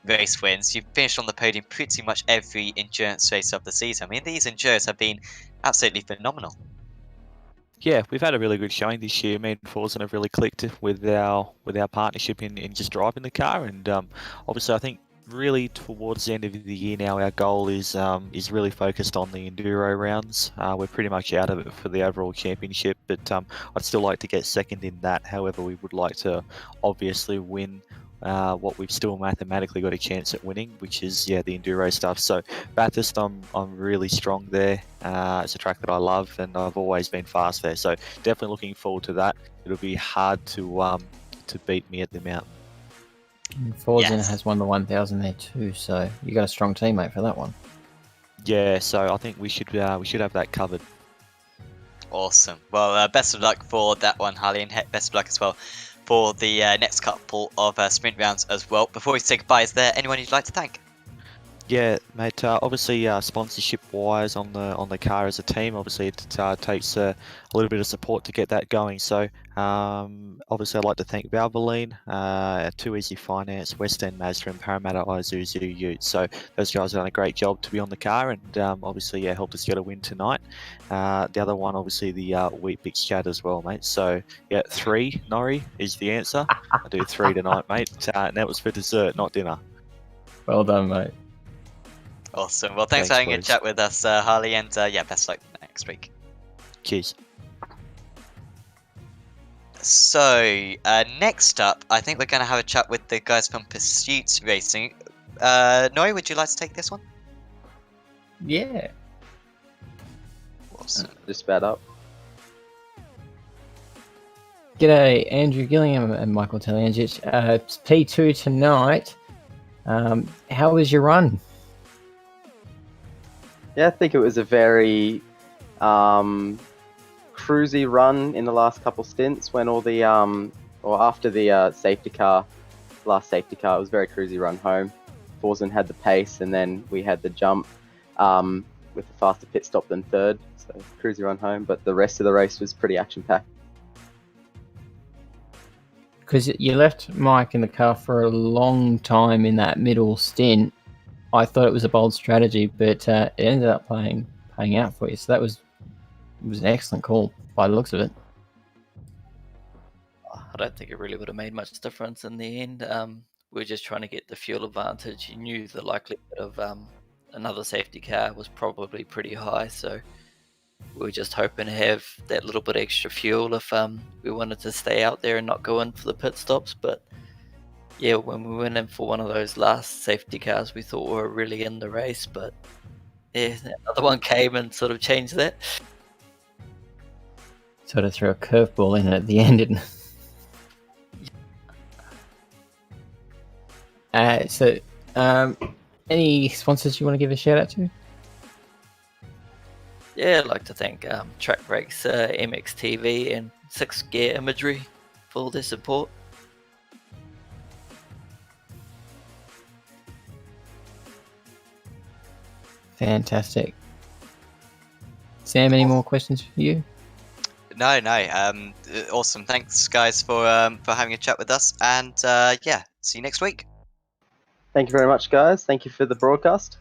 race wins, you've finished on the podium pretty much every endurance race of the season. I mean, these endurance have been absolutely phenomenal. Yeah, we've had a really good showing this year. Me and Forza have really clicked with our partnership in just driving the car, and obviously I think really towards the end of the year now, our goal is really focused on the enduro rounds. We're pretty much out of it for the overall championship, but I'd still like to get second in that. However, we would like to obviously win what we've still mathematically got a chance at winning, which is the enduro stuff. So Bathurst, I'm really strong there. It's a track that I love, and I've always been fast there. So definitely looking forward to that. It'll be hard to beat me at the mountain. Forza has won the 1000 there too, so you got a strong teammate for that one. Yeah, so I think we should have that covered. Awesome. Well, best of luck for that one, Harley, and best of luck as well for the next couple of sprint rounds as well. Before we say goodbye, is there anyone you'd like to thank? Yeah, mate. Obviously, sponsorship-wise on the car as a team, obviously it takes a little bit of support to get that going. So, obviously, I'd like to thank Valvoline, Too Easy Finance, West End Mazda, and Parramatta Isuzu Ute. So, those guys have done a great job to be on the car, and obviously, helped us get a win tonight. The other one, obviously, the Wheat Bix Chat as well, mate. So, 3, Norrie, is the answer. I do 3 tonight, mate. And that was for dessert, not dinner. Well done, mate. Awesome. Well, thanks for having a chat with us, Harley, and best luck next week. Cheers. So, next up, I think we're going to have a chat with the guys from Pursuit Racing. Nori, would you like to take this one? Yeah. Awesome. Just about up. G'day, Andrew Gillingham and Michael Teleangic. It's P2 tonight. How was your run? Yeah, I think it was a very cruisy run in the last couple stints when all the or after the last safety car, it was a very cruisy run home. Forsen had the pace, and then we had the jump with a faster pit stop than third, so cruisy run home. But the rest of the race was pretty action packed. Because you left Mike in the car for a long time in that middle stint. I thought it was a bold strategy, but it ended up paying out for you. So it was an excellent call by the looks of it. I don't think it really would have made much difference in the end. We were just trying to get the fuel advantage. You knew the likelihood of another safety car was probably pretty high, so we were just hoping to have that little bit extra fuel if we wanted to stay out there and not go in for the pit stops. But yeah, when we went in for one of those last safety cars, we thought we were really in the race, but yeah, another one came and sort of changed that. Sort of threw a curveball in at the end, didn't it? So, any sponsors you want to give a shout out to? Yeah, I'd like to thank Track Breaks, MXTV, and 6 Gear Imagery for all their support. Fantastic. Sam, any more questions for you? No. Awesome. Thanks, guys, for having a chat with us. And yeah, see you next week. Thank you very much, guys. Thank you for the broadcast.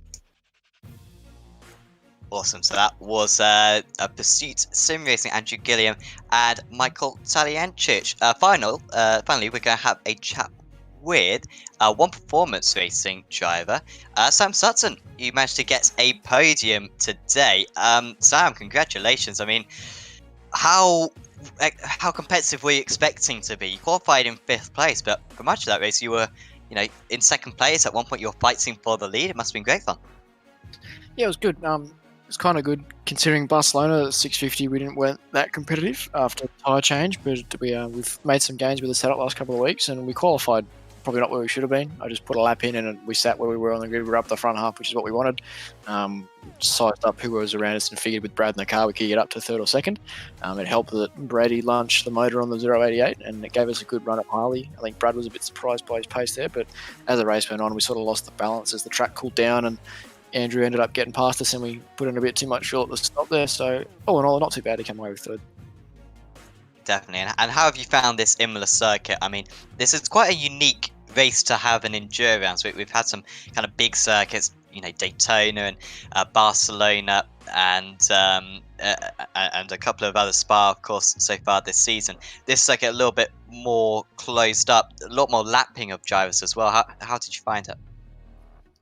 Awesome. So that was a Pursuit Sim Racing, Andrew Gilliam and Michael Taliancic. Finally, we're going to have a chat with one performance racing driver, Sam Sutton. You managed to get a podium today. Sam, congratulations. I mean, how competitive were you expecting to be? You qualified in 5th place, but for much of that race, you were, in 2nd place. At one point, you were fighting for the lead. It must have been great fun. Yeah, it was good. It was kind of good considering Barcelona at 650. We weren't that competitive after the tyre change, but we've made some gains with the setup last couple of weeks, and we qualified probably not where we should have been. I just put a lap in, and we sat where we were on the grid. We were up the front half, which is what we wanted. Sized up who was around us and figured with Brad in the car we could get up to 3rd or 2nd. It helped that Brady launched the motor on the 088, and it gave us a good run at Harley. I think Brad was a bit surprised by his pace there, but as the race went on, we sort of lost the balance as the track cooled down, and Andrew ended up getting past us, and we put in a bit too much fuel at the stop there. So all in all, not too bad to come away with 3rd. Definitely. And how have you found this Imola circuit? I mean, this is quite a unique race to have an endurance. We've had some kind of big circuits, Daytona and Barcelona, and a couple of other Spa, of course, so far this season. This circuit a little bit more closed up, a lot more lapping of drivers as well. How did you find it?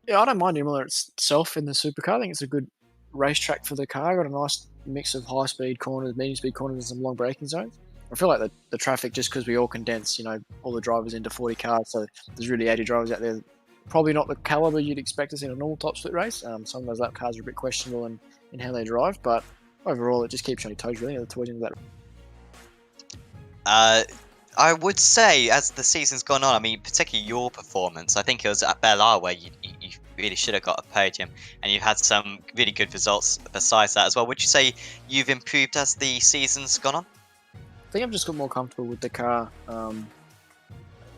Yeah, I don't mind Imola itself in the supercar. I think it's a good racetrack for the car. Got a nice mix of high-speed corners, medium-speed corners, and some long braking zones. I feel like the traffic, just because we all condense, all the drivers into 40 cars, so there's really 80 drivers out there. Probably not the caliber you'd expect us in a normal top split race. Some of those lap cars are a bit questionable in how they drive, but overall, it just keeps you on your toes, really, towards the end of that. I would say, as the season's gone on, I mean, particularly your performance, I think it was at Bel where you really should have got a podium, and you've had some really good results besides that as well. Would you say you've improved as the season's gone on? I think I've just got more comfortable with the car.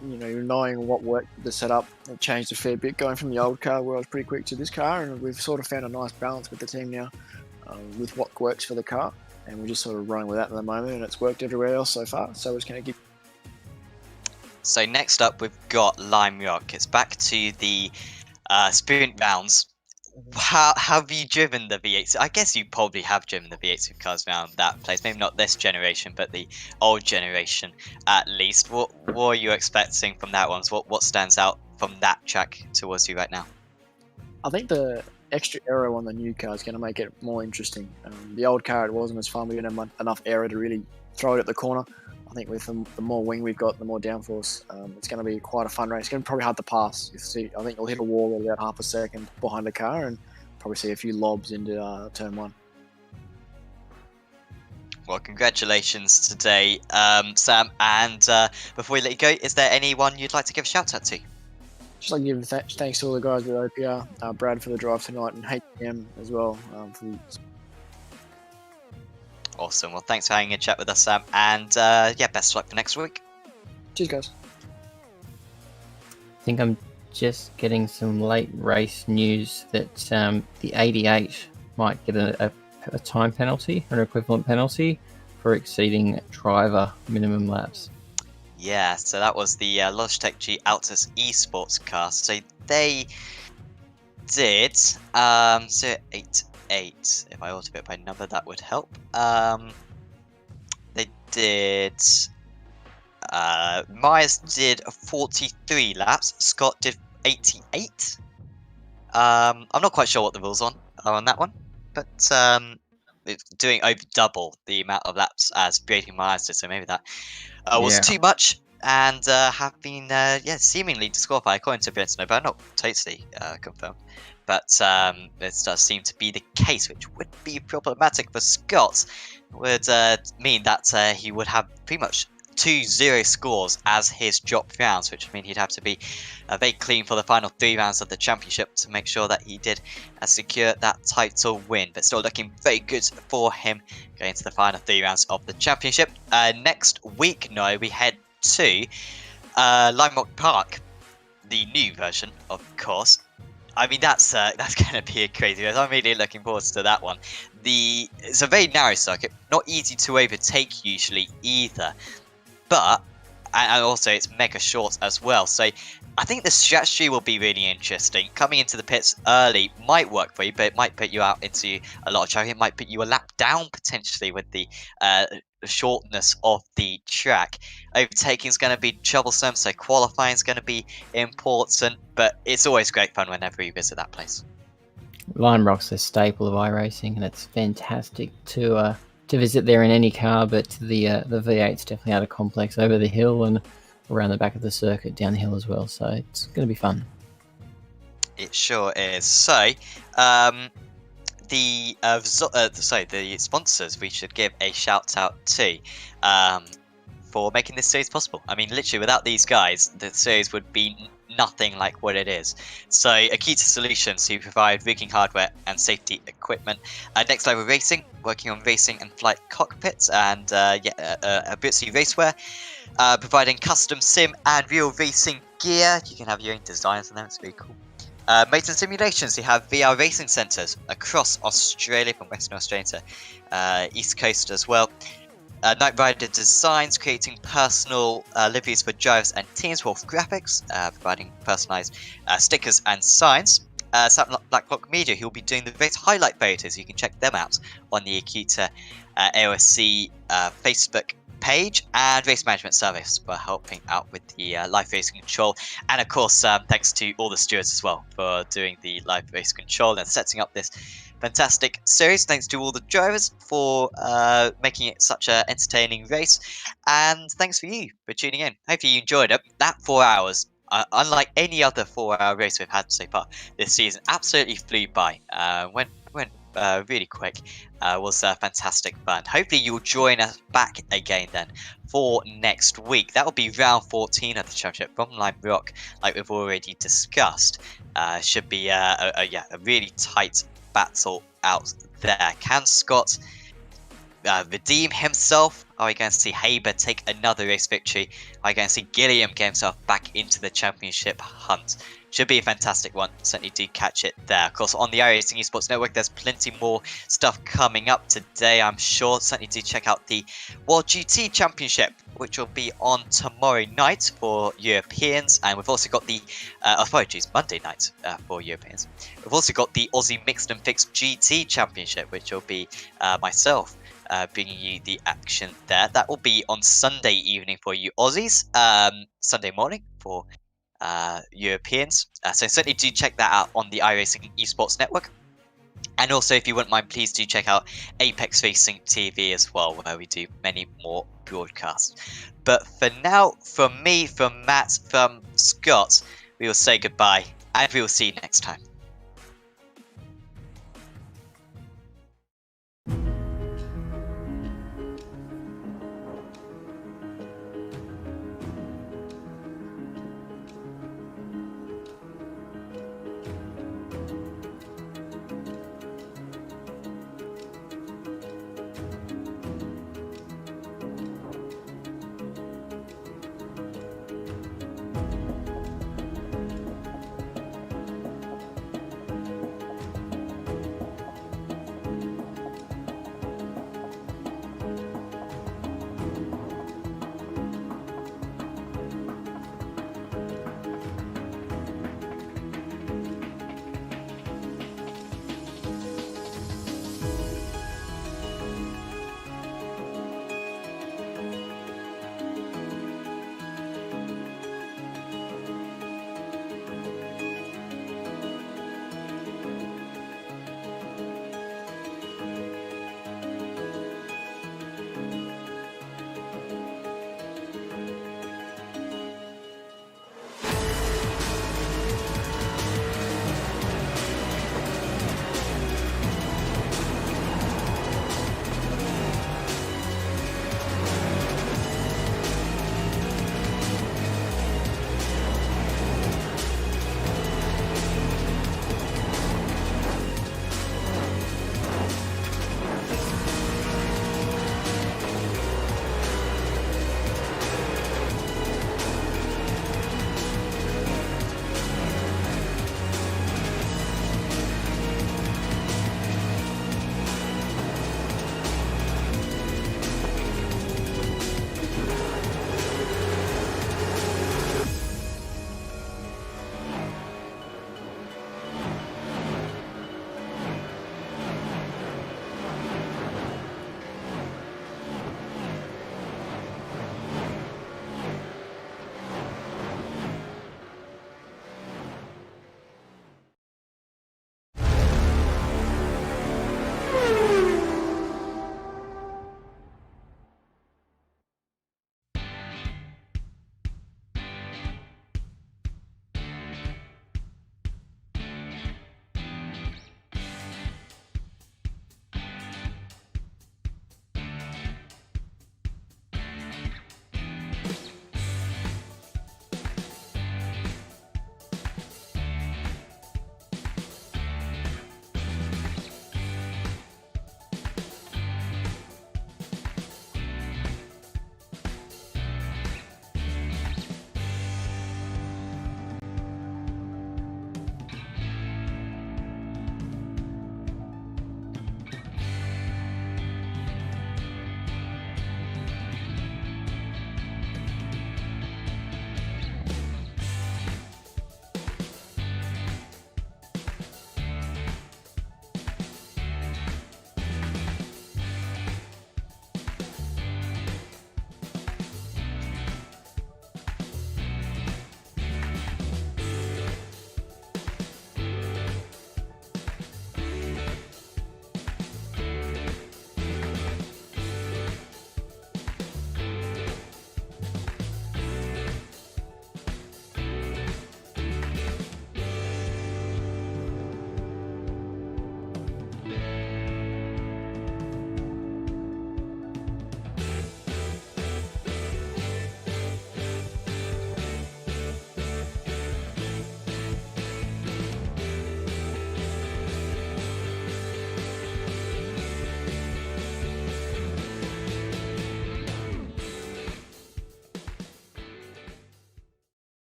Knowing what worked with the setup, it changed a fair bit going from the old car where I was pretty quick to this car, and we've sort of found a nice balance with the team now with what works for the car, and we're just sort of running with that at the moment, and it's worked everywhere else so far, so we're just going to keep. So next up, we've got Lime Rock. It's back to the sprint rounds. How have you driven the V8? I guess you probably have driven the V8 cars around that place. Maybe not this generation, but the old generation at least. What are you expecting from that one? What stands out from that track towards you right now? I think the extra aero on the new car is going to make it more interesting. The old car, it wasn't as fun. We didn't have enough aero to really throw it at the corner. I think with the more wing we've got, the more downforce. It's going to be quite a fun race. It's going to be probably hard to pass. I think you'll hit a wall at about half a second behind the car and probably see a few lobs into turn 1. Well, congratulations today, Sam. And before we let you go, is there anyone you'd like to give a shout out to? Just like to give thanks to all the guys with OPR, Brad for the drive tonight, and HM as well for the... Awesome. Well, thanks for having a chat with us, Sam. And best of luck for next week. Cheers, guys. I think I'm just getting some late race news that the 88 might get a time penalty, or an equivalent penalty, for exceeding driver minimum laps. Yeah, so that was the Logitech G Altus Esports car. So they did 088. If I auto it by number, that would help. They did. Myers did 43 laps. Scott did 88. I'm not quite sure what the rules are on that one, but it's doing over double the amount of laps as Brady Myers did. So maybe that was too much, and have been seemingly disqualified according to Brent Snow, but not totally confirmed. But this does seem to be the case, which would be problematic for Scott. Would mean that he would have pretty much 2-0 scores as his drop rounds, which would mean he'd have to be very clean for the final 3 rounds of the championship to make sure that he did secure that title win. But still looking very good for him going into the final 3 rounds of the championship. Next week, we head to Lime Rock Park, the new version, of course. I mean, that's going to be a crazy race. I'm really looking forward to that one. It's a very narrow circuit, not easy to overtake usually either. But, and also it's mega short as well, so I think the strategy will be really interesting. Coming into the pits early might work for you, but it might put you out into a lot of traffic. It might put you a lap down potentially with the shortness of the track. Overtaking is going to be troublesome, so qualifying is going to be important, but it's always great fun whenever you visit that place. Lime Rock's a staple of iRacing, and it's fantastic to visit there in any car, but the V8's definitely out of complex over the hill and around the back of the circuit down the hill as well, so it's going to be fun. It sure is. So, the sponsors we should give a shout out to for making this series possible. I mean, literally, without these guys, the series would be nothing like what it is. So Acuta Solutions, who provide rigging hardware and safety equipment. Next Level Racing, working on racing and flight cockpits, and Bitsy Raceware, providing custom sim and real racing gear. You can have your own designs on them, it's really cool. Mates and Simulations, you have VR racing centres across Australia, from Western Australia to East Coast as well. Night Rider Designs, creating personal liveries for drivers and teams. Wolf Graphics, providing personalised stickers and signs. Blacklock Media, who will be doing the race highlight photos. You can check them out on the Acuta AOSC Facebook page. And Race Management Service for helping out with the live race control. And of course, thanks to all the stewards as well for doing the live race control and setting up this fantastic series. Thanks to all the drivers for making it such an entertaining race, and thanks for you for tuning in. Hopefully you enjoyed it. That 4 hours, unlike any other 4-hour race we've had so far this season, absolutely flew by. Went really quick. Was fantastic fun. Hopefully you'll join us back again then for next week. That will be round 14 of the championship from Lime Rock, like we've already discussed. Should be a really tight battle out there. Can Scott redeem himself? Are we going to see Haber take another race victory? Are we going to see Gilliam get himself back into the championship hunt? Should be a fantastic one. Certainly do catch it there. Of course, on the iRacing Esports Network, there's plenty more stuff coming up today, I'm sure. Certainly do check out the World GT Championship, which will be on tomorrow night for Europeans. And we've also got the, Monday night for Europeans. We've also got the Aussie Mixed and Fixed GT Championship, which will be myself bringing you the action there. That will be on Sunday evening for you Aussies, Sunday morning for Europeans. So certainly do check that out on the iRacing Esports Network. And also, if you wouldn't mind, please do check out Apex Racing TV as well, where we do many more broadcasts. But for now, from me, from Matt, from Scott, we will say goodbye, and we will see you next time.